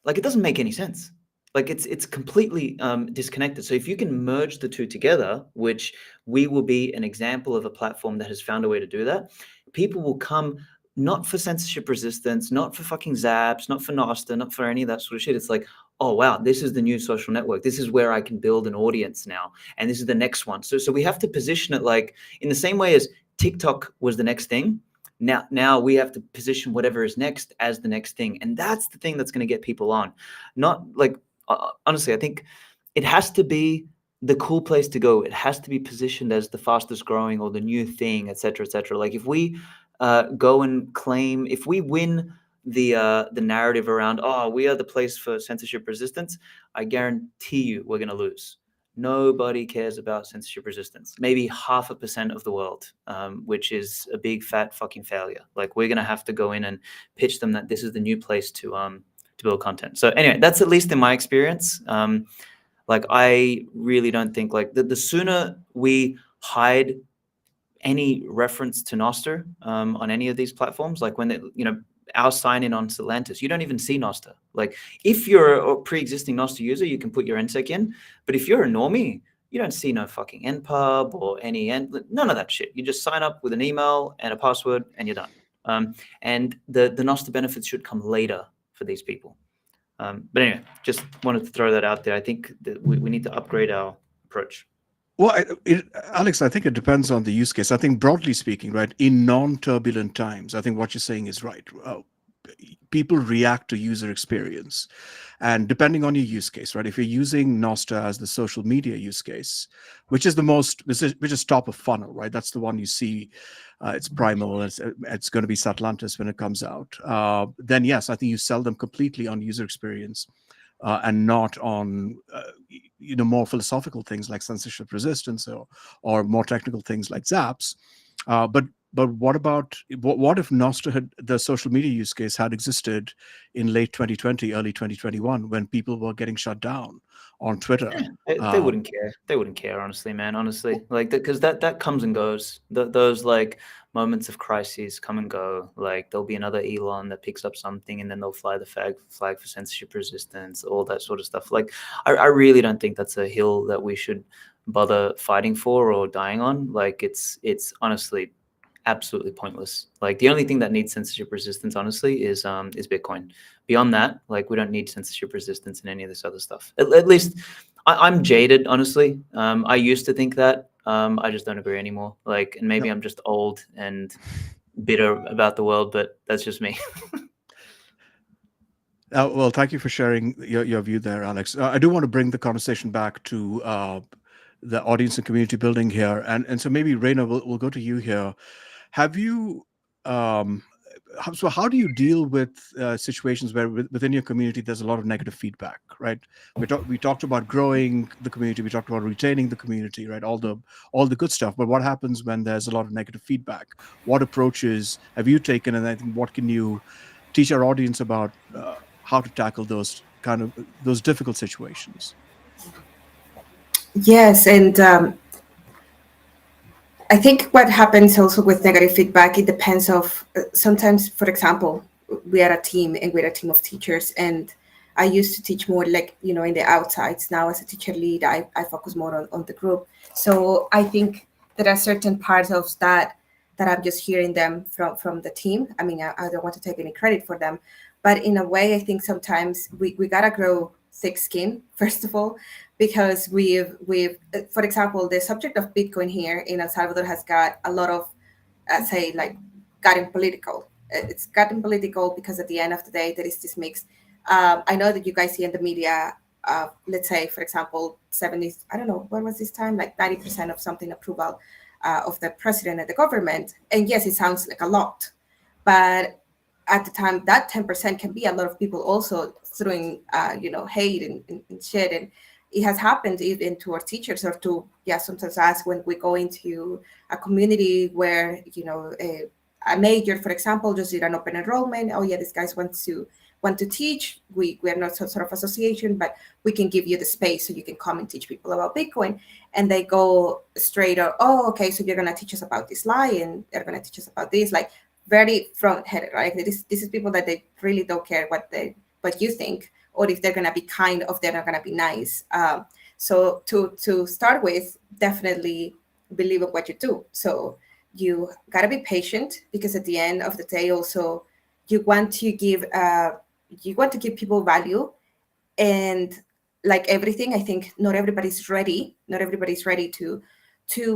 Like, it doesn't make any sense. Like, it's completely disconnected. So if you can merge the two together, which we will be an example of a platform that has found a way to do that, people will come not for censorship resistance, not for fucking zaps, not for Nostr, not for any of that sort of shit. It's like, oh, wow, this is the new social network. This is where I can build an audience now. And this is the next one. So we have to position it like in the same way as TikTok was the next thing. Now we have to position whatever is next as the next thing. And that's the thing that's going to get people on. Not like, honestly, I think it has to be the cool place to go. It has to be positioned as the fastest growing or the new thing, et cetera, et cetera. Like if we go and claim, if we win the narrative around, oh, we are the place for censorship resistance, I guarantee you we're going to lose. Nobody cares about censorship resistance. Maybe 0.5% of the world, which is a big fat fucking failure. Like, we're going to have to go in and pitch them that this is the new place to build content. So anyway, that's at least in my experience. Like, I really don't think, like, the sooner we hide any reference to Nostr on any of these platforms, like when they, our sign in on Stellantis, you don't even see Nostr. Like, if you're a pre-existing Nostr user, you can put your NSEC in, but if you're a normie, you don't see no fucking npub or none of that shit. You just sign up with an email and a password and you're done. And the Nostr benefits should come later for these people. But anyway, just wanted to throw that out there. I think that we need to upgrade our approach. Well, Alex, I think it depends on the use case. I think broadly speaking, right, in non-turbulent times, I think what you're saying is right. People react to user experience. And depending on your use case, right, if you're using Nostr as the social media use case, which is top of funnel, right? That's the one you see. It's primal. It's going to be Satlantis when it comes out. Then yes, I think you sell them completely on user experience. And not on more philosophical things like censorship resistance or more technical things like zaps. But what if Nostr the social media use case had existed in late 2020, early 2021, when people were getting shut down on Twitter? They wouldn't care. They wouldn't care, honestly, man. Honestly, like, because that comes and goes. Those like moments of crises come and go. Like, there'll be another Elon that picks up something, and then they'll fly the flag for censorship resistance, all that sort of stuff. Like, I really don't think that's a hill that we should bother fighting for or dying on. Like, it's honestly absolutely pointless. Like, the only thing that needs censorship resistance, honestly, is Bitcoin. Beyond that, like, we don't need censorship resistance in any of this other stuff. At least I'm jaded, honestly. I used to think that. I just don't agree anymore. Like, and maybe I'm just old and bitter about the world, but that's just me. Well, thank you for sharing your view there, Alex. I do want to bring the conversation back to the audience and community building here, and so maybe Reina, we'll go to you here. Have you? So how do you deal with situations where within your community there's a lot of negative feedback, right? We talked about growing the community, we talked about retaining the community, right? All the good stuff. But what happens when there's a lot of negative feedback? What approaches have you taken, and I think what can you teach our audience about how to tackle those difficult situations? Yes, and I think what happens also with negative feedback, it depends of sometimes, for example, we are a team and we're a team of teachers, and I used to teach more like, in the outsides. Now as a teacher lead, I focus more on the group. So I think there are certain parts of that I'm just hearing them from the team. I mean, I don't want to take any credit for them, but in a way, I think sometimes we gotta grow thick skin, first of all, because we've for example, the subject of Bitcoin here in El Salvador has got a lot of gotten political. It's gotten political because at the end of the day there is this mix. I know that you guys see in the media, let's say, for example, 70, I don't know, what was this time, like 90% of something approval of the president and the government. And yes, it sounds like a lot, but at the time that 10% can be a lot of people also throwing hate and shit. And it has happened even to our teachers or to sometimes us when we go into a community where a major, for example, just did an open enrollment. Oh yeah, these guys want to teach. We are not some sort of association, but we can give you the space so you can come and teach people about Bitcoin. And they go straight up, oh, okay, so you're gonna teach us about this lie and they're gonna teach us about this, like very front-headed, right? This is people that they really don't care what you think, or if they're gonna be kind or they're not gonna be nice. So to start with, definitely believe in what you do. So you gotta be patient, because at the end of the day, also you want to give people value. And like everything, I think not everybody's ready to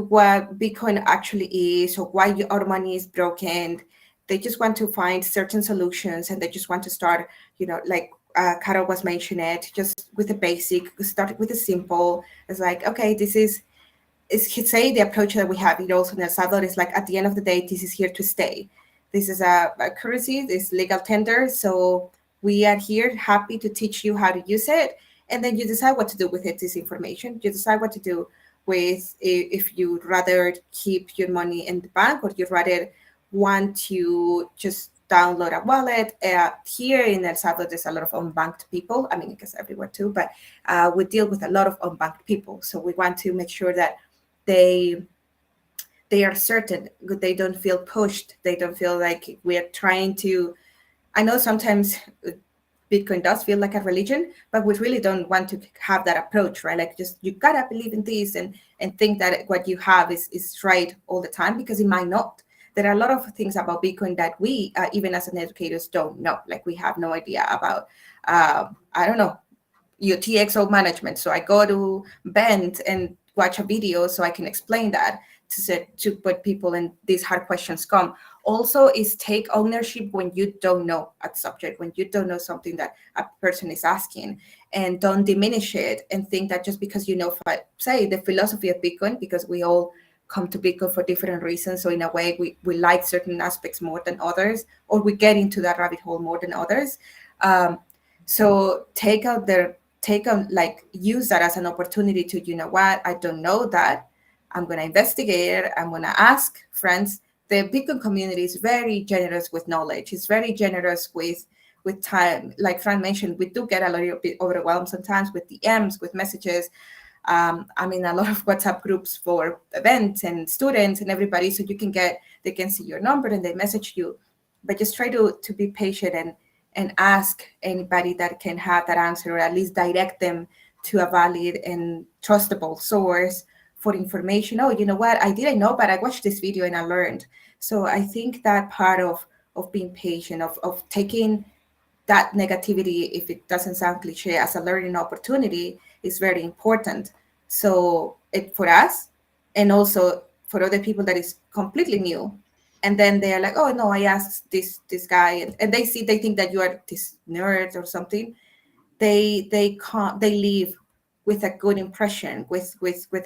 what Bitcoin actually is, or why our money is broken. They just want to find certain solutions, and they just want to start, like Carol was mentioning it, just with the basic, start with the simple. It's like, okay, say the approach that we have, also in El Salvador, is like, at the end of the day, this is here to stay. this is a currency, this legal tender. So we are here happy to teach you how to use it. And then you decide what to do with it, this information. You decide what to do with, if you'd rather keep your money in the bank or you'd rather want to just download a wallet. Here in El Salvador, there's a lot of unbanked people. I mean, I guess everywhere too, but we deal with a lot of unbanked people. So we want to make sure that they are certain, they don't feel pushed. They don't feel like we're trying to, I know sometimes Bitcoin does feel like a religion, but we really don't want to have that approach, right? Like, just, you gotta believe in this and think that what you have is right all the time, because it might not. There are a lot of things about Bitcoin that we, even as an educators, don't know. Like, we have no idea about, I don't know, UTXO management. So I go to Bend and watch a video so I can explain that to put people in these hard questions come. Also is take ownership when you don't know a subject, when you don't know something that a person is asking, and don't diminish it and think that just because you know, say, the philosophy of Bitcoin, because we all come to Bitcoin for different reasons. So in a way, we like certain aspects more than others, or we get into that rabbit hole more than others. So use that as an opportunity to, you know what, I don't know that. I'm going to investigate it. I'm going to ask friends. The Bitcoin community is very generous with knowledge. It's very generous with time. Like Fran mentioned, we do get a little bit overwhelmed sometimes with DMs, with messages. I'm in a lot of WhatsApp groups for events and students and everybody. So they can see your number and they message you. But just try to be patient and ask anybody that can have that answer, or at least direct them to a valid and trustable source for information. Oh, you know what? I didn't know, but I watched this video and I learned. So I think that part of being patient, of taking that negativity, if it doesn't sound cliche, as a learning opportunity is very important. So for us, and also for other people that is completely new, and then they're like, oh no, I asked this guy, and they think that you are this nerd or something. They leave with a good impression, with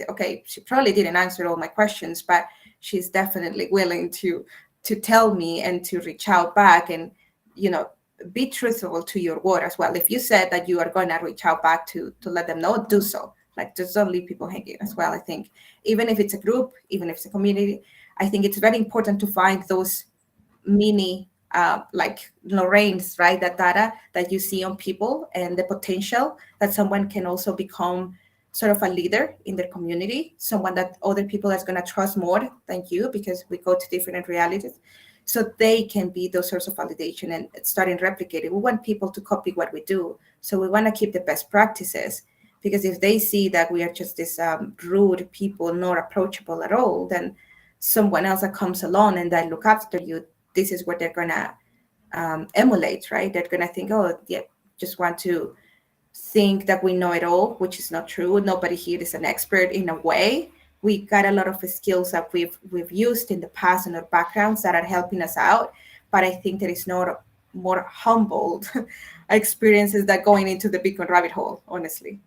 okay, she probably didn't answer all my questions, but she's definitely willing to tell me and to reach out back, and be truthful to your word as well. If you said that you are going to reach out back to let them know, do so. Like, just don't leave people hanging as well. I think even if it's a group, even if it's a community, I think it's very important to find those mini like Lorraine's, right? That data that you see on people, and the potential that someone can also become sort of a leader in their community, someone that other people are going to trust more than you, because we go to different realities. So they can be those sorts of validation and starting replicating. We want people to copy what we do. So we want to keep the best practices, because if they see that we are just this rude people, not approachable at all, then someone else that comes along and that look after you, this is what they're going to emulate, right? They're going to think, oh, yeah, just want to think that we know it all, which is not true. Nobody here is an expert in a way. We got a lot of skills that we've used in the past in our backgrounds that are helping us out. But I think there is not more humbled experiences that going into the Bitcoin rabbit hole, honestly.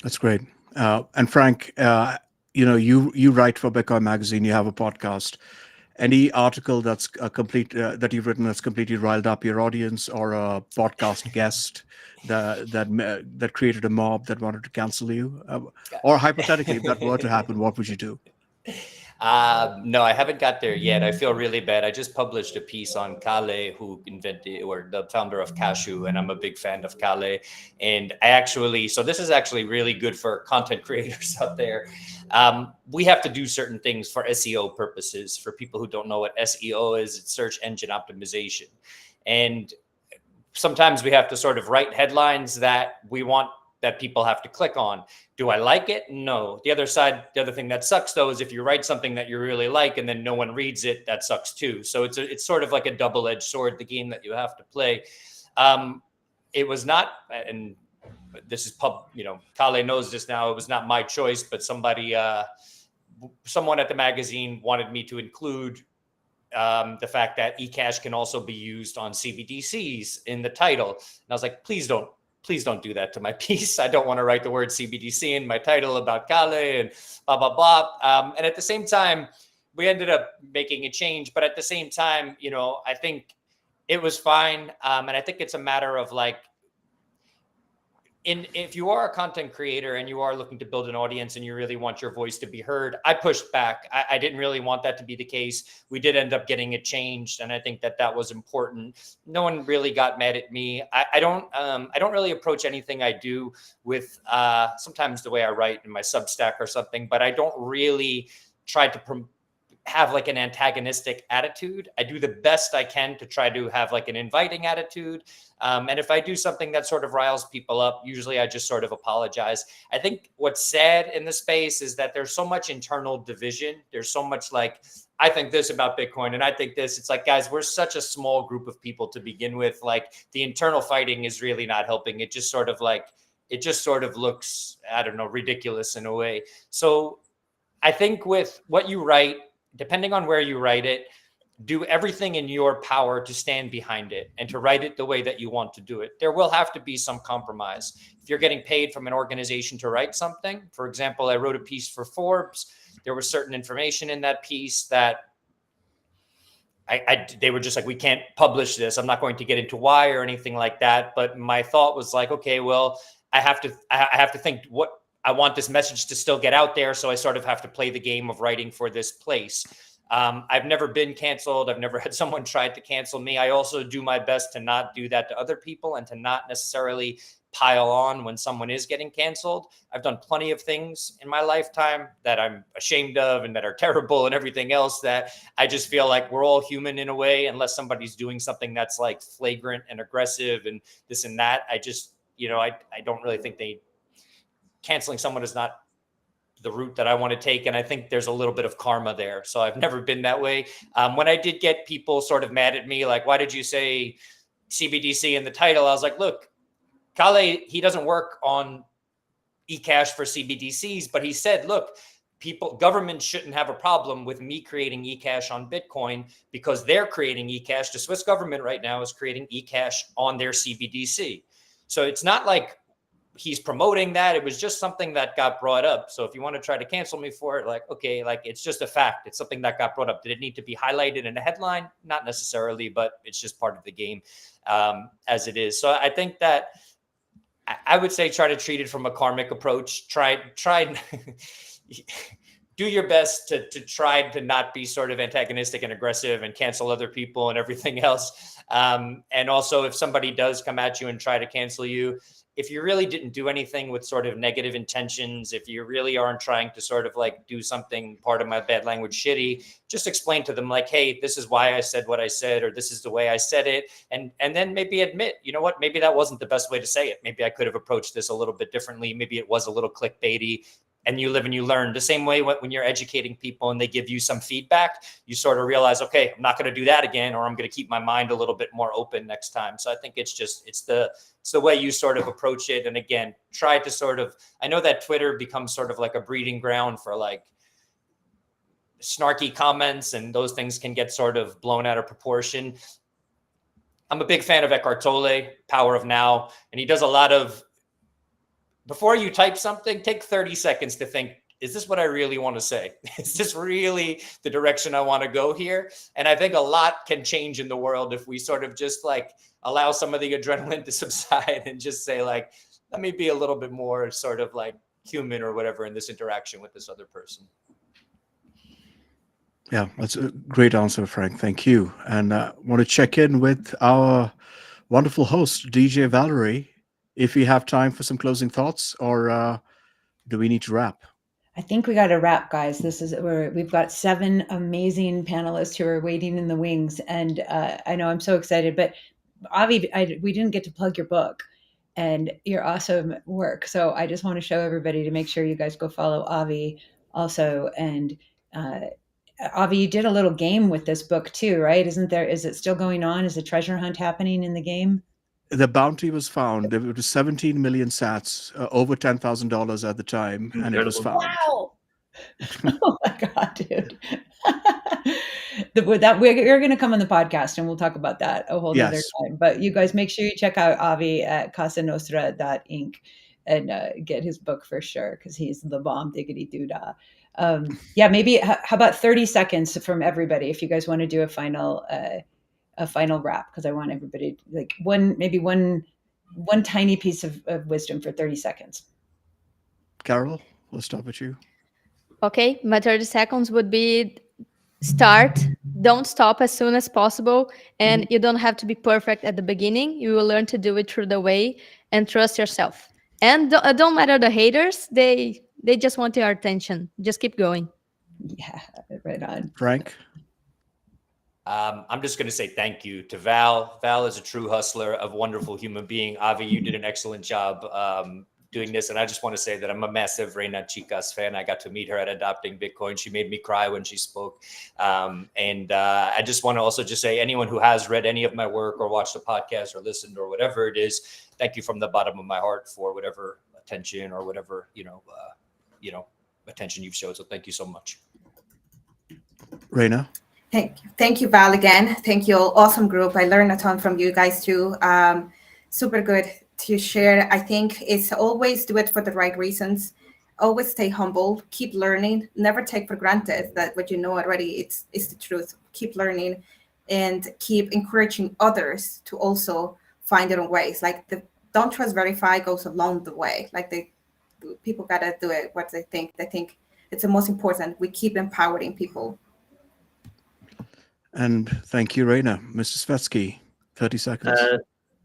That's great. And Frank, you write for Bitcoin Magazine. You have a podcast. Any article that's that you've written that's completely riled up your audience, or a podcast guest that created a mob that wanted to cancel you, or hypothetically, if that were to happen, what would you do? No, I haven't got there yet. I feel really bad. I just published a piece on Kale, who invented, or the founder of Cashew, and I'm a big fan of Kale. And so this is actually really good for content creators out there. We have to do certain things for SEO purposes. For people who don't know what SEO is, it's search engine optimization. And sometimes we have to sort of write headlines that we want that people have to click on. Do I like it? No. The other thing that sucks though is if you write something that you really like and then no one reads it, that sucks too. So it's sort of like a double-edged sword, the game that you have to play. It was not, and this is Kale knows this now, it was not my choice, but someone at the magazine wanted me to include the fact that eCash can also be used on CBDCs in the title. And I was like, please don't do that to my piece. I don't want to write the word CBDC in my title about Kale and blah, blah, blah. And at the same time, we ended up making a change, but at the same time, you know, I think it was fine. And I think it's a matter of like, if you are a content creator and you are looking to build an audience and you really want your voice to be heard, I pushed back. I didn't really want that to be the case. We did end up getting it changed, and I think that was important. No one really got mad at me. I don't really approach anything I do with sometimes the way I write in my Substack or something, but I don't really try to have like an antagonistic attitude. I do the best I can to try to have like an inviting attitude. And if I do something that sort of riles people up, usually I just sort of apologize. I think what's sad in the space is that there's so much internal division. There's so much like, I think this about Bitcoin and I think this. It's like, guys, we're such a small group of people to begin with. Like the internal fighting is really not helping. It just sort of looks, I don't know, ridiculous in a way. So I think with what you write, depending on where you write it, do everything in your power to stand behind it and to write it the way that you want to do it. There will have to be some compromise. If you're getting paid from an organization to write something, for example, I wrote a piece for Forbes. There was certain information in that piece that they were just like, we can't publish this. I'm not going to get into why or anything like that. But my thought was like, okay, well, I have to think what I want this message to still get out there. So I sort of have to play the game of writing for this place. I've never been canceled. I've never had someone try to cancel me. I also do my best to not do that to other people and to not necessarily pile on when someone is getting canceled. I've done plenty of things in my lifetime that I'm ashamed of and that are terrible and everything else, that I just feel like we're all human in a way, unless somebody's doing something that's like flagrant and aggressive and this and that. I just, you know, I don't really think canceling someone is not the route that I want to take. And I think there's a little bit of karma there. So I've never been that way. When I did get people sort of mad at me, like, why did you say CBDC in the title? I was like, look, Kale, he doesn't work on eCash for CBDCs, but he said, look, governments shouldn't have a problem with me creating eCash on Bitcoin because they're creating eCash. The Swiss government right now is creating eCash on their CBDC. So it's not like he's promoting that. It was just something that got brought up. So if you want to try to cancel me for it, like, okay, like it's just a fact. It's something that got brought up. Did it need to be highlighted in a headline? Not necessarily, but it's just part of the game as it is. So I think that I would say try to treat it from a karmic approach. Try do your best to try to not be sort of antagonistic and aggressive and cancel other people and everything else. And also if somebody does come at you and try to cancel you, if you really didn't do anything with sort of negative intentions, if you really aren't trying to sort of like do something, part of my bad language, shitty, just explain to them like, hey, this is why I said what I said, or this is the way I said it. And then maybe admit, you know what, maybe that wasn't the best way to say it. Maybe I could have approached this a little bit differently. Maybe it was a little clickbaity. And you live and you learn. The same way when you're educating people and they give you some feedback, you sort of realize, okay, I'm not going to do that again, or I'm going to keep my mind a little bit more open next time. So I think it's the way you sort of approach it. And again, try to sort of, I know that Twitter becomes sort of like a breeding ground for like snarky comments, and those things can get sort of blown out of proportion. I'm a big fan of Eckhart Tolle, Power of Now, and he does a lot of, before you type something, take 30 seconds to think, is this what I really want to say? Is this really the direction I want to go here? And I think a lot can change in the world if we sort of just like allow some of the adrenaline to subside and just say like, let me be a little bit more sort of like human or whatever in this interaction with this other person. Yeah, that's a great answer, Frank. Thank you. And I want to check in with our wonderful host, DJ Valerie, if we have time for some closing thoughts, or do we need to wrap? I think we got to wrap, guys. We've got 7 amazing panelists who are waiting in the wings, and I know I'm so excited. But Avi, we didn't get to plug your book and your awesome work, so I just want to show everybody to make sure you guys go follow Avi also. And Avi, you did a little game with this book too, right? Isn't there? Is it still going on? Is a treasure hunt happening in the game? The bounty was found. There was 17 million sats, over $10,000 at the time, and it was found. Wow! Oh my God, dude! We're going to come on the podcast and we'll talk about that a whole other time. But you guys make sure you check out Avi at casanostra.inc. and get his book for sure, because he's the bomb diggity doodah. Yeah, maybe how about 30 seconds from everybody if you guys want to do a final wrap, because I want everybody like one tiny piece of wisdom for 30 seconds. Carol, we'll start with you. Okay, my 30 seconds would be start, don't stop as soon as possible, and you don't have to be perfect at the beginning. You will learn to do it through the way, and trust yourself. And don't matter the haters, they just want your attention. Just keep going. Yeah, right on. Frank? I'm just going to say thank you to Val. Val is a true hustler, a wonderful human being. Avi, you did an excellent job doing this. And I just want to say that I'm a massive Reina Chicas fan. I got to meet her at Adopting Bitcoin. She made me cry when she spoke. I just want to also just say, anyone who has read any of my work or watched the podcast or listened or whatever it is, thank you from the bottom of my heart for whatever attention or whatever, attention you've showed. So thank you so much. Reina? Thank you, Val, again. Thank you, awesome group. I learned a ton from you guys too. Super good to share. I think it's always do it for the right reasons. Always stay humble, keep learning, never take for granted that what you know already, it's the truth. Keep learning and keep encouraging others to also find their own ways. Like the don't trust, verify goes along the way. Like people gotta do it what they think. They think it's the most important. We keep empowering people. And thank you, Reina. Mr. Svetsky, 30 seconds.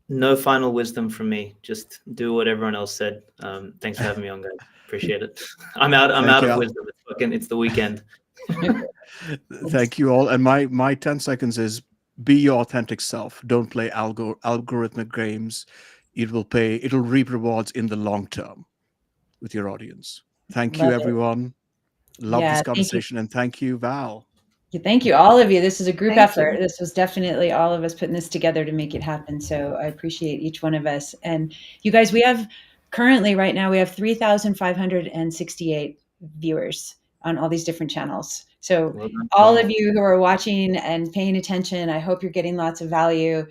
No final wisdom from me. Just do what everyone else said. Thanks for having me on, guys. Appreciate it. I'm out of wisdom. It's the weekend. Thank you all. And my 10 seconds is be your authentic self. Don't play algorithmic games. It'll reap rewards in the long term with your audience. Thank you, everyone. Love this conversation. And thank you, Val. Thank you, all of you. This is a group effort. This was definitely all of us putting this together to make it happen. So I appreciate each one of us. And you guys, we have 3,568 viewers on all these different channels. So all of you who are watching and paying attention, I hope you're getting lots of value.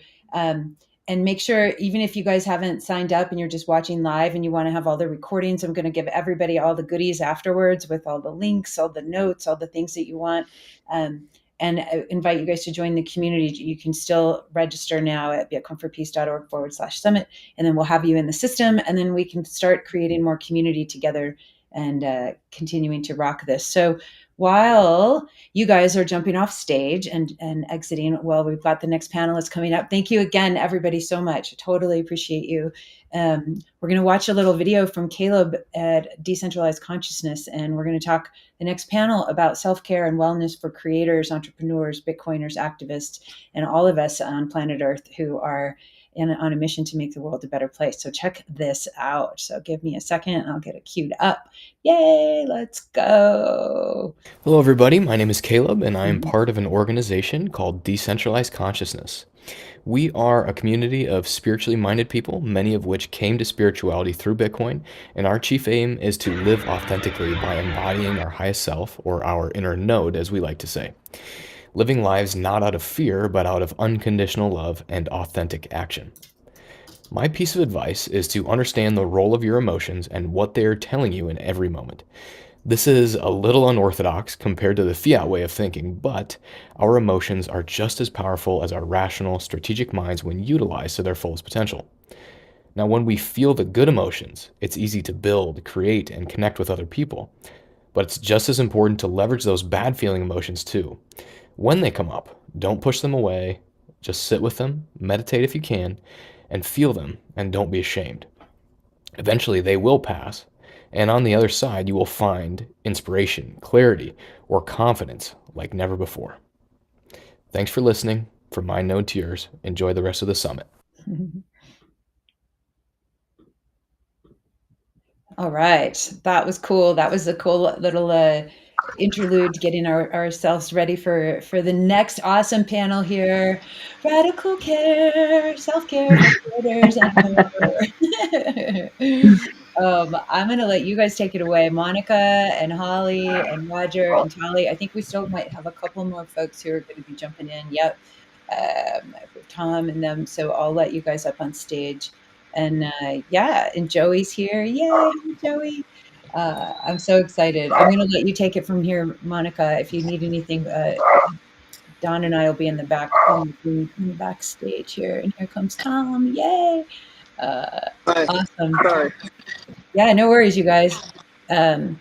And make sure, even if you guys haven't signed up and you're just watching live and you want to have all the recordings, I'm going to give everybody all the goodies afterwards with all the links, all the notes, all the things that you want. And I invite you guys to join the community. You can still register now at bitcoinforpeace.org/summit. And then we'll have you in the system. And then we can start creating more community together and continuing to rock this. So while you guys are jumping off stage and exiting, well, we've got the next panelist coming up. Thank you again, everybody, so much. Totally appreciate you. We're going to watch a little video from Caleb at Decentralized Consciousness, and we're going to talk the next panel about self-care and wellness for creators, entrepreneurs, Bitcoiners, activists, and all of us on planet Earth who are on a mission to make the world a better place. So check this out. So give me a second and I'll get it queued up. Yay, let's go. Hello, everybody. My name is Caleb, and I am part of an organization called Decentralized Consciousness. We are a community of spiritually minded people, many of which came to spirituality through Bitcoin, and our chief aim is to live authentically by embodying our highest self, or our inner node, as we like to say. Living lives not out of fear, but out of unconditional love and authentic action. My piece of advice is to understand the role of your emotions and what they are telling you in every moment. This is a little unorthodox compared to the fiat way of thinking, but our emotions are just as powerful as our rational, strategic minds when utilized to their fullest potential. Now, when we feel the good emotions, it's easy to build, create, and connect with other people. But it's just as important to leverage those bad feeling emotions too. When they come up, don't push them away, just sit with them, meditate if you can, and feel them, and don't be ashamed. Eventually they will pass, and on the other side you will find inspiration, clarity, or confidence like never before. Thanks for listening. From my node to yours, enjoy the rest of the summit. All right, that was cool. That was a cool little interlude, getting ourselves ready for the next awesome panel here. Radical care, self-care for creators and more. I'm going to let you guys take it away. Monica and Holly and Roger and Tali. I think we still might have a couple more folks who are going to be jumping in. Yep. Tom and them. So I'll let you guys up on stage. And yeah, and Joey's here. Yay, Joey. I'm so excited. I'm going to let you take it from here, Monica. If you need anything, Don and I will be in the backstage here. And here comes Tom. Yay. Awesome. Sorry. Yeah, no worries, you guys. All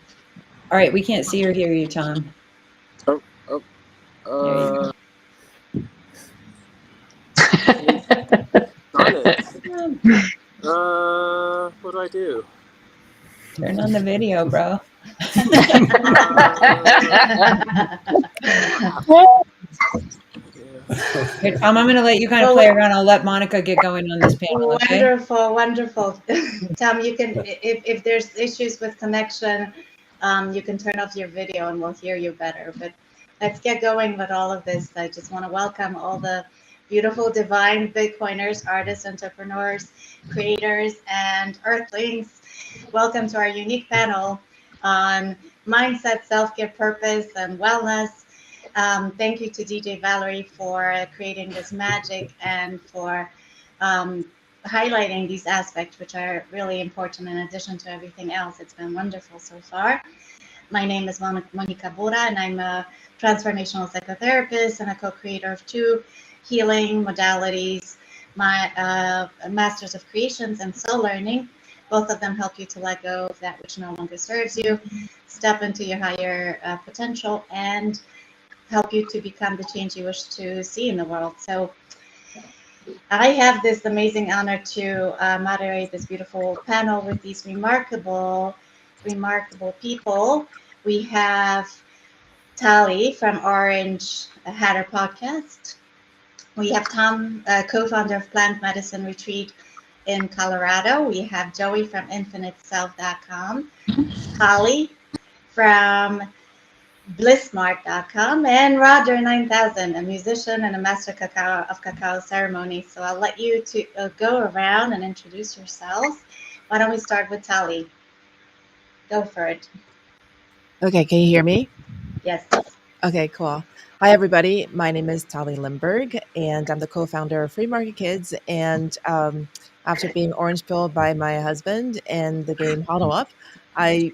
right, we can't see or hear you, Tom. Oh, There you darn it. go. What do I do? Turn on the video, bro. Here, Tom, I'm going to let you kind of play around. I'll let Monica get going on this panel, okay? Wonderful, wonderful. Tom, you can, if there's issues with connection, you can turn off your video and we'll hear you better. But let's get going with all of this. I just want to welcome all the beautiful, divine Bitcoiners, artists, entrepreneurs, creators, and earthlings. Welcome to our unique panel on mindset, self-care, purpose, and wellness. Thank you to DJ Valerie for creating this magic and for highlighting these aspects, which are really important in addition to everything else. It's been wonderful so far. My name is Monica Bora, and I'm a transformational psychotherapist and a co-creator of two healing modalities, my Masters of Creations and Soul Learning. Both of them help you to let go of that which no longer serves you, step into your higher potential, and help you to become the change you wish to see in the world. So I have this amazing honor to moderate this beautiful panel with these remarkable people. We have Tali from Orange Hatter Podcast. We have Tom, co-founder of Plant Medicine Retreat in Colorado. We have Joey from InfiniteSelf.com. Holly from Blissmark.com, and Roger 9000, a musician and a master of cacao ceremony. So I'll let you to go around and introduce yourselves. Why don't we start with Tali? Go for it. Okay, can you hear me? Yes. Okay, cool. Hi, everybody. My name is Tali Limberg, and I'm the co-founder of Free Market Kids. And after being orange pilled by my husband and the game Huddle Up, I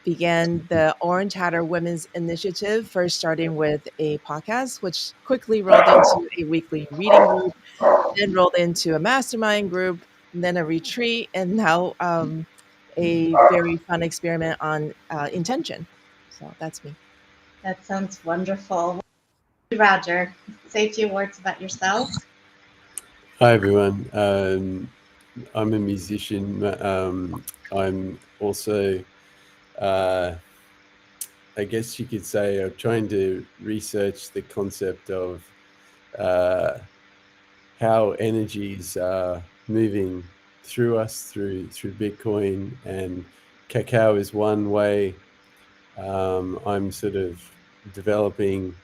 began the Orange Hatter Women's Initiative, first starting with a podcast, which quickly rolled into a weekly reading group, then rolled into a mastermind group, and then a retreat, and now a very fun experiment on intention. So that's me. That sounds wonderful. Roger, say a few words about yourself. Hi, everyone. I'm a musician. I'm also, I guess you could say, I'm trying to research the concept of how energies are moving through us through Bitcoin, and cacao is one way. I'm sort of developing.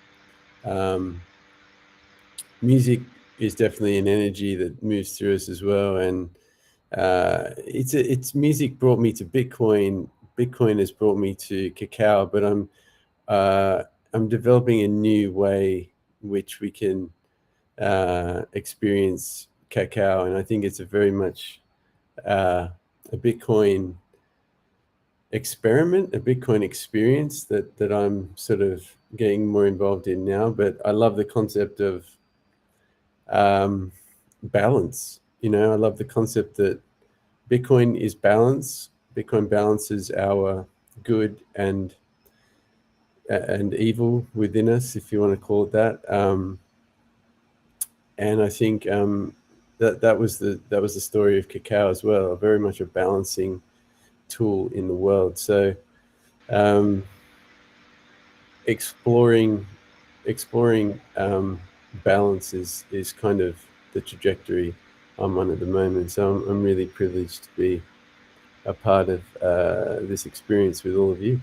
Music is definitely an energy that moves through us as well, and it's music brought me to Bitcoin. Bitcoin has brought me to cacao, but I'm developing a new way which we can experience cacao, and I think it's a very much a Bitcoin experiment, a Bitcoin experience that I'm sort of getting more involved in now. But I love the concept of balance. I love the concept that Bitcoin is balance. Bitcoin balances our good and evil within us, if you want to call it that. And I think that was the story of cacao as well, very much a balancing tool in the world. So exploring balance is kind of the trajectory I'm on at the moment. So I'm really privileged to be a part of this experience with all of you.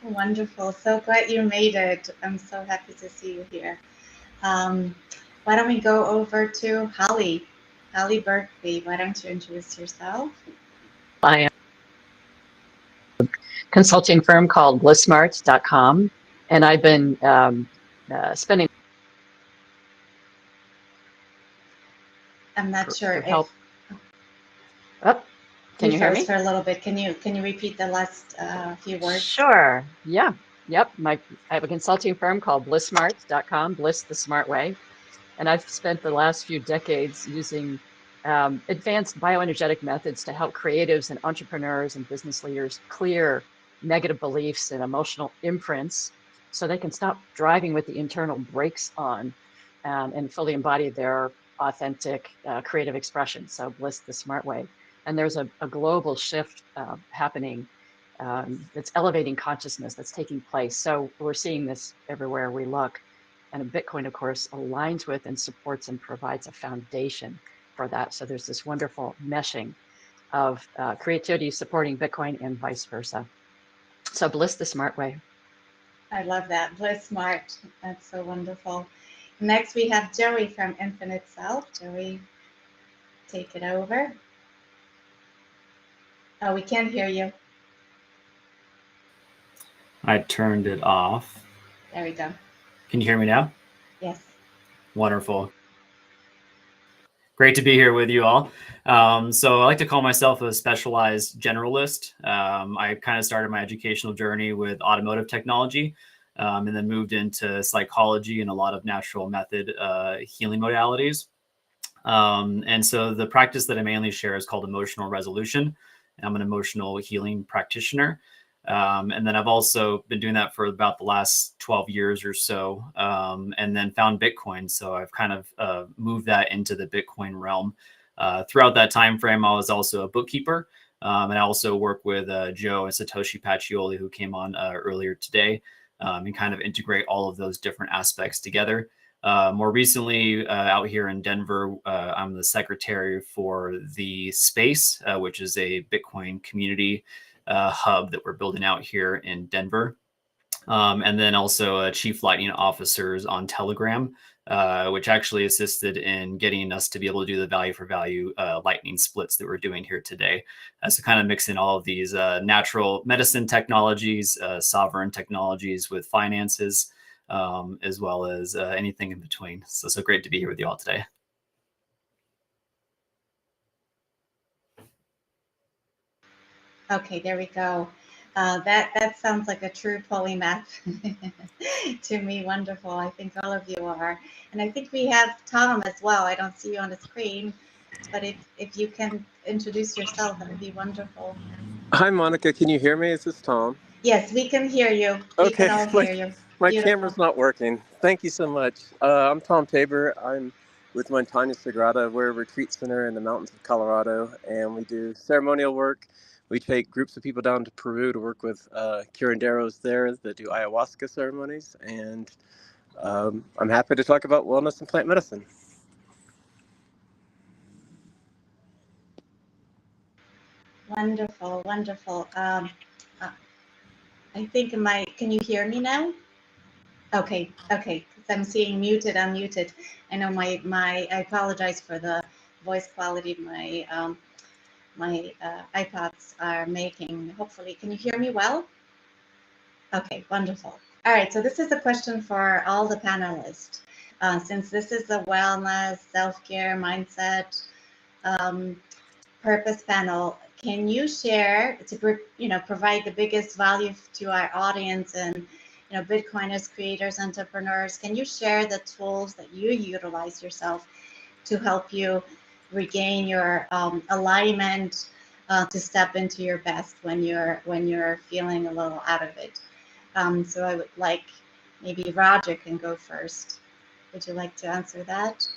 Wonderful. So glad you made it. I'm so happy to see you here. Why don't we go over to Holly? Holly Berkeley, why don't you introduce yourself? I am a consulting firm called blissmart.com, and I've been spending. I'm not sure if. Oh, can you hear froze me? for a little bit. Can you repeat the last few words? Sure. Yeah. Yep. I have a consulting firm called blissmart.com, Bliss the Smart Way. And I've spent the last few decades using advanced bioenergetic methods to help creatives and entrepreneurs and business leaders clear negative beliefs and emotional imprints so they can stop driving with the internal brakes on and fully embody their authentic creative expression. So Bliss the Smart Way. And there's a global shift happening that's elevating consciousness that's taking place. So we're seeing this everywhere we look. And Bitcoin, of course, aligns with and supports and provides a foundation for that. So there's this wonderful meshing of creativity supporting Bitcoin and vice versa. So Bliss the Smart Way. I love that. Bliss Smart. That's so wonderful. Next, we have Joey from Infinite Self. Joey, take it over. Oh, we can't hear you. I turned it off. There we go. Can you hear me now? Yes. Wonderful. Great to be here with you all. So I like to call myself a specialized generalist. I kind of started my educational journey with automotive technology and then moved into psychology and a lot of natural method healing modalities. And so the practice that I mainly share is called emotional resolution. I'm an emotional healing practitioner. And then I've also been doing that for about the last 12 years or so, and then found Bitcoin. So I've kind of moved that into the Bitcoin realm. Throughout that time frame, I was also a bookkeeper. And I also work with Joe and Satoshi Pacioli, who came on earlier today, and kind of integrate all of those different aspects together. More recently, out here in Denver, I'm the secretary for the Space, which is a Bitcoin community hub that we're building out here in Denver. And then also chief lightning officers on Telegram, which actually assisted in getting us to be able to do the value for value lightning splits that we're doing here today. So kind of mixing all of these natural medicine technologies, sovereign technologies with finances, as well as anything in between. So great to be here with you all today. Okay, there we go. That sounds like a true polymath to me. Wonderful. I think all of you are. And I think we have Tom as well. I don't see you on the screen, but if you can introduce yourself, that would be wonderful. Hi, Monica. Can you hear me? Is this Tom? Yes, we can hear you. We Okay. can all hear you. My Beautiful. camera's not working. Thank you so much. I'm Tom Tabor. I'm with Montaña Sagrada. We're a retreat center in the mountains of Colorado, and we do ceremonial work. We take groups of people down to Peru to work with curanderos there that do ayahuasca ceremonies, and I'm happy to talk about wellness and plant medicine. Wonderful, wonderful. I think can you hear me now? Okay, because I'm seeing muted, unmuted. I know I apologize for the voice quality my iPods are making. Hopefully, can you hear me well? Okay, wonderful. All right, so this is a question for all the panelists. Since this is a wellness, self-care, mindset, purpose panel, can you share to provide the biggest value to our audience and Bitcoiners, creators, entrepreneurs? Can you share the tools that you utilize yourself to help you regain your alignment to step into your best when you're feeling a little out of it? So I would like maybe Roger can go first. Would you like to answer that?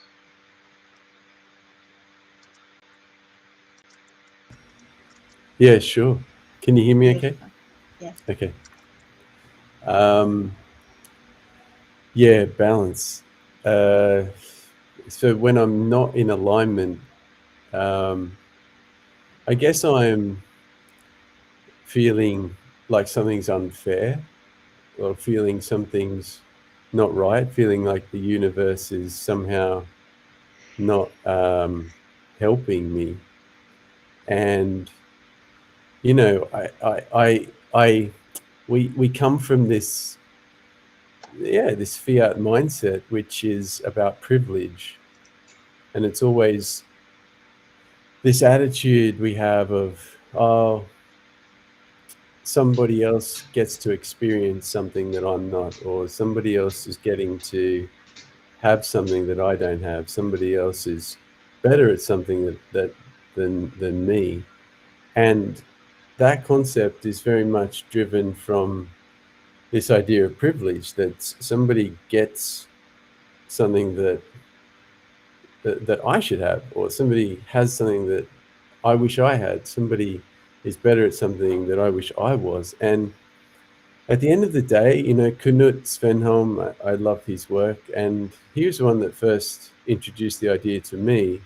Yeah, sure. Can you hear me okay? Yes. Okay. Yeah, balance. So when I'm not in alignment, I guess I'm feeling like something's unfair, or feeling something's not right, feeling like the universe is somehow not helping me. And we come from this fiat mindset, which is about privilege, and it's always this attitude we have of, oh, somebody else gets to experience something that I'm not, or somebody else is getting to have something that I don't have. Somebody else is better at something than me. And that concept is very much driven from this idea of privilege, that somebody gets something that I should have, or somebody has something that I wish I had. Somebody is better at something that I wish I was. And at the end of the day, Knut Svenholm, I love his work, and he was the one that first introduced the idea to me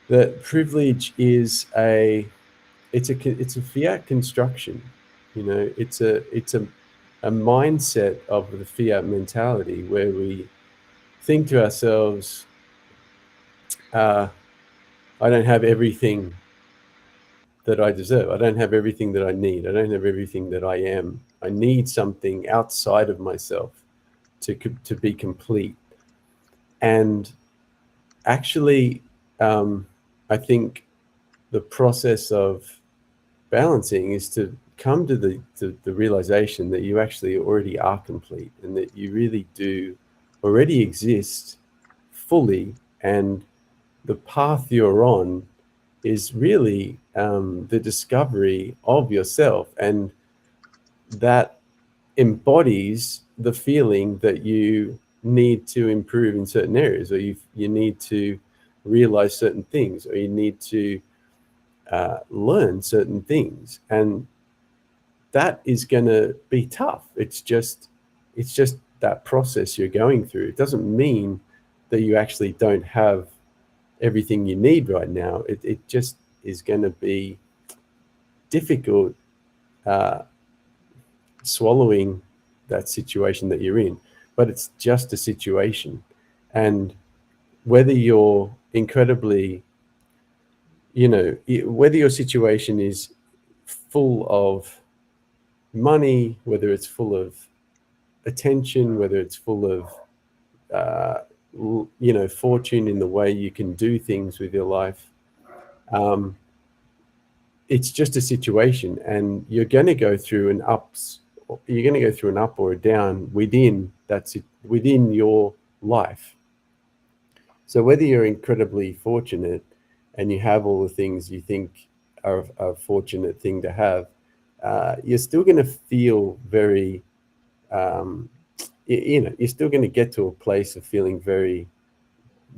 that privilege is it's a fiat construction. It's a mindset of the fiat mentality where we think to ourselves, I don't have everything that I deserve. I don't have everything that I need. I don't have everything that I am. I need something outside of myself to be complete. And actually, I think the process of balancing is to come to the realization that you actually already are complete, and that you really do already exist fully, and the path you're on is really the discovery of yourself, and that embodies the feeling that you need to improve in certain areas, or you need to realize certain things, or you need to learn certain things. And that is going to be tough. It's just that process you're going through. It doesn't mean that you actually don't have everything you need right now. It just is going to be difficult swallowing that situation that you're in, but it's just a situation. And whether you're incredibly, whether your situation is full of money, whether it's full of attention, whether it's full of fortune in the way you can do things with your life, it's just a situation, and you're going to go through an up or a down within your life. So whether you're incredibly fortunate and you have all the things you think are a fortunate thing to have, you're still going to feel very you're still going to get to a place of feeling very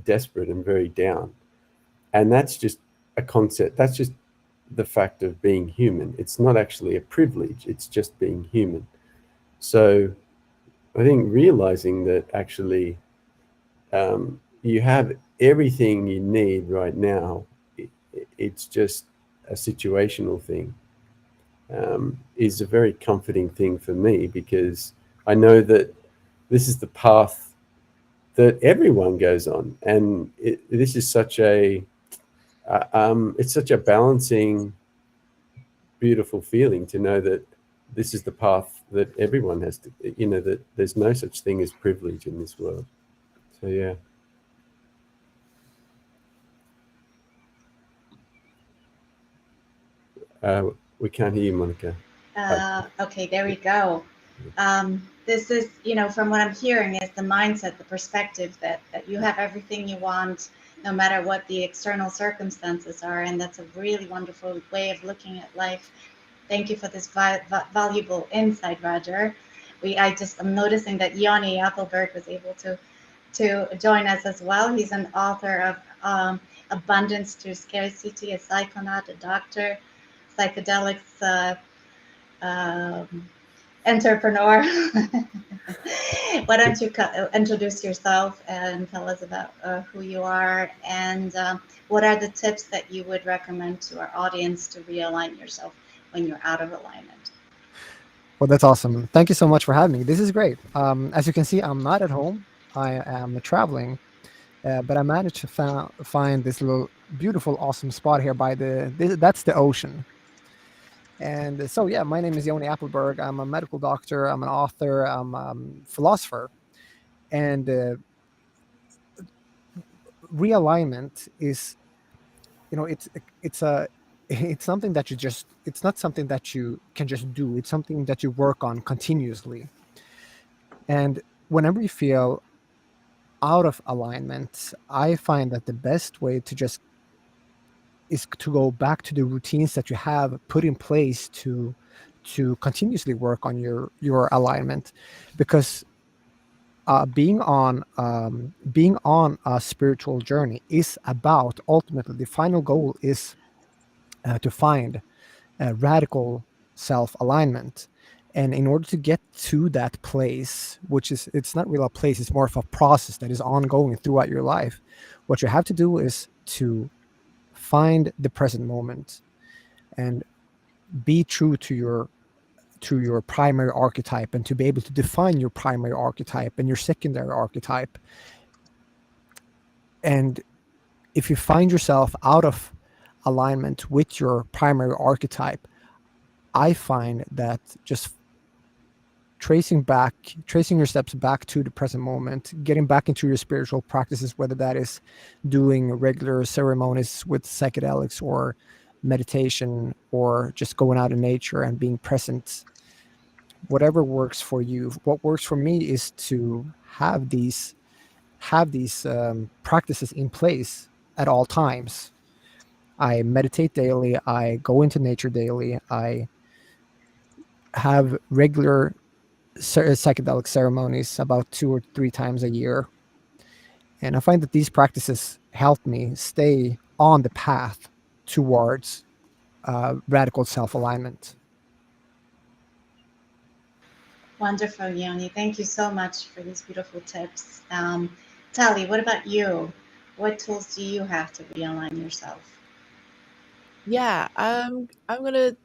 desperate and very down. And that's just a concept. That's just the fact of being human. It's not actually a privilege. It's just being human. So I think realizing that actually you have everything you need right now, it's just a situational thing, is a very comforting thing for me, because I know that this is the path that everyone goes on, and this is such a it's such a balancing, beautiful feeling to know that this is the path that everyone has to, that there's no such thing as privilege in this world. So yeah. We can't hear you, Monica. Okay, there we go. This is, from what I'm hearing, is the mindset, the perspective that you have everything you want, no matter what the external circumstances are. And that's a really wonderful way of looking at life. Thank you for this valuable insight, Roger. I'm noticing that Yoni Appleberg was able to join us as well. He's an author of Abundance Through Scarcity, a psychonaut, a doctor, psychedelics entrepreneur. Why don't you introduce yourself and tell us about who you are, and what are the tips that you would recommend to our audience to realign yourself when you're out of alignment? Well, that's awesome. Thank you so much for having me. This is great. As you can see, I'm not at home. I am traveling, but I managed to find this little beautiful, awesome spot here by that's the ocean. And so, yeah, my name is Yoni Appleberg. I'm a medical doctor. I'm an author. I'm a philosopher. And realignment is it's a it's something that you just it's not something that you can just do. It's something that you work on continuously. And whenever you feel out of alignment, I find that the best way to just is to go back to the routines that you have put in place to continuously work on your alignment, because being on a spiritual journey is about, ultimately the final goal is to find a radical self alignment. And in order to get to that place, which is, it's not really a place, it's more of a process that is ongoing throughout your life, what you have to do is to find the present moment and be true to your primary archetype, and to be able to define your primary archetype and your secondary archetype. And if you find yourself out of alignment with your primary archetype, I find that just tracing your steps back to the present moment, getting back into your spiritual practices, whether that is doing regular ceremonies with psychedelics or meditation, or just going out in nature and being present, whatever works for you. What works for me is to have these practices in place at all times. I meditate daily, I go into nature daily, I have regular psychedelic ceremonies about 2 or 3 times a year. And I find that these practices help me stay on the path towards radical self alignment. Wonderful, Yoni. Thank you so much for these beautiful tips. Tali, what about you? What tools do you have to realign yourself? Yeah, I'm gonna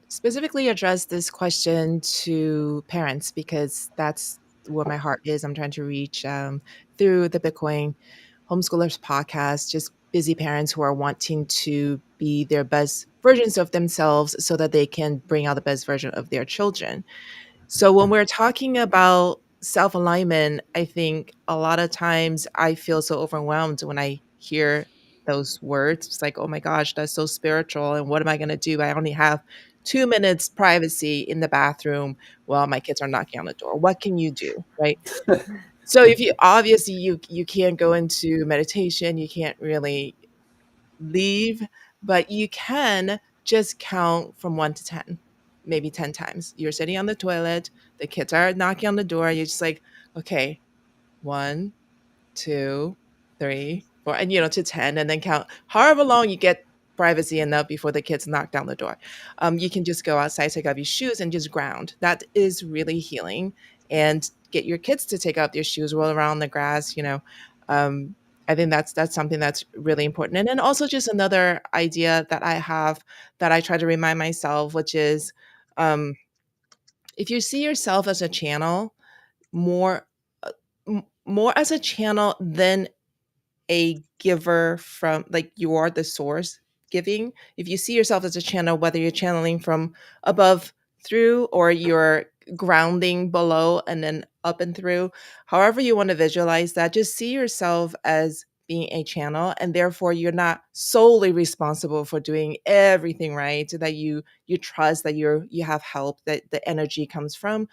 specifically address this question to parents because that's where my heart is. I'm trying to reach through the Bitcoin Homeschoolers podcast, just busy parents who are wanting to be their best versions of themselves so that they can bring out the best version of their children. So when we're talking about self alignment, I think a lot of times I feel so overwhelmed when I hear those words. It's like, oh my gosh, that's so spiritual. And what am I going to do? I only have 2 minutes privacy in the bathroom while my kids are knocking on the door. What can you do? Right. So if you obviously you can't go into meditation, you can't really leave, but you can just count from 1 to 10, maybe 10 times. You're sitting on the toilet, the kids are knocking on the door, you're just like, okay, 1, 2, 3, 4, and to 10, and then count however long you get privacy enough before the kids knock down the door. You can just go outside, take off your shoes, and just ground. That is really healing. And get your kids to take off their shoes, roll around the grass. Um, I think that's something that's really important. And then also just another idea that I have that I try to remind myself, which is um, if you see yourself as a channel, more more as a channel than a giver, from like you are the source giving. If you see yourself as a channel, whether you're channeling from above through or you're grounding below and then up and through, however you want to visualize that, just see yourself as being a channel, and therefore you're not solely responsible for doing everything right, that you trust that you have help, that the energy comes from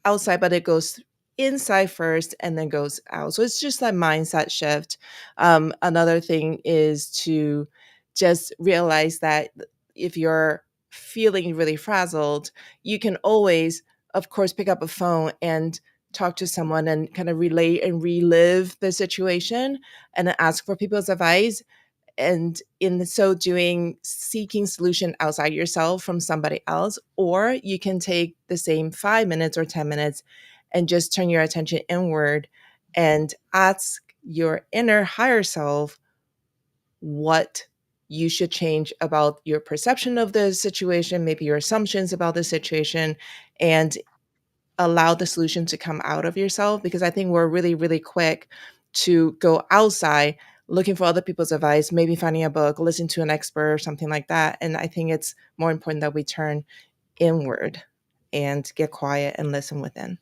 outside, but it goes inside first and then goes out. So it's just that mindset shift. Another thing is to just realize that if you're feeling really frazzled, you can always, of course, pick up a phone and talk to someone and kind of relate and relive the situation and then ask for people's advice, and in so doing, seeking solution outside yourself from somebody else. Or you can take the same 5 minutes or 10 minutes and just turn your attention inward and ask your inner higher self what you should change about your perception of the situation, maybe your assumptions about the situation, and allow the solution to come out of yourself. Because I think we're really, really quick to go outside looking for other people's advice, maybe finding a book, listen to an expert or something like that. And I think it's more important that we turn inward and get quiet and listen within.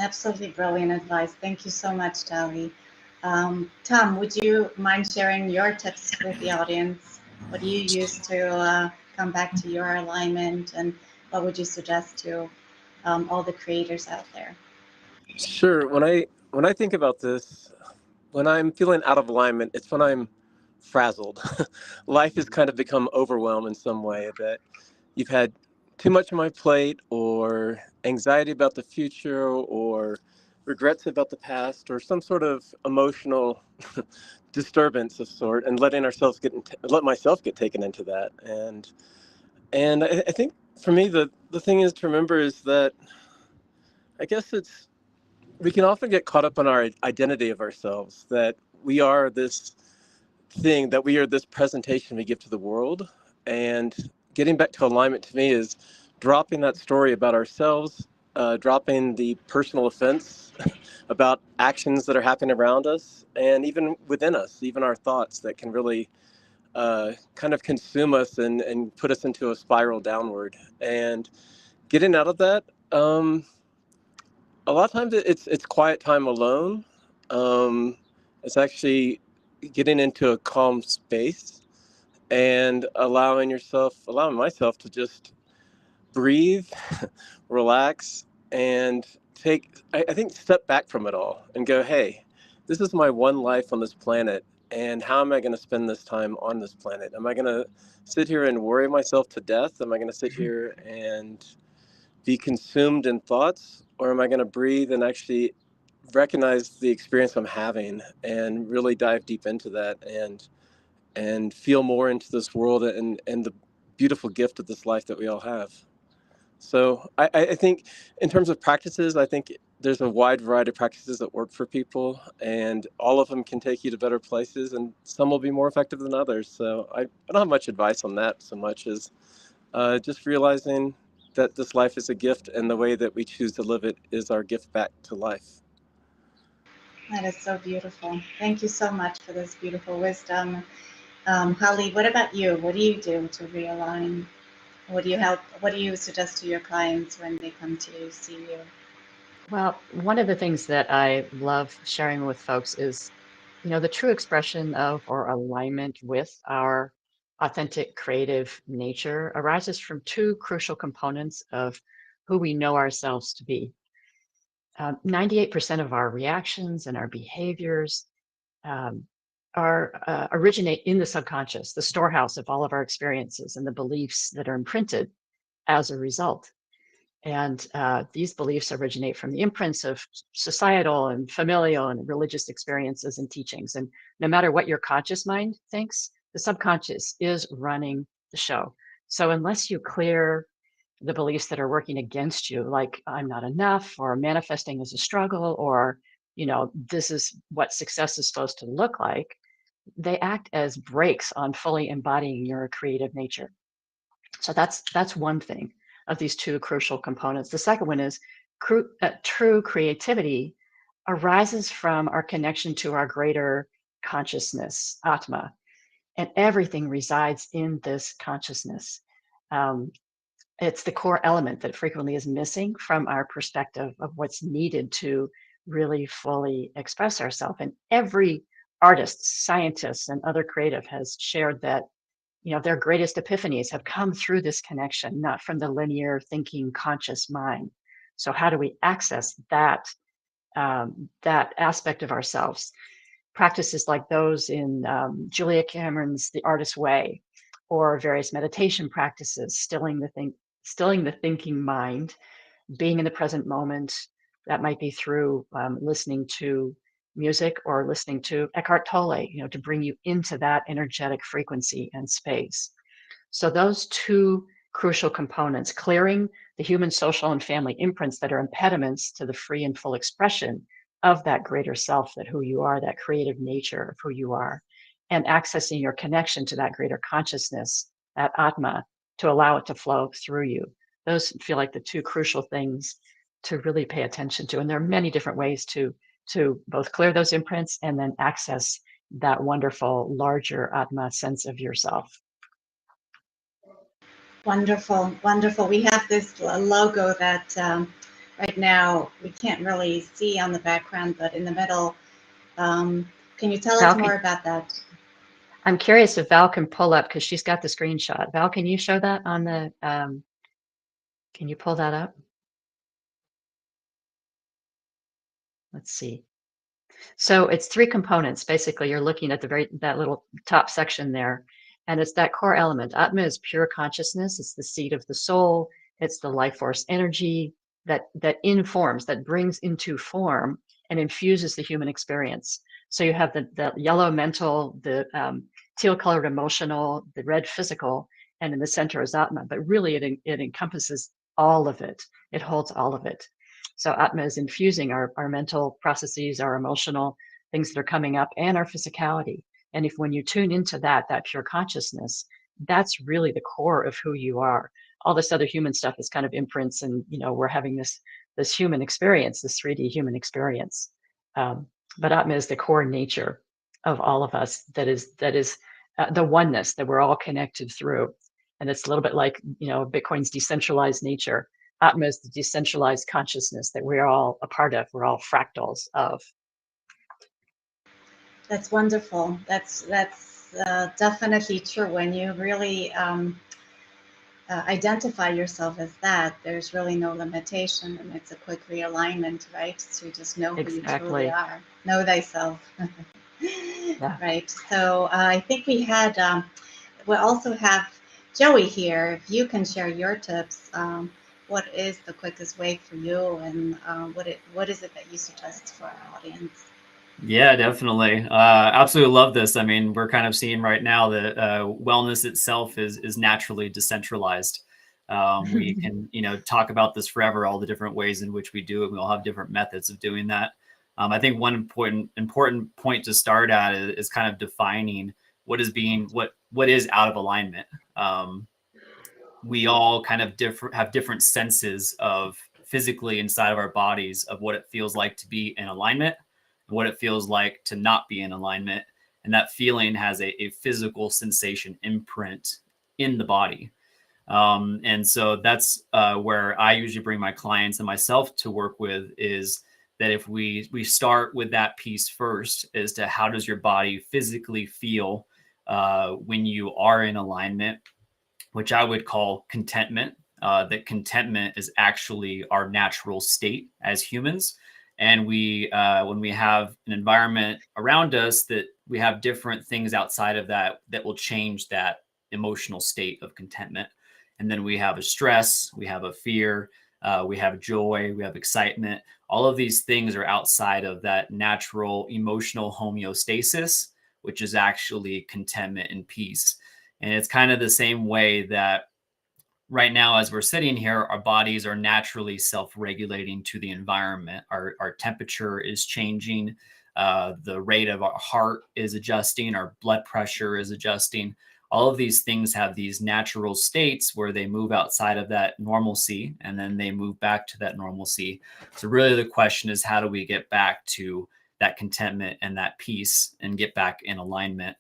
Absolutely brilliant advice. Thank you so much, Tali. Tom, would you mind sharing your tips with the audience? What do you use to come back to your alignment, and what would you suggest to all the creators out there? Sure. When I think about this, when I'm feeling out of alignment, it's when I'm frazzled. Life has kind of become overwhelmed in some way, that you've had too much on my plate, or anxiety about the future, or regrets about the past, or some sort of emotional disturbance of sort, and let myself get taken into that. And I think for me, the thing is to remember is that I guess we can often get caught up on our identity of ourselves, that we are this thing, that we are this presentation we give to the world. And getting back to alignment to me is dropping that story about ourselves, dropping the personal offense about actions that are happening around us, and even within us, even our thoughts that can really kind of consume us and put us into a spiral downward. And getting out of that, a lot of times it's quiet time alone. It's actually getting into a calm space and allowing myself to just breathe, relax, and I think step back from it all and go, hey, this is my one life on this planet, and how am I going to spend this time on this planet? Am I going to sit here and worry myself to death? Am I going to sit here and be consumed in thoughts, or am I going to breathe and actually recognize the experience I'm having and really dive deep into that and feel more into this world and the beautiful gift of this life that we all have? So I think in terms of practices, I think there's a wide variety of practices that work for people, and all of them can take you to better places, and some will be more effective than others. So I don't have much advice on that so much as just realizing that this life is a gift, and the way that we choose to live it is our gift back to life. That is so beautiful. Thank you so much for this beautiful wisdom. Holly, what about you? What do you do to realign? What do you suggest to your clients when they come to see you? Well, one of the things that I love sharing with folks is, the true expression of or alignment with our authentic creative nature arises from two crucial components of who we know ourselves to be. 98% of our reactions and our behaviors um, originate in the subconscious, the storehouse of all of our experiences and the beliefs that are imprinted as a result. And these beliefs originate from the imprints of societal and familial and religious experiences and teachings. And no matter what your conscious mind thinks, the subconscious is running the show. So unless you clear the beliefs that are working against you, like I'm not enough, or manifesting as a struggle, or, this is what success is supposed to look like, they act as brakes on fully embodying your creative nature. So that's one thing of these two crucial components. The second one is true creativity arises from our connection to our greater consciousness, Atma, and everything resides in this consciousness. It's the core element that frequently is missing from our perspective of what's needed to really fully express ourselves. And every artist, scientist, and other creative has shared that their greatest epiphanies have come through this connection, not from the linear thinking conscious mind. So how do we access that aspect of ourselves? Practices like those in Julia Cameron's The Artist's Way, or various meditation practices, stilling the thinking mind, being in the present moment. That might be through listening to music or listening to Eckhart Tolle, to bring you into that energetic frequency and space. So those two crucial components, clearing the human, social, and family imprints that are impediments to the free and full expression of that greater self, that who you are, that creative nature of who you are, and accessing your connection to that greater consciousness, that Atma, to allow it to flow through you. Those feel like the two crucial things to really pay attention to. And there are many different ways to both clear those imprints and then access that wonderful, larger Atma sense of yourself. Wonderful, wonderful. We have this logo that right now we can't really see on the background, but in the middle Can you tell Val, us more about that? I'm curious if Val can pull up, because she's got the screenshot. Val, can you show that on the, can you pull that up? Let's see. So it's three components. Basically, you're looking at that little top section there, and it's that core element. Atma is pure consciousness. It's the seat of the soul. It's the life force energy that informs, that brings into form and infuses the human experience. So you have the yellow mental, the teal colored emotional, the red physical, and in the center is Atma. But really, it encompasses all of it. It holds all of it. So Atma is infusing our mental processes, our emotional things that are coming up, and our physicality. And if when you tune into that pure consciousness, that's really the core of who you are. All this other human stuff is kind of imprints, and we're having this human experience, this 3D human experience. But Atma is the core nature of all of us. That is the oneness that we're all connected through. And it's a little bit like Bitcoin's decentralized nature. Atma is the decentralized consciousness that we're all a part of. We're all fractals of. That's wonderful. That's definitely true. When you really identify yourself as that, there's really no limitation, and it's a quick realignment, right? To just know who you truly are. Know thyself. Yeah. Right. So I think we also have Joey here. If you can share your tips, what is the quickest way for you, and what is it that you suggest for our audience? Yeah, definitely. Absolutely love this. I mean, we're kind of seeing right now that wellness itself is naturally decentralized. We can, talk about this forever, all the different ways in which we do it. We all have different methods of doing that. I think one important point to start at is kind of defining what is out of alignment. We all kind of have different senses of physically inside of our bodies of what it feels like to be in alignment, what it feels like to not be in alignment. And that feeling has a physical sensation imprint in the body. And so that's where I usually bring my clients and myself to work with, is that if we start with that piece first, as to how does your body physically feel when you are in alignment, which I would call contentment. That contentment is actually our natural state as humans. And when we have an environment around us that we have different things outside of that will change that emotional state of contentment. And then we have a stress, we have a fear, we have joy, we have excitement. All of these things are outside of that natural emotional homeostasis, which is actually contentment and peace. And it's kind of the same way that right now, as we're sitting here, our bodies are naturally self-regulating to the environment. Our temperature is changing. The rate of our heart is adjusting. Our blood pressure is adjusting. All of these things have these natural states where they move outside of that normalcy, and then they move back to that normalcy. So really the question is, how do we get back to that contentment and that peace and get back in alignment?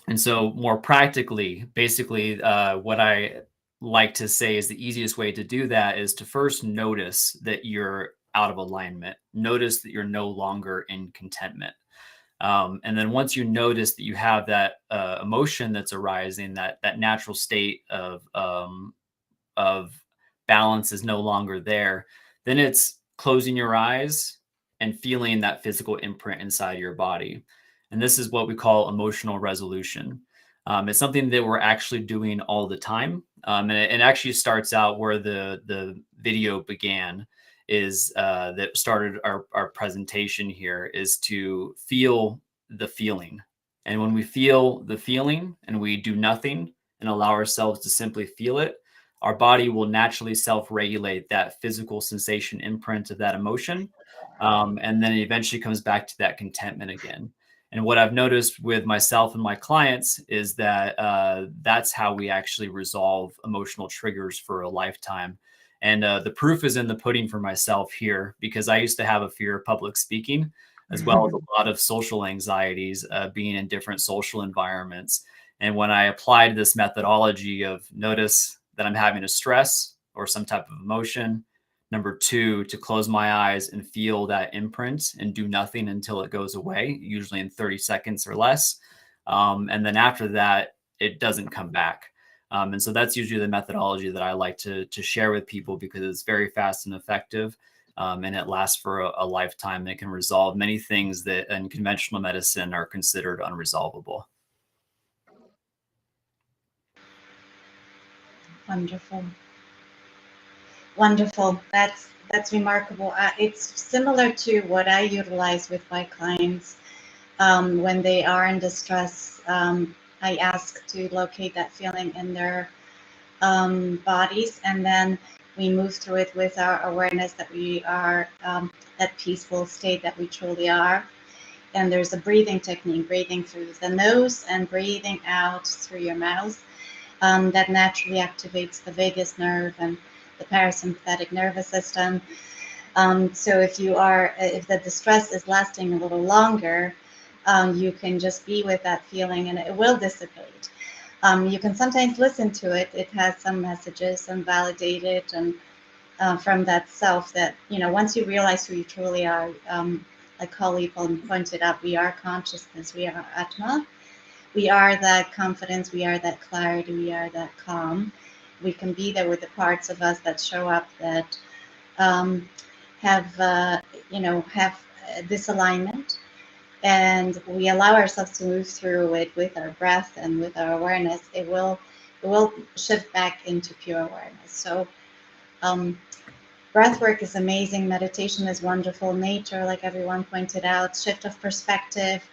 And so more practically, basically, what I like to say is the easiest way to do that is to first notice that you're out of alignment. Notice that you're no longer in contentment. And then once you notice that you have that emotion that's arising, that natural state of balance is no longer there, then it's closing your eyes and feeling that physical imprint inside your body. And this is what we call emotional resolution. It's something that we're actually doing all the time. And it actually starts out where the video began, is that started our presentation here, is to feel the feeling. And when we feel the feeling and we do nothing and allow ourselves to simply feel it, our body will naturally self-regulate that physical sensation imprint of that emotion. And then it eventually comes back to that contentment again. And what I've noticed with myself and my clients is that that's how we actually resolve emotional triggers for a lifetime. And the proof is in the pudding for myself here, because I used to have a fear of public speaking, as well as a lot of social anxieties, being in different social environments. And when I applied this methodology of notice that I'm having a stress or some type of emotion, Number two, to close my eyes and feel that imprint and do nothing until it goes away, usually in 30 seconds or less. And then after that, it doesn't come back. And so that's usually the methodology that I like to share with people, because it's very fast and effective. And it lasts for a lifetime. It can resolve many things that in conventional medicine are considered unresolvable. Wonderful. Wonderful. That's remarkable. It's similar to what I utilize with my clients when they are in distress. I ask to locate that feeling in their bodies, and then we move through it with our awareness that we are that peaceful state that we truly are. And there's a breathing technique, breathing through the nose and breathing out through your mouth, that naturally activates the vagus nerve and the parasympathetic nervous system. So if the distress is lasting a little longer, you can just be with that feeling and it will dissipate. You can sometimes listen to it. It has some messages and validate it, and from that self that, once you realize who you truly are, like Holly pointed out, we are consciousness, we are Atma. We are that confidence, we are that clarity, we are that calm. We can be there with the parts of us that show up that have disalignment, and we allow ourselves to move through it with our breath and with our awareness. It will shift back into pure awareness. So breath work is amazing. Meditation is wonderful. Nature, like everyone pointed out, shift of perspective,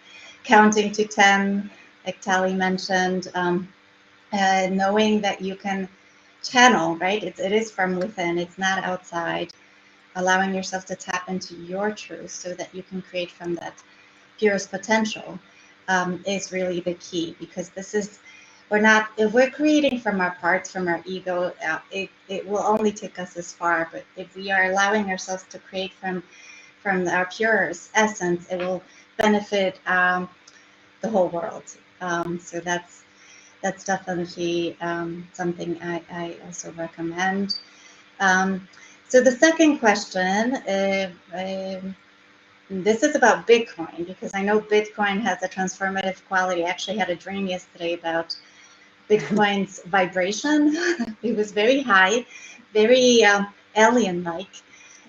counting to 10, like Tali mentioned, knowing that you can channel, right? It is from within, it's not outside. Allowing yourself to tap into your truth so that you can create from that purest potential is really the key, because if we're creating from our parts, from our ego, it will only take us as far. But if we are allowing ourselves to create from our purest essence, it will benefit the whole world. So that's definitely something I also recommend. So the second question, this is about Bitcoin, because I know Bitcoin has a transformative quality. I actually had a dream yesterday about Bitcoin's vibration. It was very high, very alien-like.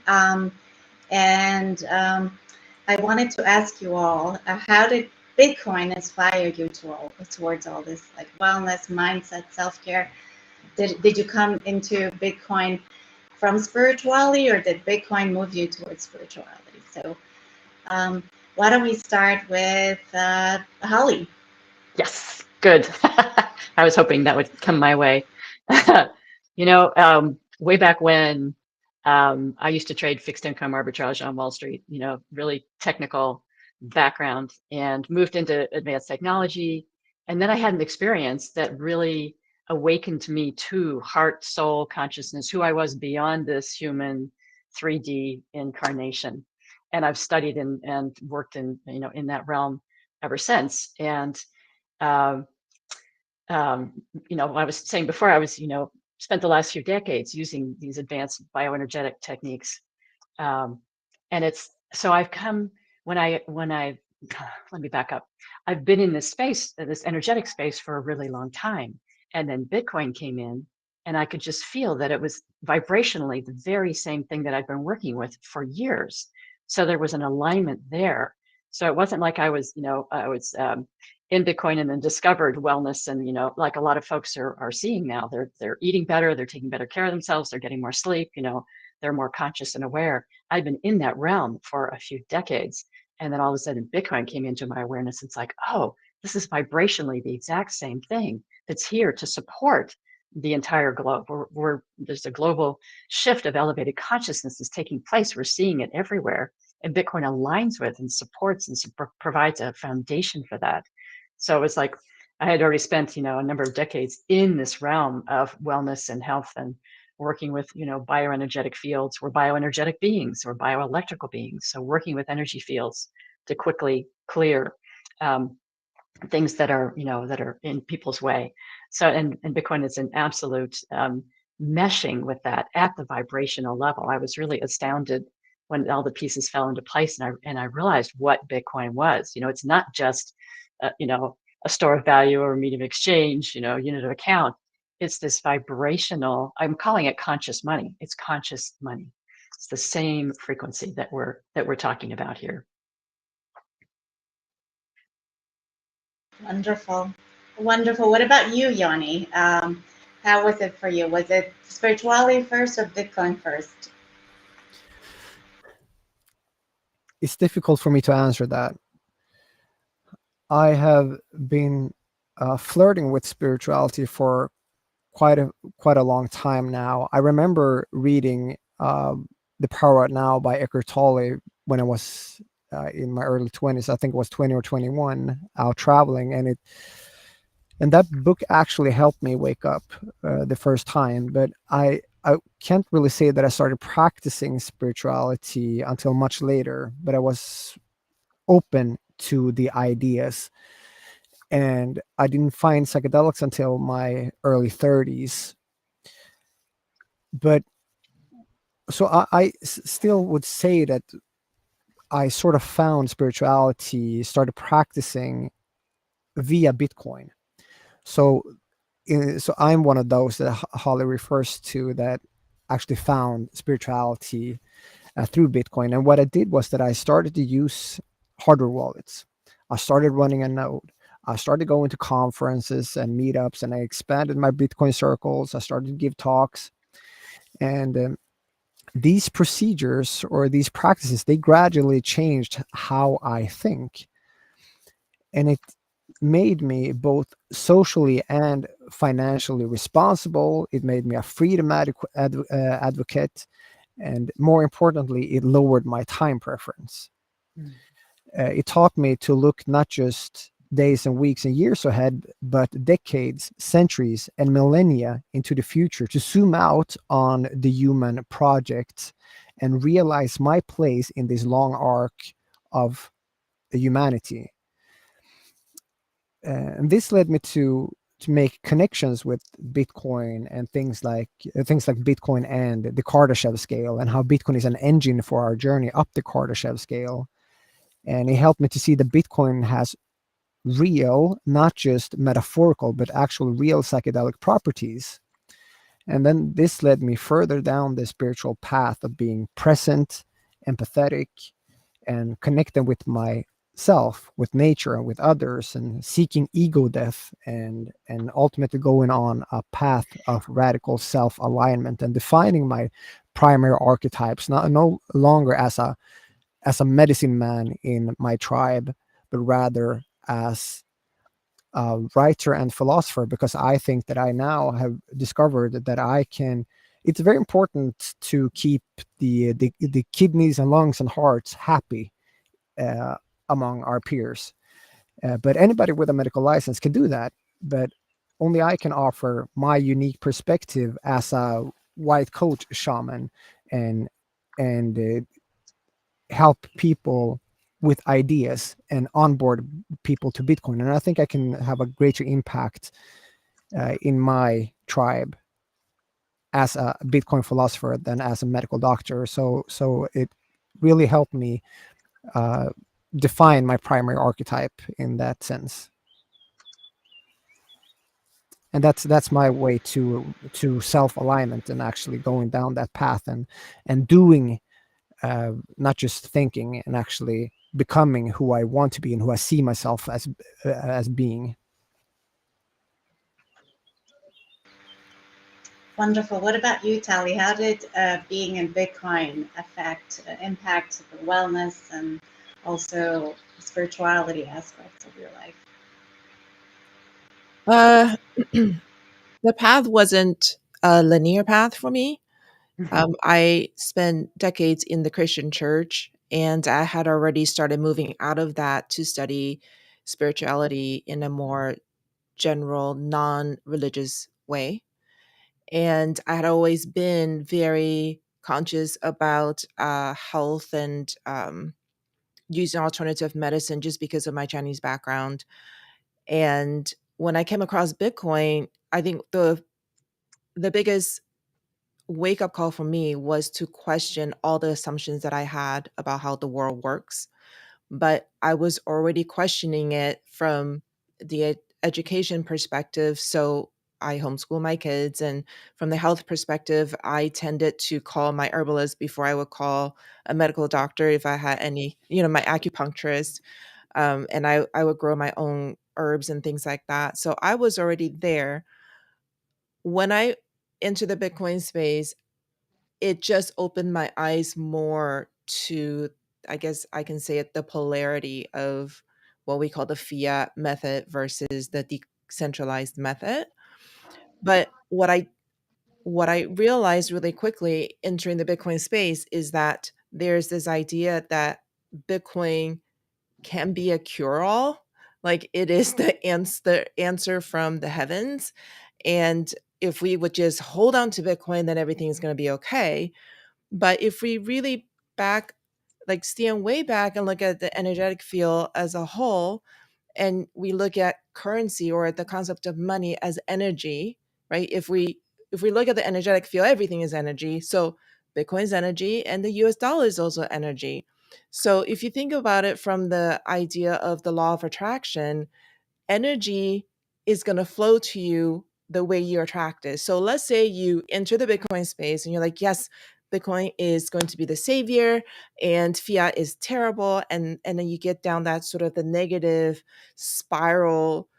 And I wanted to ask you all, how did Bitcoin inspire you towards all this, like wellness, mindset, self-care? Did you come into Bitcoin from spirituality, or did Bitcoin move you towards spirituality? So why don't we start with Holly? Yes, good. I was hoping that would come my way. Way back when, I used to trade fixed income arbitrage on Wall Street, really technical background, and moved into advanced technology. And then I had an experience that really awakened me to heart, soul, consciousness, who I was beyond this human 3D incarnation. And I've studied and worked in that realm ever since. And I was saying before, I was spent the last few decades using these advanced bioenergetic techniques, and I've come when I let me back up. I've been in this space, this energetic space, for a really long time, and then Bitcoin came in, and I could just feel that it was vibrationally the very same thing that I'd been working with for years. So there was an alignment there. So it wasn't like I was in Bitcoin and then discovered wellness, and like a lot of folks are seeing now. They're eating better, they're taking better care of themselves, they're getting more sleep, they're more conscious and aware. I've been in that realm for a few decades, and then all of a sudden Bitcoin came into my awareness. It's like, oh, this is vibrationally the exact same thing that's here to support the entire globe. There's a global shift of elevated consciousness that's taking place. We're seeing it everywhere, and Bitcoin aligns with and supports and provides a foundation for that. So it's like I had already spent, a number of decades in this realm of wellness and health, and working with, bioenergetic fields. We're bioenergetic beings, we're bioelectrical beings. So working with energy fields to quickly clear things that are in people's way. So, and Bitcoin is an absolute meshing with that at the vibrational level. I was really astounded when all the pieces fell into place, and I realized what Bitcoin was. It's not just a store of value or a medium of exchange, unit of account. It's this vibrational. I'm calling it conscious money. It's conscious money. It's the same frequency that we're talking about here. Wonderful. Wonderful. What about you, Yanni? How was it for you? Was it spirituality first or Bitcoin first? It's difficult for me to answer that. I have been flirting with spirituality for quite a long time now. I remember reading The Power Out Now by Eckhart Tolle when I was in my early 20s. I think it was 20 or 21, out traveling, and that book actually helped me wake up the first time. But I can't really say that I started practicing spirituality until much later, but I was open to the ideas. And I didn't find psychedelics until my early 30s. But so I still would say that I sort of found spirituality, started practicing via Bitcoin. So, so I'm one of those that Holly refers to that actually found spirituality through Bitcoin. And what I did was that I started to use hardware wallets. I started running a node. I started going to conferences and meetups, and I expanded my Bitcoin circles. I started to give talks, and these procedures or these practices, they gradually changed how I think, and it made me both socially and financially responsible. It made me a freedom advocate, and more importantly, it lowered my time preference. It taught me to look not just days and weeks and years ahead, but decades, centuries, and millennia into the future, to zoom out on the human project and realize my place in this long arc of humanity. And this led me to make connections with Bitcoin and things like Bitcoin and the Kardashev scale, and how Bitcoin is an engine for our journey up the Kardashev scale. And it helped me to see that Bitcoin has real, not just metaphorical, but actual real psychedelic properties. And then this led me further down the spiritual path of being present, empathetic, and connecting with myself, with nature, and with others, and seeking ego death, and ultimately going on a path of radical self-alignment and defining my primary archetypes, no longer as a medicine man in my tribe, but rather as a writer and philosopher, because I think that I now have discovered that I can. It's very important to keep the kidneys and lungs and hearts happy uh, among our peers. But anybody with a medical license can do that. But only I can offer my unique perspective as a white coat shaman, and help people with ideas and onboard people to Bitcoin. And I think I can have a greater impact in my tribe as a Bitcoin philosopher than as a medical doctor. So it really helped me uh, define my primary archetype in that sense. And that's my way to self alignment, and actually going down that path, and doing, not just thinking, and actually becoming who I want to be and who I see myself as being. Wonderful. What about you, Tali? How did being in Bitcoin impact the wellness and also spirituality aspects of your life? The path wasn't a linear path for me. I spent decades in the Christian church, and I had already started moving out of that to study spirituality in a more general, non religious way. And I had always been very conscious about health and using alternative medicine just because of my Chinese background. And when I came across Bitcoin, I think the biggest wake-up call for me was to question all the assumptions that I had about how the world works. But I was already questioning it from the education perspective. So I homeschool my kids, and from the health perspective, I tended to call my herbalist before I would call a medical doctor if I had any, my acupuncturist. And I would grow my own herbs and things like that. So I was already there. When I entered the Bitcoin space, it just opened my eyes more to, I guess I can say it, the polarity of what we call the fiat method versus the decentralized method. But what I realized really quickly entering the Bitcoin space is that there's this idea that Bitcoin can be a cure-all. Like, it is the answer from the heavens. And if we would just hold on to Bitcoin, then everything is going to be okay. But if we really stand way back and look at the energetic field as a whole, and we look at currency or the concept of money as energy, right? If we look at the energetic field, everything is energy. So Bitcoin's energy, and the US dollar is also energy. So if you think about it from the idea of the law of attraction, energy is going to flow to you the way you attract it. So let's say you enter the Bitcoin space and you're like, yes, Bitcoin is going to be the savior and fiat is terrible. And then you get down that sort of the negative spiral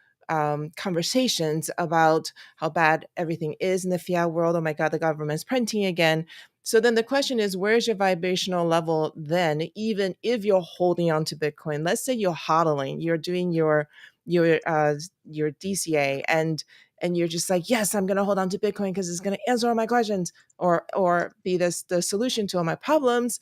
conversations about how bad everything is in the fiat world. Oh my God, the government's printing again. So then the question is, where's your vibrational level then, even if you're holding on to Bitcoin? Let's say you're hodling, you're doing your DCA, and you're just like, yes, I'm going to hold on to Bitcoin because it's going to answer all my questions or be the solution to all my problems.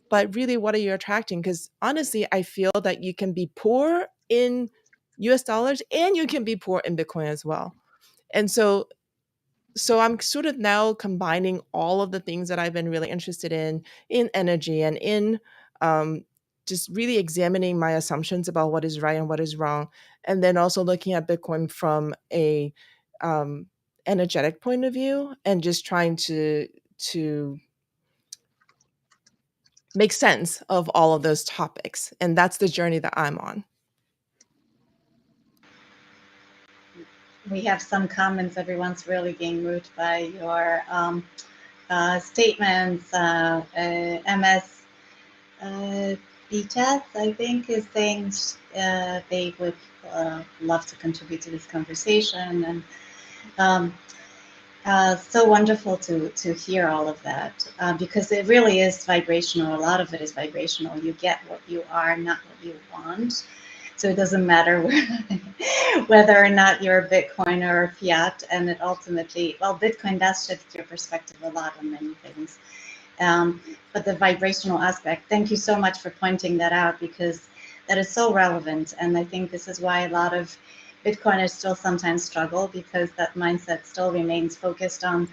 But really, what are you attracting? Because honestly, I feel that you can be poor in US dollars and you can be poor in Bitcoin as well. And so I'm sort of now combining all of the things that I've been really interested in energy and in just really examining my assumptions about what is right and what is wrong, and then also looking at Bitcoin from a energetic point of view, and just trying to make sense of all of those topics. And that's the journey that I'm on. We have some comments. Everyone's really being moved by your statements. MS BTS, I think, is saying they would love to contribute to this conversation. And so wonderful to hear all of that, because it really is vibrational. A lot of it is vibrational. You get what you are, not what you want. So it doesn't matter whether or not you're a Bitcoin or a fiat. And it ultimately, well, Bitcoin does shift your perspective a lot on many things. But the vibrational aspect, thank you so much for pointing that out, because that is so relevant. And I think this is why a lot of Bitcoiners still sometimes struggle, because that mindset still remains focused on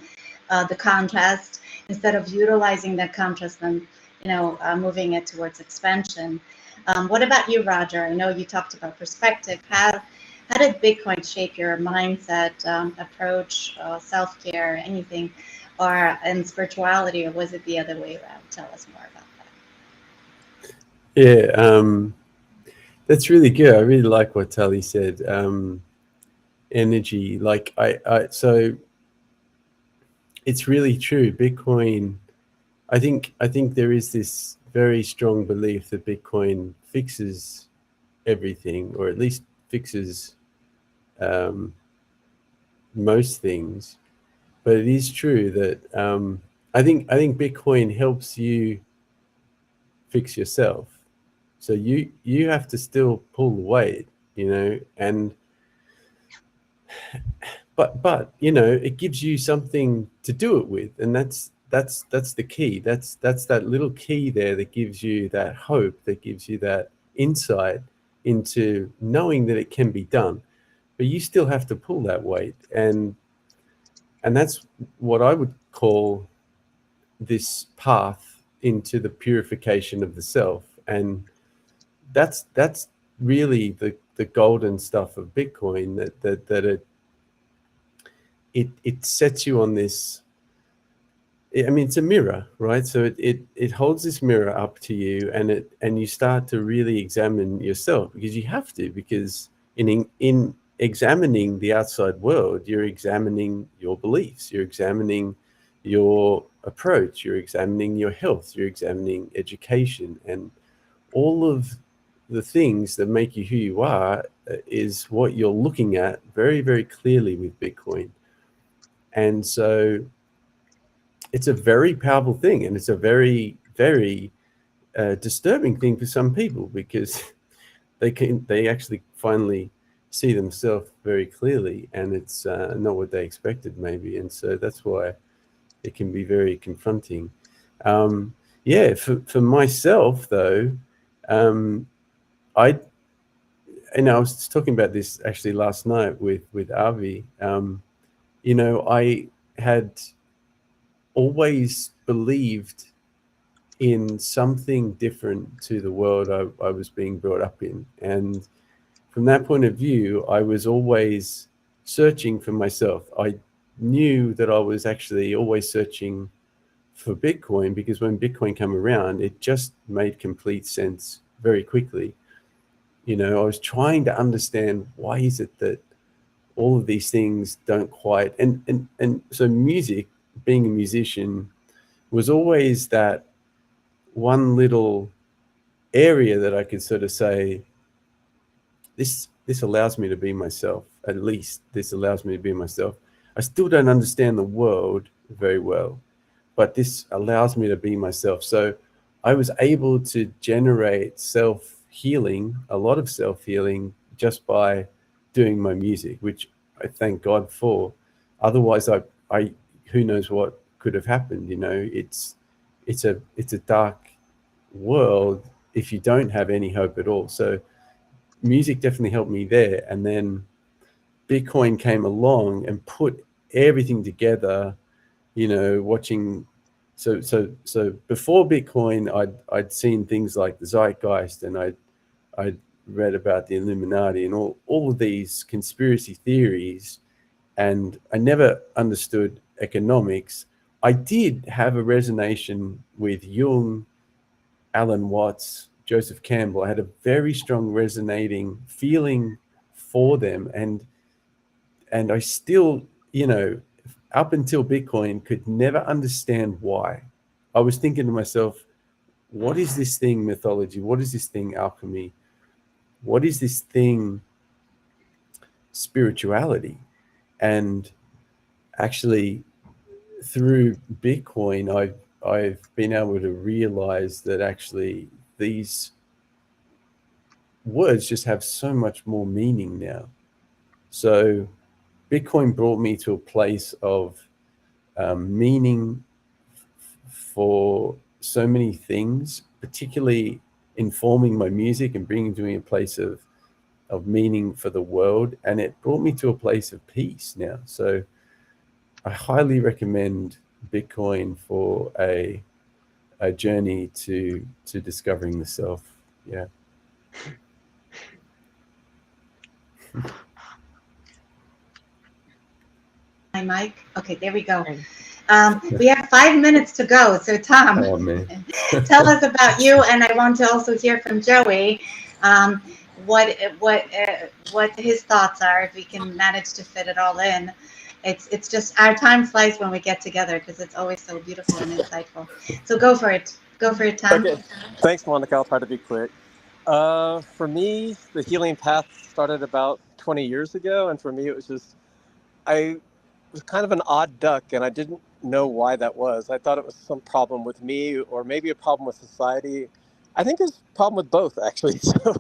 the contrast instead of utilizing that contrast and moving it towards expansion. What about you, Roger? I know you talked about perspective. How did Bitcoin shape your mindset, approach, self-care, anything, or in spirituality, or was it the other way around? Tell us more about that. Yeah, that's really good. I really like what Tali said. Energy, like so it's really true. Bitcoin, I think there is this very strong belief that Bitcoin fixes everything, or at least fixes most things. But it is true that I think Bitcoin helps you fix yourself. So you have to still pull the weight, and but it gives you something to do it with, and that's the key. That's that little key there that gives you that hope, that gives you that insight into knowing that it can be done. But you still have to pull that weight, and that's what I would call this path into the purification of the self. And that's really the golden stuff of Bitcoin, that it sets you on this I mean, it's a mirror, right? So it holds this mirror up to you, and you start to really examine yourself, because you have to, because in examining the outside world, you're examining your beliefs, you're examining your approach, you're examining your health, you're examining education, and all of the things that make you who you are is what you're looking at very, very clearly with Bitcoin. And so it's a very powerful thing, and it's a very, very disturbing thing for some people, because they actually finally see themselves very clearly, and it's not what they expected maybe, and so that's why it can be very confronting. Yeah, for myself though, I was talking about this actually last night with Avi. I had always believed in something different to the world I was being brought up in. And from that point of view, I was always searching for myself. I knew that I was actually always searching for Bitcoin, because when Bitcoin came around, it just made complete sense very quickly. I was trying to understand, why is it that all of these things don't quite, and so music, being a musician, was always that one little area that I could sort of say, this allows me to be myself. At least this allows me to be myself. I still don't understand the world very well, but this allows me to be myself. So I was able to generate self-healing, a lot of self-healing, just by doing my music, which I thank God for. Otherwise, I who knows what could have happened. It's a dark world if you don't have any hope at all. So music definitely helped me there. And then Bitcoin came along and put everything together, watching. So before Bitcoin, I'd seen things like the Zeitgeist, and I'd read about the Illuminati and all of these conspiracy theories, and I never understood economics. I did have a resonance with Jung, Alan Watts, Joseph Campbell. I had a very strong resonating feeling for them, and I still, up until Bitcoin, could never understand why. I was thinking to myself, what is this thing mythology? What is this thing alchemy? What is this thing spirituality? And actually, through Bitcoin, I've been able to realize that actually these words just have so much more meaning now. So Bitcoin brought me to a place of meaning for so many things, particularly informing my music and bringing to me a place of meaning for the world. And it brought me to a place of peace now. So I highly recommend Bitcoin for a journey to discovering the self. Yeah. My mic. Okay, there we go. We have 5 minutes to go. So Tom, tell us about you, and I want to also hear from Joey what his thoughts are, if we can manage to fit it all in. It's just our time flies when we get together, because it's always so beautiful and insightful. So go for it, Tom. Okay, thanks, Monica. I'll try to be quick. For me, the healing path started about 20 years ago, and for me, it was just I was kind of an odd duck, and I didn't know why that was. I thought it was some problem with me, or maybe a problem with society. I think it's a problem with both, actually. So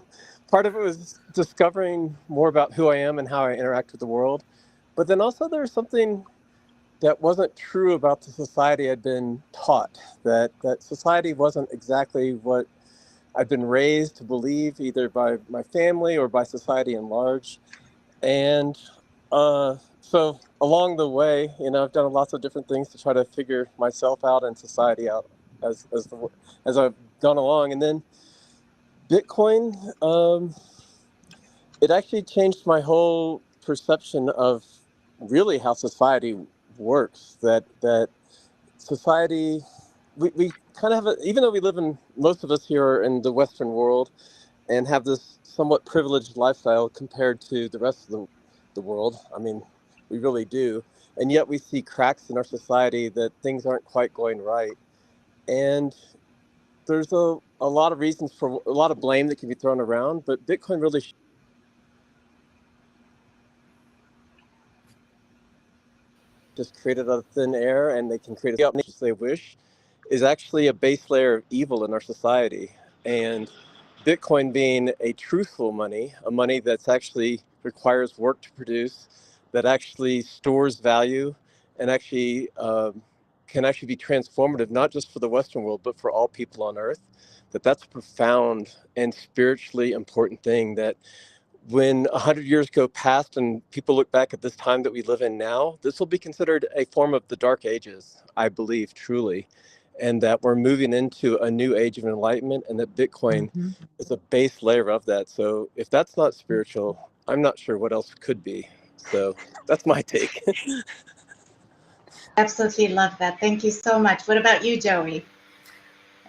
part of it was discovering more about who I am and how I interact with the world. But then also there was something that wasn't true about the society I'd been taught, that society wasn't exactly what I'd been raised to believe, either by my family or by society in large. And so along the way, I've done lots of different things to try to figure myself out and society out as I've gone along. And then Bitcoin, it actually changed my whole perception of really how society works. That society, we kind of have even though we live in, most of us here are in the Western world and have this somewhat privileged lifestyle compared to the rest of the world. I mean, we really do. And yet we see cracks in our society that things aren't quite going right. And there's a lot of reasons for a lot of blame that can be thrown around, but Bitcoin really just created out of thin air, and they can create as much as they wish, is actually a base layer of evil in our society. And Bitcoin being a truthful money, a money that's actually requires work to produce, that actually stores value, and actually can actually be transformative, not just for the Western world, but for all people on Earth, that's a profound and spiritually important thing that when 100 years go past and people look back at this time that we live in now, this will be considered a form of the Dark Ages, I believe, truly. And that we're moving into a new age of enlightenment, and that Bitcoin is a base layer of that. So if that's not spiritual, I'm not sure what else could be. So that's my take. Absolutely love that. Thank you so much. What about you, Joey?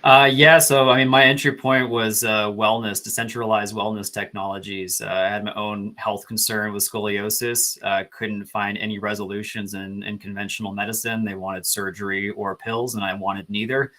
Yeah, so I mean, my entry point was wellness, decentralized wellness technologies. I had my own health concern with scoliosis. Couldn't find any resolutions in conventional medicine. They wanted surgery or pills, and I wanted neither.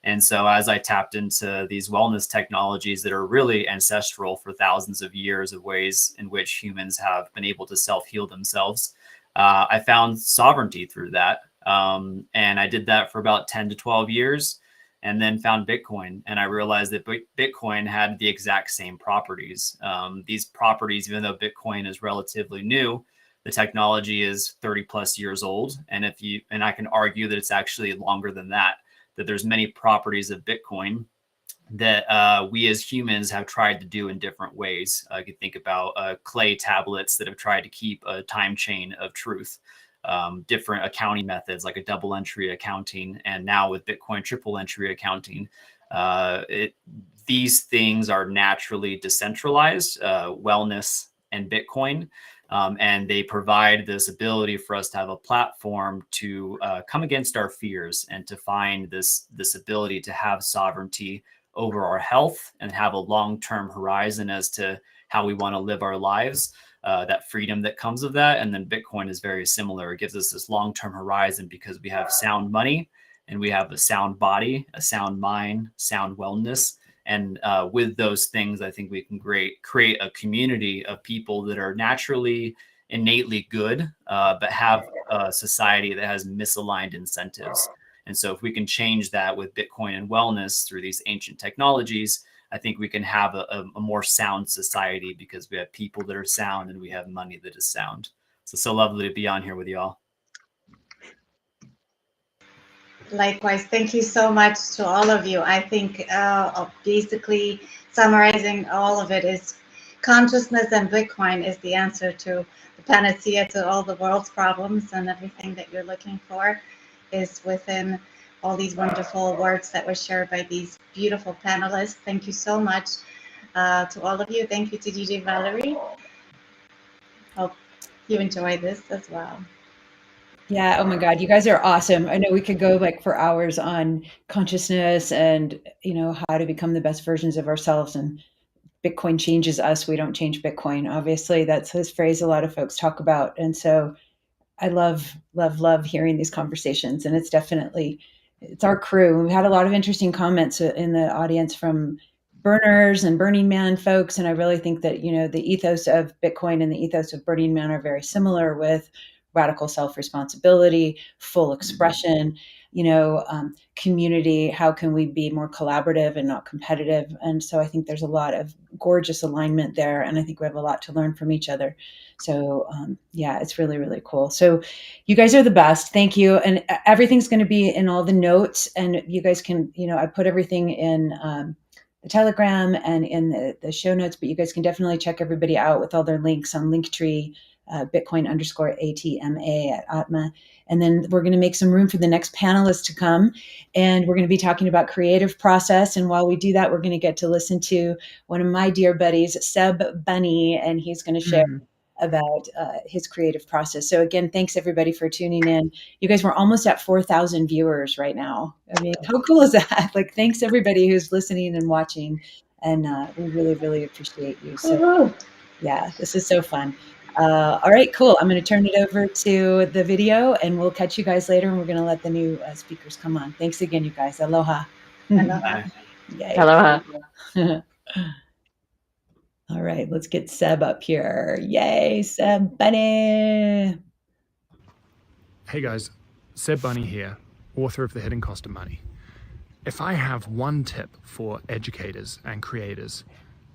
And so as I tapped into these wellness technologies that are really ancestral for thousands of years of ways in which humans have been able to self-heal themselves, I found sovereignty through that. And I did that for about 10 to 12 years. And then found Bitcoin. And I realized that Bitcoin had the exact same properties. These properties, even though Bitcoin is relatively new, the technology is 30 plus years old. And I can argue that it's actually longer than that there's many properties of Bitcoin that we as humans have tried to do in different ways. You could think about clay tablets that have tried to keep a time chain of truth. Different accounting methods like a double entry accounting, and now with Bitcoin triple entry accounting, these things are naturally decentralized, wellness and Bitcoin, and they provide this ability for us to have a platform to come against our fears and to find this ability to have sovereignty over our health and have a long-term horizon as to how we want to live our lives. That freedom that comes of that. And then Bitcoin is very similar. It gives us this long-term horizon because we have sound money and we have a sound body, a sound mind, sound wellness. And with those things, I think we can create a community of people that are naturally, innately good, but have a society that has misaligned incentives. And so if we can change that with Bitcoin and wellness through these ancient technologies, I think we can have a more sound society because we have people that are sound and we have money that is sound. So lovely to be on here with y'all. Likewise, thank you so much to all of you. I think basically summarizing all of it is consciousness and Bitcoin is the answer to the panacea to all the world's problems, and everything that you're looking for is within all these wonderful words that were shared by these beautiful panelists. Thank you so much to all of you. Thank you to DJ Valerie. Hope you enjoy this as well. Yeah. Oh my God. You guys are awesome. I know we could go like for hours on consciousness and, how to become the best versions of ourselves, and Bitcoin changes us. We don't change Bitcoin. Obviously, that's his phrase a lot of folks talk about. And so I love hearing these conversations, and it's our crew. We had a lot of interesting comments in the audience from burners and Burning Man folks. And I really think that, the ethos of Bitcoin and the ethos of Burning Man are very similar, with radical self-responsibility, full expression, community. How can we be more collaborative and not competitive? And so I think there's a lot of gorgeous alignment there. And I think we have a lot to learn from each other. So yeah, it's really, really cool. So you guys are the best. Thank you. And everything's going to be in all the notes, and you guys can, I put everything in the Telegram and in the show notes, but you guys can definitely check everybody out with all their links on Linktree, Bitcoin_ATMA at Atma. And then we're going to make some room for the next panelist to come. And we're going to be talking about creative process. And while we do that, we're going to get to listen to one of my dear buddies, Seb Bunny, and he's going to share about his creative process. So again, thanks everybody for tuning in. You guys, we're almost at 4,000 viewers right now. I mean, how cool is that? Like, thanks everybody who's listening and watching. And we really, really appreciate you. So yeah, this is so fun. All right, cool. I'm going to turn it over to the video and we'll catch you guys later. And we're going to let the new speakers come on. Thanks again, you guys. Aloha. Aloha. Yay. Aloha. All right, let's get Seb up here. Yay, Seb Bunny. Hey guys, Seb Bunny here, author of The Hidden Cost of Money. If I have one tip for educators and creators,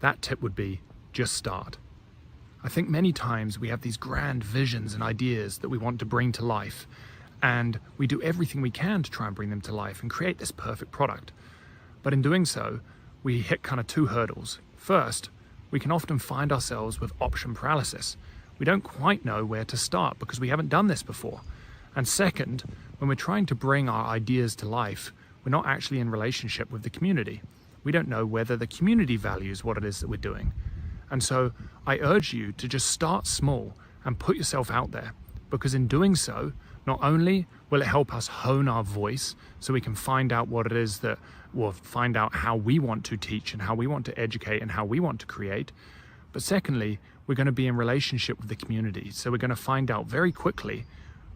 that tip would be just start. I think many times we have these grand visions and ideas that we want to bring to life, and we do everything we can to try and bring them to life and create this perfect product. But in doing so, we hit kind of two hurdles. First, we can often find ourselves with option paralysis. We don't quite know where to start because we haven't done this before. And second, when we're trying to bring our ideas to life, we're not actually in relationship with the community. We don't know whether the community values what it is that we're doing. And so I urge you to just start small and put yourself out there, because in doing so, not only will it help us hone our voice so we can find out what it is that we'll find out how we want to teach and how we want to educate and how we want to create, but secondly, we're going to be in relationship with the community. So we're going to find out very quickly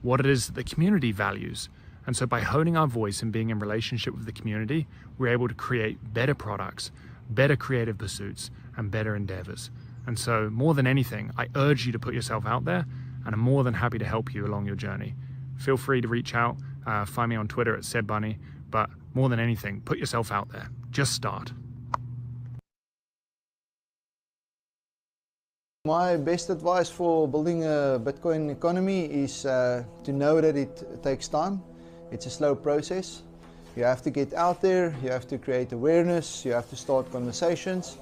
what it is that the community values. And so by honing our voice and being in relationship with the community, we're able to create better products, better creative pursuits, and better endeavors. And so more than anything, I urge you to put yourself out there, and I'm more than happy to help you along your journey. Feel free to reach out, find me on Twitter at SebBunny, but more than anything, put yourself out there. Just start. My best advice for building a Bitcoin economy is to know that it takes time. It's a slow process. You have to get out there, you have to create awareness, you have to start conversations,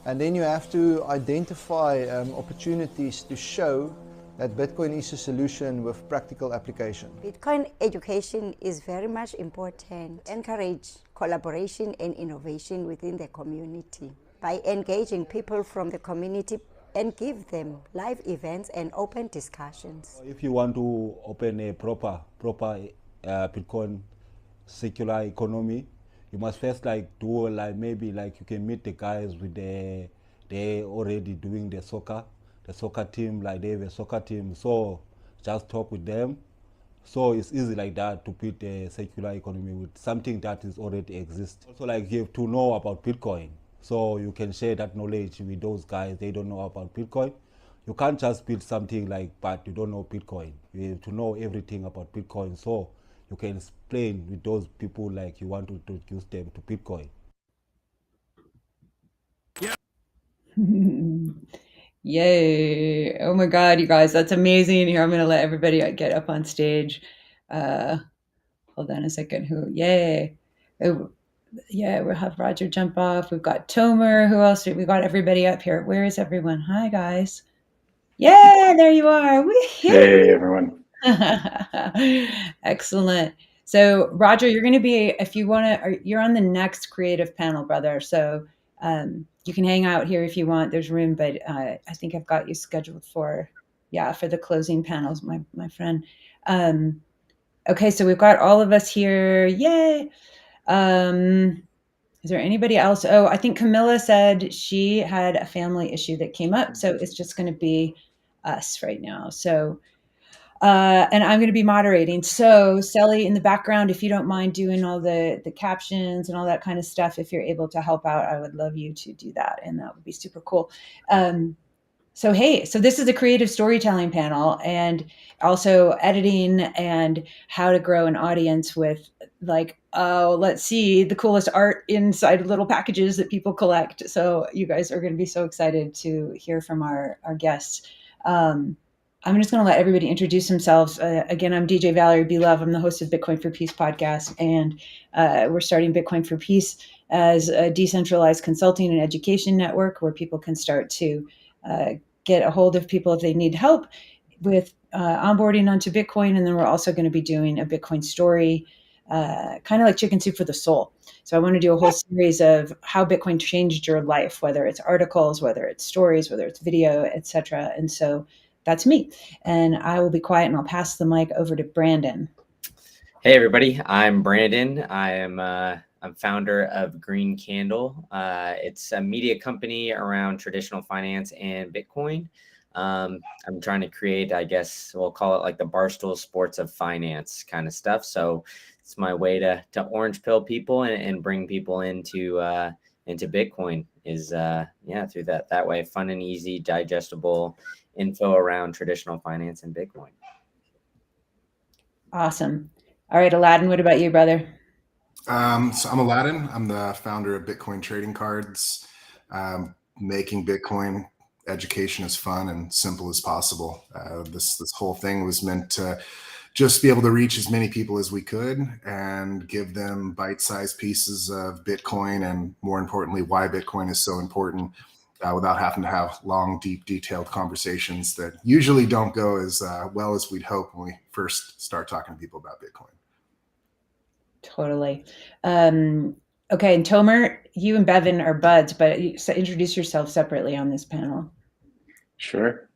and then you have to identify opportunities to show that Bitcoin is a solution with practical application. Bitcoin education is very much important. Encourage collaboration and innovation within the community by engaging people from the community and give them live events and open discussions. If you want to open a proper Bitcoin circular economy, you must first do maybe you can meet the guys with they already doing the soccer team, they have a soccer team, so just talk with them. So it's easy like that to build a circular economy with something that is already exists. Also you have to know about Bitcoin, so you can share that knowledge with those guys. They don't know about Bitcoin. You can't just build something but you don't know Bitcoin. You have to know everything about Bitcoin, so you can explain with those people you want to introduce them to Bitcoin. Yay. Oh my God, you guys, that's amazing. Here, I'm going to let everybody get up on stage. Hold on a second. Yay. Oh, yeah, we'll have Roger jump off. We've got Tomer. Who else? We got everybody up here. Where is everyone? Hi, guys. Yeah, there you are. Woo-hoo. Hey, everyone. Excellent. So, Roger, you're going to be, if you want to, you're on the next creative panel, brother. So, you can hang out here if you want. There's room, but I think I've got you scheduled for the closing panels, my friend. Okay, so we've got all of us here. Yay! Is there anybody else? Oh, I think Camilla said she had a family issue that came up, so it's just going to be us right now. So, and I'm going to be moderating. So, Sally, in the background, if you don't mind doing all the captions and all that kind of stuff, if you're able to help out, I would love you to do that, and that would be super cool. So this is a creative storytelling panel, and also editing and how to grow an audience with let's see, the coolest art inside little packages that people collect. So you guys are going to be so excited to hear from our guests. I'm just going to let everybody introduce themselves. Again, I'm DJ Valerie B. Love. I'm the host of Bitcoin for Peace podcast, and we're starting Bitcoin for Peace as a decentralized consulting and education network where people can start to get a hold of people if they need help with onboarding onto Bitcoin. And then we're also going to be doing a Bitcoin story, kind of like Chicken Soup for the Soul. So I want to do a whole series of how Bitcoin changed your life, whether it's articles, whether it's stories, whether it's video, etc. And so that's me. And I will be quiet and I'll pass the mic over to Brandon. Hey everybody, I'm Brandon. I'm founder of Green Candle. It's a media company around traditional finance and Bitcoin. I'm trying to create, I guess we'll call it like the Barstool Sports of finance kind of stuff. So it's my way to orange pill people and bring people into Bitcoin is through that way, fun and easy, digestible info around traditional finance and Bitcoin. Awesome. All right, Aladdin, what about you, brother? So I'm Aladdin. I'm the founder of Bitcoin Trading Cards. Making Bitcoin education as fun and simple as possible. This whole thing was meant to just be able to reach as many people as we could and give them bite-sized pieces of Bitcoin, and more importantly, why Bitcoin is so important, without having to have long, deep, detailed conversations that usually don't go as well as we'd hope when we first start talking to people about Bitcoin. Totally. Okay, and Tomer, you and Bevan are buds, but introduce yourself separately on this panel. Sure.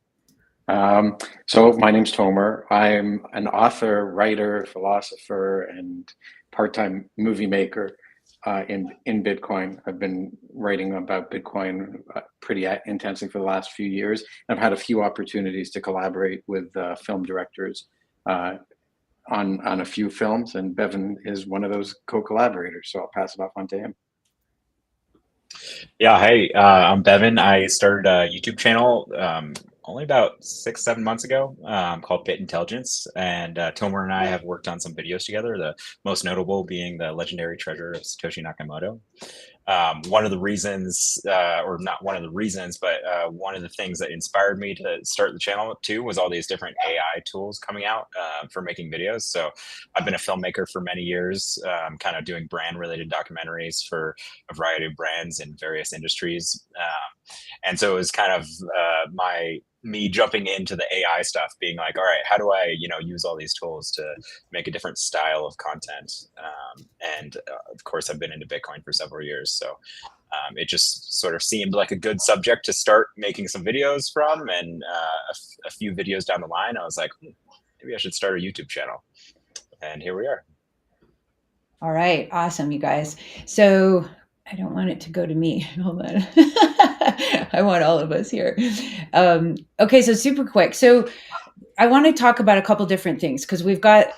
So my name's Tomer. I'm an author, writer, philosopher, and part-time movie maker in Bitcoin. I've been writing about Bitcoin pretty intensely for the last few years. I've had a few opportunities to collaborate with film directors on a few films, and Bevan is one of those co-collaborators. So I'll pass it off on to him. Yeah, hey, I'm Bevan. I started a YouTube channel only about 6-7 months ago called Bit Intelligence, and Tomer and I have worked on some videos together, the most notable being the legendary treasure of Satoshi Nakamoto. One of the reasons, or not one of the reasons, but one of the things that inspired me to start the channel too was all these different AI tools coming out for making videos. So I've been a filmmaker for many years, kind of doing brand related documentaries for a variety of brands in various industries. And so it was kind of me jumping into the AI stuff, being like, all right, how do I, use all these tools to make a different style of content? And of course, I've been into Bitcoin for several years. So it just sort of seemed like a good subject to start making some videos from. And a few videos down the line, I was like, maybe I should start a YouTube channel. And here we are. All right. Awesome, you guys. So I don't want it to go to me. Hold on. I want all of us here. Okay, so super quick. So I want to talk about a couple different things because we've got,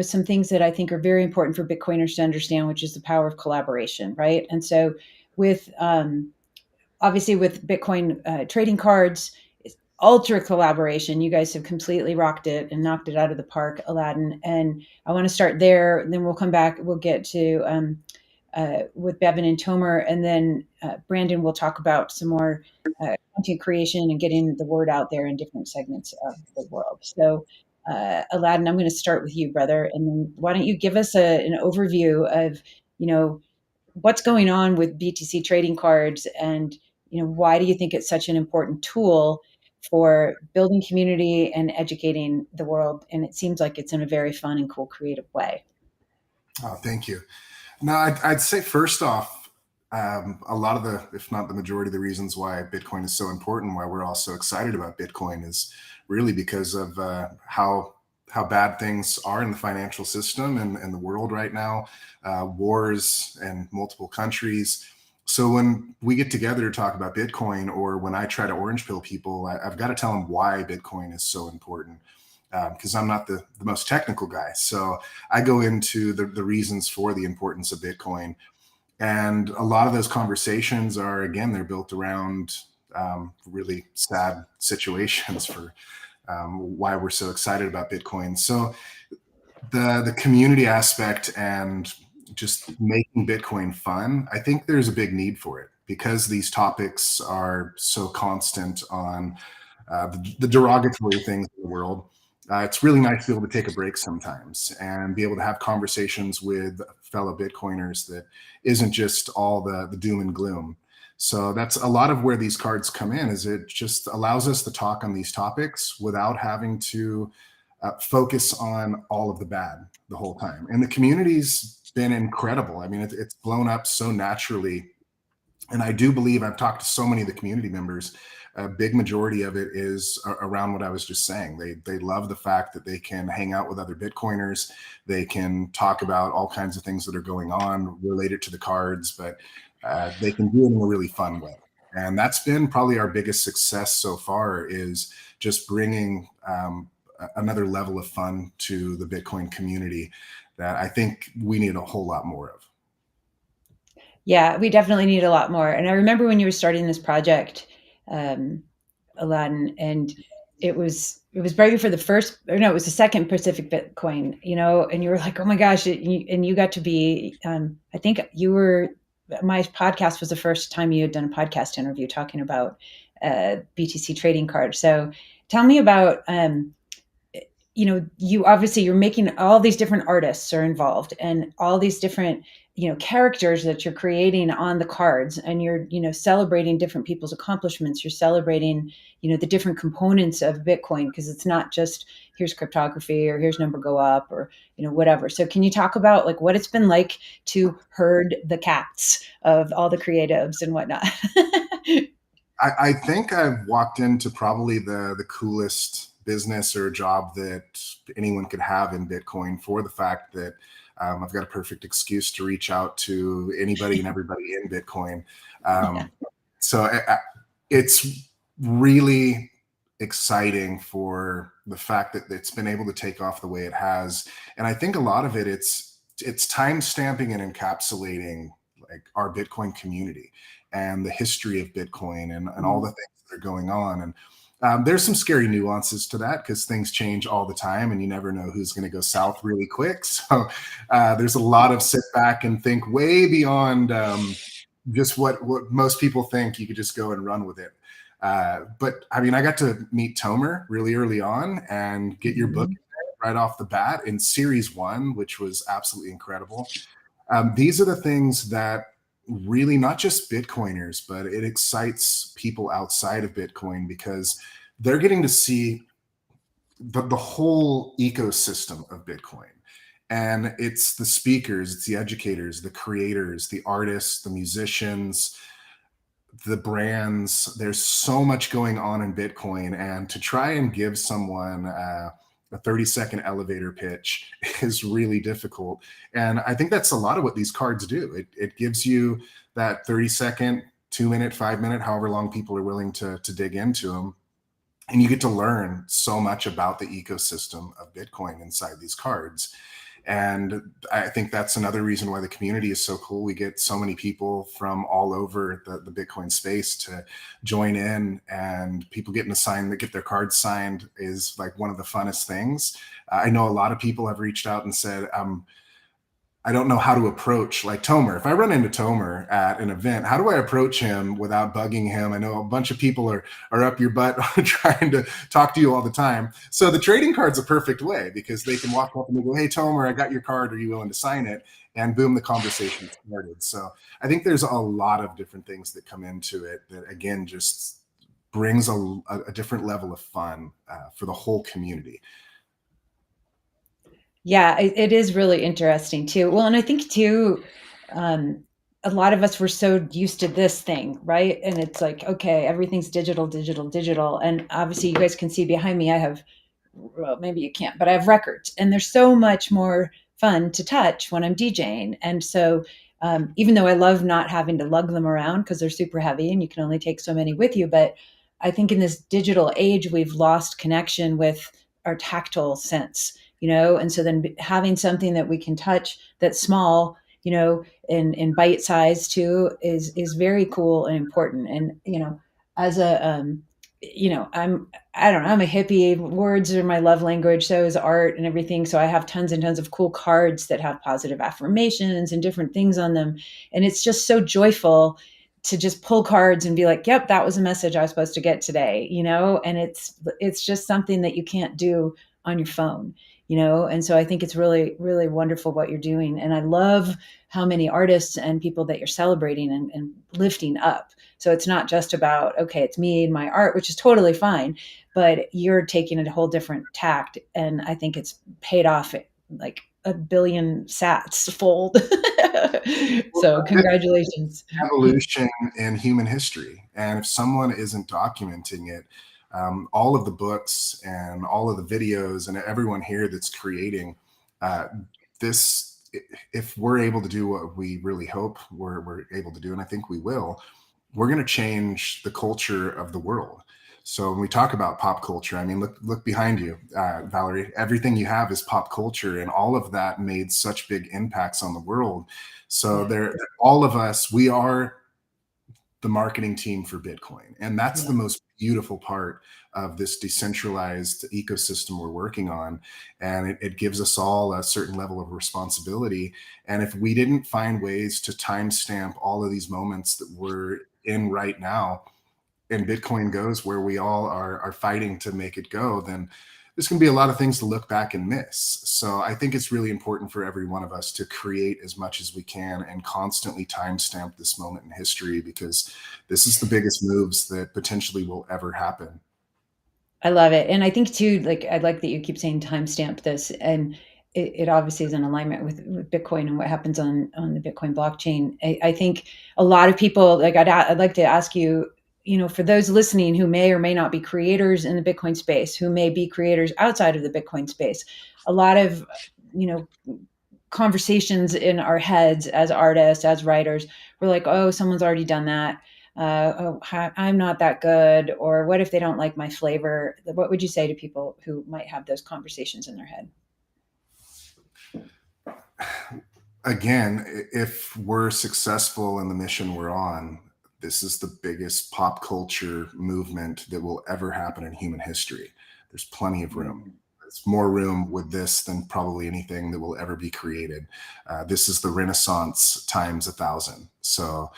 some things that I think are very important for Bitcoiners to understand, which is the power of collaboration, right? And so with, obviously with Bitcoin trading cards, ultra collaboration, you guys have completely rocked it and knocked it out of the park, Aladdin. And I want to start there. Then we'll come back. We'll get to with Bevan and Tomer, and then Brandon will talk about some more content creation and getting the word out there in different segments of the world. So, Aladdin, I'm going to start with you, brother, and then why don't you give us an overview of, what's going on with BTC trading cards, and why do you think it's such an important tool for building community and educating the world? And it seems like it's in a very fun and cool, creative way. Oh, thank you. No, I'd say first off, a lot of the, if not the majority of the reasons why Bitcoin is so important, why we're all so excited about Bitcoin, is really because of how bad things are in the financial system and the world right now, wars in multiple countries. So when we get together to talk about Bitcoin, or when I try to orange pill people, I've got to tell them why Bitcoin is so important. Because I'm not the most technical guy. So I go into the reasons for the importance of Bitcoin. And a lot of those conversations are, again, they're built around really sad situations for why we're so excited about Bitcoin. So the community aspect and just making Bitcoin fun, I think there's a big need for it, because these topics are so constant on the derogatory things in the world. It's really nice to be able to take a break sometimes and be able to have conversations with fellow Bitcoiners that isn't just all the doom and gloom. So that's a lot of where these cards come in, is it just allows us to talk on these topics without having to focus on all of the bad the whole time. And the community's been incredible. I mean, it's blown up so naturally And I do believe, I've talked to so many of the community members, a big majority of it is around what I was just saying. They love the fact that they can hang out with other Bitcoiners. They can talk about all kinds of things that are going on related to the cards, but they can do it in a really fun way. And that's been probably our biggest success so far, is just bringing another level of fun to the Bitcoin community that I think we need a whole lot more of. Yeah, we definitely need a lot more. And I remember when you were starting this project, Aladdin, and it was right before the first, or no, it was the second Pacific Bitcoin, you know, and you were like, oh my gosh, and you got to be, I think you were, my podcast was the first time you had done a podcast interview talking about BTC trading cards. So tell me about, you know, you're making, all these different artists are involved, and all these different, you know, characters that you're creating on the cards, and you're, you know, celebrating different people's accomplishments. You're celebrating, you know, the different components of Bitcoin, because it's not just here's cryptography or here's number go up or, you know, whatever. So can you talk about like what it's been like to herd the cats of all the creatives and whatnot? I think I've walked into probably the coolest business or job that anyone could have in Bitcoin, for the fact that I've got a perfect excuse to reach out to anybody and everybody in Bitcoin. So it's really exciting for the fact that it's been able to take off the way it has. And I think a lot of it, it's time stamping and encapsulating like our Bitcoin community and the history of Bitcoin and all the things that are going on. And there's some scary nuances to that, because things change all the time and you never know who's going to go south really quick. So there's a lot of sit back and think way beyond just what most people think. You could just go and run with it. But I mean, I got to meet Tomer really early on and get your book right off the bat in series 1, which was absolutely incredible. These are the things that really, not just Bitcoiners, but it excites people outside of Bitcoin, because they're getting to see the whole ecosystem of Bitcoin. And it's the speakers, it's the educators, the creators, the artists, the musicians, the brands. There's so much going on in Bitcoin. And to try and give someone a 30-second elevator pitch is really difficult. And I think that's a lot of what these cards do. It gives you that 30-second, 2-minute, 5-minute, however long people are willing to dig into them. And you get to learn so much about the ecosystem of Bitcoin inside these cards. And I think that's another reason why the community is so cool. We get so many people from all over the Bitcoin space to join in, and people getting get their cards signed is like one of the funnest things. I know a lot of people have reached out and said, I don't know how to approach, like Tomer. If I run into Tomer at an event, how do I approach him without bugging him? I know a bunch of people are up your butt trying to talk to you all the time. So the trading card's a perfect way, because they can walk up and they go, hey, Tomer, I got your card. Are you willing to sign it? And boom, the conversation started. So I think there's a lot of different things that come into it that, again, just brings a different level of fun for the whole community. Yeah, it is really interesting too. Well, and I think too, a lot of us were so used to this thing, right? And it's like, okay, everything's digital, digital, digital. And obviously you guys can see behind me, I have, well, maybe you can't, but I have records, and there's so much more fun to touch when I'm DJing. And so even though I love not having to lug them around because they're super heavy and you can only take so many with you, but I think in this digital age, we've lost connection with our tactile sense, you know? And so then having something that we can touch that's small, you know, in bite size too, is very cool and important. And, you know, as a, you know, I don't know, I'm a hippie. Words are my love language. So is art and everything. So I have tons and tons of cool cards that have positive affirmations and different things on them. And it's just so joyful to just pull cards and be like, yep, that was a message I was supposed to get today, you know? And it's just something that you can't do on your phone, you know? And so I think it's really, really wonderful what you're doing. And I love how many artists and people that you're celebrating and lifting up. So it's not just about, okay, it's me and my art, which is totally fine, but you're taking a whole different tact. And I think it's paid off like 1 billion sats fold So congratulations. Evolution in human history. And if someone isn't documenting it, all of the books and all of the videos and everyone here that's creating this, if we're able to do what we really hope we're able to do, and I think we will, we're going to change the culture of the world. So when we talk about pop culture, I mean, look behind you, Valerie. Everything you have is pop culture, and all of that made such big impacts on the world. So all of us, we are the marketing team for Bitcoin, and that's the most beautiful part of this decentralized ecosystem we're working on. And it gives us all a certain level of responsibility. And if we didn't find ways to timestamp all of these moments that we're in right now, and Bitcoin goes where we all are fighting to make it go, then there's going to be a lot of things to look back and miss. So I think it's really important for every one of us to create as much as we can and constantly timestamp this moment in history, because this is the biggest moves that potentially will ever happen. I love it. And I think too, like, I like that you keep saying timestamp this, and it obviously is in alignment with Bitcoin and what happens on the Bitcoin blockchain. I think a lot of people, like, I'd like to ask you, for those listening who may or may not be creators in the Bitcoin space, who may be creators outside of the Bitcoin space, a lot of, conversations in our heads as artists, as writers, we're like, oh, someone's already done that. I'm not that good, or what if they don't like my flavor? What would you say to people who might have those conversations in their head? Again, if we're successful in the mission we're on, this is the biggest pop culture movement that will ever happen in human history. There's plenty of room. There's more room with this than probably anything that will ever be created. This is the Renaissance times 1,000. So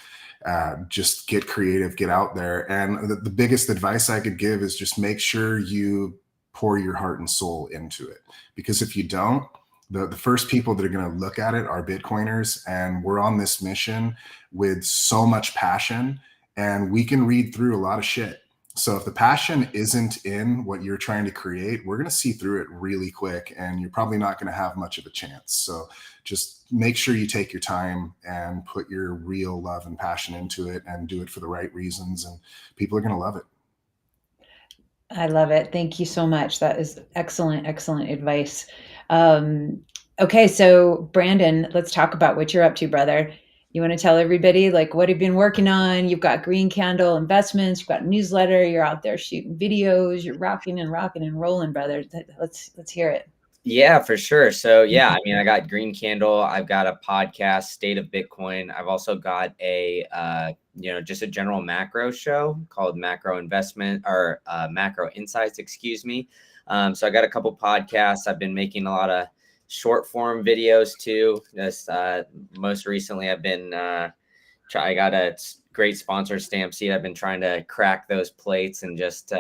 just get creative, get out there. And the biggest advice I could give is just make sure you pour your heart and soul into it. Because if you don't, the first people that are going to look at it are Bitcoiners. And we're on this mission with so much passion, and we can read through a lot of shit. So if the passion isn't in what you're trying to create, we're going to see through it really quick, and you're probably not going to have much of a chance. So just make sure you take your time and put your real love and passion into it, and do it for the right reasons, and people are going to love it. I love it. Thank you so much. That is excellent, excellent advice. Okay, so Brandon, let's talk about what you're up to, brother. You want to tell everybody, like, what you've been working on? You've got Green Candle Investments, you've got a newsletter, you're out there shooting videos, you're rocking and rolling, brother. Let's hear it. Yeah, for sure. So yeah, I mean, I got Green Candle. I've got a podcast, State of Bitcoin. I've also got a, just a general macro show called Macro Investment or Macro Insights, excuse me. So I got a couple podcasts. I've been making a lot of short form videos too. Just most recently, I've been I got a great sponsor, Stampseed. I've been trying to crack those plates and just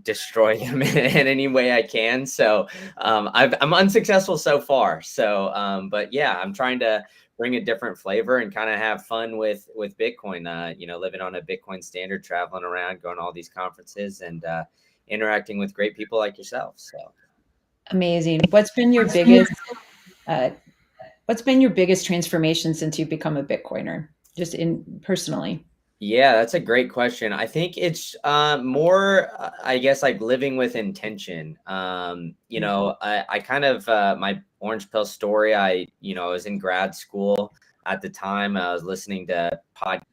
destroy them in any way I can. So I'm unsuccessful so far. So, but yeah, I'm trying to bring a different flavor and kind of have fun with Bitcoin. Living on a Bitcoin standard, traveling around, going to all these conferences, and interacting with great people like yourself. So amazing. What's been your biggest transformation since you've become a Bitcoiner, just personally? Yeah, that's a great question. I think it's more, I guess, like living with intention. I kind of, my orange pill story, I was in grad school at the time. I was listening to podcasts.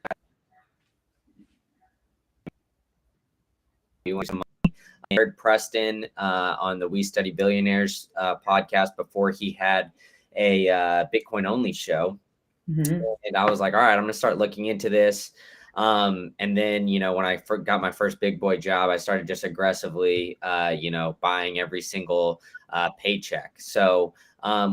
I heard Preston on the We Study Billionaires podcast before he had a Bitcoin only show. Mm-hmm. And I was like, all right, I'm going to start looking into this. And then, when I got my first big boy job, I started just aggressively, buying every single paycheck. So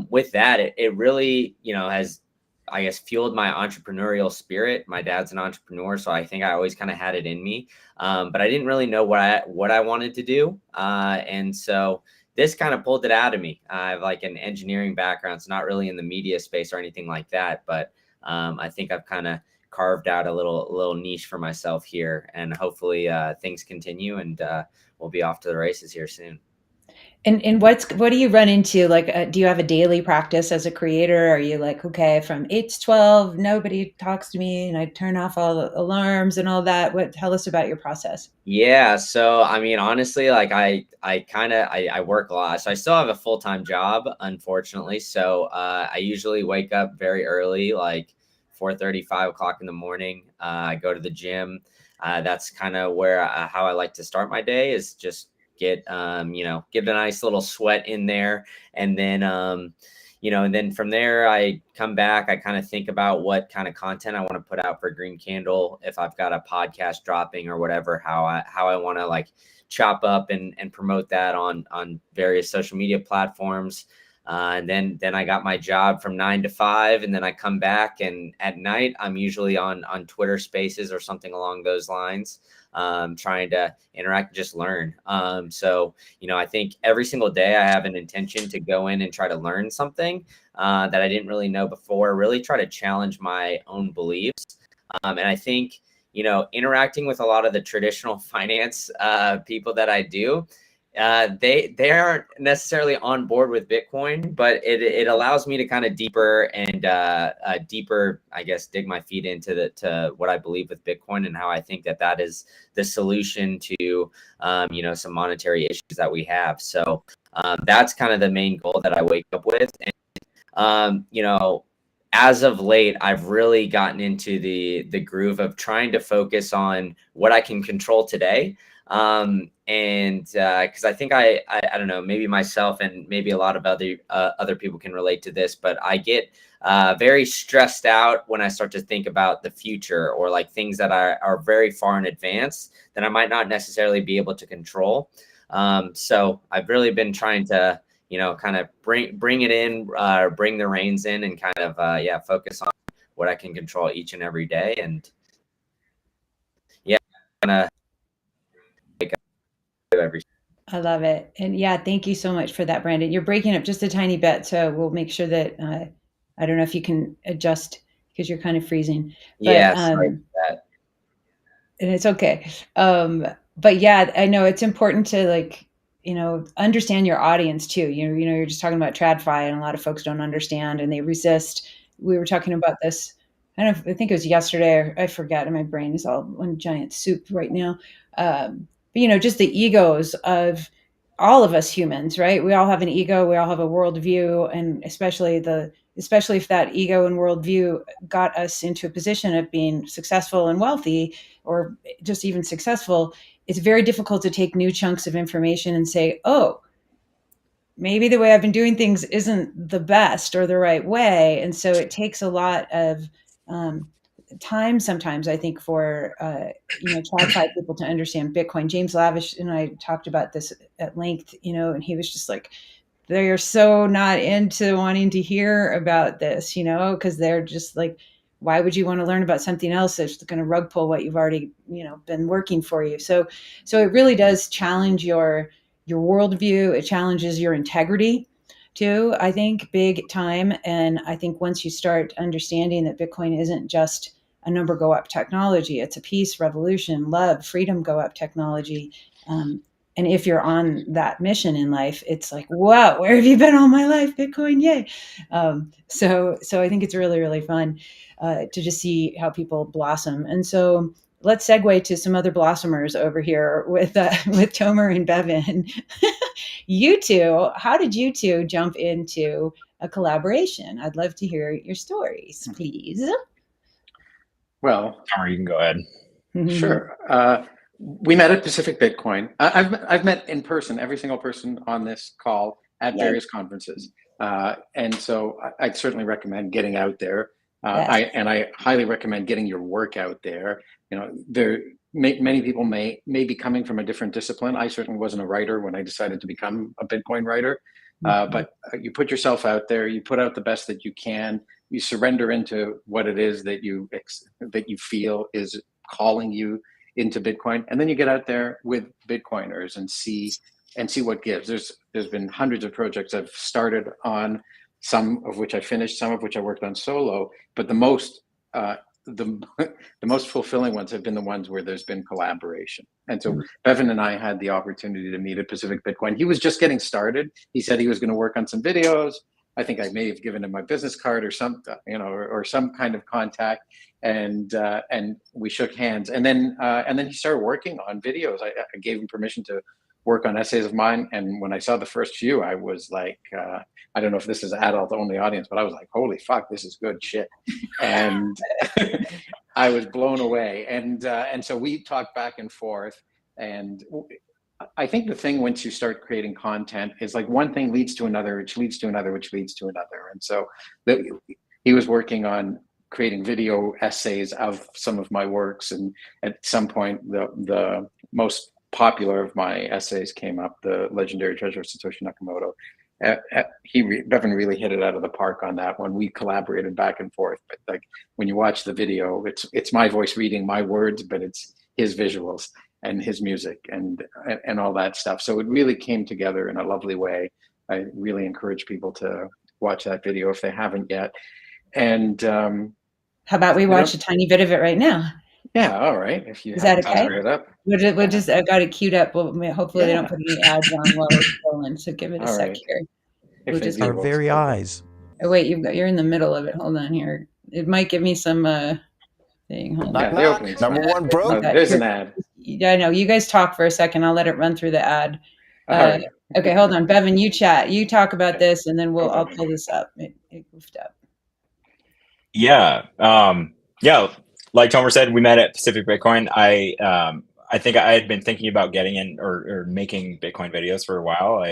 with that, it really, has, I guess, fueled my entrepreneurial spirit. My dad's an entrepreneur, so I think I always kind of had it in me. But I didn't really know what I wanted to do. And so this kind of pulled it out of me. I have like an engineering background. It's not really in the media space or anything like that. But I think I've kind of carved out a little niche for myself here, and hopefully things continue, and we'll be off to the races here soon. And what do you run into? Like, do you have a daily practice as a creator? Are you like, okay, from 8 to 12, nobody talks to me, and I turn off all the alarms and all that? Tell us about your process. Yeah, so I mean, honestly, like I work a lot. So I still have a full-time job, unfortunately. So I usually wake up very early, like 4:30, 5 o'clock in the morning. I go to the gym. That's kind of where how I like to start my day, is just get get a nice little sweat in there, and then and then from there I come back. I kind of think about what kind of content I want to put out for Green Candle, if I've got a podcast dropping or whatever, how I want to like chop up and promote that on various social media platforms. And then I got my job from 9 to 5, and then I come back, and at night I'm usually on Twitter Spaces or something along those lines, trying to interact and just learn. So I think every single day I have an intention to go in and try to learn something that I didn't really know before. Really try to challenge my own beliefs, and I think interacting with a lot of the traditional finance people that I do, they aren't necessarily on board with Bitcoin, but it allows me to kind of deeper, I guess, dig my feet into to what I believe with Bitcoin, and how I think that is the solution to some monetary issues that we have. So that's kind of the main goal that I wake up with. And as of late, I've really gotten into the groove of trying to focus on what I can control today. And because I think I don't know, maybe myself and maybe a lot of other people can relate to this, but I get very stressed out when I start to think about the future, or like things that are very far in advance that I might not necessarily be able to control. So I've really been trying to kind of bring it in, bring the reins in, and kind of focus on what I can control each and every day. And kind of every. I love it. And yeah, thank you so much for that, Brandon. You're breaking up just a tiny bit, so we'll make sure that I don't know if you can adjust, because you're kind of freezing. But Sorry for that. And it's okay. But yeah, I know it's important to understand your audience too. You're just talking about TradFi, and a lot of folks don't understand and they resist. We were talking about this. I don't know, I think it was yesterday, or I forget, and my brain is all one giant soup right now. But just the egos of all of us humans, right? We all have an ego. We all have a worldview, and especially if that ego and worldview got us into a position of being successful and wealthy, or just even successful, it's very difficult to take new chunks of information and say, oh, maybe the way I've been doing things isn't the best or the right way. And so it takes a lot of time sometimes, I think, for TradFi people to understand Bitcoin. James Lavish and I talked about this at length, and he was just like, they are so not into wanting to hear about this, because they're just like, why would you want to learn about something else that's going to rug pull what you've already, been working for you? So it really does challenge your worldview. It challenges your integrity too, I think, big time. And I think once you start understanding that Bitcoin isn't just a number go up technology, it's a peace, revolution, love, freedom go up technology. And if you're on that mission in life, it's like, wow, where have you been all my life? Bitcoin, yay. So I think it's really, really fun to just see how people blossom. And so let's segue to some other blossomers over here with Tomer and Bevan. You two, how did you two jump into a collaboration? I'd love to hear your stories, please. Well, Tomer, you can go ahead. Sure. We met at Pacific Bitcoin. I've met in person every single person on this call at various conferences, and so I'd certainly recommend getting out there. I highly recommend getting your work out there. Many people may be coming from a different discipline. I certainly wasn't a writer when I decided to become a Bitcoin writer, but you put yourself out there. You put out the best that you can. You surrender into what it is that you feel is calling you into Bitcoin, and then you get out there with Bitcoiners and see what gives. There's been hundreds of projects I've started on, some of which I finished, some of which I worked on solo, but the most the most fulfilling ones have been the ones where there's been collaboration. And so Bevan and I had the opportunity to meet at Pacific Bitcoin. He was just getting started. He said he was going to work on some videos. I think I may have given him my business card or some, or some kind of contact, and we shook hands. And then he started working on videos. I gave him permission to work on essays of mine. And when I saw the first few, I was like, I don't know if this is adult only audience, but I was like, holy fuck, this is good shit. And I was blown away. And so we talked back and forth. And I think the thing once you start creating content is like one thing leads to another, which leads to another, which leads to another. And so he was working on creating video essays of some of my works. And at some point, the most popular of my essays came up, The Legendary Treasure of Satoshi Nakamoto. Bevan really hit it out of the park on that one. We collaborated back and forth, but like when you watch the video, it's my voice reading my words, but it's his visuals and his music and all that stuff. So it really came together in a lovely way. I really encourage people to watch that video if they haven't yet. And how about we watch a tiny bit of it right now? Yeah, all right. If you is that okay? It up. We'll just I got it queued up. Well, hopefully they don't put any ads on while it's going. So give it a sec here. We'll just our very eyes. Oh wait, you're in the middle of it. Hold on here. It might give me some thing. Hold on. Number one, bro. There's an ad. Yeah, I know. You guys talk for a second. I'll let it run through the ad. Right. Okay, hold on, Bevan. You chat. You talk about this, and then I'll pull this up. It goofed up. Yeah. Yeah. Like Tomer said, we met at Pacific Bitcoin. I think I had been thinking about getting in or making Bitcoin videos for a while.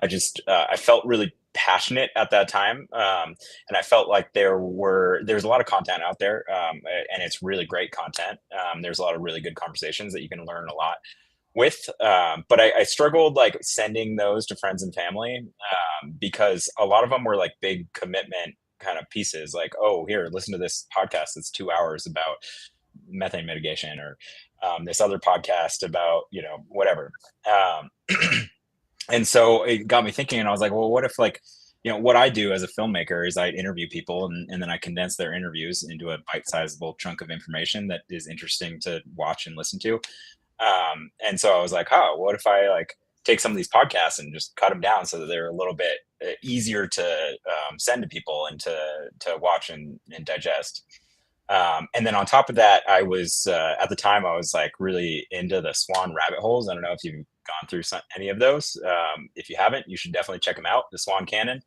I felt really passionate at that time, and I felt like there's a lot of content out there, and it's really great content. There's a lot of really good conversations that you can learn a lot with, but I struggled like sending those to friends and family, because a lot of them were like big commitment kind of pieces, like, oh, here, listen to this podcast that's 2 hours about methane mitigation, or this other podcast about, whatever. And so it got me thinking, and I was like, well, what if like, what I do as a filmmaker is I interview people and then I condense their interviews into a bite-sizable chunk of information that is interesting to watch and listen to. And so I was like, what if I like take some of these podcasts and just cut them down so that they're a little bit easier to send to people and to watch and digest. And then on top of that, I was at the time I was like really into the Swan rabbit holes. I don't know if you've gone through any of those. If you haven't, you should definitely check them out. The Swan Canon.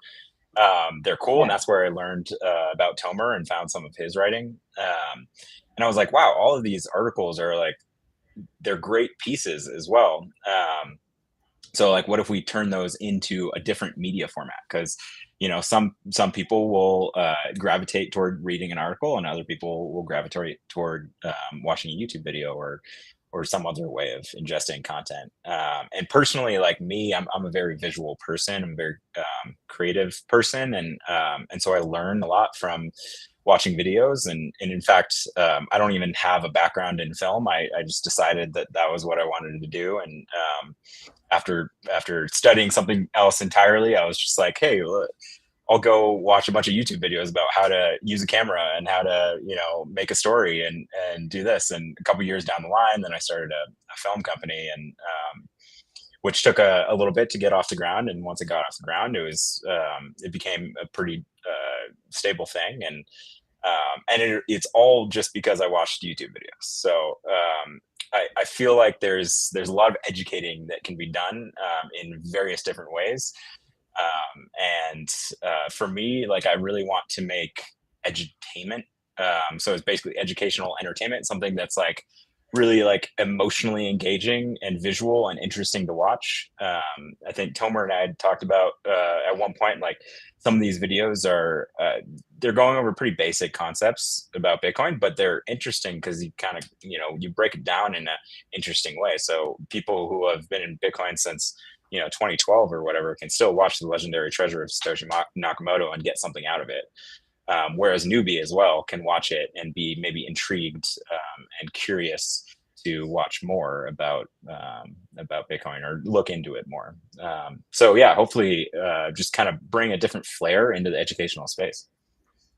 They're cool, and that's where I learned about Tomer and found some of his writing. And I was like, wow, all of these articles are like, they're great pieces as well. So like, what if we turn those into a different media format? Because, some people will gravitate toward reading an article, and other people will gravitate toward watching a YouTube video or some other way of ingesting content. And personally, like me, I'm a very visual person. I'm a very creative person. And so I learn a lot from watching videos. And in fact, I don't even have a background in film. I just decided that was what I wanted to do. And after studying something else entirely, I was just like, hey, I'll go watch a bunch of YouTube videos about how to use a camera and how to, make a story and do this. And a couple of years down the line, then I started a film company, and which took a little bit to get off the ground. And once it got off the ground, it became a pretty stable thing. And it's all just because I watched YouTube videos. So I feel like there's a lot of educating that can be done in various different ways. And for me, like, I really want to make edutainment. So it's basically educational entertainment, something that's like really like emotionally engaging and visual and interesting to watch. I think Tomer and I had talked about at one point, like, some of these videos are they're going over pretty basic concepts about Bitcoin, but they're interesting because you kind of, you break it down in an interesting way. So people who have been in Bitcoin since 2012 or whatever can still watch The Legendary Treasure of Satoshi Nakamoto and get something out of it. Whereas newbie as well can watch it and be maybe intrigued and curious to watch more about Bitcoin or look into it more. So yeah, hopefully just kind of bring a different flair into the educational space.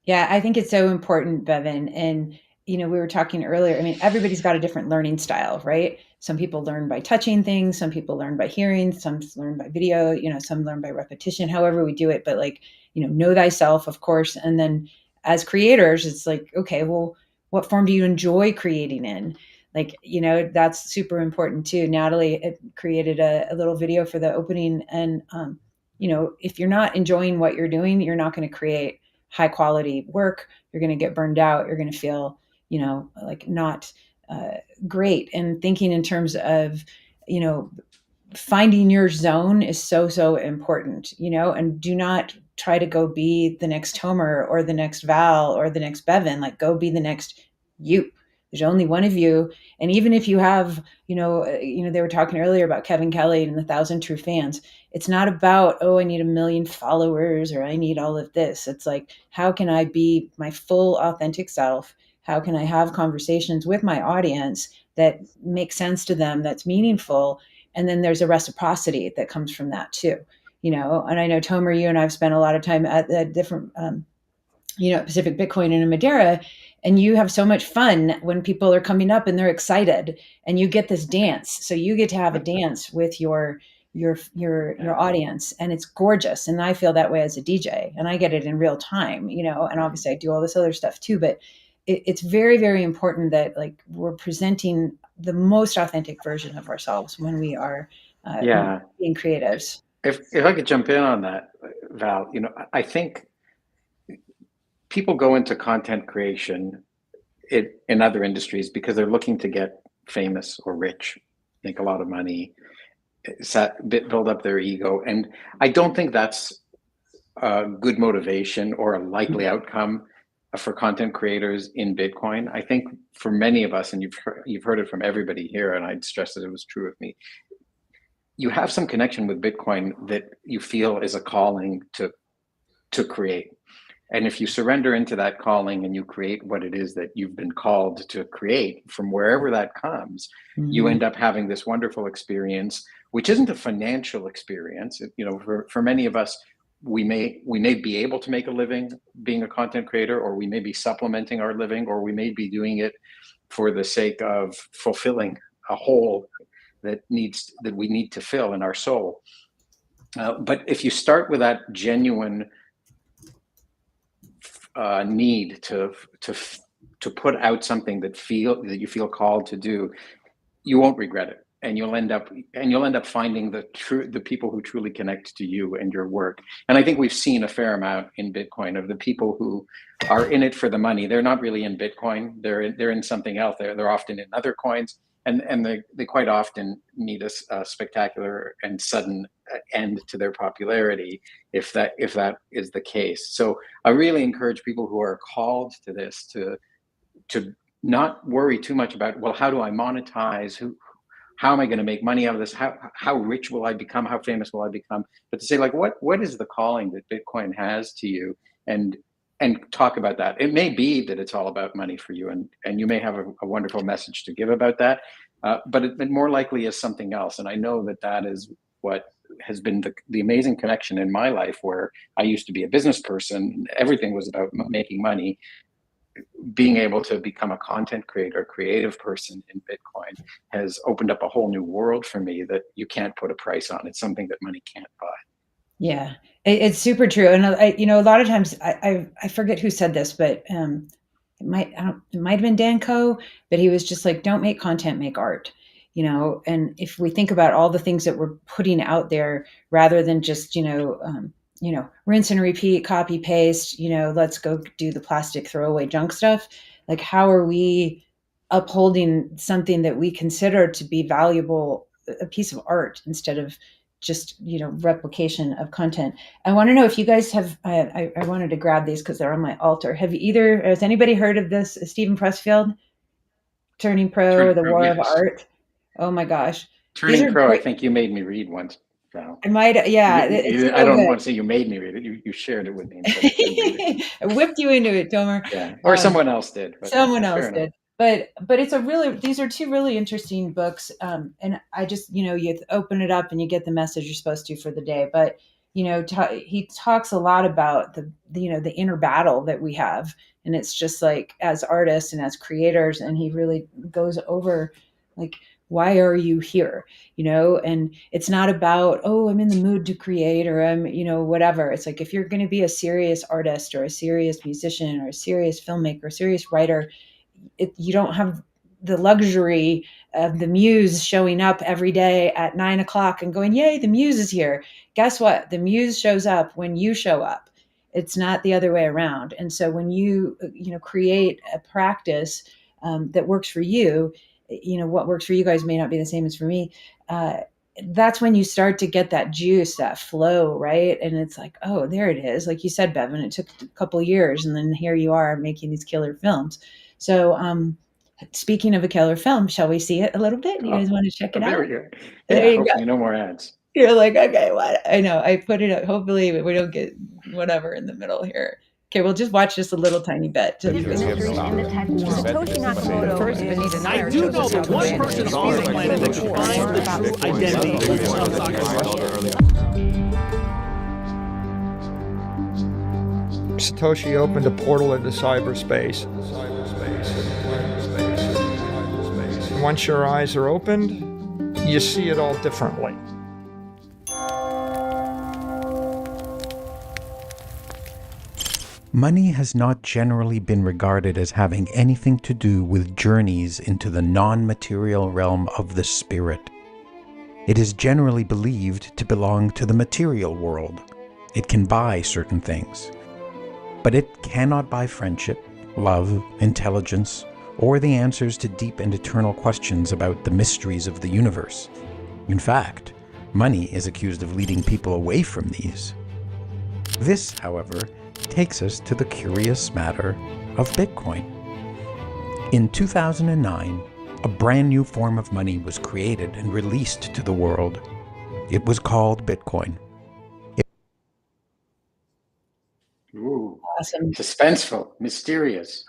Yeah, I think it's so important, Bevan. And we were talking earlier, I mean, everybody's got a different learning style, right? Some people learn by touching things, some people learn by hearing, some learn by video, some learn by repetition, however we do it. But like, know thyself, of course. And then as creators, it's like, okay, well, what form do you enjoy creating in? Like, that's super important too. Natalie created a little video for the opening. And, if you're not enjoying what you're doing, you're not going to create high quality work. You're going to get burned out. You're going to feel, like not great. And thinking in terms of, finding your zone is so important, and do not try to go be the next Tomer or the next Val or the next Bevan. Like, go be the next you. There's only one of you. And even if you have, they were talking earlier about Kevin Kelly and the 1,000 true fans. It's not about, oh, I need 1 million followers or I need all of this. It's like, how can I be my full authentic self? How can I have conversations with my audience that make sense to them, that's meaningful? And then there's a reciprocity that comes from that too, and I know Tomer, you and I've spent a lot of time at the different, Pacific Bitcoin and in Madeira, and you have so much fun when people are coming up and they're excited and you get this dance. So you get to have a dance with your audience, and it's gorgeous. And I feel that way as a DJ, and I get it in real time, and obviously I do all this other stuff too, but it's very, very important that like we're presenting the most authentic version of ourselves when we are being creatives. If I could jump in on that, Val, I think people go into content creation in other industries because they're looking to get famous or rich, make a lot of money, build up their ego. And I don't think that's a good motivation or a likely outcome for content creators in Bitcoin. I think for many of us, and you've heard it from everybody here, and I'd stress that it was true of me, you have some connection with Bitcoin that you feel is a calling to create. And if you surrender into that calling and you create what it is that you've been called to create from wherever that comes, you end up having this wonderful experience, which isn't a financial experience. For many of us, we may be able to make a living being a content creator, or we may be supplementing our living, or we may be doing it for the sake of fulfilling a hole that we need to fill in our soul. But if you start with that genuine need to put out something that you feel called to do, you won't regret it, and you'll end up finding the people who truly connect to you and your work. And I think we've seen a fair amount in Bitcoin of the people who are in it for the money. They're not really in Bitcoin. They're in something else. They're often in other coins, and they quite often need a spectacular and sudden end to their popularity if that is the case. So I really encourage people who are called to this to not worry too much about, well, how do I monetize? How am I going to make money out of this? How rich will I become? How famous will I become? But to say, like, what is the calling that Bitcoin has to you, and talk about that. It may be that it's all about money for you, and you may have a wonderful message to give about that, but it more likely is something else. And I know that is what has been the amazing connection in my life, where I used to be a business person. Everything was about making money. Being able to become a content creator, creative person in Bitcoin has opened up a whole new world for me that you can't put a price on. It's something that money can't buy. Yeah, it's super true. And a lot of times I forget who said this, but it might have been Dan Coe, but he was just like, don't make content, make art. And if we think about all the things that we're putting out there, rather than just, rinse and repeat, copy, paste, let's go do the plastic throwaway junk stuff. Like, how are we upholding something that we consider to be valuable, a piece of art, instead of just, replication of content? I want to know if you guys have, I wanted to grab these because they're on my altar. Has anybody heard of this, Stephen Pressfield, Turning Pro, The War of Art? Oh my gosh. Turning Pro, I think you made me read once. So. I might, yeah. It's so I don't good. want to say you made me read it. You shared it with me. I whipped you into it, Tomer. Yeah, or someone else did. But someone else did. But these are two really interesting books. And I just, you open it up and you get the message you're supposed to for the day. But he talks a lot about the inner battle that we have. And it's just like, as artists and as creators, and he really goes over like, why are you here? And it's not about, oh, I'm in the mood to create, or I'm, whatever. It's like, if you're going to be a serious artist or a serious musician or a serious filmmaker, a serious writer, you don't have the luxury of the muse showing up every day at 9 o'clock and going, yay, the muse is here. Guess what? The muse shows up when you show up. It's not the other way around. And so when you create a practice that works for you, what works for you guys may not be the same as for me. That's when you start to get that juice, that flow, right? And it's like, oh, there it is. Like you said, Bevan, it took a couple of years, and then here you are making these killer films. So speaking of a killer film, shall we see it a little bit? You guys want to check it out? There we go. There Yeah, you hopefully go. no more ads. You're like, okay, what? I know. I put it up. Hopefully we don't get whatever in the middle here. Okay, we'll just watch just a little tiny bit. Satoshi Nakamoto. I do know the one person on the planet that can find the true identity of Satoshi opened a portal into cyberspace. Once your eyes are opened, you see it all differently. Money has not generally been regarded as having anything to do with journeys into the non-material realm of the spirit. It is generally believed to belong to the material world. It can buy certain things, but it cannot buy friendship, love, intelligence, or the answers to deep and eternal questions about the mysteries of the universe. In fact, money is accused of leading people away from these. This, however, takes us to the curious matter of Bitcoin. In 2009, a brand new form of money was created and released to the world. It was called Bitcoin. Ooh, awesome. Suspenseful, mysterious.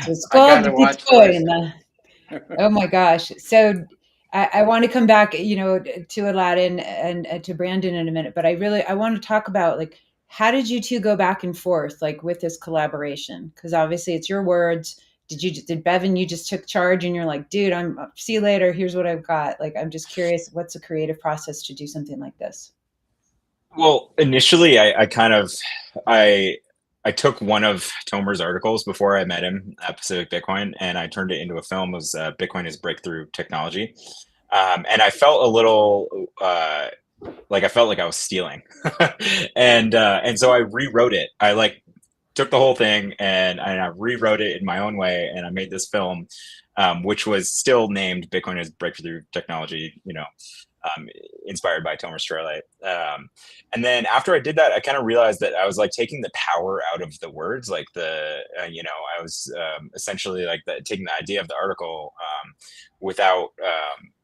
It's called Bitcoin. Oh my gosh. So I want to come back, to Aladdin and to Brandon in a minute, but I want to talk about, like, how did you two go back and forth, like, with this collaboration? Because obviously it's your words. Did Bevan, you just took charge and you're like, dude, see you later. Here's what I've got. Like, I'm just curious, what's a creative process to do something like this? Well, initially, I took one of Tomer's articles before I met him at Pacific Bitcoin, and I turned it into a film. It was Bitcoin is Breakthrough Technology, and I felt a little I felt like I was stealing, and so I rewrote it. I took the whole thing and I rewrote it in my own way, and I made this film, which was still named Bitcoin is Breakthrough Technology. Inspired by Tomer Straylight. And then after I did that, I kind of realized that I was taking the power out of the words, I was essentially taking the idea of the article without,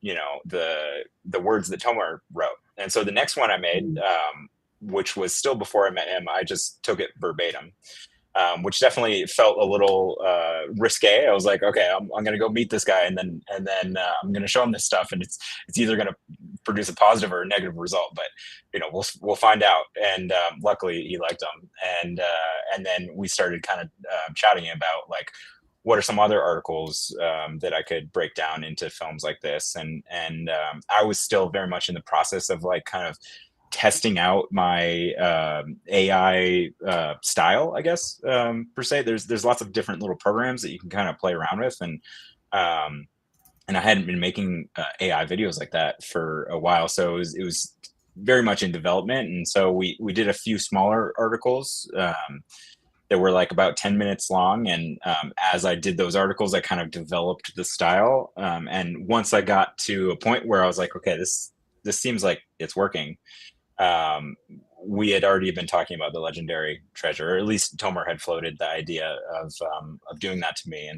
the words that Tomer wrote. And so the next one I made, which was still before I met him, I just took it verbatim. Which definitely felt a little risque. I was like, okay, I'm going to go meet this guy, and then I'm going to show him this stuff, and it's either going to produce a positive or a negative result. But we'll find out. And luckily, he liked them, and then we started kind of chatting about what are some other articles that I could break down into films like this, and I was still very much in the process of kind of testing out my AI style, I guess, per se. There's lots of different little programs that you can kind of play around with, and I hadn't been making AI videos like that for a while, so it was very much in development. And so we did a few smaller articles that were about 10 minutes long, and as I did those articles, I kind of developed the style, and once I got to a point where I was like, okay, this seems like it's working. We had already been talking about the legendary treasure, or at least Tomer had floated the idea of doing that to me,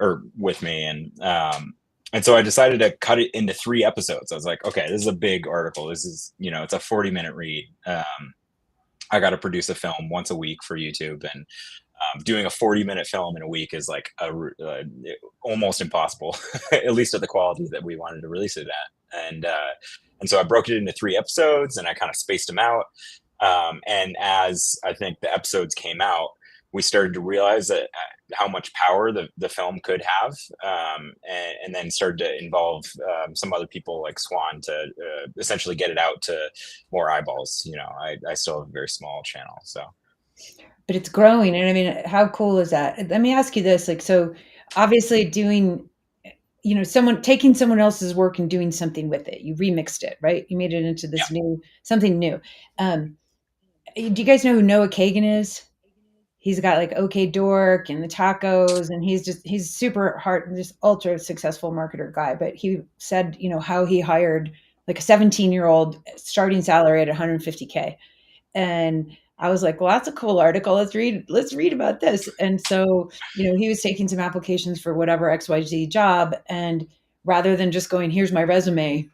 or with me, and so I decided to cut it into 3 episodes. I was like, okay, this is a big article. This is, it's a 40-minute read. I got to produce a film once a week for YouTube, and doing a 40-minute film in a week is almost impossible, at least at the quality that we wanted to release it at. And so I broke it into 3 episodes, and I kind of spaced them out. And as I think the episodes came out, we started to realize that how much power the film could have, and then started to involve some other people like Swan to essentially get it out to more eyeballs. You know, I still have a very small channel, so. But it's growing, and I mean, how cool is that? Let me ask you this, like, so obviously doing, you know, taking someone else's work and doing something with it. You remixed it, right? You made it into this new, something new. Do you guys know who Noah Kagan is? He's got like OK Dork and the tacos, and he's super hard, just ultra successful marketer guy. But he said, you know, how he hired like a 17-year-old starting salary at 150K. And I was like, well, that's a cool article. Let's read about this. And so, you know, he was taking some applications for whatever XYZ job. And rather than just going, here's my resume,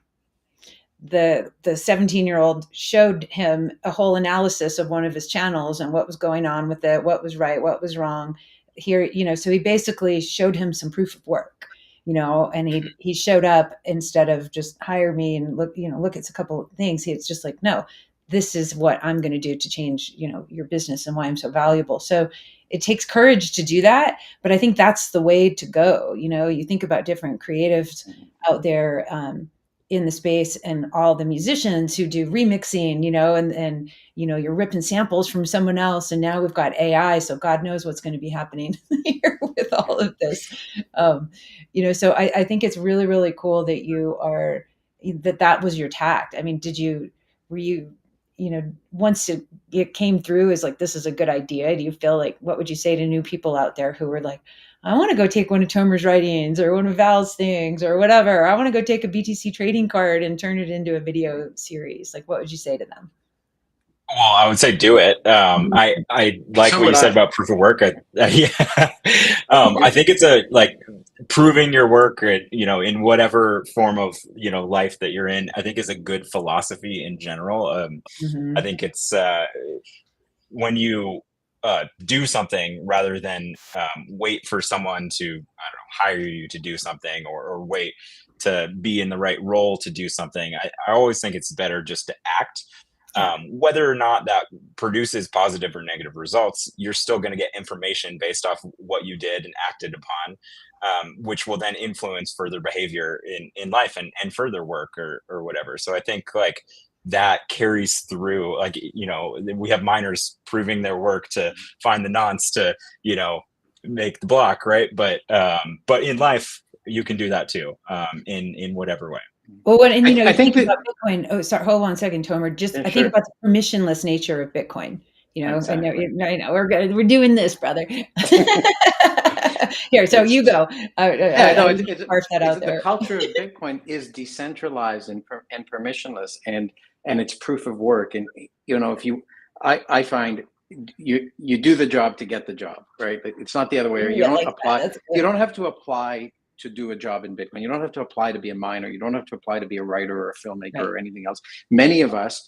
the 17-year-old showed him a whole analysis of one of his channels and what was going on with it, what was right, what was wrong here, you know. So he basically showed him some proof of work, you know, and he showed up instead of just hire me and look at a couple of things. It's just like, no, this is what I'm going to do to change, you know, your business and why I'm so valuable. So it takes courage to do that, but I think that's the way to go. You know, you think about different creatives out there, in the space, and all the musicians who do remixing, you know, and you know, you're ripping samples from someone else, and now we've got AI, so God knows what's going to be happening here with all of this. You know, so I think it's really, really cool that that was your tact. I mean, were you, you know, once it came through as like, this is a good idea, do you feel like, what would you say to new people out there who were like, I want to go take one of Tomer's writings or one of Val's things or whatever. I want to go take a BTC trading card and turn it into a video series. Like, what would you say to them? Well, I would say do it. I like what you said about proof of work. Yeah. I think it's like proving your work, you know, in whatever form of, you know, life that you're in, I think is a good philosophy in general. I think it's when you do something rather than wait for someone to, I don't know, hire you to do something, or wait to be in the right role to do something. I always think it's better just to act. Whether or not that produces positive or negative results, you're still going to get information based off what you did and acted upon, which will then influence further behavior in life and further work or whatever. So I think like that carries through. Like, you know, we have miners proving their work to find the nonce to, you know, make the block, right? But in life, you can do that too, in whatever way. Well, and you know, I think about Bitcoin. Oh, sorry, hold on a second, Tomer. Just I think about the permissionless nature of Bitcoin. You know, exactly. I know we're good. We're doing this, brother. Here, so you go. Parse that out there. The culture of Bitcoin is decentralized and permissionless, and it's proof of work. And you know, I find you do the job to get the job, right? It's not the other way. You don't apply. You don't have to apply to do a job in Bitcoin. You don't have to apply to be a miner. You don't have to apply to be a writer or a filmmaker or anything else. Many of us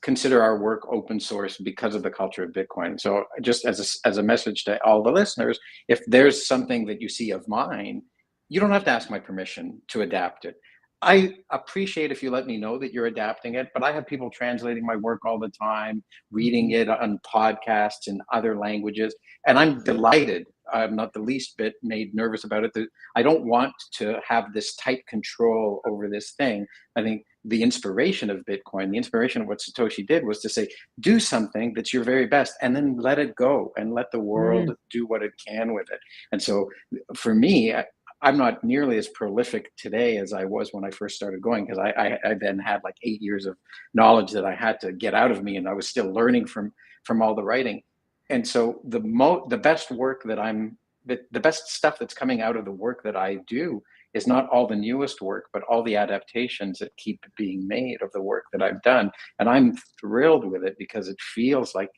consider our work open source because of the culture of Bitcoin. So just as a message to all the listeners, if there's something that you see of mine, you don't have to ask my permission to adapt it. I appreciate if you let me know that you're adapting it, but I have people translating my work all the time, reading it on podcasts in other languages, and I'm delighted. I'm not the least bit made nervous about it. I don't want to have this tight control over this thing. I think the inspiration of Bitcoin, the inspiration of what Satoshi did was to say, do something that's your very best and then let it go and let the world do what it can with it. And so for me, I'm not nearly as prolific today as I was when I first started going, because I then had like 8 years of knowledge that I had to get out of me, and I was still learning from all the writing. And so the best work the best stuff that's coming out of the work that I do is not all the newest work, but all the adaptations that keep being made of the work that I've done. And I'm thrilled with it because it feels like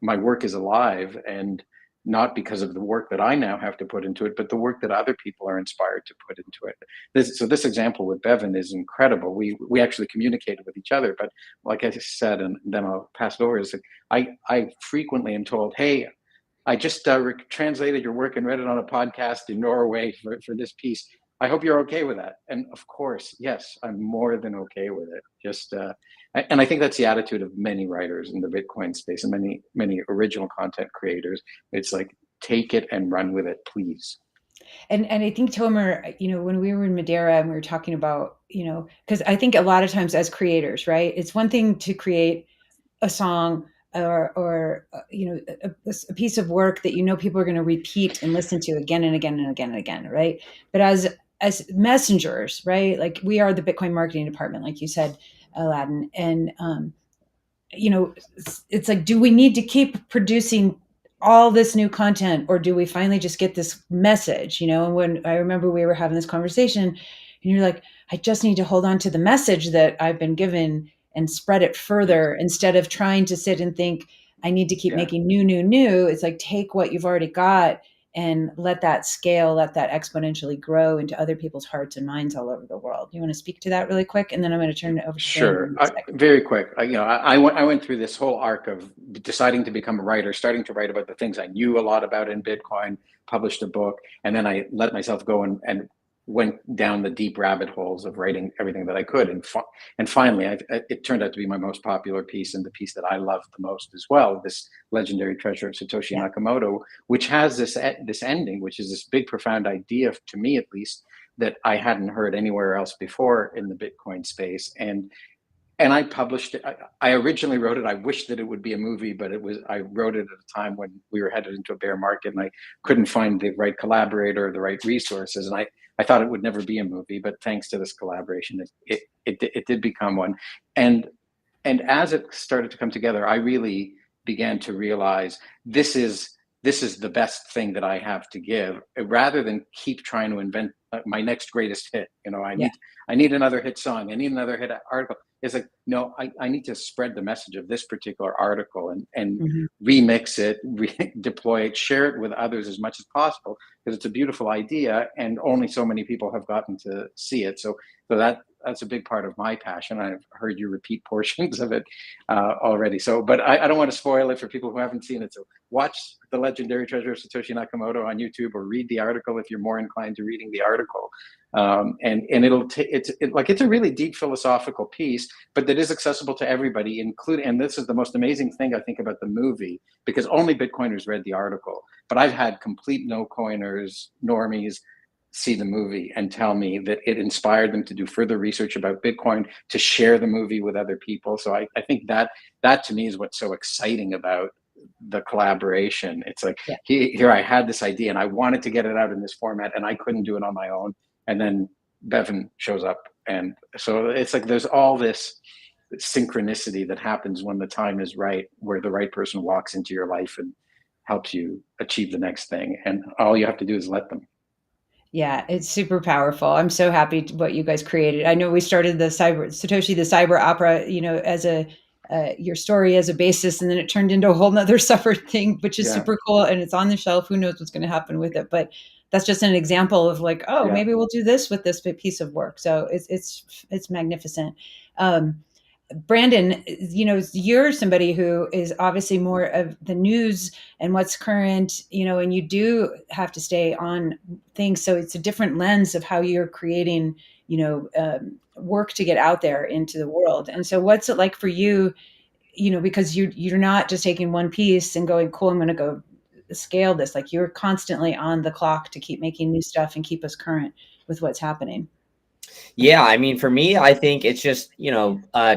my work is alive, and not because of the work that I now have to put into it, but the work that other people are inspired to put into it. This example with Bevan is incredible. We actually communicated with each other, but like I said, and then I'll pass it over, is that I frequently am told, hey, I just translated your work and read it on a podcast in Norway for this piece. I hope you're okay with that. And of course, yes, I'm more than okay with it. Just, and I think that's the attitude of many writers in the Bitcoin space and many original content creators. It's like, take it and run with it, please. And I think, Tomer, when we were in Madeira and we were talking about, because I think a lot of times as creators, right, it's one thing to create a song or a piece of work that people are going to repeat and listen to again and again and again and again, right? But as messengers, right, like we are the Bitcoin marketing department, like you said, Aladdin, and it's like, do we need to keep producing all this new content, or do we finally just get this message? And when I remember we were having this conversation, and you're like, I just need to hold on to the message that I've been given and spread it further, instead of trying to sit and think I need to keep making new. It's like, take what you've already got and let that scale, let that exponentially grow into other people's hearts and minds all over the world. You want to speak to that really quick, and then I'm going to turn it over to Sure. Brandon. Very quick. I went through this whole arc of deciding to become a writer, starting to write about the things I knew a lot about in Bitcoin, published a book, and then I let myself go and went down the deep rabbit holes of writing everything that I could. And finally, it turned out to be my most popular piece, and the piece that I loved the most as well, this legendary treasure of Satoshi Nakamoto, which has this ending, which is this big, profound idea, to me at least, that I hadn't heard anywhere else before in the Bitcoin space. And I published it. I originally wrote it. I wished that it would be a movie, but I wrote it at a time when we were headed into a bear market, and I couldn't find the right collaborator or the right resources. And I thought it would never be a movie, but thanks to this collaboration, it did become one. And as it started to come together, I really began to realize this is the best thing that I have to give, rather than keep trying to invent my next greatest hit. I need another hit song. I need another hit article. It's like, no, I need to spread the message of this particular article and remix it, deploy it, share it with others as much as possible, because it's a beautiful idea and only so many people have gotten to see it. So that's a big part of my passion. I've heard you repeat portions of it already. So, but I don't want to spoil it for people who haven't seen it. So watch The Legendary Treasure of Satoshi Nakamoto on YouTube, or read the article if you're more inclined to reading the article. And it's a really deep philosophical piece, but that is accessible to everybody, including, and this is the most amazing thing I think about the movie, because only Bitcoiners read the article, but I've had complete no coiners, normies, see the movie and tell me that it inspired them to do further research about Bitcoin, to share the movie with other people. So I think that to me is what's so exciting about the collaboration. It's like, here I had this idea and I wanted to get it out in this format, and I couldn't do it on my own. And then Bevan shows up. And so it's like, there's all this synchronicity that happens when the time is right, where the right person walks into your life and helps you achieve the next thing. And all you have to do is let them. Yeah, it's super powerful. I'm so happy what you guys created. I know we started the Satoshi, the cyber opera, as your story as a basis, and then it turned into a whole nother separate thing, which is super cool. And it's on the shelf. Who knows what's going to happen with it? But that's just an example of like, maybe we'll do this with this piece of work. So it's magnificent. Brandon, you're somebody who is obviously more of the news and what's current, and you do have to stay on things. So it's a different lens of how you're creating, work to get out there into the world. And so what's it like for you, because you're not just taking one piece and going, cool, I'm going to go scale this. Like, you're constantly on the clock to keep making new stuff and keep us current with what's happening. Yeah, I mean, for me, I think it's just,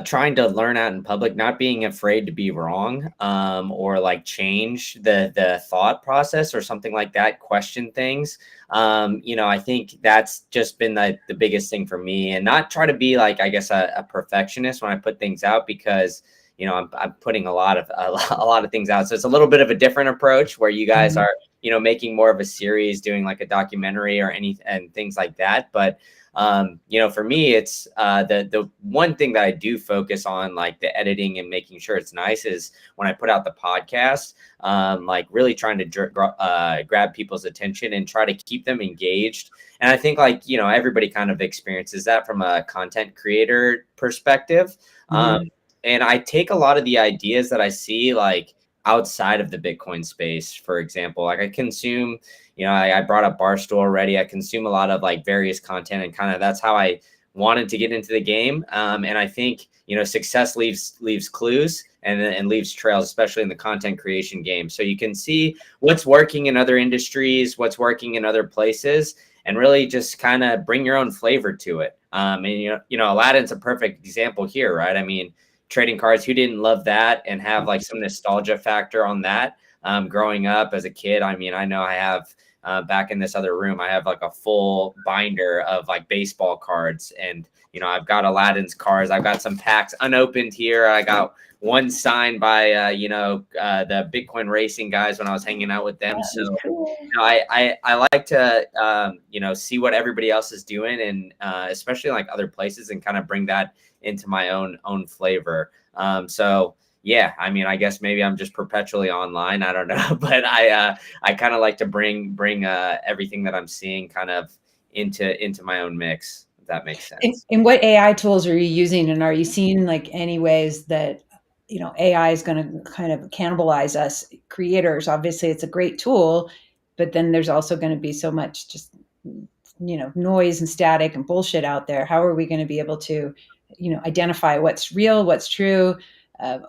trying to learn out in public, not being afraid to be wrong, or like change the thought process or something like that, question things. I think that's just been the biggest thing for me, and not try to be like, I guess, a perfectionist when I put things out, because I'm putting a lot of things out. So it's a little bit of a different approach, where you guys are, making more of a series, doing like a documentary or and things like that. But for me, it's the one thing that I do focus on, like the editing and making sure it's nice, is when I put out the podcast, like really trying to grab people's attention and try to keep them engaged. And I think everybody kind of experiences that from a content creator perspective. And I take a lot of the ideas that I see, like outside of the Bitcoin space. For example, like I consume, I brought up Barstool already. I consume a lot of like various content, and kind of that's how I wanted to get into the game. And I think, success leaves clues and leaves trails, especially in the content creation game. So you can see what's working in other industries, what's working in other places, and really just kind of bring your own flavor to it. And Aladdin's a perfect example here, right? I mean, trading cards, who didn't love that and have like some nostalgia factor on that? Growing up as a kid, I mean, I know I have back in this other room, I have like a full binder of like baseball cards, and I've got Aladdin's cards. I've got some packs unopened here. I got one signed by the Bitcoin racing guys when I was hanging out with them. So I like to see what everybody else is doing, and especially like other places, and kind of bring that into my own flavor. So yeah, I mean, I guess maybe I'm just perpetually online. I don't know, but I kind of like to bring everything that I'm seeing kind of into my own mix, if that makes sense. And what AI tools are you using? And are you seeing like any ways that, AI is going to kind of cannibalize us creators? Obviously it's a great tool, but then there's also going to be so much just, noise and static and bullshit out there. How are we going to be able to, identify what's real, what's true?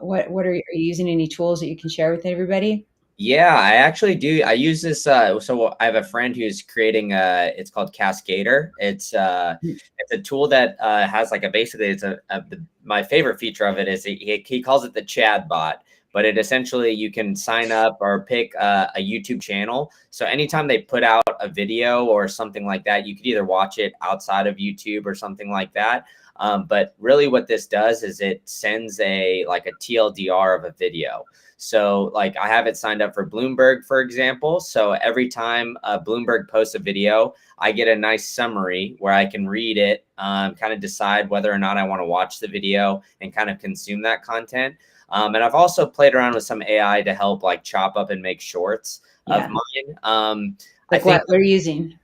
What are you using any tools that you can share with everybody? Yeah, I actually do. I use this. So I have a friend who's creating it's called Cascader. It's a tool that has like basically it's my favorite feature of it is he calls it the Chad bot, but it essentially, you can sign up or pick a YouTube channel. So anytime they put out a video or something like that, you could either watch it outside of YouTube or something like that. But really what this does is it sends a TLDR of a video. So like I have it signed up for Bloomberg, for example. So every time Bloomberg posts a video, I get a nice summary where I can read it, kind of decide whether or not I want to watch the video and kind of consume that content. And I've also played around with some AI to help like chop up and make shorts of mine. Like what we're using.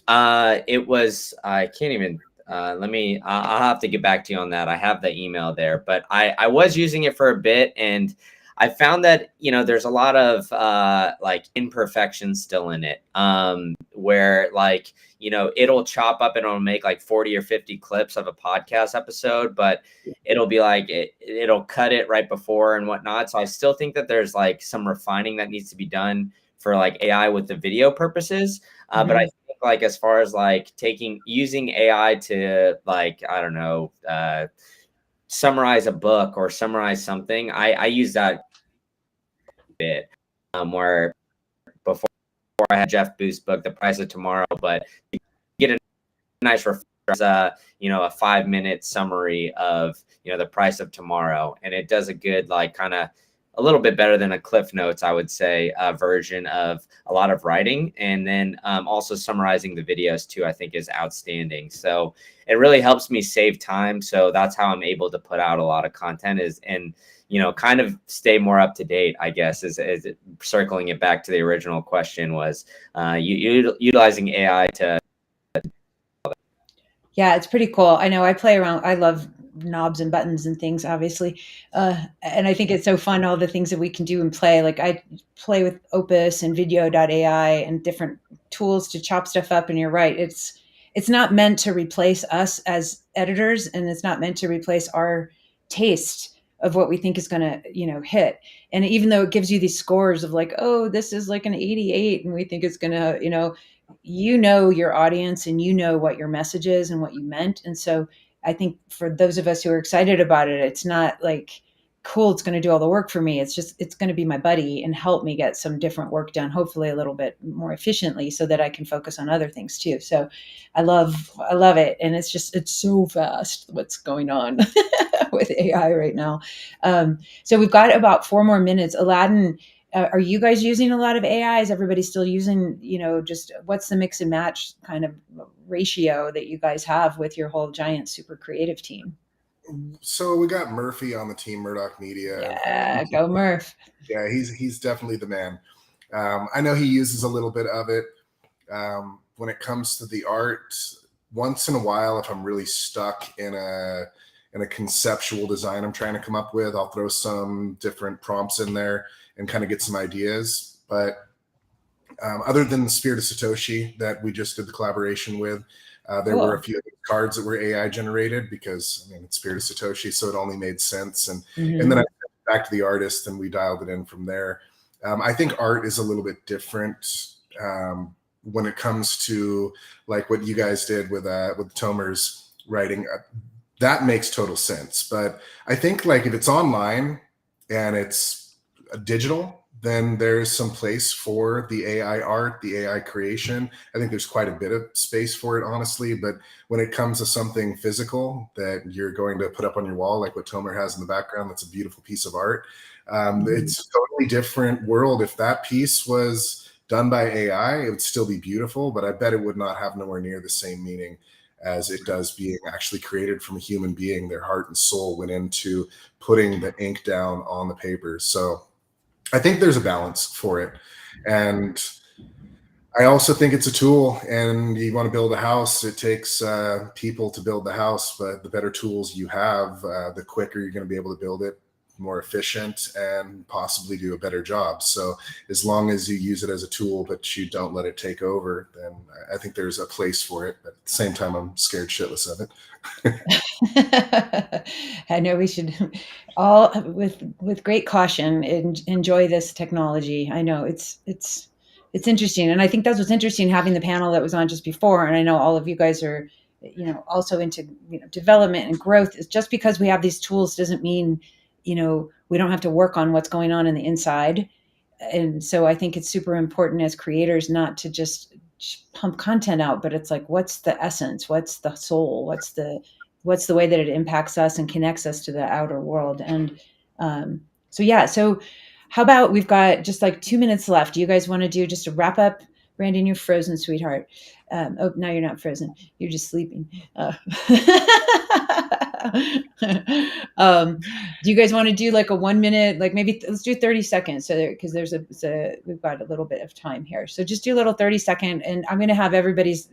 It was, I can't even, I'll have to get back to you on that. I have the email there, but I was using it for a bit, and I found that, there's a lot of like imperfections still in it, where like, it'll chop up and it'll make like 40 or 50 clips of a podcast episode, but it'll be like, it'll cut it right before and whatnot. So I still think that there's like some refining that needs to be done for like AI with the video purposes. But I think like, as far as like using AI to like, I don't know, summarize a book or summarize something, I use that bit, where before I had Jeff Booth's book, The Price of Tomorrow, but you get a nice a 5-minute summary of, the price of tomorrow. And it does a good, like kind of a little bit better than a Cliff Notes, I would say, version of a lot of writing. And then also summarizing the videos too, I think is outstanding. So it really helps me save time. So that's how I'm able to put out a lot of content and kind of stay more up to date, I guess, is circling it back to the original question was utilizing AI to. Yeah, it's pretty cool. I know I play around. I love knobs and buttons and things, obviously. And I think it's so fun, all the things that we can do and play. Like I play with Opus and video.ai and different tools to chop stuff up. And you're right. It's not meant to replace us as editors, and it's not meant to replace our taste of what we think is going to, hit. And even though it gives you these scores of like, oh, this is like an 88 and we think it's going to, your audience and what your message is and what you meant. And so I think for those of us who are excited about it, it's not like, cool, it's going to do all the work for me. It's going to be my buddy and help me get some different work done, hopefully a little bit more efficiently so that I can focus on other things too. So I love it. And it's so fast what's going on with AI right now. So we've got about 4 more minutes. Aladdin, are you guys using a lot of AI? Is everybody still using, just what's the mix and match kind of ratio that you guys have with your whole giant super creative team? So we got Murphy on the team, Murdoch Media. Yeah, go Murph. Yeah, he's definitely the man. I know he uses a little bit of it. When it comes to the art, once in a while, if I'm really stuck in a conceptual design I'm trying to come up with, I'll throw some different prompts in there and kind of get some ideas. But other than the Spirit of Satoshi that we just did the collaboration with, there were a few cards that were AI generated because, I mean, it's Spirit of Satoshi, so it only made sense. And then I sent it back to the artist and we dialed it in from there. I think art is a little bit different when it comes to like what you guys did with Tomer's writing. That makes total sense. But I think like if it's online and it's digital, then there's some place for the AI art, the AI creation. I think there's quite a bit of space for it, honestly. But when it comes to something physical that you're going to put up on your wall, like what Tomer has in the background, that's a beautiful piece of art. It's a totally different world. If that piece was done by AI, it would still be beautiful, but I bet it would not have nowhere near the same meaning as it does being actually created from a human being. Their heart and soul went into putting the ink down on the paper. So I think there's a balance for it. And I also think it's a tool, and you want to build a house, it takes people to build the house, but the better tools you have, the quicker you're going to be able to build it, more efficient, and possibly do a better job. So as long as you use it as a tool, but you don't let it take over, then I think there's a place for it. But at the same time, I'm scared shitless of it. I know we should all, with great caution, enjoy this technology. I know it's interesting, and I think that's what's interesting, having the panel that was on just before. And I know all of you guys are, also into development and growth. Is just because we have these tools doesn't mean we don't have to work on what's going on in the inside. And so I think it's super important as creators not to just pump content out, but it's like, what's the essence? What's the soul? What's the way that it impacts us and connects us to the outer world? And so how about, we've got just like 2 minutes left. Do you guys want to do just a wrap up? Brandon, you're frozen, sweetheart. Oh, now you're not frozen. You're just sleeping. Do you guys want to do like a 1 minute, like maybe let's do 30 seconds. So because we've got a little bit of time here. So just do a little 30-second, and I'm going to have everybody's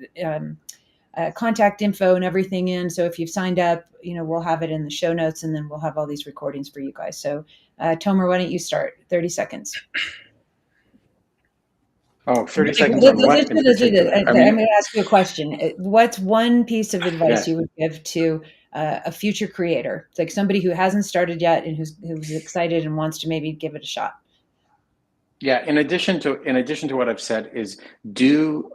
contact info and everything in. So if you've signed up, we'll have it in the show notes, and then we'll have all these recordings for you guys. So Tomer, why don't you start? 30 seconds. Oh, 30 seconds on what in particular? I'm going to ask you a question. What's one piece of advice you would give to a future creator, like somebody who hasn't started yet and who's excited and wants to maybe give it a shot? Yeah, in addition to what I've said, is do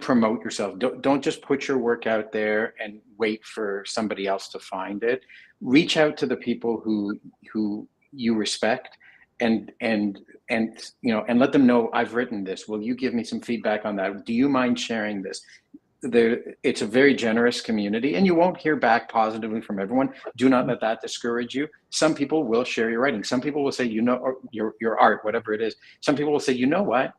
promote yourself. Don't just put your work out there and wait for somebody else to find it. Reach out to the people who you respect, and let them know, I've written this. Will you give me some feedback on that? Do you mind sharing this? It's a very generous community, and you won't hear back positively from everyone. Do not let that discourage you. Some people will share your writing. Some people will say, or your art, whatever it is. Some people will say, you know what?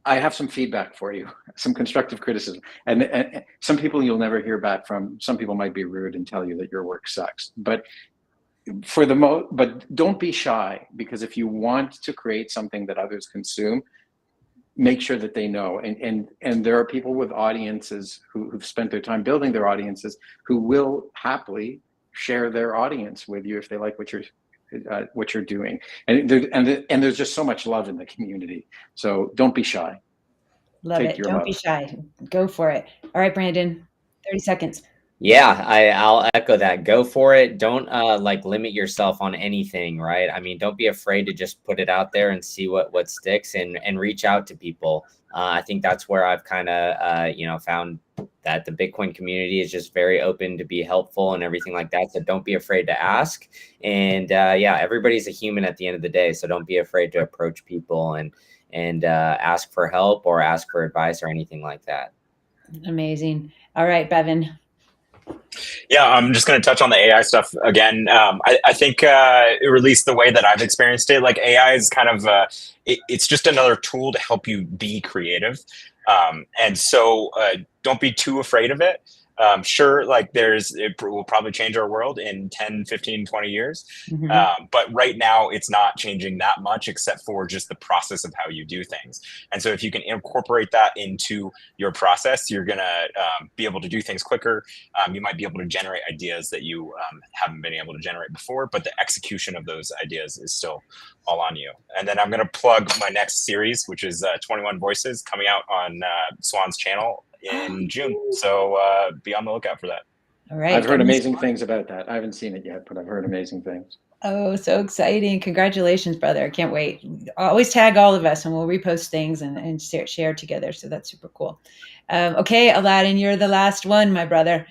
I have some feedback for you, some constructive criticism. And some people you'll never hear back from. Some people might be rude and tell you that your work sucks. But but don't be shy, because if you want to create something that others consume, make sure that they know. And there are people with audiences who've spent their time building their audiences, who will happily share their audience with you if they like what you're doing. And there's just so much love in the community. So don't be shy. Love it. Don't be shy. Go for it. All right, Brandon, 30 seconds. Yeah, I'll echo that. Go for it. Don't limit yourself on anything, right? I mean, don't be afraid to just put it out there and see what sticks, and reach out to people. I think that's where I've kind of found that the Bitcoin community is just very open to be helpful and everything like that. So don't be afraid to ask. And everybody's a human at the end of the day. So don't be afraid to approach people and ask for help or ask for advice or anything like that. Amazing. All right, Bevan. Yeah, I'm just going to touch on the AI stuff again. I think at least the way that I've experienced it, like AI is kind of it's just another tool to help you be creative, and so don't be too afraid of it. Sure, like will probably change our world in 10, 15, 20 years. Mhm. But right now it's not changing that much, except for just the process of how you do things. And so if you can incorporate that into your process, you're going to be able to do things quicker. You might be able to generate ideas that you haven't been able to generate before, but the execution of those ideas is still all on you. And then I'm going to plug my next series, which is 21 Voices, coming out on Swan's channel in June. So be on the lookout for that. All right. I've heard amazing things about that. I haven't seen it yet, but I've heard amazing things. Oh, so exciting. Congratulations, brother. I can't wait. Always tag all of us and we'll repost things and share together. So that's super cool. Okay, Aladdin, you're the last one, my brother.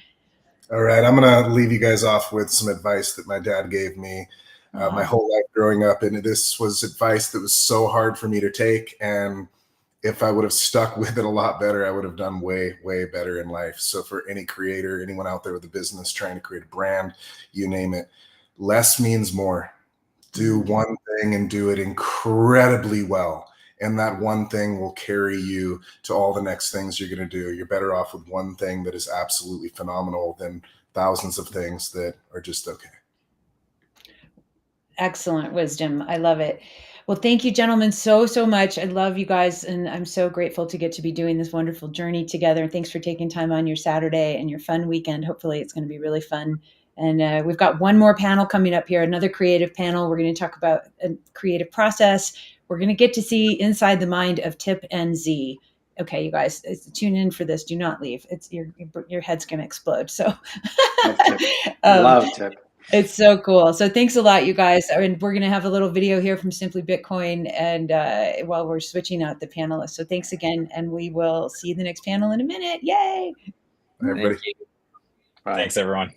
All right, I'm going to leave you guys off with some advice that my dad gave me my whole life growing up. And this was advice that was so hard for me to take. And if I would have stuck with it a lot better, I would have done way, way better in life. So for any creator, anyone out there with a business trying to create a brand, you name it, less means more. Do one thing and do it incredibly well. And that one thing will carry you to all the next things you're going to do. You're better off with one thing that is absolutely phenomenal than thousands of things that are just okay. Excellent wisdom. I love it. Well, thank you, gentlemen, so much. I love you guys, and I'm so grateful to get to be doing this wonderful journey together. And thanks for taking time on your Saturday and your fun weekend. Hopefully it's going to be really fun. And we've got one more panel coming up here, another creative panel. We're going to talk about a creative process. We're going to get to see inside the mind of Tip and Z. Okay, you guys, tune in for this. Do not leave. It's your head's going to explode. So Love Tip. It's so cool. So thanks a lot, you guys. And we're going to have a little video here from Simply Bitcoin and while we're switching out the panelists. So thanks again. And we will see the next panel in a minute. Yay. Everybody. Thank you. Thanks, everyone.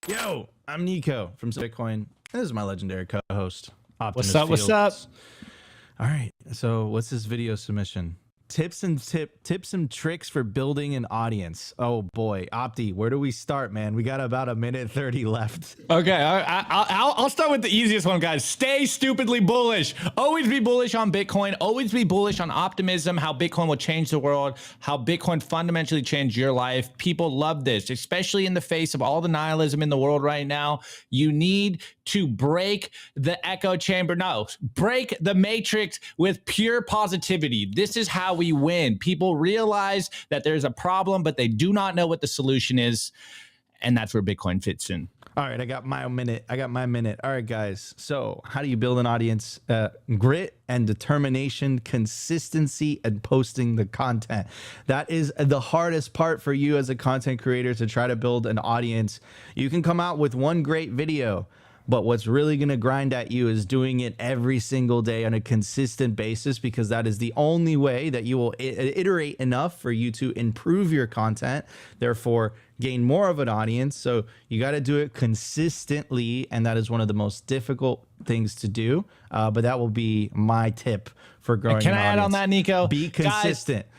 Yo, I'm Nico from Bitcoin. This is my legendary co-host, Optimus What's up? What's up? All right. So what's this video submission? Tips and tricks for building an audience. Oh boy, Opti, where do we start, man? We got about a minute 30 left. Okay, I'll start with the easiest one, guys. Stay stupidly bullish. Always be bullish on Bitcoin. Always be bullish on optimism, how Bitcoin will change the world, how Bitcoin fundamentally changed your life. People love this, especially in the face of all the nihilism in the world right now. You need to break the echo chamber. No, break the matrix with pure positivity. This is how we win. People realize that there's a problem, but they do not know what the solution is. And that's where Bitcoin fits in. All right, I got my minute. All right, guys. So how do you build an audience? Grit and determination, consistency, and posting the content. That is the hardest part for you as a content creator, to try to build an audience. You can come out with one great video, but what's really going to grind at you is doing it every single day on a consistent basis, because that is the only way that you will iterate enough for you to improve your content, therefore gain more of an audience. So you got to do it consistently, and that is one of the most difficult things to do. But that will be my tip for growing Can an I audience. add on that, Nico? Be consistent. Guys,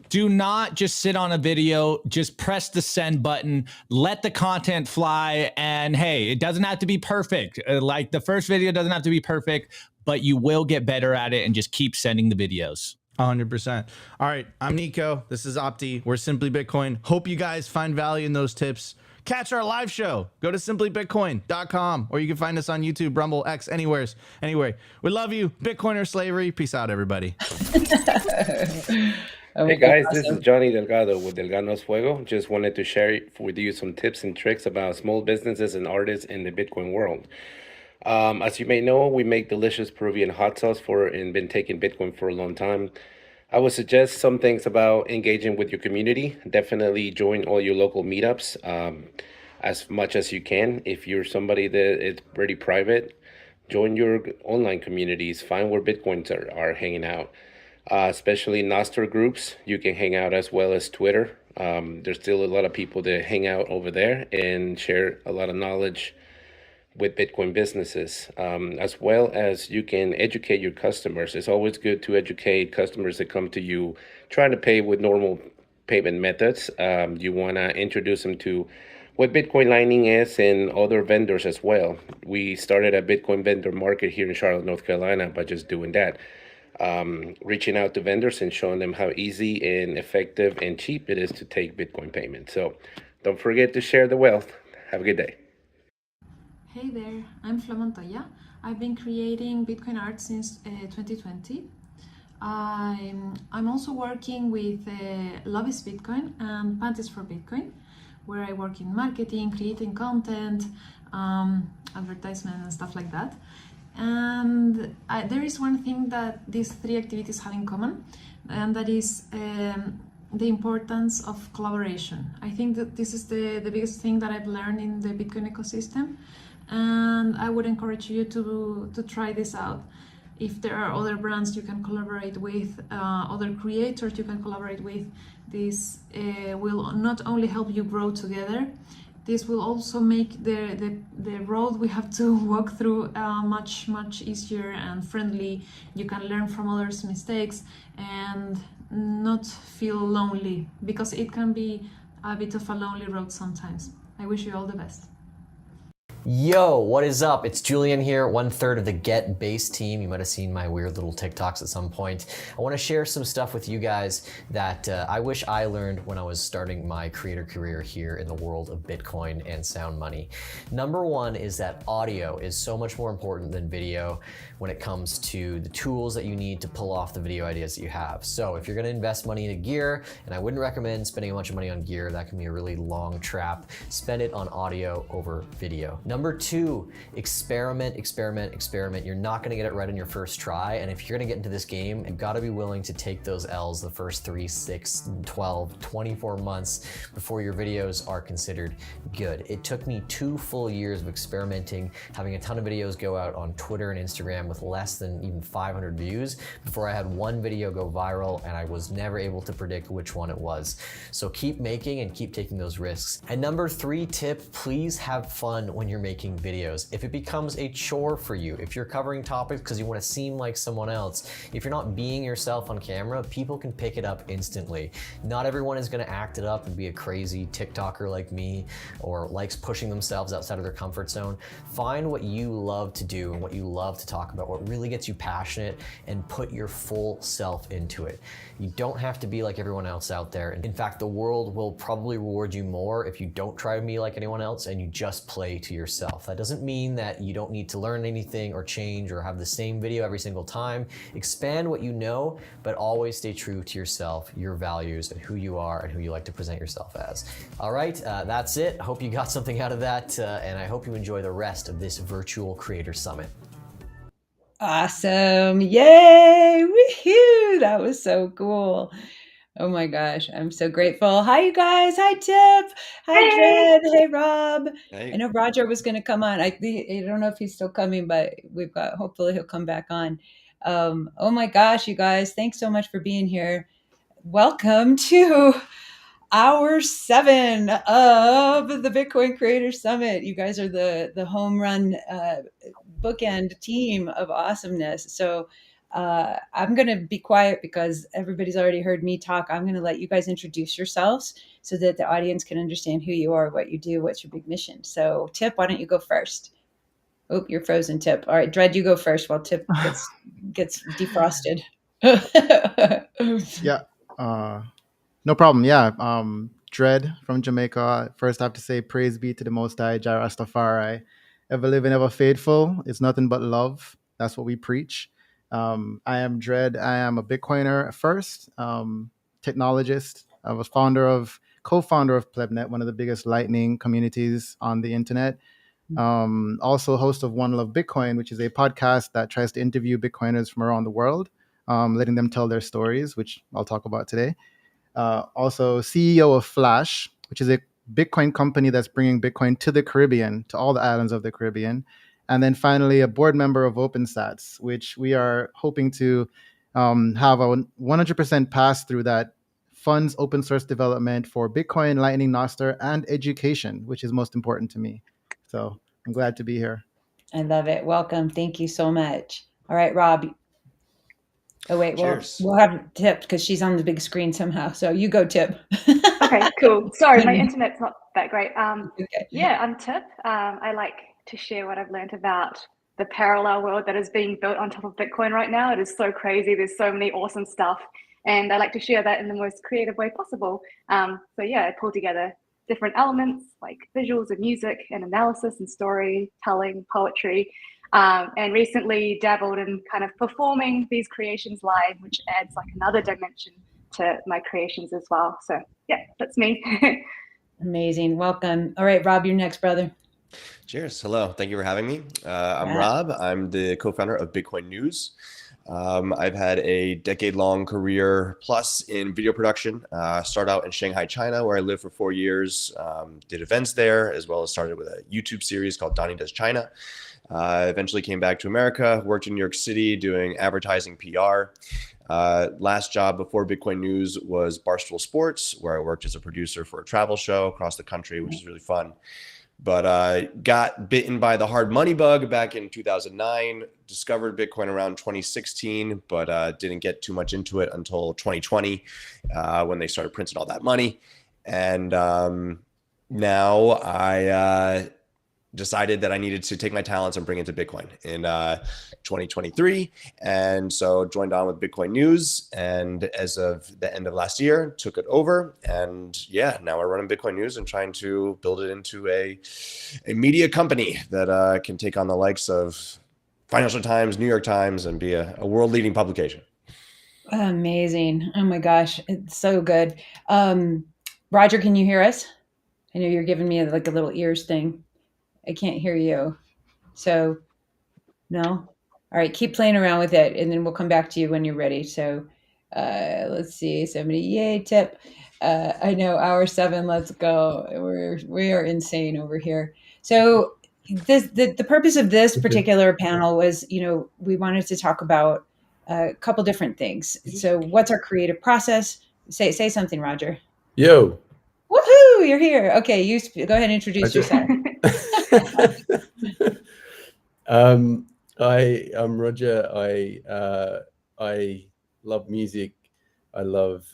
do not just sit on a video, just press the send button, let the content fly. And hey, it doesn't have to be perfect. Like the first video doesn't have to be perfect, but you will get better at it, and just keep sending the videos. 100%. All right, I'm Nico. This is Opti. We're Simply Bitcoin. Hope you guys find value in those tips. Catch our live show. Go to simplybitcoin.com, or you can find us on YouTube, Rumble, X, anywhere. Anyway, we love you. Bitcoin or slavery. Peace out, everybody. Hey guys, this is Johnny Delgado with Delgado's Fuego. Just wanted to share with you some tips and tricks about small businesses and artists in the Bitcoin world. As you may know, we make delicious Peruvian hot sauce and been taking Bitcoin for a long time. I would suggest some things about engaging with your community. Definitely join all your local meetups as much as you can. If you're somebody that is pretty private, join your online communities. Find where Bitcoins are hanging out. Especially Nostr groups, you can hang out, as well as Twitter. There's still a lot of people that hang out over there and share a lot of knowledge with Bitcoin businesses, as well as you can educate your customers. It's always good to educate customers that come to you trying to pay with normal payment methods. You want to introduce them to what Bitcoin Lightning is and other vendors as well. We started a Bitcoin vendor market here in Charlotte, North Carolina by just doing that. reaching out to vendors and showing them how easy and effective and cheap it is to take Bitcoin payments. So don't forget to share the wealth. Have a good day. Hey there, I'm Flo Montoya. I've been creating Bitcoin art since 2020. I'm also working with Lobby's Bitcoin and Panties for Bitcoin, where I work in marketing, creating content, advertisement and stuff like that. And there is one thing that these three activities have in common, and that is the importance of collaboration. I think that this is the biggest thing that I've learned in the Bitcoin ecosystem, and I would encourage you to try this out. If there are other brands you can collaborate with, other creators you can collaborate with, this will not only help you grow together, this will also make the road we have to walk through much easier and friendly. You can learn from others' mistakes and not feel lonely, because it can be a bit of a lonely road sometimes. I wish you all the best. Yo, what is up? It's Julian here, 1/3 of the Get Base team. You might have seen my weird little TikToks at some point. I want to share some stuff with you guys that I wish I learned when I was starting my creator career here in the world of Bitcoin and sound money. Number one is that audio is so much more important than video when it comes to the tools that you need to pull off the video ideas that you have. So if you're going to invest money into gear, and I wouldn't recommend spending a bunch of money on gear, that can be a really long trap, spend it on audio over video. Number two, experiment. You're not gonna get it right on your first try, and if you're gonna get into this game, you've gotta be willing to take those L's the first 3, 6, 12, 24 months before your videos are considered good. It took me 2 full years of experimenting, having a ton of videos go out on Twitter and Instagram with less than even 500 views before I had one video go viral, and I was never able to predict which one it was. So keep making and keep taking those risks. And number 3 tip, please have fun when you're making videos. If it becomes a chore for you, if you're covering topics because you want to seem like someone else, if you're not being yourself on camera, people can pick it up instantly. Not everyone is going to act it up and be a crazy TikToker like me, or likes pushing themselves outside of their comfort zone. Find what you love to do and what you love to talk about, what really gets you passionate, and put your full self into it. You don't have to be like everyone else out there. In fact, the world will probably reward you more if you don't try to be like anyone else and you just play to yourself. That doesn't mean that you don't need to learn anything or change or have the same video every single time. Expand what you know, but always stay true to yourself, your values, and who you are and who you like to present yourself as. All right, that's it. I hope you got something out of that, and I hope you enjoy the rest of this virtual creator summit. Awesome. Yay. Woohoo. That was so cool. Oh my gosh. I'm so grateful. Hi, you guys. Hi, Tip. Hi, Dred. Hey, Rob. Hey. I know Roger was going to come on. I don't know if he's still coming, but hopefully he'll come back on. Oh my gosh, you guys. Thanks so much for being here. Welcome to Hour 7 of the Bitcoin Creator Summit. You guys are the home run bookend team of awesomeness. So I'm going to be quiet because everybody's already heard me talk. I'm going to let you guys introduce yourselves so that the audience can understand who you are, what you do, what's your big mission. So Tip, why don't you go first? Oh, you're frozen, Tip. All right, Dred, you go first while Tip gets defrosted. Yeah. No problem. Yeah. Dred from Jamaica. First, I have to say, praise be to the Most High, Jah Rastafari. Ever living, ever faithful. It's nothing but love. That's what we preach. I am Dred. I am a Bitcoiner first, technologist. I was co-founder of Plebnet, one of the biggest Lightning communities on the internet. Also host of One Love Bitcoin, which is a podcast that tries to interview Bitcoiners from around the world, letting them tell their stories, which I'll talk about today. Also CEO of Flash, which is a Bitcoin company that's bringing Bitcoin to the Caribbean, to all the islands of the Caribbean. And then finally, a board member of OpenSats, which we are hoping to have a 100% pass through that funds open source development for Bitcoin, Lightning, Nostr, and education, which is most important to me. So I'm glad to be here. I love it. Welcome. Thank you so much. All right, Rob. Oh, wait, we'll have Tip because she's on the big screen somehow. So you go, Tip. Okay, cool. Sorry, my internet's not that great. Okay. Yeah, I'm Tip. I like to share what I've learned about the parallel world that is being built on top of Bitcoin right now. It is so crazy. There's so many awesome stuff. And I like to share that in the most creative way possible. So yeah, I pull together different elements like visuals and music and analysis and storytelling, poetry. And recently dabbled in kind of performing these creations live, which adds like another dimension to my creations as well. So yeah, that's me. Amazing. Welcome. All right, Rob, you're next, brother. Cheers. Hello. Thank you for having me. I'm Yeah. Rob. I'm the co-founder of Bitcoin News. I've had a decade-long career plus in video production. Started out in Shanghai, China, where I lived for 4 years. Did events there, as well as started with a YouTube series called Donnie Does China. Eventually came back to America, worked in New York City doing advertising PR. Last job before Bitcoin News was Barstool Sports, where I worked as a producer for a travel show across the country, which is really fun. But got bitten by the hard money bug back in 2009, discovered Bitcoin around 2016, but didn't get too much into it until 2020 when they started printing all that money. And now I decided that I needed to take my talents and bring it to Bitcoin in 2023. And so joined on with Bitcoin News. And as of the end of last year, took it over. And yeah, now we're running Bitcoin News and trying to build it into a media company that can take on the likes of Financial Times, New York Times, and be a world-leading publication. Amazing. Oh my gosh. It's so good. Roger, can you hear us? I know you're giving me like a little ears thing. I can't hear you. So, no? All right, keep playing around with it, and then we'll come back to you when you're ready. So, let's see. Somebody, yay, tip. I know, hour 7, let's go. We are insane over here. So, the purpose of this particular panel was, we wanted to talk about a couple different things. So, what's our creative process? Say something, Roger. Yo. Woohoo! You're here. Okay, go ahead and introduce yourself. I'm Roger. I love music. I love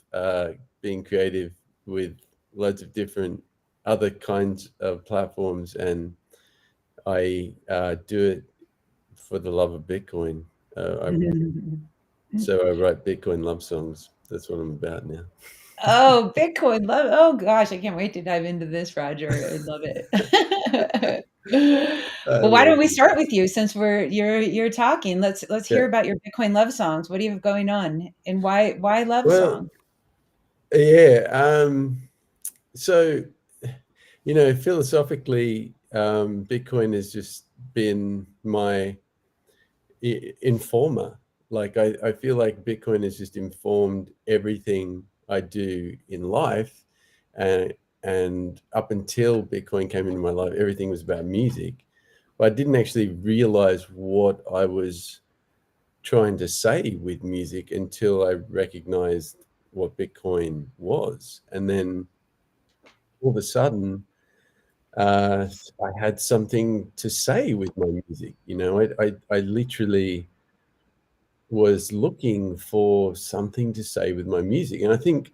being creative with loads of different other kinds of platforms, and I do it for the love of Bitcoin. So I write Bitcoin love songs. That's what I'm about now. Oh, Bitcoin love. Oh gosh, I can't wait to dive into this, Roger. I love it. Well, why don't we start with you since you're talking? Let's hear about your Bitcoin love songs. What do you have going on, and why love song? Yeah. So, philosophically, Bitcoin has just been my informer. Like I feel like Bitcoin has just informed everything I do in life, and up until Bitcoin came into my life, everything was about music. But I didn't actually realize what I was trying to say with music until I recognized what Bitcoin was. And then all of a sudden, I had something to say with my music. I literally was looking for something to say with my music. And I think,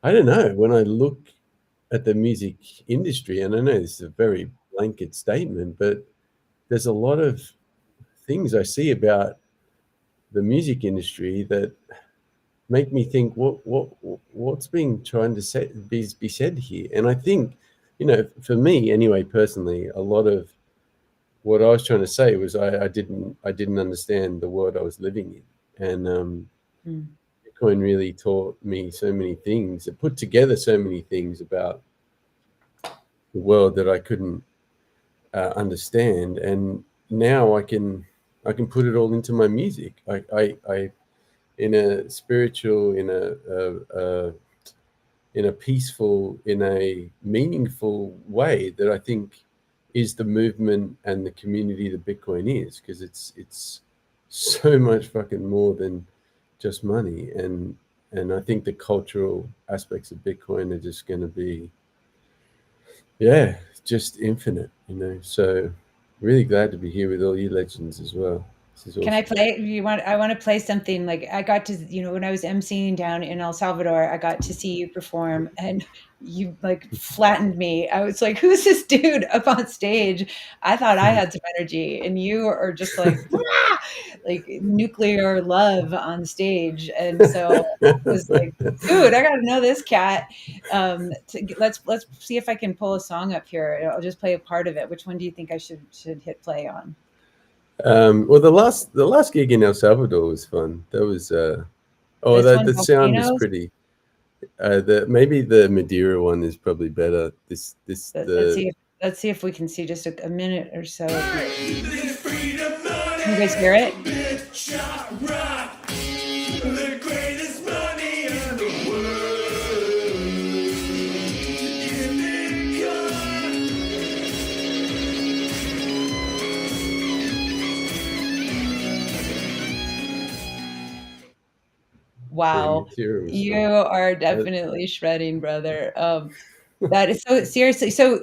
I don't know, when I look at the music industry, and I know this is a very blanket statement, but there's a lot of things I see about the music industry that make me think, what's being trying to be said here? And I think, for me anyway, personally, a lot of what I was trying to say was I didn't understand the world I was living in. And Bitcoin really taught me so many things. It put together so many things about the world that I couldn't understand, and now I can put it all into my music. I in a spiritual, in a peaceful, in a meaningful way that I think is the movement and the community that Bitcoin is, because it's so much fucking more than just money. And I think the cultural aspects of Bitcoin are just going to be, just infinite, So really glad to be here with all you legends as well. This is Can awesome. I play? I want to play something. Like I got to, when I was emceeing down in El Salvador, I got to see you perform, and you like flattened me. I was like, "Who's this dude up on stage?" I thought I had some energy, and you are just like, like nuclear love on stage. And so I was like, "Dude, I got to know this cat." Let's see if I can pull a song up here. I'll just play a part of it. Which one do you think I should hit play on? Well, the last gig in El Salvador was fun. That was This one, the sound was Volcanoes? pretty. Maybe the Madeira one is probably better. Let's see if we can see just a minute or so. Can you guys hear it? Wow, you are definitely shredding, brother. That is so seriously. So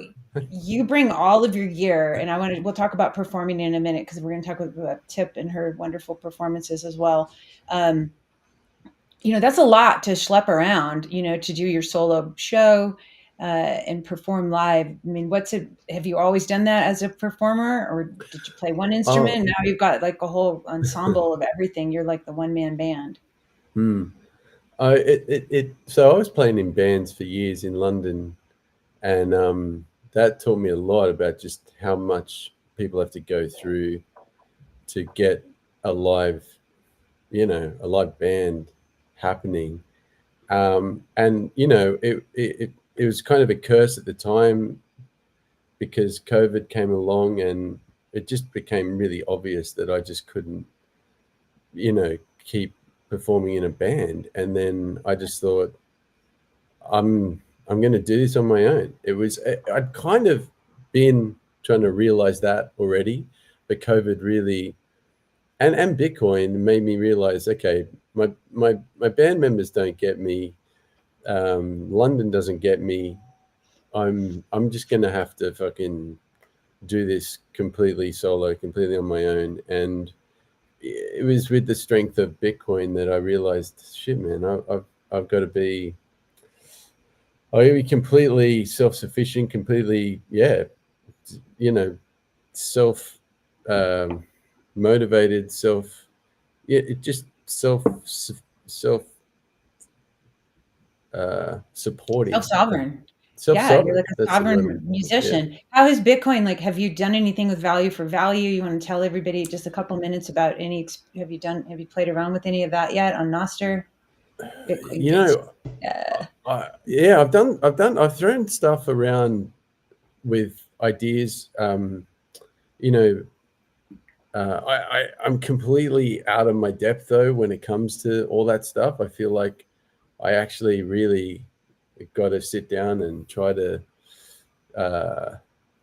you bring all of your gear, and we'll talk about performing in a minute because we're going to talk about Tip and her wonderful performances as well. That's a lot to schlep around, to do your solo show and perform live. I mean, have you always done that as a performer, or did you play one instrument? Oh. Now you've got like a whole ensemble of everything. You're like the one-man band. So I was playing in bands for years in London, and that taught me a lot about just how much people have to go through to get a live band happening. And it was kind of a curse at the time because COVID came along, and it just became really obvious that I just couldn't, keep performing in a band. And then I just thought, I'm going to do this on my own. I'd kind of been trying to realize that already, but COVID really, and Bitcoin made me realize, okay, my band members don't get me. London doesn't get me. I'm just going to have to fucking do this completely solo, completely on my own. And it was with the strength of Bitcoin that I realized, shit, man, I've got to be completely self-sufficient, completely, self motivated, just self supporting, Self-sovereign. Yeah, you're self-sovereign. like a That's the sovereign word. musician. Yeah. How has Bitcoin, like, have you done anything with value for value? You want to tell everybody just a couple minutes about have you played around with any of that yet on Nostr? Bitcoin. I've thrown stuff around with ideas. I'm completely out of my depth though when it comes to all that stuff. I feel like I actually really got to sit down and try to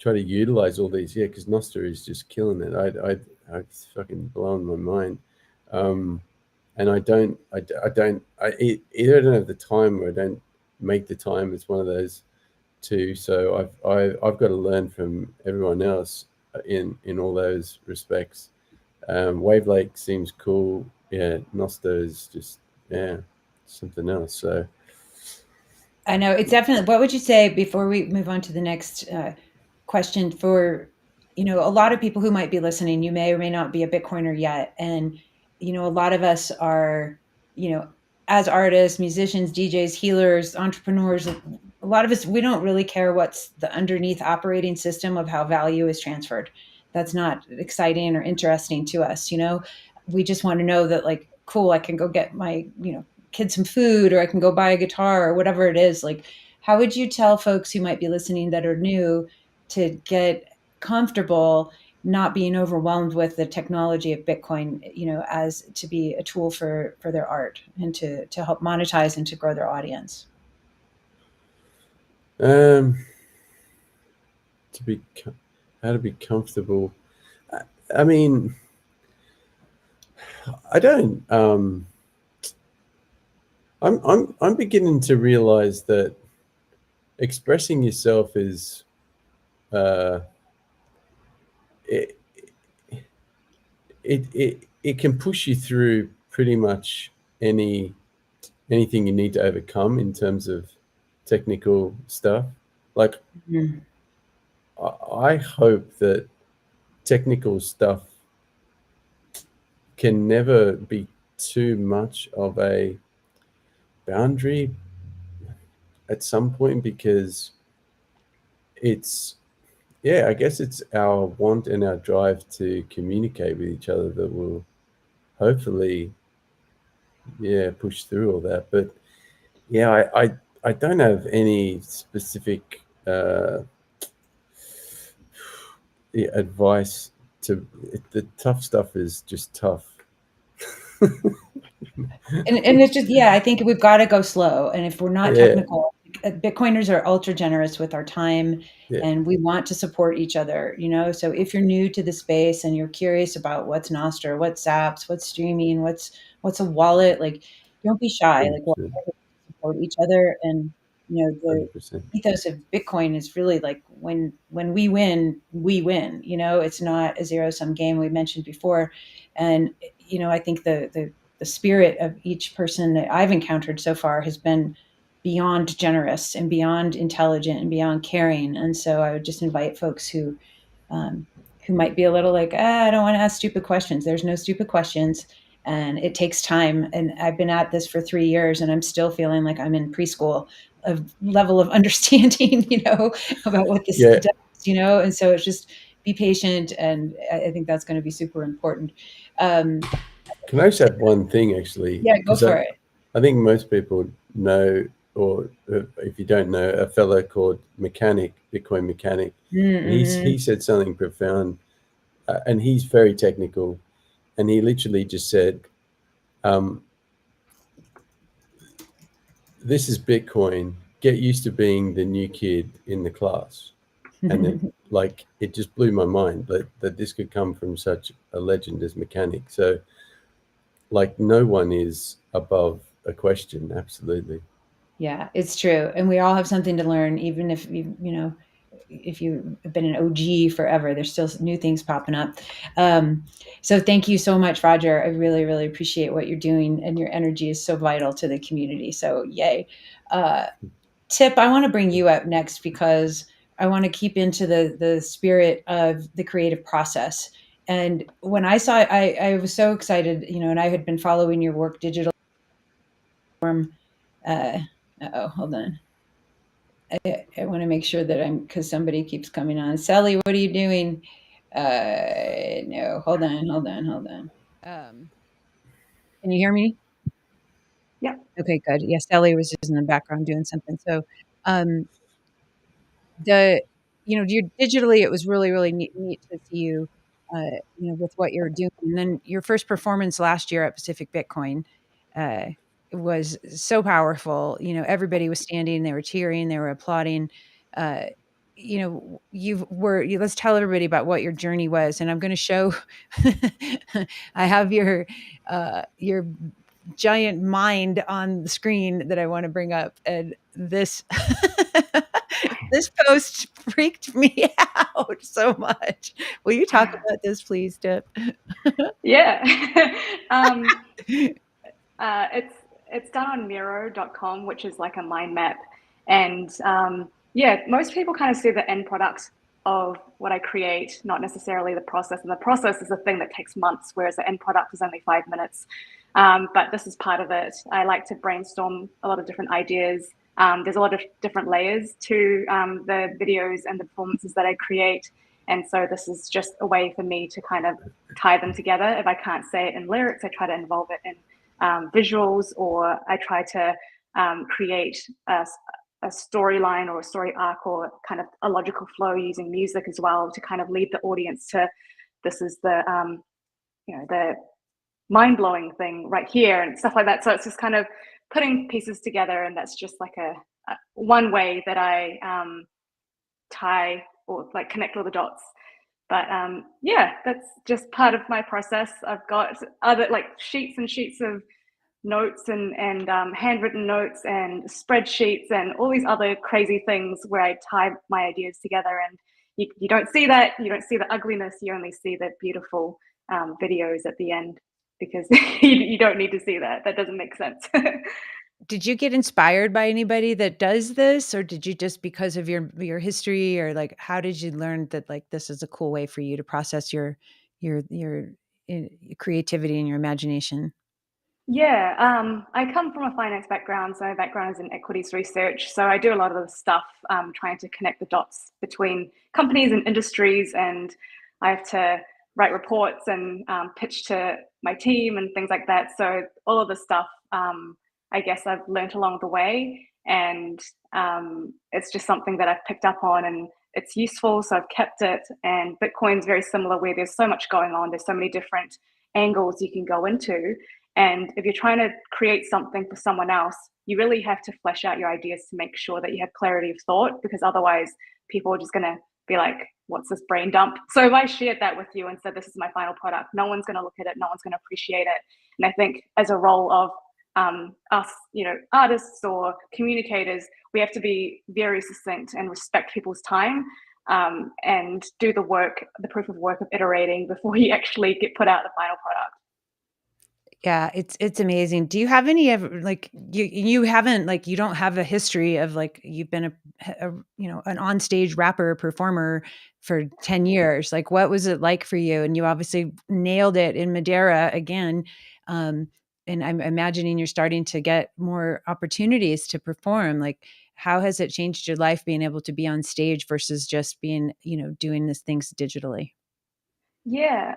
utilize all these. Yeah, because Nostr is just killing it. It's fucking blowing my mind. And I either I don't have the time or I don't make the time. It's one of those two. So I've got to learn from everyone else in all those respects. Wave Lake seems cool. Yeah, Nostr is just something else. So I know it's definitely. What would you say before we move on to the next question for, a lot of people who might be listening, you may or may not be a Bitcoiner yet. And, a lot of us are, as artists, musicians, DJs, healers, entrepreneurs, a lot of us, we don't really care what's the underneath operating system of how value is transferred. That's not exciting or interesting to us. We just want to know that, like, cool, I can go get my, kid some food, or I can go buy a guitar, or whatever it is. Like, how would you tell folks who might be listening that are new to get comfortable not being overwhelmed with the technology of Bitcoin, as to be a tool for their art and to help monetize and to grow their audience? How to be comfortable. I mean, I don't. I'm beginning to realize that expressing yourself is it can push you through pretty much anything you need to overcome in terms of technical stuff. Like, I hope that technical stuff can never be too much of a boundary at some point, because it's, yeah, I guess it's our want and our drive to communicate with each other that will hopefully, yeah, push through all that. But yeah, I don't have any specific advice to the tough stuff is just tough. And it's just, yeah, I think we've got to go slow. And if we're not Yeah. technical, Bitcoiners are ultra generous with our time, Yeah. and we want to support each other, you know? So if you're new to the space and you're curious about what's Nostr, what's Zaps, what's streaming, what's a wallet, like, don't be shy. Like, we'll support each other. And, you know, the 100%. ethos of Bitcoin is really like, when we win, you know, it's not a zero-sum game we mentioned before. And, you know, I think the spirit of each person that I've encountered so far has been beyond generous and beyond intelligent and beyond caring. And so I would just invite folks who might be a little like, I don't want to ask stupid questions. There's no stupid questions, and it takes time. And I've been at this for 3 years, and I'm still feeling like I'm in preschool of level of understanding, you know, about what this Yeah. does, you know. And so it's just be patient, and I think that's going to be super important. Can I just add one thing, actually? Yeah, go 'Cause for it. I think most people know, or if you don't know, a fellow called Bitcoin Mechanic. And he said something profound, and he's very technical. And he literally just said, this is Bitcoin. Get used to being the new kid in the class. And then, like, it just blew my mind that this could come from such a legend as Mechanic. So, like, no one is above a question. Absolutely. Yeah, it's true. And we all have something to learn, even if you know, if you've been an OG forever, there's still new things popping up. So thank you so much, Roger. I really, really appreciate what you're doing, and your energy is so vital to the community. So yay. Tip, I want to bring you up next, because I want to keep into the spirit of the creative process. And when I saw it, I was so excited, you know, and I had been following your work digital. Hold on. I want to make sure that because somebody keeps coming on. Sally, what are you doing? No, hold on. Can you hear me? Yeah. Okay, good. Yeah, Sally was just in the background doing something. So, you know, digitally, it was really, really neat to see you, you know, with what you're doing. And then your first performance last year at Pacific Bitcoin was so powerful. You know, everybody was standing, they were cheering, they were applauding. You know, let's tell everybody about what your journey was. And I'm going to show, I have your giant mind on the screen that I want to bring up. And this, this post freaked me out so much. Will you talk about this, please, Tip? Yeah. It's done on Miro.com, which is like a mind map. And yeah, most people kind of see the end product of what I create, not necessarily the process. And the process is a thing that takes months, whereas the end product is only 5 minutes. But this is part of it. I like to brainstorm a lot of different ideas. There's a lot of different layers to the videos and the performances that I create. And so this is just a way for me to kind of tie them together. If I can't say it in lyrics, I try to involve it in visuals, or I try to create a storyline or a story arc, or kind of a logical flow using music as well to kind of lead the audience to, this is the, you know, the mind-blowing thing right here and stuff like that. So it's just kind of putting pieces together, and that's just like a one way that I tie or like connect all the dots. But yeah, that's just part of my process. I've got other like sheets and sheets of notes and handwritten notes and spreadsheets and all these other crazy things where I tie my ideas together. And you don't see that, you don't see the ugliness, you only see the beautiful videos at the end, because you don't need to see that. That doesn't make sense. Did you get inspired by anybody that does this, or did you just because of your history, or like how did you learn that like this is a cool way for you to process your creativity and your imagination? Yeah, I come from a finance background, so my background is in equities research. So I do a lot of the stuff trying to connect the dots between companies and industries, and I have to write reports and pitch to my team and things like that. So all of the stuff, I guess I've learned along the way, and it's just something that I've picked up on, and it's useful, so I've kept it. And Bitcoin's very similar, where there's so much going on. There's so many different angles you can go into. And if you're trying to create something for someone else, you really have to flesh out your ideas to make sure that you have clarity of thought, because otherwise people are just going to be like, what's this brain dump? So if I shared that with you and said, this is my final product, no one's going to look at it, no one's going to appreciate it. And I think as a role of us, artists or communicators, we have to be very succinct and respect people's time, and do the work, the proof of work of iterating before you actually put out the final product. Yeah, it's amazing. Do you have any ever like you haven't like you don't have a history of like you've been an onstage rapper performer for 10 years. Like what was it like for you? And you obviously nailed it in Madeira again. Um, and I'm imagining you're starting to get more opportunities to perform. Like how has it changed your life being able to be on stage versus just being, doing these things digitally? Yeah,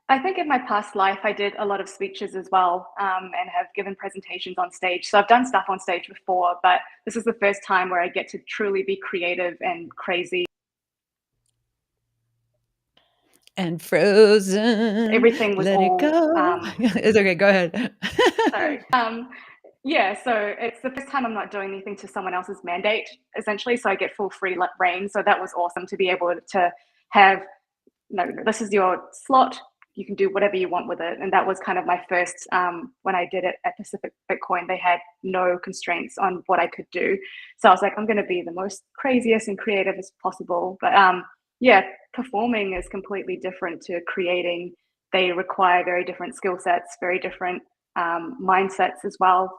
I think in my past life, I did a lot of speeches as well, and have given presentations on stage. So I've done stuff on stage before, but this is the first time where I get to truly be creative and crazy. And frozen. Everything was Let it all. go. It's okay. Go ahead. Sorry. Yeah, so it's the first time I'm not doing anything to someone else's mandate, essentially. So I get full free reign. So that was awesome to be able to have, no, this is your slot. You can do whatever you want with it. And that was kind of my first, when I did it at Pacific Bitcoin, they had no constraints on what I could do. So I was like, I'm going to be the most craziest and creative as possible. But yeah, performing is completely different to creating. They require very different skill sets, very different mindsets as well.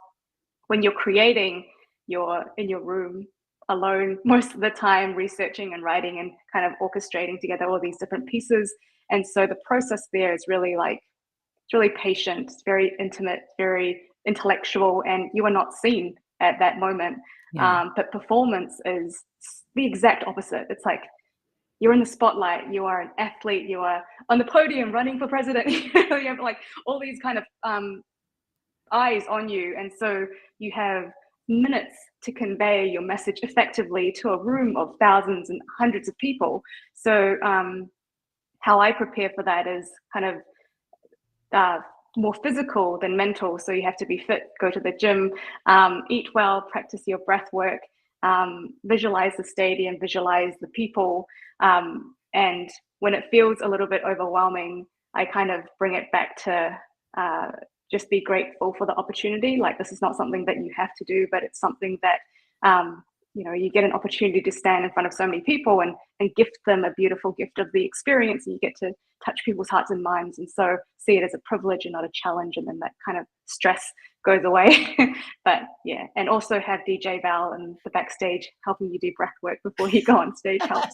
When you're creating, you're in your room alone most of the time, researching and writing and kind of orchestrating together all these different pieces. And so the process there is really it's really patient, it's very intimate, very intellectual, and you are not seen at that moment. Yeah. But performance is the exact opposite. It's like you're in the spotlight, you are an athlete, you are on the podium running for president. You have like all these kind of eyes on you, and so you have minutes to convey your message effectively to a room of thousands and hundreds of people. So how I prepare for that is kind of more physical than mental. So you have to be fit, go to the gym, eat well, practice your breath work, visualize the stadium, visualize the people. And when it feels a little bit overwhelming, I kind of bring it back to just be grateful for the opportunity. Like this is not something that you have to do, but it's something that you get an opportunity to stand in front of so many people and gift them a beautiful gift of the experience, and you get to touch people's hearts and minds, and so see it as a privilege and not a challenge, and then that kind of stress goes away. But yeah, and also have DJ Val in the backstage helping you do breath work before you go on stage helps.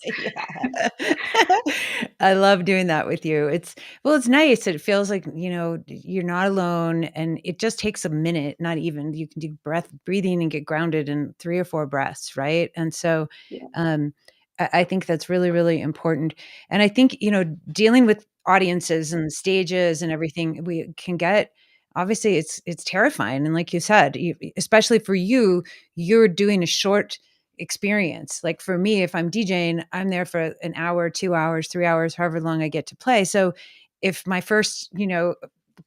I love doing that with you. It's nice. It feels like, you're not alone, and it just takes a minute, not even. You can do breathing and get grounded in 3 or 4 breaths, right? And so I think that's really, really important. And I think, dealing with audiences and stages and everything, we can get, obviously it's terrifying. And like you said, especially for you, you're doing a short experience. Like for me, if I'm DJing, I'm there for an hour, 2 hours, 3 hours, however long I get to play. So if my first,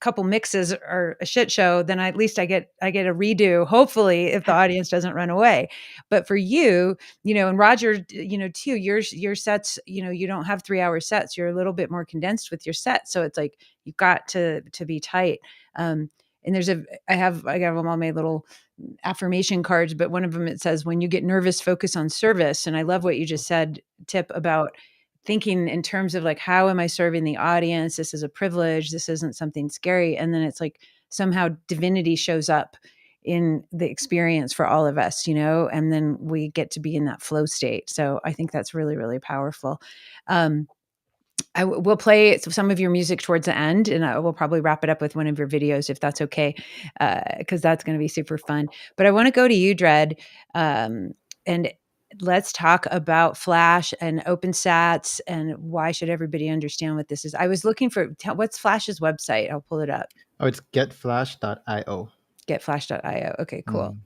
couple mixes are a shit show, then at least I get a redo, hopefully, if the audience doesn't run away. But for you, and Roger, too, your sets, you don't have 3-hour sets. You're a little bit more condensed with your set. So it's like, you've got to be tight. And I have them on my little affirmation cards, but one of them, it says, when you get nervous, focus on service. And I love what you just said, Tip, about thinking in terms of like, how am I serving the audience? This is a privilege. This isn't something scary. And then it's like somehow divinity shows up in the experience for all of us, and then we get to be in that flow state. So I think that's really, really powerful. I will play some of your music towards the end, and I will probably wrap it up with one of your videos if that's okay, because that's going to be super fun. But I want to go to you, Dred, and let's talk about Flash and OpenSats and why should everybody understand what this is. I was looking for what's Flash's website. I'll pull it up. Oh, it's getflash.io. Getflash.io. Okay, cool.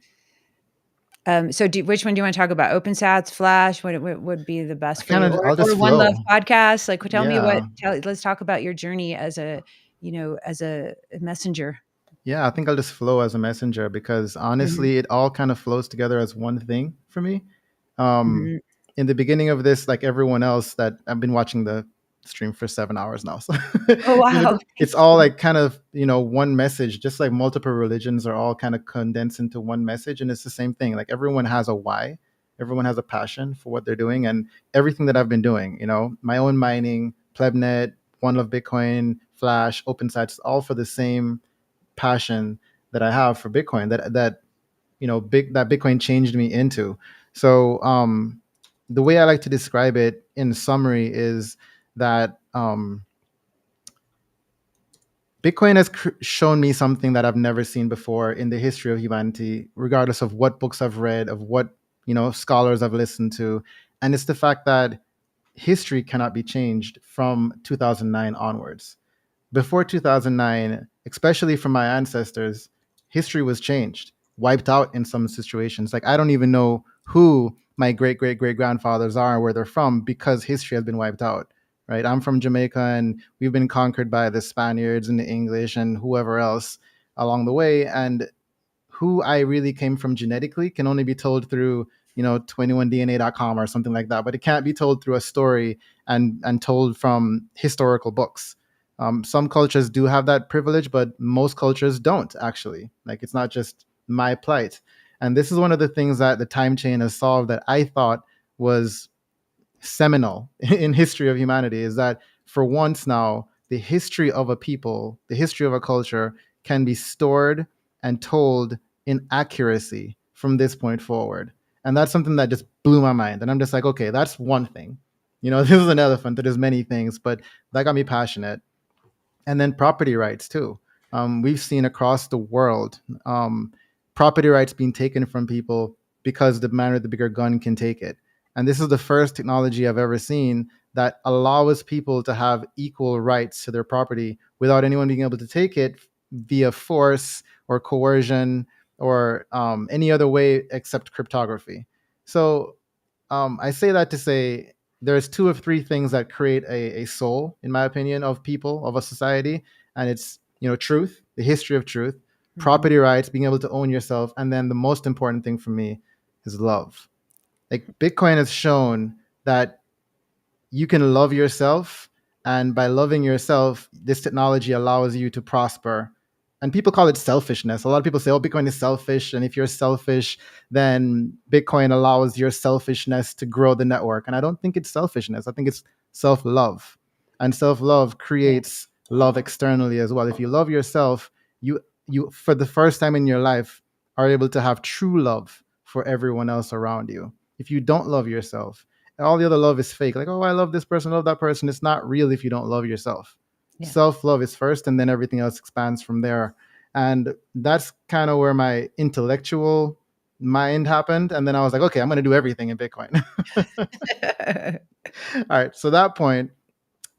So which one do you want to talk about? OpenSats, Flash? What would be the best for you? I'll just Or One flow. Love podcast? Like, tell me Yeah. let's talk about your journey as a messenger. Yeah, I think I'll just flow as a messenger because honestly, it all kind of flows together as one thing for me. In the beginning of this, like everyone else, that I've been watching the stream for 7 hours now. So Oh, wow. it's all like kind of, one message, just like multiple religions are all kind of condensed into one message. And it's the same thing. Like everyone has a why, everyone has a passion for what they're doing. And everything that I've been doing, my own mining, Plebnet, One Love Bitcoin, Flash, OpenSats, all for the same passion that I have for Bitcoin that Bitcoin changed me into. So the way I like to describe it in summary is that Bitcoin has shown me something that I've never seen before in the history of humanity, regardless of what books I've read, of what scholars I've listened to, and it's the fact that history cannot be changed from 2009 onwards. Before 2009, especially from my ancestors, history was changed, wiped out in some situations. Like I don't even know who my great great great grandfathers are and where they're from because history has been wiped out. Right? I'm from Jamaica and we've been conquered by the Spaniards and the English and whoever else along the way. And who I really came from genetically can only be told through 21dna.com or something like that, but it can't be told through a story and told from historical books. Some cultures do have that privilege, but most cultures don't actually. Like it's not just my plight. And this is one of the things that the time chain has solved that I thought was seminal in history of humanity, is that for once now, the history of a people, the history of a culture can be stored and told in accuracy from this point forward. And that's something that just blew my mind. And I'm just like, okay, that's one thing. This is an elephant. There's many things, but that got me passionate. And then property rights too. We've seen across the world property rights being taken from people because the man with the bigger gun can take it. And this is the first technology I've ever seen that allows people to have equal rights to their property without anyone being able to take it via force or coercion or any other way except cryptography. So I say that to say there's two of three things that create a soul, in my opinion, of people, of a society. And it's, truth, the history of truth, property rights, being able to own yourself. And then the most important thing for me is love. Like Bitcoin has shown that you can love yourself. And by loving yourself, this technology allows you to prosper. And people call it selfishness. A lot of people say, oh, Bitcoin is selfish. And if you're selfish, then Bitcoin allows your selfishness to grow the network. And I don't think it's selfishness. I think it's self-love. And self-love creates love externally as well. If you love yourself, you for the first time in your life are able to have true love for everyone else around you. If you don't love yourself, all the other love is fake. Like, oh, I love this person, love that person. It's not real if you don't love yourself. Yeah. Self-love is first, and then everything else expands from there. And that's kind of where my intellectual mind happened. And then I was like, okay, I'm going to do everything in Bitcoin. All right. So that point,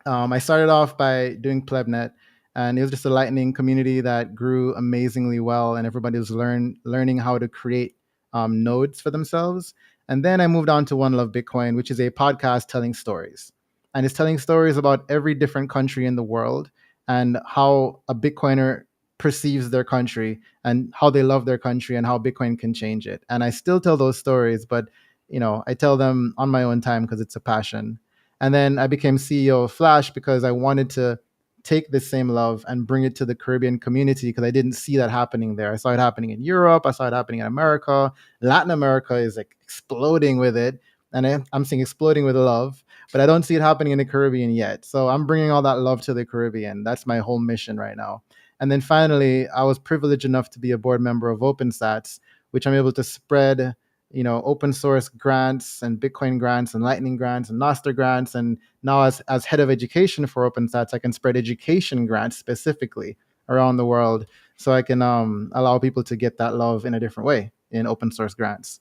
I started off by doing Plebnet, and it was just a Lightning community that grew amazingly well, and everybody was learning how to create nodes for themselves. And then I moved on to One Love Bitcoin, which is a podcast telling stories. And it's telling stories about every different country in the world and how a Bitcoiner perceives their country and how they love their country and how Bitcoin can change it. And I still tell those stories, but I tell them on my own time because it's a passion. And then I became CEO of Flash because I wanted to take this same love and bring it to the Caribbean community because I didn't see that happening there. I saw it happening in Europe. I saw it happening in America. Latin America is like exploding with it. And I'm saying exploding with love. but I don't see it happening in the Caribbean yet. So I'm bringing all that love to the Caribbean. That's my whole mission right now. And then finally, I was privileged enough to be a board member of OpenSats, which I'm able to spread, open source grants and Bitcoin grants and Lightning grants and Nostr grants. And now as head of education for OpenSats, I can spread education grants specifically around the world, so I can allow people to get that love in a different way in open source grants.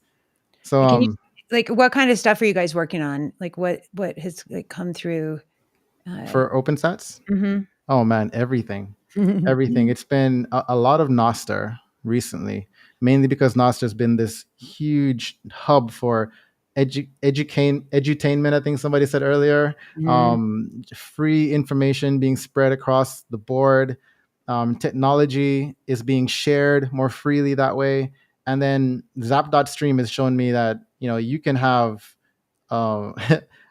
So Can you, like, what kind of stuff are you guys working on? Like what has like come through for OpenSats? Mhm. Oh man, everything. Everything. It's been a lot of Nostr recently, mainly because Nostr has been this huge hub for edutainment. I think somebody said earlier. Free information being spread across the board. Technology is being shared more freely that way. And then Zap.stream has shown me that you can have um,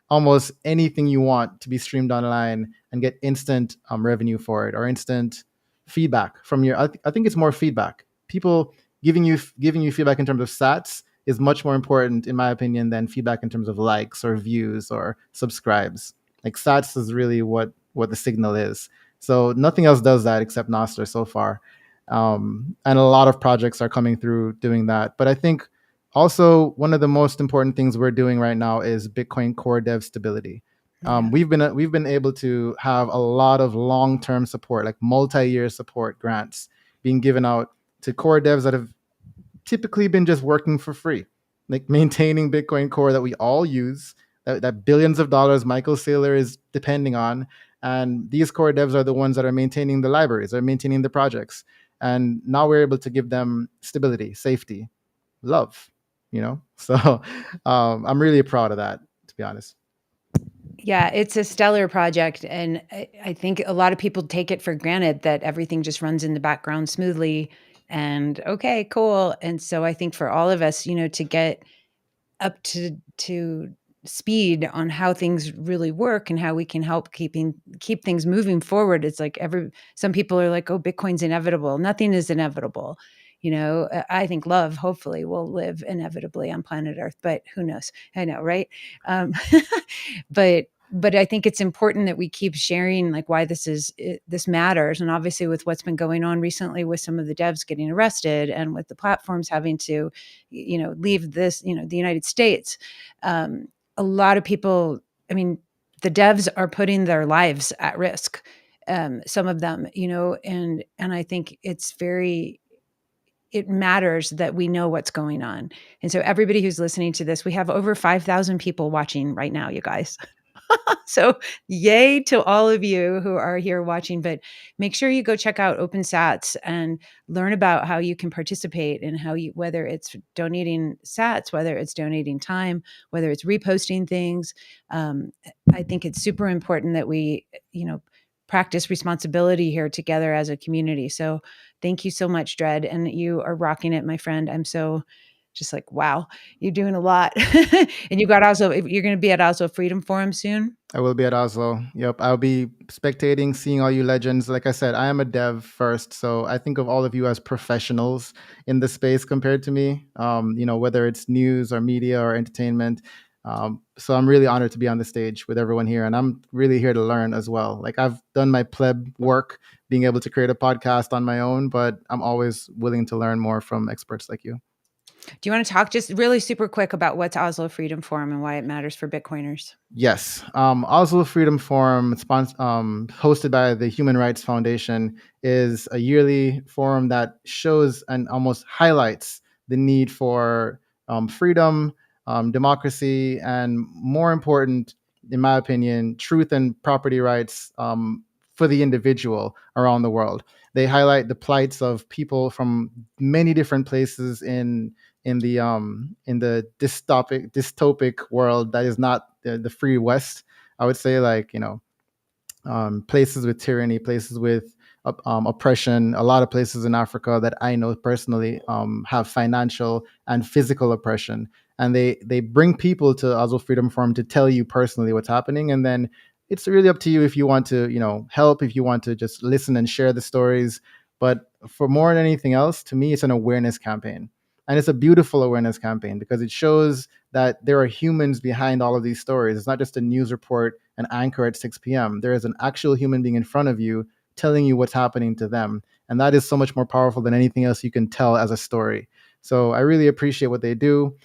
almost anything you want to be streamed online and get instant revenue for it, or instant feedback from your. I think it's more feedback. People giving you feedback in terms of sats is much more important, in my opinion, than feedback in terms of likes or views or subscribes. Like sats is really what the signal is. So nothing else does that except Nostr so far. And a lot of projects are coming through doing that. But I think also one of the most important things we're doing right now is Bitcoin core dev stability. We've been able to have a lot of long-term support, like multi-year support grants being given out to core devs that have typically been just working for free, like maintaining Bitcoin core that we all use, that billions of dollars Michael Saylor is depending on. And these core devs are the ones that are maintaining the libraries, are maintaining the projects. And now we're able to give them stability, safety, love, So I'm really proud of that, to be honest. Yeah, it's a stellar project. And I think a lot of people take it for granted that everything just runs in the background smoothly and okay, cool. And so I think for all of us, to get up to speed on how things really work and how we can help keep things moving forward. It's like some people are like, oh, Bitcoin's inevitable. Nothing is inevitable. I think love hopefully will live inevitably on planet Earth, but who knows? I know, right? But I think it's important that we keep sharing like why this matters. And obviously with what's been going on recently with some of the devs getting arrested and with the platforms having to, leave the United States, a lot of people, the devs are putting their lives at risk. Some of them, and I think it matters that we know what's going on. And so everybody who's listening to this, we have over 5,000 people watching right now, you guys. So yay to all of you who are here watching, but make sure you go check out OpenSats and learn about how you can participate and whether it's donating sats, whether it's donating time, whether it's reposting things. I think it's super important that we, practice responsibility here together as a community. So thank you so much, Dred. And you are rocking it, my friend. I'm so just like, wow, you're doing a lot. And you're going to be at Oslo Freedom Forum soon. I will be at Oslo. Yep. I'll be spectating, seeing all you legends. Like I said, I am a dev first. So I think of all of you as professionals in the space compared to me, whether it's news or media or entertainment. So I'm really honored to be on the stage with everyone here. And I'm really here to learn as well. Like I've done my pleb work, being able to create a podcast on my own, but I'm always willing to learn more from experts like you. Do you want to talk just really super quick about what's Oslo Freedom Forum and why it matters for Bitcoiners? Yes. Oslo Freedom Forum, hosted by the Human Rights Foundation, is a yearly forum that shows and almost highlights the need for freedom, democracy, and more important, in my opinion, truth and property rights for the individual around the world. They highlight the plights of people from many different places in the dystopic world that is not the free West. I would say, like, places with tyranny, places with oppression. A lot of places in Africa that I know personally have financial and physical oppression, and they bring people to Oslo Freedom Forum to tell you personally what's happening, and then it's really up to you if you want to help, if you want to just listen and share the stories. But for more than anything else, to me, it's an awareness campaign. And it's a beautiful awareness campaign because it shows that there are humans behind all of these stories. It's not just a news report, an anchor at 6 p.m. There is an actual human being in front of you telling you what's happening to them. And that is so much more powerful than anything else you can tell as a story. So I really appreciate what they do.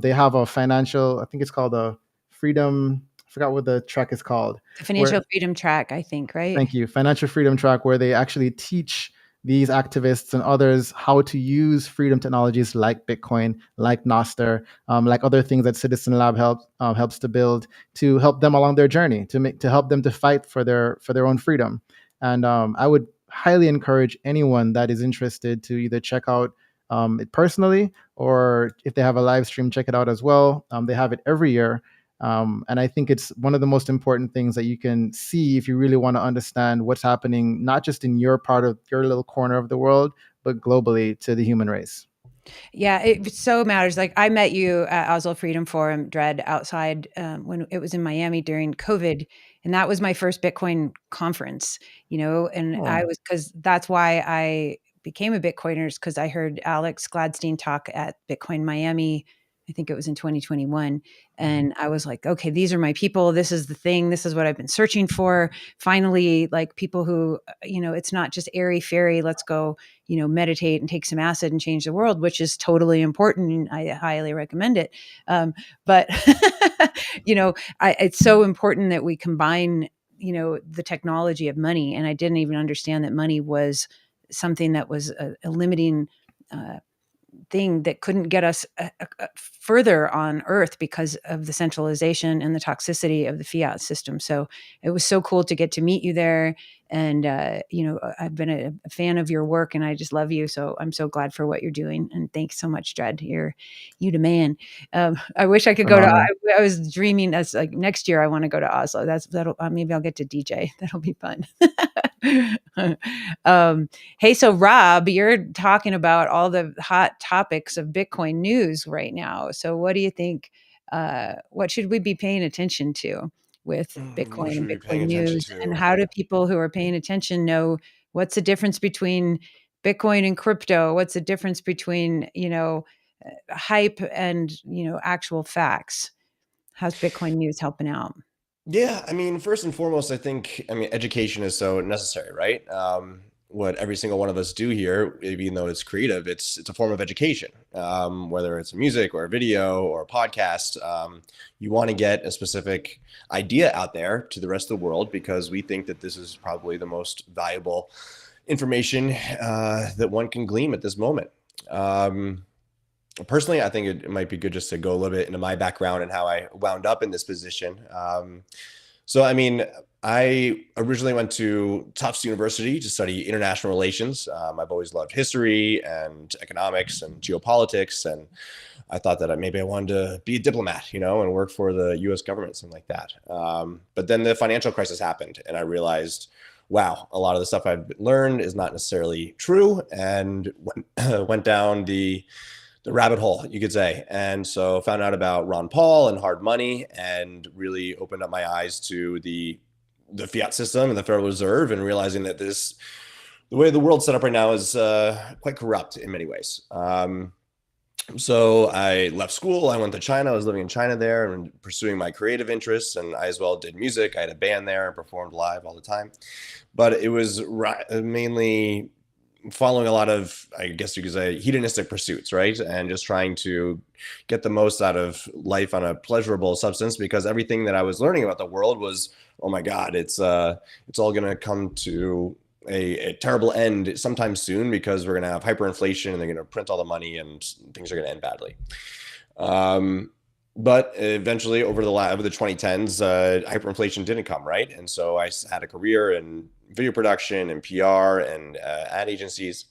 They have a financial, I think it's called a freedom, I forgot what the track is called. The financial freedom track, I think, right? Thank you. Financial freedom track, where they actually teach these activists and others how to use freedom technologies like Bitcoin, like Noster, like other things that Citizen Lab helps to build to help them along their journey, to help them to fight for their own freedom. And I would highly encourage anyone that is interested to either check out it personally, or if they have a live stream, check it out as well. They have it every year. And I think it's one of the most important things that you can see if you really want to understand what's happening, not just in your part of your little corner of the world, but globally to the human race. Yeah, it so matters. Like I met you at Oslo Freedom Forum, Dread, outside when it was in Miami during COVID, and that was my first Bitcoin conference. And I was, because that's why I became a Bitcoiner, because I heard Alex Gladstein talk at Bitcoin Miami. I think it was in 2021. And I was like, okay, these are my people. This is the thing. This is what I've been searching for. Finally, like people who, it's not just airy fairy, let's go, meditate and take some acid and change the world, which is totally important. And I highly recommend it. But, it's so important that we combine, the technology of money. And I didn't even understand that money was something that was a limiting thing that couldn't get us further on Earth because of the centralization and the toxicity of the fiat system. So it was so cool to get to meet you there. And, I've been a fan of your work and I just love you. So I'm so glad for what you're doing. And thanks so much, Dread. You the man. I wish I could go to, I was dreaming as like next year, I want to go to Oslo. That'll maybe I'll get to DJ. That'll be fun. Hey, so Rob, you're talking about all the hot topics of Bitcoin news right now. So what do you think? What should we be paying attention to with Bitcoin and Bitcoin news? And how do people who are paying attention know what's the difference between Bitcoin and crypto? What's the difference between, hype and, actual facts? How's Bitcoin news helping out? Yeah, I mean, first and foremost, education is so necessary, right? What every single one of us do here, even though it's creative, it's a form of education. Whether it's music or a video or a podcast, you want to get a specific idea out there to the rest of the world because we think that this is probably the most valuable information that one can glean at this moment. Personally, I think it might be good just to go a little bit into my background and how I wound up in this position. I originally went to Tufts University to study international relations. I've always loved history and economics and geopolitics. And I thought that maybe I wanted to be a diplomat, and work for the US government, something like that. But then the financial crisis happened and I realized, wow, a lot of the stuff I've learned is not necessarily true, and went down the rabbit hole, you could say. And so found out about Ron Paul and hard money and really opened up my eyes to the fiat system and the Federal Reserve, and realizing that the way the world's set up right now is quite corrupt in many ways. So I left school. I went to China. I was living in China there and pursuing my creative interests. And I as well did music. I had a band there and performed live all the time. But it was mainly following a lot of, I guess you could say, hedonistic pursuits, right? And just trying to get the most out of life on a pleasurable substance, because everything that I was learning about the world was, oh my God, it's all going to come to a terrible end sometime soon, because we're going to have hyperinflation and they're going to print all the money and things are going to end badly. But eventually over the 2010s, hyperinflation didn't come, right? And so I had a career in video production and PR and ad agencies.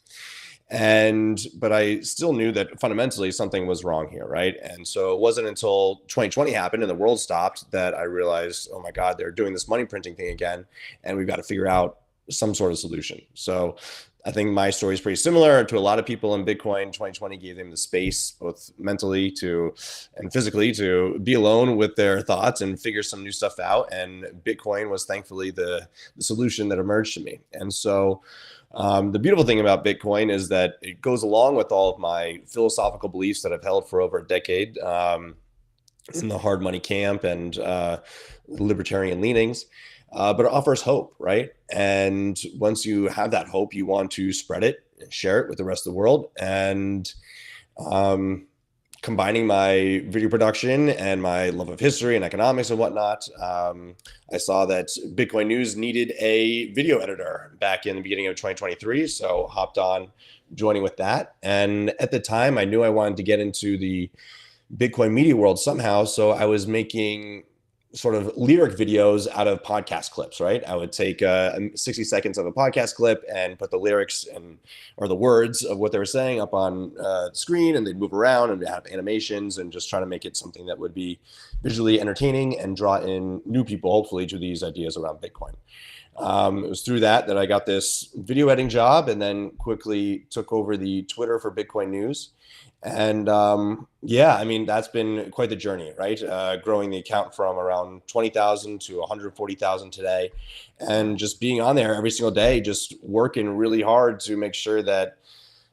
But I still knew that fundamentally something was wrong here, right? And so it wasn't until 2020 happened and the world stopped that I realized, oh my God, they're doing this money printing thing again, and we've got to figure out some sort of solution. So I think my story is pretty similar to a lot of people in Bitcoin. 2020 gave them the space, both mentally and physically, to be alone with their thoughts and figure some new stuff out. And Bitcoin was thankfully the solution that emerged to me. And so the beautiful thing about Bitcoin is that it goes along with all of my philosophical beliefs that I've held for over a decade in the hard money camp and libertarian leanings. But it offers hope, right? And once you have that hope, you want to spread it and share it with the rest of the world. And combining my video production and my love of history and economics and whatnot, I saw that Bitcoin News needed a video editor back in the beginning of 2023. So hopped on joining with that. And at the time, I knew I wanted to get into the Bitcoin media world somehow. So I was making sort of lyric videos out of podcast clips, right? I would take 60 seconds of a podcast clip and put the lyrics or the words of what they were saying up on screen, and they'd move around and have animations, and just try to make it something that would be visually entertaining and draw in new people, hopefully, to these ideas around Bitcoin. It was through that I got this video editing job, and then quickly took over the Twitter for Bitcoin News. And yeah, I mean, that's been quite the journey, right? Growing the account from around 20,000 to 140,000 today, and just being on there every single day, just working really hard to make sure that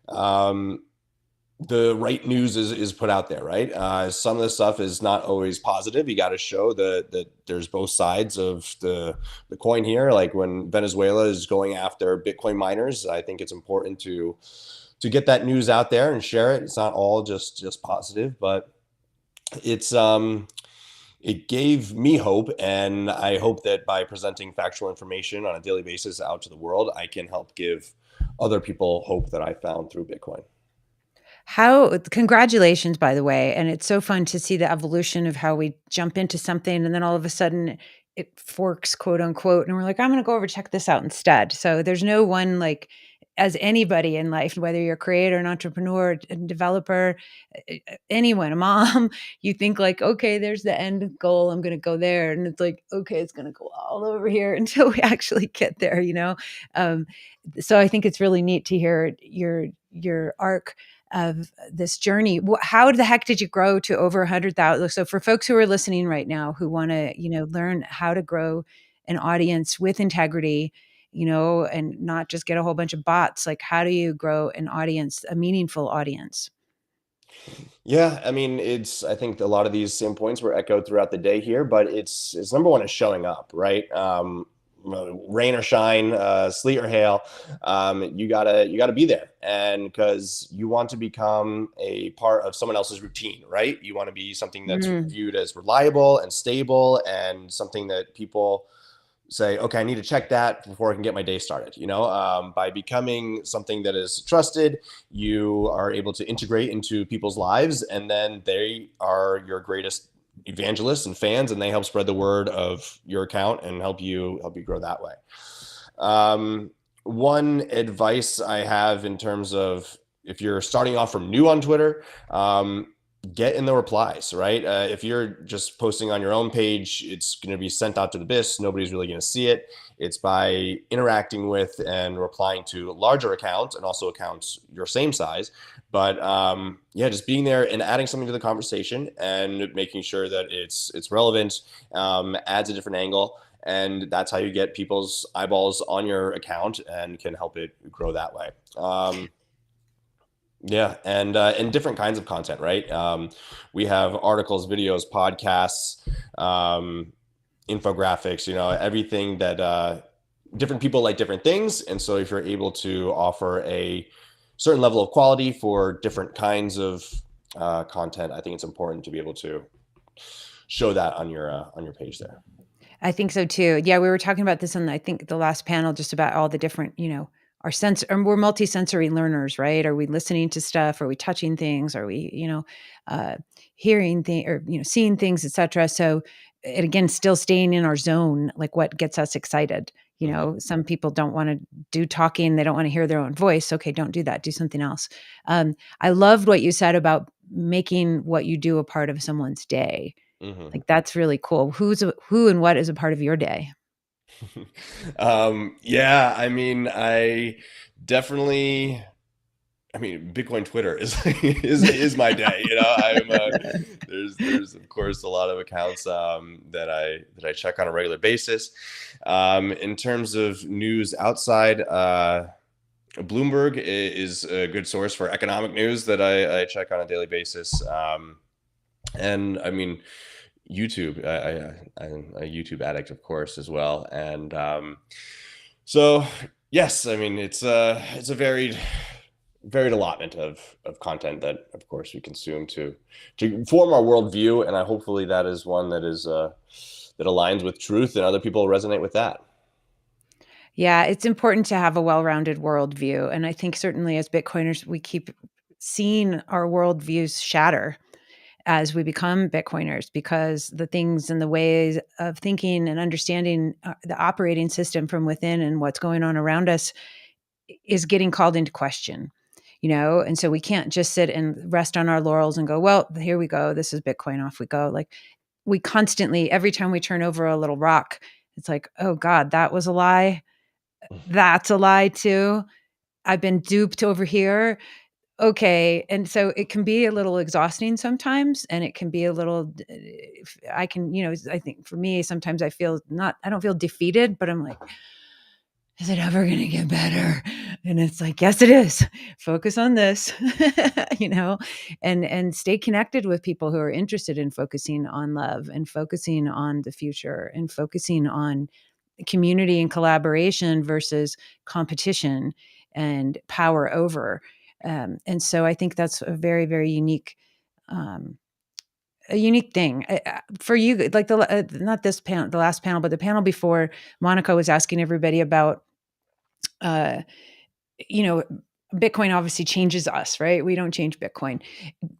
the right news is put out there, right? Some of the stuff is not always positive. You got to show that there's both sides of the coin here. Like when Venezuela is going after Bitcoin miners, I think it's important to get that news out there and share it. It's not all just positive, but it's it gave me hope, and I hope that by presenting factual information on a daily basis out to the world, I can help give other people hope that I found through Bitcoin. Congratulations, by the way. And it's so fun to see the evolution of how we jump into something and then all of a sudden it forks, quote unquote, and we're like, I'm going to go over check this out instead. So there's no one, like, as anybody in life, whether you're a creator, an entrepreneur, a developer, anyone, a mom, you think like, okay, there's the end goal. I'm going to go there. And it's like, okay, it's going to go all over here until we actually get there, you know? So I think it's really neat to hear your arc of this journey. How the heck did you grow to over 100,000? So for folks who are listening right now, who want to, learn how to grow an audience with integrity, and not just get a whole bunch of bots, like how do you grow an audience, a meaningful audience? Yeah, I mean, I think a lot of these same points were echoed throughout the day here, but it's number one is showing up, right? Rain or shine, sleet or hail, you gotta be there, and because you want to become a part of someone else's routine, right? You want to be something that's viewed as reliable and stable, and something that people say, okay, I need to check that before I can get my day started. By becoming something that is trusted, you are able to integrate into people's lives, and then they are your greatest evangelists and fans, and they help spread the word of your account and help you grow that way. One advice I have in terms of if you're starting off from new on Twitter, get in the replies, right? If you're just posting on your own page, it's going to be sent out to the abyss. Nobody's really going to see it. It's by interacting with and replying to larger accounts, and also accounts your same size. But yeah, just being there and adding something to the conversation and making sure that it's relevant, adds a different angle. And that's how you get people's eyeballs on your account and can help it grow that way. Yeah, and different kinds of content, right? We have articles, videos, podcasts, infographics, everything that different people like different things. And so if you're able to offer a certain level of quality for different kinds of content, I think it's important to be able to show that on your page there. I think so too. Yeah, we were talking about this on, I think, the last panel, just about all the different, we're multi-sensory learners, right? Are we listening to stuff? Are we touching things? Are we, hearing things, or, seeing things, etc. So, and again, still staying in our zone, like what gets us excited. Some people don't want to do talking. They don't want to hear their own voice. Okay, don't do that. Do something else. I loved what you said about making what you do a part of someone's day. Mm-hmm. Like, that's really cool. Who and what is a part of your day? Yeah, I mean, I definitely, I mean, Bitcoin Twitter is my day. You know, I'm there's of course a lot of accounts that I check on a regular basis. In terms of news outside, Bloomberg is a good source for economic news that I check on a daily basis. And I mean, YouTube, I'm a YouTube addict, of course, as well. And so, yes, I mean, it's a varied allotment of content that, of course, we consume to form our worldview. And hopefully that is one that is that aligns with truth, and other people resonate with that. Yeah, it's important to have a well-rounded worldview. And I think certainly as Bitcoiners, we keep seeing our worldviews shatter as we become Bitcoiners, because the things and the ways of thinking and understanding the operating system from within and what's going on around us is getting called into question, you know? And so we can't just sit and rest on our laurels and go, well, here we go. This is Bitcoin, off we go. Like, we constantly, every time we turn over a little rock, it's like, oh God, that was a lie. That's a lie too. I've been duped over here. Okay. And so it can be a little exhausting sometimes, and it can be a little, I can, you know, I think for me, sometimes I don't feel defeated, but I'm like, is it ever going to get better? And it's like, yes, it is. Focus on this, you know, and stay connected with people who are interested in focusing on love and focusing on the future and focusing on community and collaboration versus competition and power over. And so I think that's a very, very unique, a unique thing for you. Like not this panel, the last panel, but the panel before, Monica was asking everybody about, you know, Bitcoin obviously changes us, right? We don't change Bitcoin.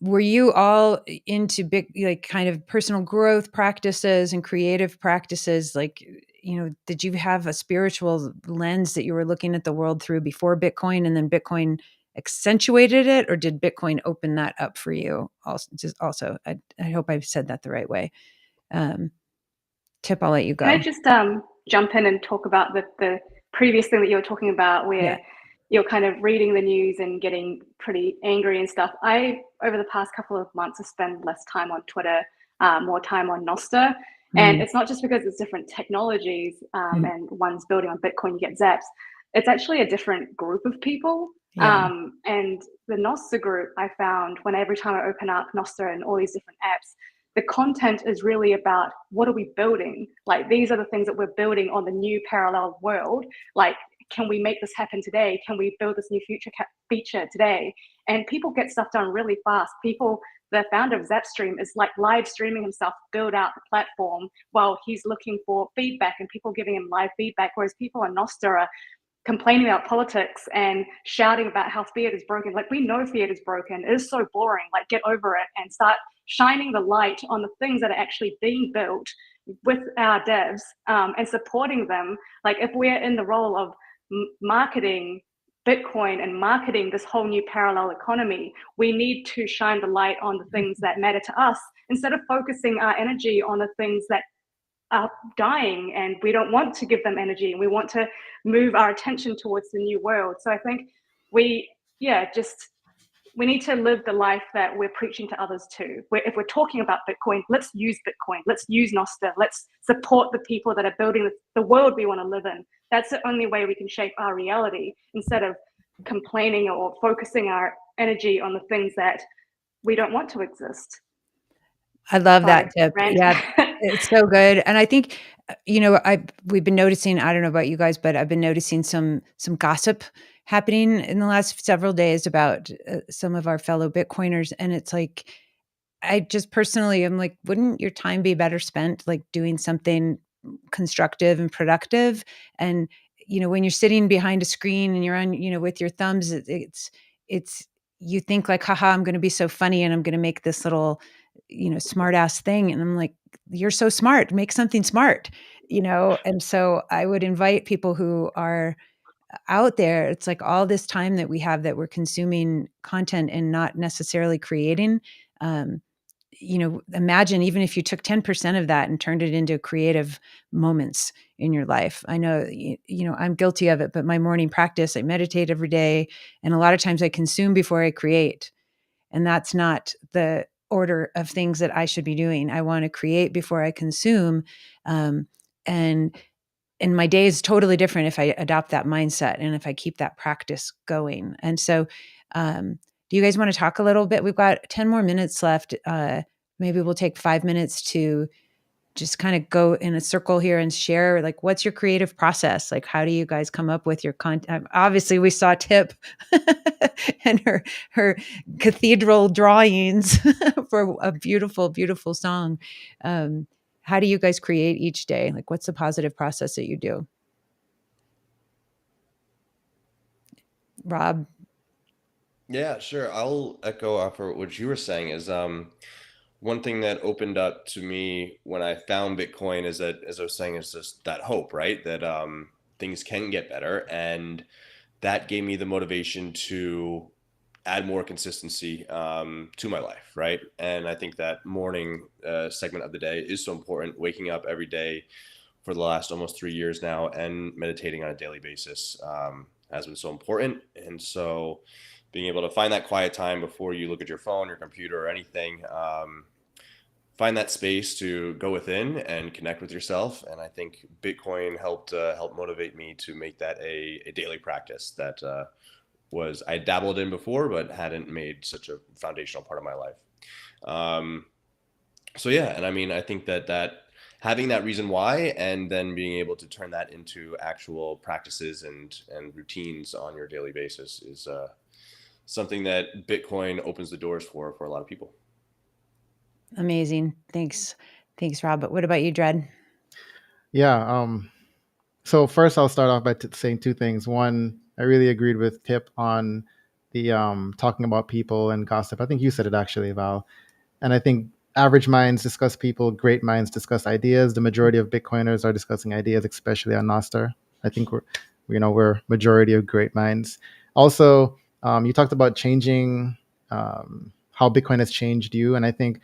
Were you all into big, like kind of personal growth practices and creative practices? Like, you know, did you have a spiritual lens that you were looking at the world through before Bitcoin, and then Bitcoin accentuated it, or did Bitcoin open that up for you? Also, I hope I've said that the right way. Tip, I'll let you go. Can I just jump in and talk about the previous thing that you were talking about, where you're kind of reading the news and getting pretty angry and stuff? I, over the past couple of months, have spent less time on Twitter, more time on Nostr. And it's not just because it's different technologies and one's building on Bitcoin, you get zaps. It's actually a different group of people. And the Nostr group, I found, every time I open up Nostr and all these different apps, the content is really about, what are we building? Like, these are the things that we're building on the new parallel world. Like, can we make this happen today? Can we build this new feature today? And people get stuff done really fast. The founder of LIVESTREAM is like live streaming himself, build out the platform while he's looking for feedback and people giving him live feedback. Whereas people on Nostr are complaining about politics and shouting about how fiat is broken. Like, we know fiat is broken. It is so boring. Like, get over it and start shining the light on the things that are actually being built with our devs and supporting them. Like, if we're in the role of marketing Bitcoin and marketing this whole new parallel economy, we need to shine the light on the things that matter to us, instead of focusing our energy on the things that are dying and we don't want to give them energy, and we want to move our attention towards the new world. So I think we need to live the life that we're preaching to others too. If we're talking about Bitcoin, let's use Bitcoin, let's use Nostr, let's support the people that are building the world we want to live in. That's the only way we can shape our reality, instead of complaining or focusing our energy on the things that we don't want to exist. I love that tip. Yeah, it's so good. And I think, you know, we've been noticing, I don't know about you guys, but I've been noticing some gossip happening in the last several days about some of our fellow Bitcoiners. And it's like, I just personally am like, wouldn't your time be better spent like doing something constructive and productive? And, you know, when you're sitting behind a screen and you're on, you know, with your thumbs, it's you think like, haha, I'm going to be so funny and I'm going to make this little, you know, smart ass thing. And I'm like, you're so smart, make something smart, you know? And so I would invite people who are out there. It's like all this time that we have that we're consuming content and not necessarily creating, imagine even if you took 10% of that and turned it into creative moments in your life. I know, I'm guilty of it, but my morning practice, I meditate every day. And a lot of times I consume before I create. And that's not the order of things that I should be doing. I want to create before I consume. And my day is totally different if I adopt that mindset and if I keep that practice going. And so, do you guys want to talk a little bit? We've got 10 more minutes left. Maybe we'll take 5 minutes to just kind of go in a circle here and share, like, what's your creative process? Like, how do you guys come up with your content? Obviously, we saw Tip and her cathedral drawings for a beautiful, beautiful song. How do you guys create each day? Like, what's the positive process that you do? Rob? Yeah, sure. I'll echo off of what you were saying is one thing that opened up to me when I found Bitcoin is that, as I was saying, is just that hope, right? That things can get better. And that gave me the motivation to add more consistency to my life, right? And I think that morning segment of the day is so important. Waking up every day for the last almost 3 years now and meditating on a daily basis has been so important. And so being able to find that quiet time before you look at your phone, your computer, or anything, find that space to go within and connect with yourself. And I think Bitcoin helped motivate me to make that a daily practice that I dabbled in before, but hadn't made such a foundational part of my life. So yeah, and I mean, I think that having that reason why, and then being able to turn that into actual practices and routines on your daily basis is something that Bitcoin opens the doors for a lot of people. Amazing. Thanks, Rob. But what about you, Dred? Yeah. So first, I'll start off by saying two things. One, I really agreed with Tip on the talking about people and gossip. I think you said it actually, Val. And I think average minds discuss people, great minds discuss ideas. The majority of Bitcoiners are discussing ideas, especially on Nostr. I think we're majority of great minds. Also, you talked about changing how Bitcoin has changed you, and I think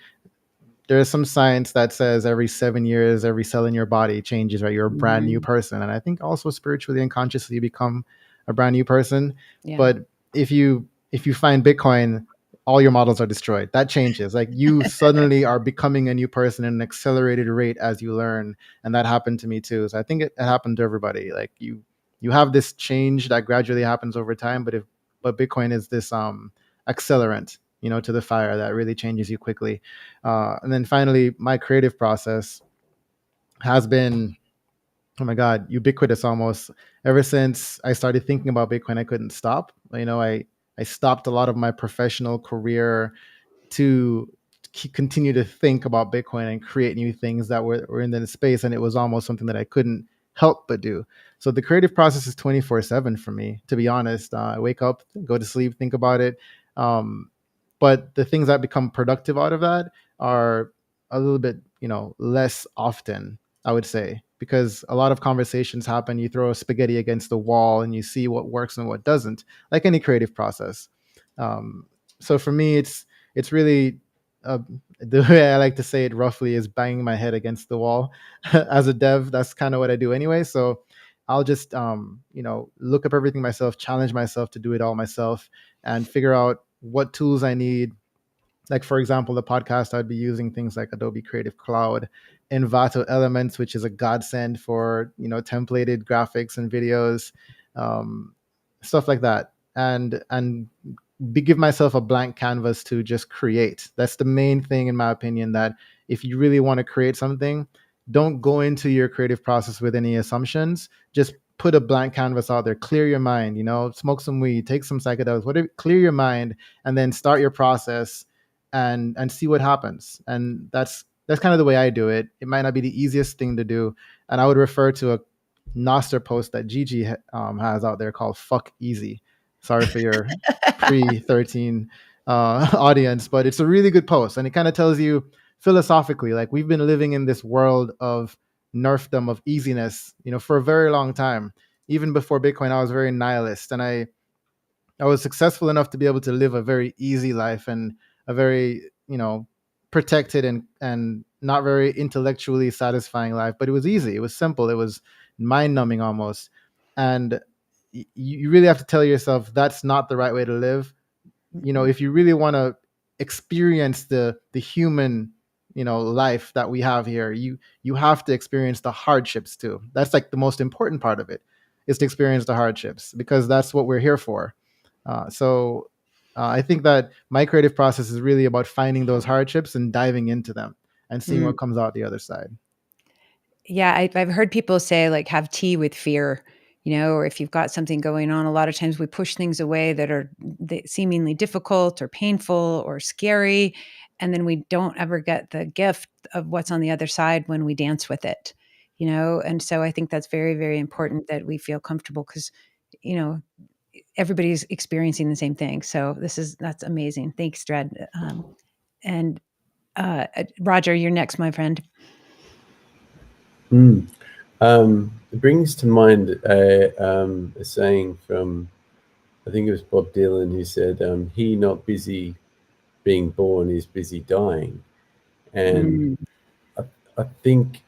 there is some science that says every 7 years, every cell in your body changes, right? You're a brand new person. And I think also spiritually and consciously you become a brand new person. Yeah. But if you find Bitcoin, all your models are destroyed. That changes. Like you suddenly are becoming a new person at an accelerated rate as you learn. And that happened to me too. So I think it happened to everybody. Like you have this change that gradually happens over time, but Bitcoin is this accelerant, to the fire that really changes you quickly. And then finally, my creative process has been, oh my God, ubiquitous almost. Ever since I started thinking about Bitcoin, I couldn't stop. I stopped a lot of my professional career to continue to think about Bitcoin and create new things that were in the space. And it was almost something that I couldn't help but do. So the creative process is 24/7 for me, to be honest. I wake up, go to sleep, think about it. But the things that become productive out of that are a little bit, less often, I would say, because a lot of conversations happen. You throw a spaghetti against the wall and you see what works and what doesn't, like any creative process. So for me, it's really the way I like to say it roughly is banging my head against the wall. As a dev, that's kind of what I do anyway. So I'll just look up everything myself, challenge myself to do it all myself, and figure out what tools I need. Like, for example, the podcast, I'd be using things like Adobe Creative Cloud, Envato Elements, which is a godsend for templated graphics and videos, stuff like that, and give myself a blank canvas to just create. That's the main thing, in my opinion, that if you really want to create something, don't go into your creative process with any assumptions. Just put a blank canvas out there, clear your mind, smoke some weed, take some psychedelics, whatever, clear your mind, and then start your process and see what happens. And that's kind of the way I do it. It might not be the easiest thing to do. And I would refer to a Nostr post that Gigi has out there called Fuck Easy. Sorry for your pre-13 audience, but it's a really good post. And it kind of tells you philosophically, like, we've been living in this world of nerfdom, of easiness, for a very long time. Even before Bitcoin, I was very nihilist, and I was successful enough to be able to live a very easy life and a very, protected and not very intellectually satisfying life, but it was easy. It was simple. It was mind numbing almost. And you really have to tell yourself that's not the right way to live. You know, if you really want to experience the human, you know, life that we have here, you have to experience the hardships too. That's like the most important part of it, is to experience the hardships, because that's what we're here for. I think that my creative process is really about finding those hardships and diving into them and seeing what comes out the other side. Yeah, I've heard people say, like, have tea with fear, you know, or if you've got something going on, a lot of times we push things away that are seemingly difficult or painful or scary. And then we don't ever get the gift of what's on the other side when we dance with it, you know? And so I think that's very, very important that we feel comfortable because, you know, everybody's experiencing the same thing. So that's amazing. Thanks, Dred. And Roger, you're next, my friend. It brings to mind a saying from, I think it was Bob Dylan, who said, he not busy being born is busy dying. And I think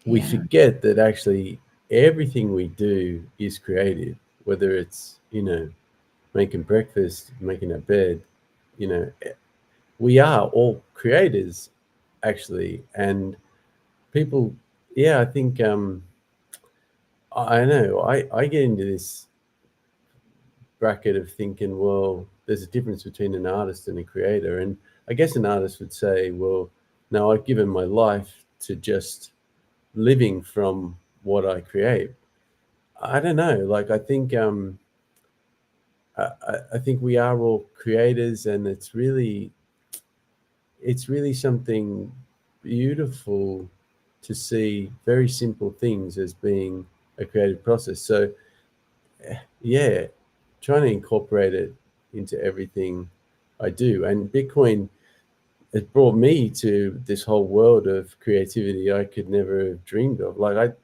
we forget that actually everything we do is creative, whether it's, you know, making breakfast, making a bed, you know, we are all creators actually. And people, I think, I know I get into this bracket of thinking, well, there's a difference between an artist and a creator. And I guess an artist would say, well, no, I've given my life to just living from what I create. I don't know. Like, I think I think we are all creators, and it's really something beautiful to see very simple things as being a creative process. So yeah, trying to incorporate it into everything I do. And Bitcoin has brought me to this whole world of creativity I could never have dreamed of. Like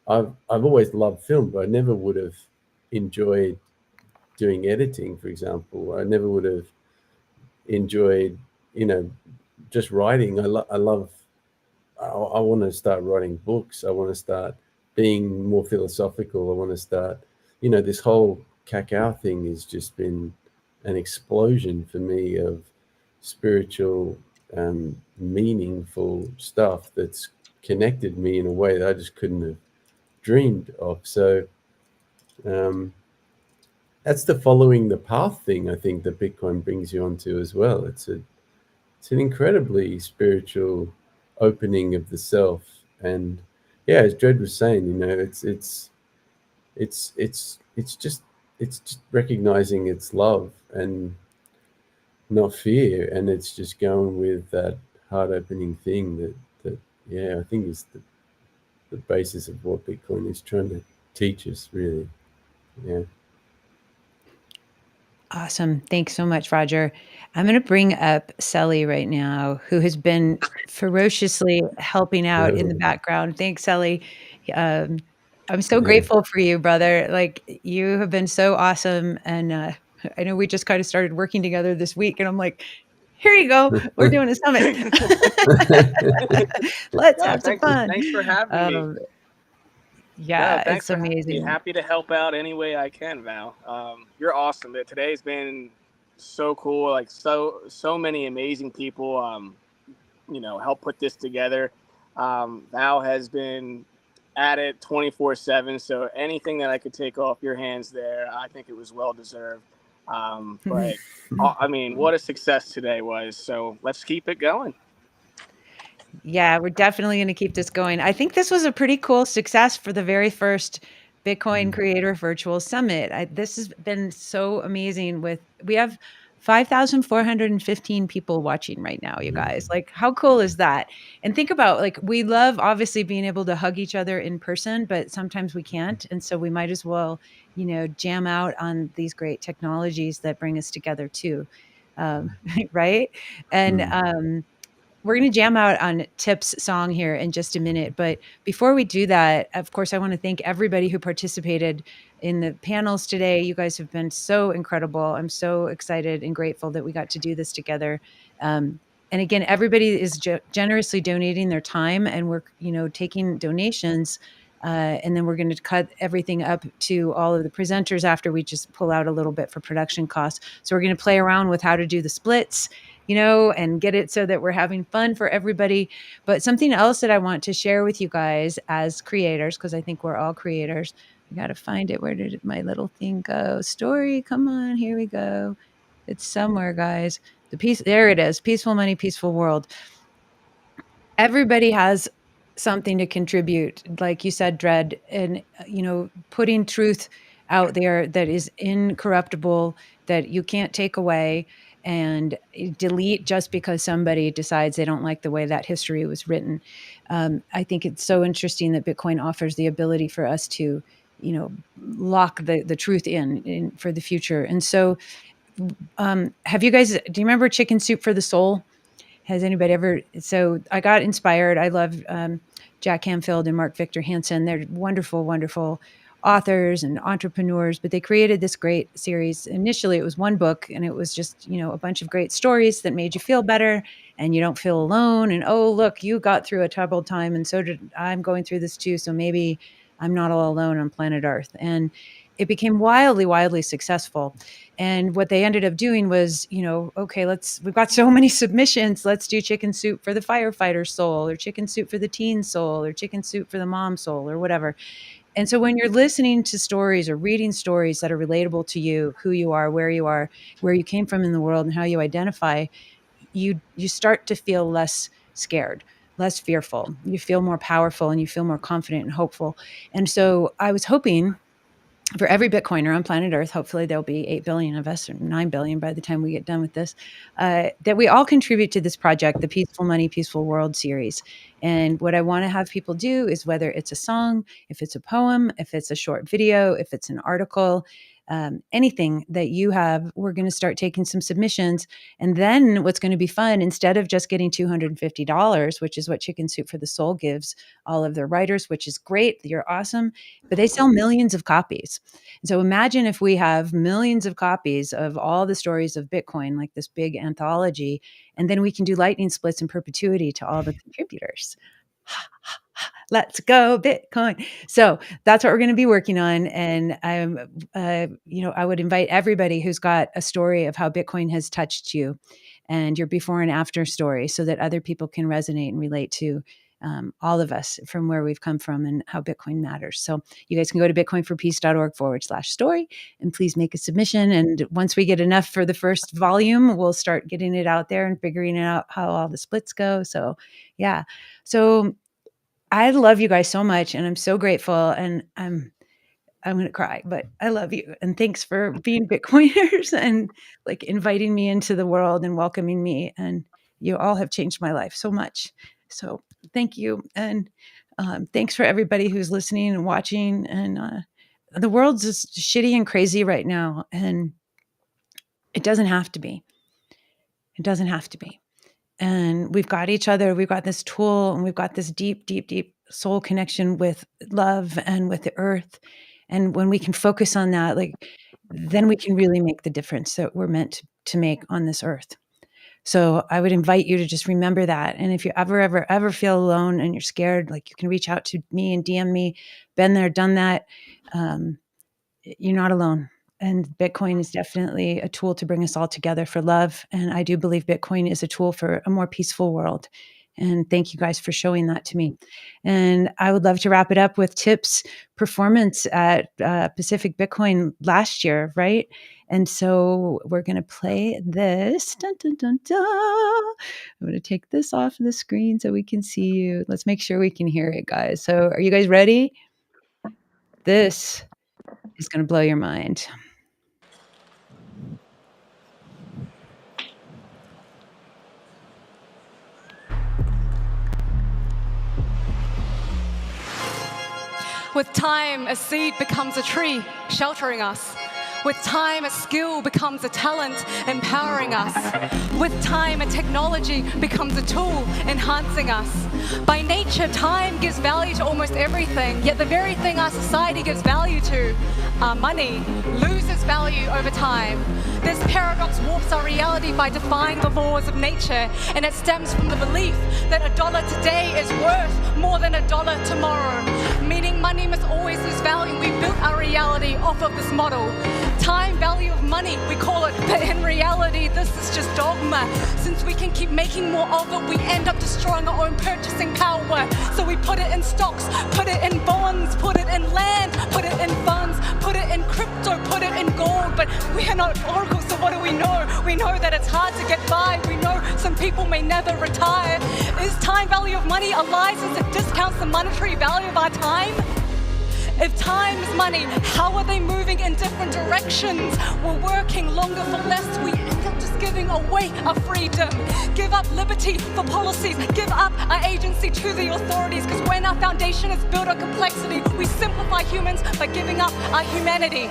I've always loved film, but I never would have enjoyed doing editing, for example. I never would have enjoyed, you know, just writing. I want to start writing books. I want to start being more philosophical. I want to start, you know, this whole cacao thing has just been an explosion for me of spiritual, meaningful stuff that's connected me in a way that I just couldn't have dreamed of. So that's the following the path thing, I think, that Bitcoin brings you onto as well. It's an incredibly spiritual opening of the self. And yeah, as Dred was saying, you know, it's just recognizing it's love and not fear, and it's just going with that heart opening thing that I think is the basis of what Bitcoin is trying to teach us, really. Yeah. Awesome. Thanks so much, Roger. I'm going to bring up Sully right now, who has been ferociously helping out in the background. Thanks, Sully. I'm so grateful for you, brother. Like, you have been so awesome. And I know we just kind of started working together this week, and I'm like, here you go. We're doing a summit. Let's have some fun. Thanks for having me. Yeah, thanks it's for having me. amazing. Happy to help out any way I can, Val. You're awesome. Today's been so cool. Like so many amazing people, you know, help put this together. Val has been at it 24/7. So anything that I could take off your hands there, I think it was well deserved. But I mean, what a success today was. So let's keep it going. Yeah, we're definitely going to keep this going. I think this was a pretty cool success for the very first Bitcoin Creator Virtual Summit. This has been so amazing. We have 5,415 people watching right now, you guys. Like, how cool is that? And think about, like, we love obviously being able to hug each other in person, but sometimes we can't. And so we might as well, you know, jam out on these great technologies that bring us together too. Right? And we're going to jam out on Tip's song here in just a minute. But before we do that, of course, I want to thank everybody who participated in the panels today. You guys have been so incredible. I'm so excited and grateful that we got to do this together. And again, everybody is generously donating their time, and we're, taking donations. And then we're going to cut everything up to all of the presenters after we just pull out a little bit for production costs. So we're going to play around with how to do the splits, and get it so that we're having fun for everybody. But something else that I want to share with you guys as creators, because I think we're all creators. I got to find it. Where did my little thing go? Story. Come on. Here we go. It's somewhere, guys. There it is. Peaceful money, peaceful world. Everybody has something to contribute, like you said, Dread, and putting truth out there that is incorruptible, that you can't take away and delete just because somebody decides they don't like the way that history was written. I think it's so interesting that Bitcoin offers the ability for us to, lock the truth in for the future. And so, do you remember Chicken Soup for the Soul? Has anybody ever? So I got inspired. I love Jack Canfield and Mark Victor Hansen. They're wonderful, wonderful authors and entrepreneurs, but they created this great series. Initially, it was one book, and it was just, a bunch of great stories that made you feel better and you don't feel alone. And, oh, look, you got through a troubled time, and so did I'm going through this too. So maybe I'm not all alone on planet Earth. And it became wildly, wildly successful. And what they ended up doing was, okay, we've got so many submissions. Let's do Chicken Soup for the firefighter soul, or Chicken Soup for the teen soul, or Chicken Soup for the mom soul, or whatever. And so when you're listening to stories or reading stories that are relatable to you, who you are, where you came from in the world, and how you identify, you start to feel less scared, less fearful. You feel more powerful, and you feel more confident and hopeful. And so I was hoping, for every Bitcoiner on planet Earth, hopefully there'll be 8 billion of us, or 9 billion by the time we get done with this, that we all contribute to this project, the Peaceful Money, Peaceful World series. And what I want to have people do is, whether it's a song, if it's a poem, if it's a short video, if it's an article, anything that you have, we're going to start taking some submissions. And then what's going to be fun, instead of just getting $250, which is what Chicken Soup for the Soul gives all of their writers, which is great, you're awesome, but they sell millions of copies. And so imagine if we have millions of copies of all the stories of Bitcoin, like this big anthology, and then we can do lightning splits in perpetuity to all the contributors. Let's go Bitcoin. So that's what we're going to be working on. And I would invite everybody who's got a story of how Bitcoin has touched you, and your before and after story, so that other people can resonate and relate to all of us from where we've come from and how Bitcoin matters. So you guys can go to bitcoinforpeace.org/story, and please make a submission. And once we get enough for the first volume, we'll start getting it out there and figuring out how all the splits go. So yeah. So I love you guys so much, and I'm so grateful, and I'm going to cry, but I love you. And thanks for being Bitcoiners and like inviting me into the world and welcoming me. And you all have changed my life so much. So thank you. And thanks for everybody who's listening and watching. And the world's just shitty and crazy right now. And it doesn't have to be. It doesn't have to be. And we've got each other, we've got this tool, and we've got this deep, deep, deep soul connection with love and with the earth. And when we can focus on that, then we can really make the difference that we're meant to make on this earth. So I would invite you to just remember that. And if you ever feel alone and you're scared, you can reach out to me and DM me. Been there, done that. You're not alone. And Bitcoin is definitely a tool to bring us all together for love. And I do believe Bitcoin is a tool for a more peaceful world. And thank you guys for showing that to me. And I would love to wrap it up with Tip's performance at Pacific Bitcoin last year, right? And so we're going to play this. Dun, dun, dun, dun. I'm going to take this off the screen so we can see you. Let's make sure we can hear it, guys. So are you guys ready? This is going to blow your mind. With time, a seed becomes a tree, sheltering us. With time, a skill becomes a talent, empowering us. With time, a technology becomes a tool, enhancing us. By nature, time gives value to almost everything, yet the very thing our society gives value to, our money, loses value over time. This paradox warps our reality by defying the laws of nature, and it stems from the belief that $1 today is worth more than $1 tomorrow, meaning money must always lose value. We built our reality off of this model. Time value of money, we call it, but in reality, this is just dogma. Since we can keep making more of it, we end up destroying our own purchasing power. So we put it in stocks, put it in bonds, put it in land, put it in funds, put it in crypto, put it in gold. But we are not oracles, so what do we know? We know that it's hard to get by. We know some people may never retire. Is time value of money a lie since it discounts the monetary value of our time? If time is money, how are they moving in different directions? We're working longer for less. We end up just giving away our freedom. Give up liberty for policies. Give up our agency to the authorities. Because when our foundation is built on complexity, we simplify humans by giving up our humanity.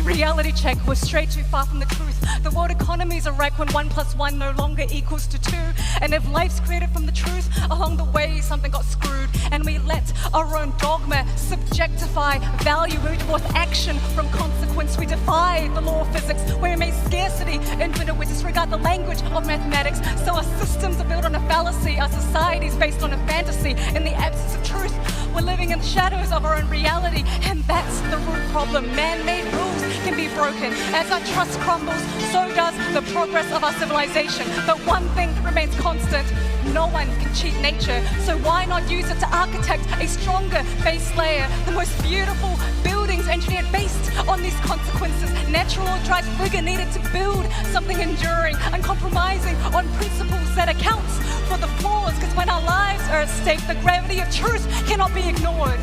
Reality check, we're straight too far from the truth. The world economy's a wreck when 1 + 1 no longer equals to 2. And if life's created from the truth, along the way something got screwed. And we let our own dogma subjectify value. We divorce action from consequence. We defy the law of physics. We make scarcity infinite. We disregard the language of mathematics. So our systems are built on a fallacy. Our society's based on a fantasy. In the absence of truth, we're living in the shadows of our own reality. And that's the root problem. Man-made rules can be broken. As our trust crumbles, so does the progress of our civilization. But one thing remains constant: no one can cheat nature. So why not use it to architect a stronger base layer? The most beautiful buildings engineered based on these consequences. Natural law drives rigor needed to build something enduring, uncompromising on principles that accounts for the flaws. Because when our lives are at stake, the gravity of truth cannot be ignored.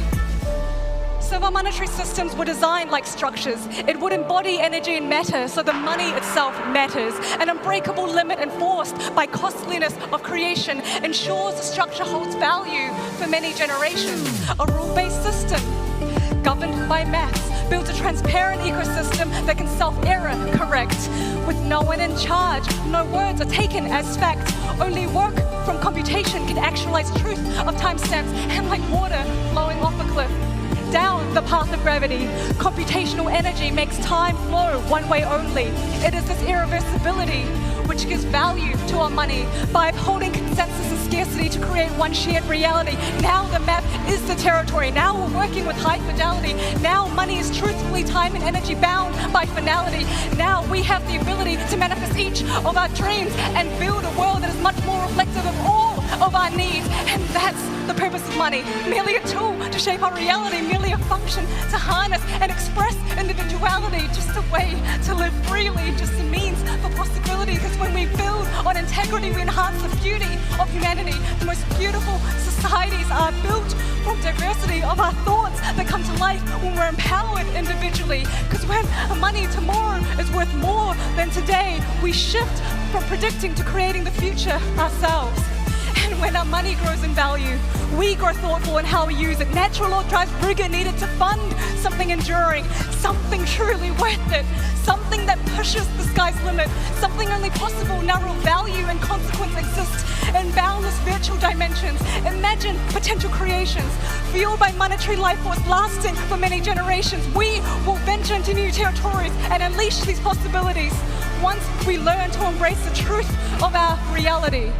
So our monetary systems were designed like structures. It would embody energy and matter, so the money itself matters. An unbreakable limit enforced by costliness of creation ensures the structure holds value for many generations. A rule-based system governed by maths builds a transparent ecosystem that can self-error correct. With no one in charge, no words are taken as fact. Only work from computation can actualize truth of timestamps, and like water flowing off a cliff down the path of gravity, computational energy makes time flow one way only. It is this irreversibility which gives value to our money by upholding consensus and scarcity to create one shared reality. Now the map is the territory. Now we're working with high fidelity. Now money is truthfully time and energy bound by finality. Now we have the ability to manifest each of our dreams and build a world that is much more reflective of all of our needs. And that's the purpose of money. Merely a tool to shape our reality, merely a function to harness and express individuality, just a way to live freely, just a means for possibility. Because when we build on integrity, we enhance the beauty of humanity. The most beautiful societies are built from diversity of our thoughts that come to life when we're empowered individually. Because when money tomorrow is worth more than today, we shift from predicting to creating the future ourselves. And when our money grows in value, we grow thoughtful in how we use it. Natural law drives rigor needed to fund something enduring, something truly worth it, something that pushes the sky's limit, something only possible now real value and consequence exist in boundless virtual dimensions. Imagine potential creations, fueled by monetary life force lasting for many generations. We will venture into new territories and unleash these possibilities once we learn to embrace the truth of our reality.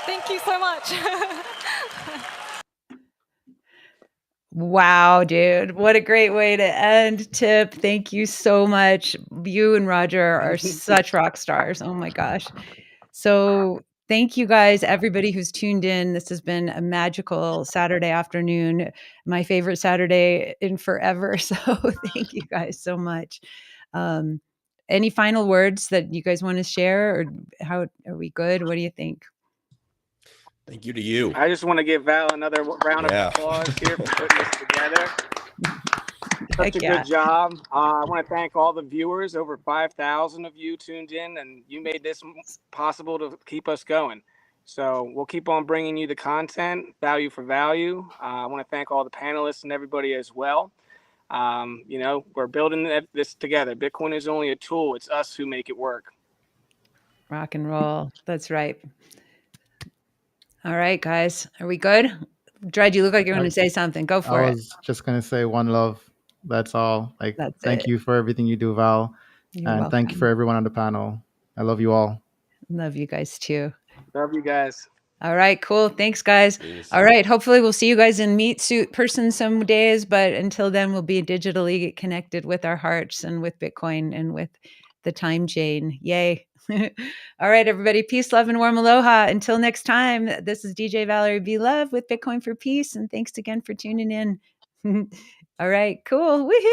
Thank you so much. Wow, dude. What a great way to end. Tip, thank you so much. You and Roger are such rock stars. Oh my gosh. So Thank you guys, everybody who's tuned in. This has been a magical Saturday afternoon, my favorite Saturday in forever. So thank you guys so much. Any final words that you guys want to share, or how are we good? What do you think? Thank you to you. I just want to give Val another round of applause here for putting this together. Such a good job. I want to thank all the viewers. Over 5,000 of you tuned in, and you made this possible to keep us going. So we'll keep on bringing you the content, value for value. I want to thank all the panelists and everybody as well. We're building this together. Bitcoin is only a tool. It's us who make it work. Rock and roll. That's right. All right, guys. Are we good? Dred, you look like you're going to say something. Go for I it. was just going to say one love. That's all. Thank it. you for everything you do, Val. You're Thank you for everyone on the panel. I love you all. Love you guys too. Love you guys. All right, cool. Thanks, guys. All right. Hopefully we'll see you guys in meat suit person some days, but until then we'll be digitally connected with our hearts and with Bitcoin and with the time chain. Yay. All right, everybody. Peace, love, and warm aloha. Until next time, this is DJ Valerie B. Love with Bitcoin for Peace. And thanks again for tuning in. All right, cool. Woohoo.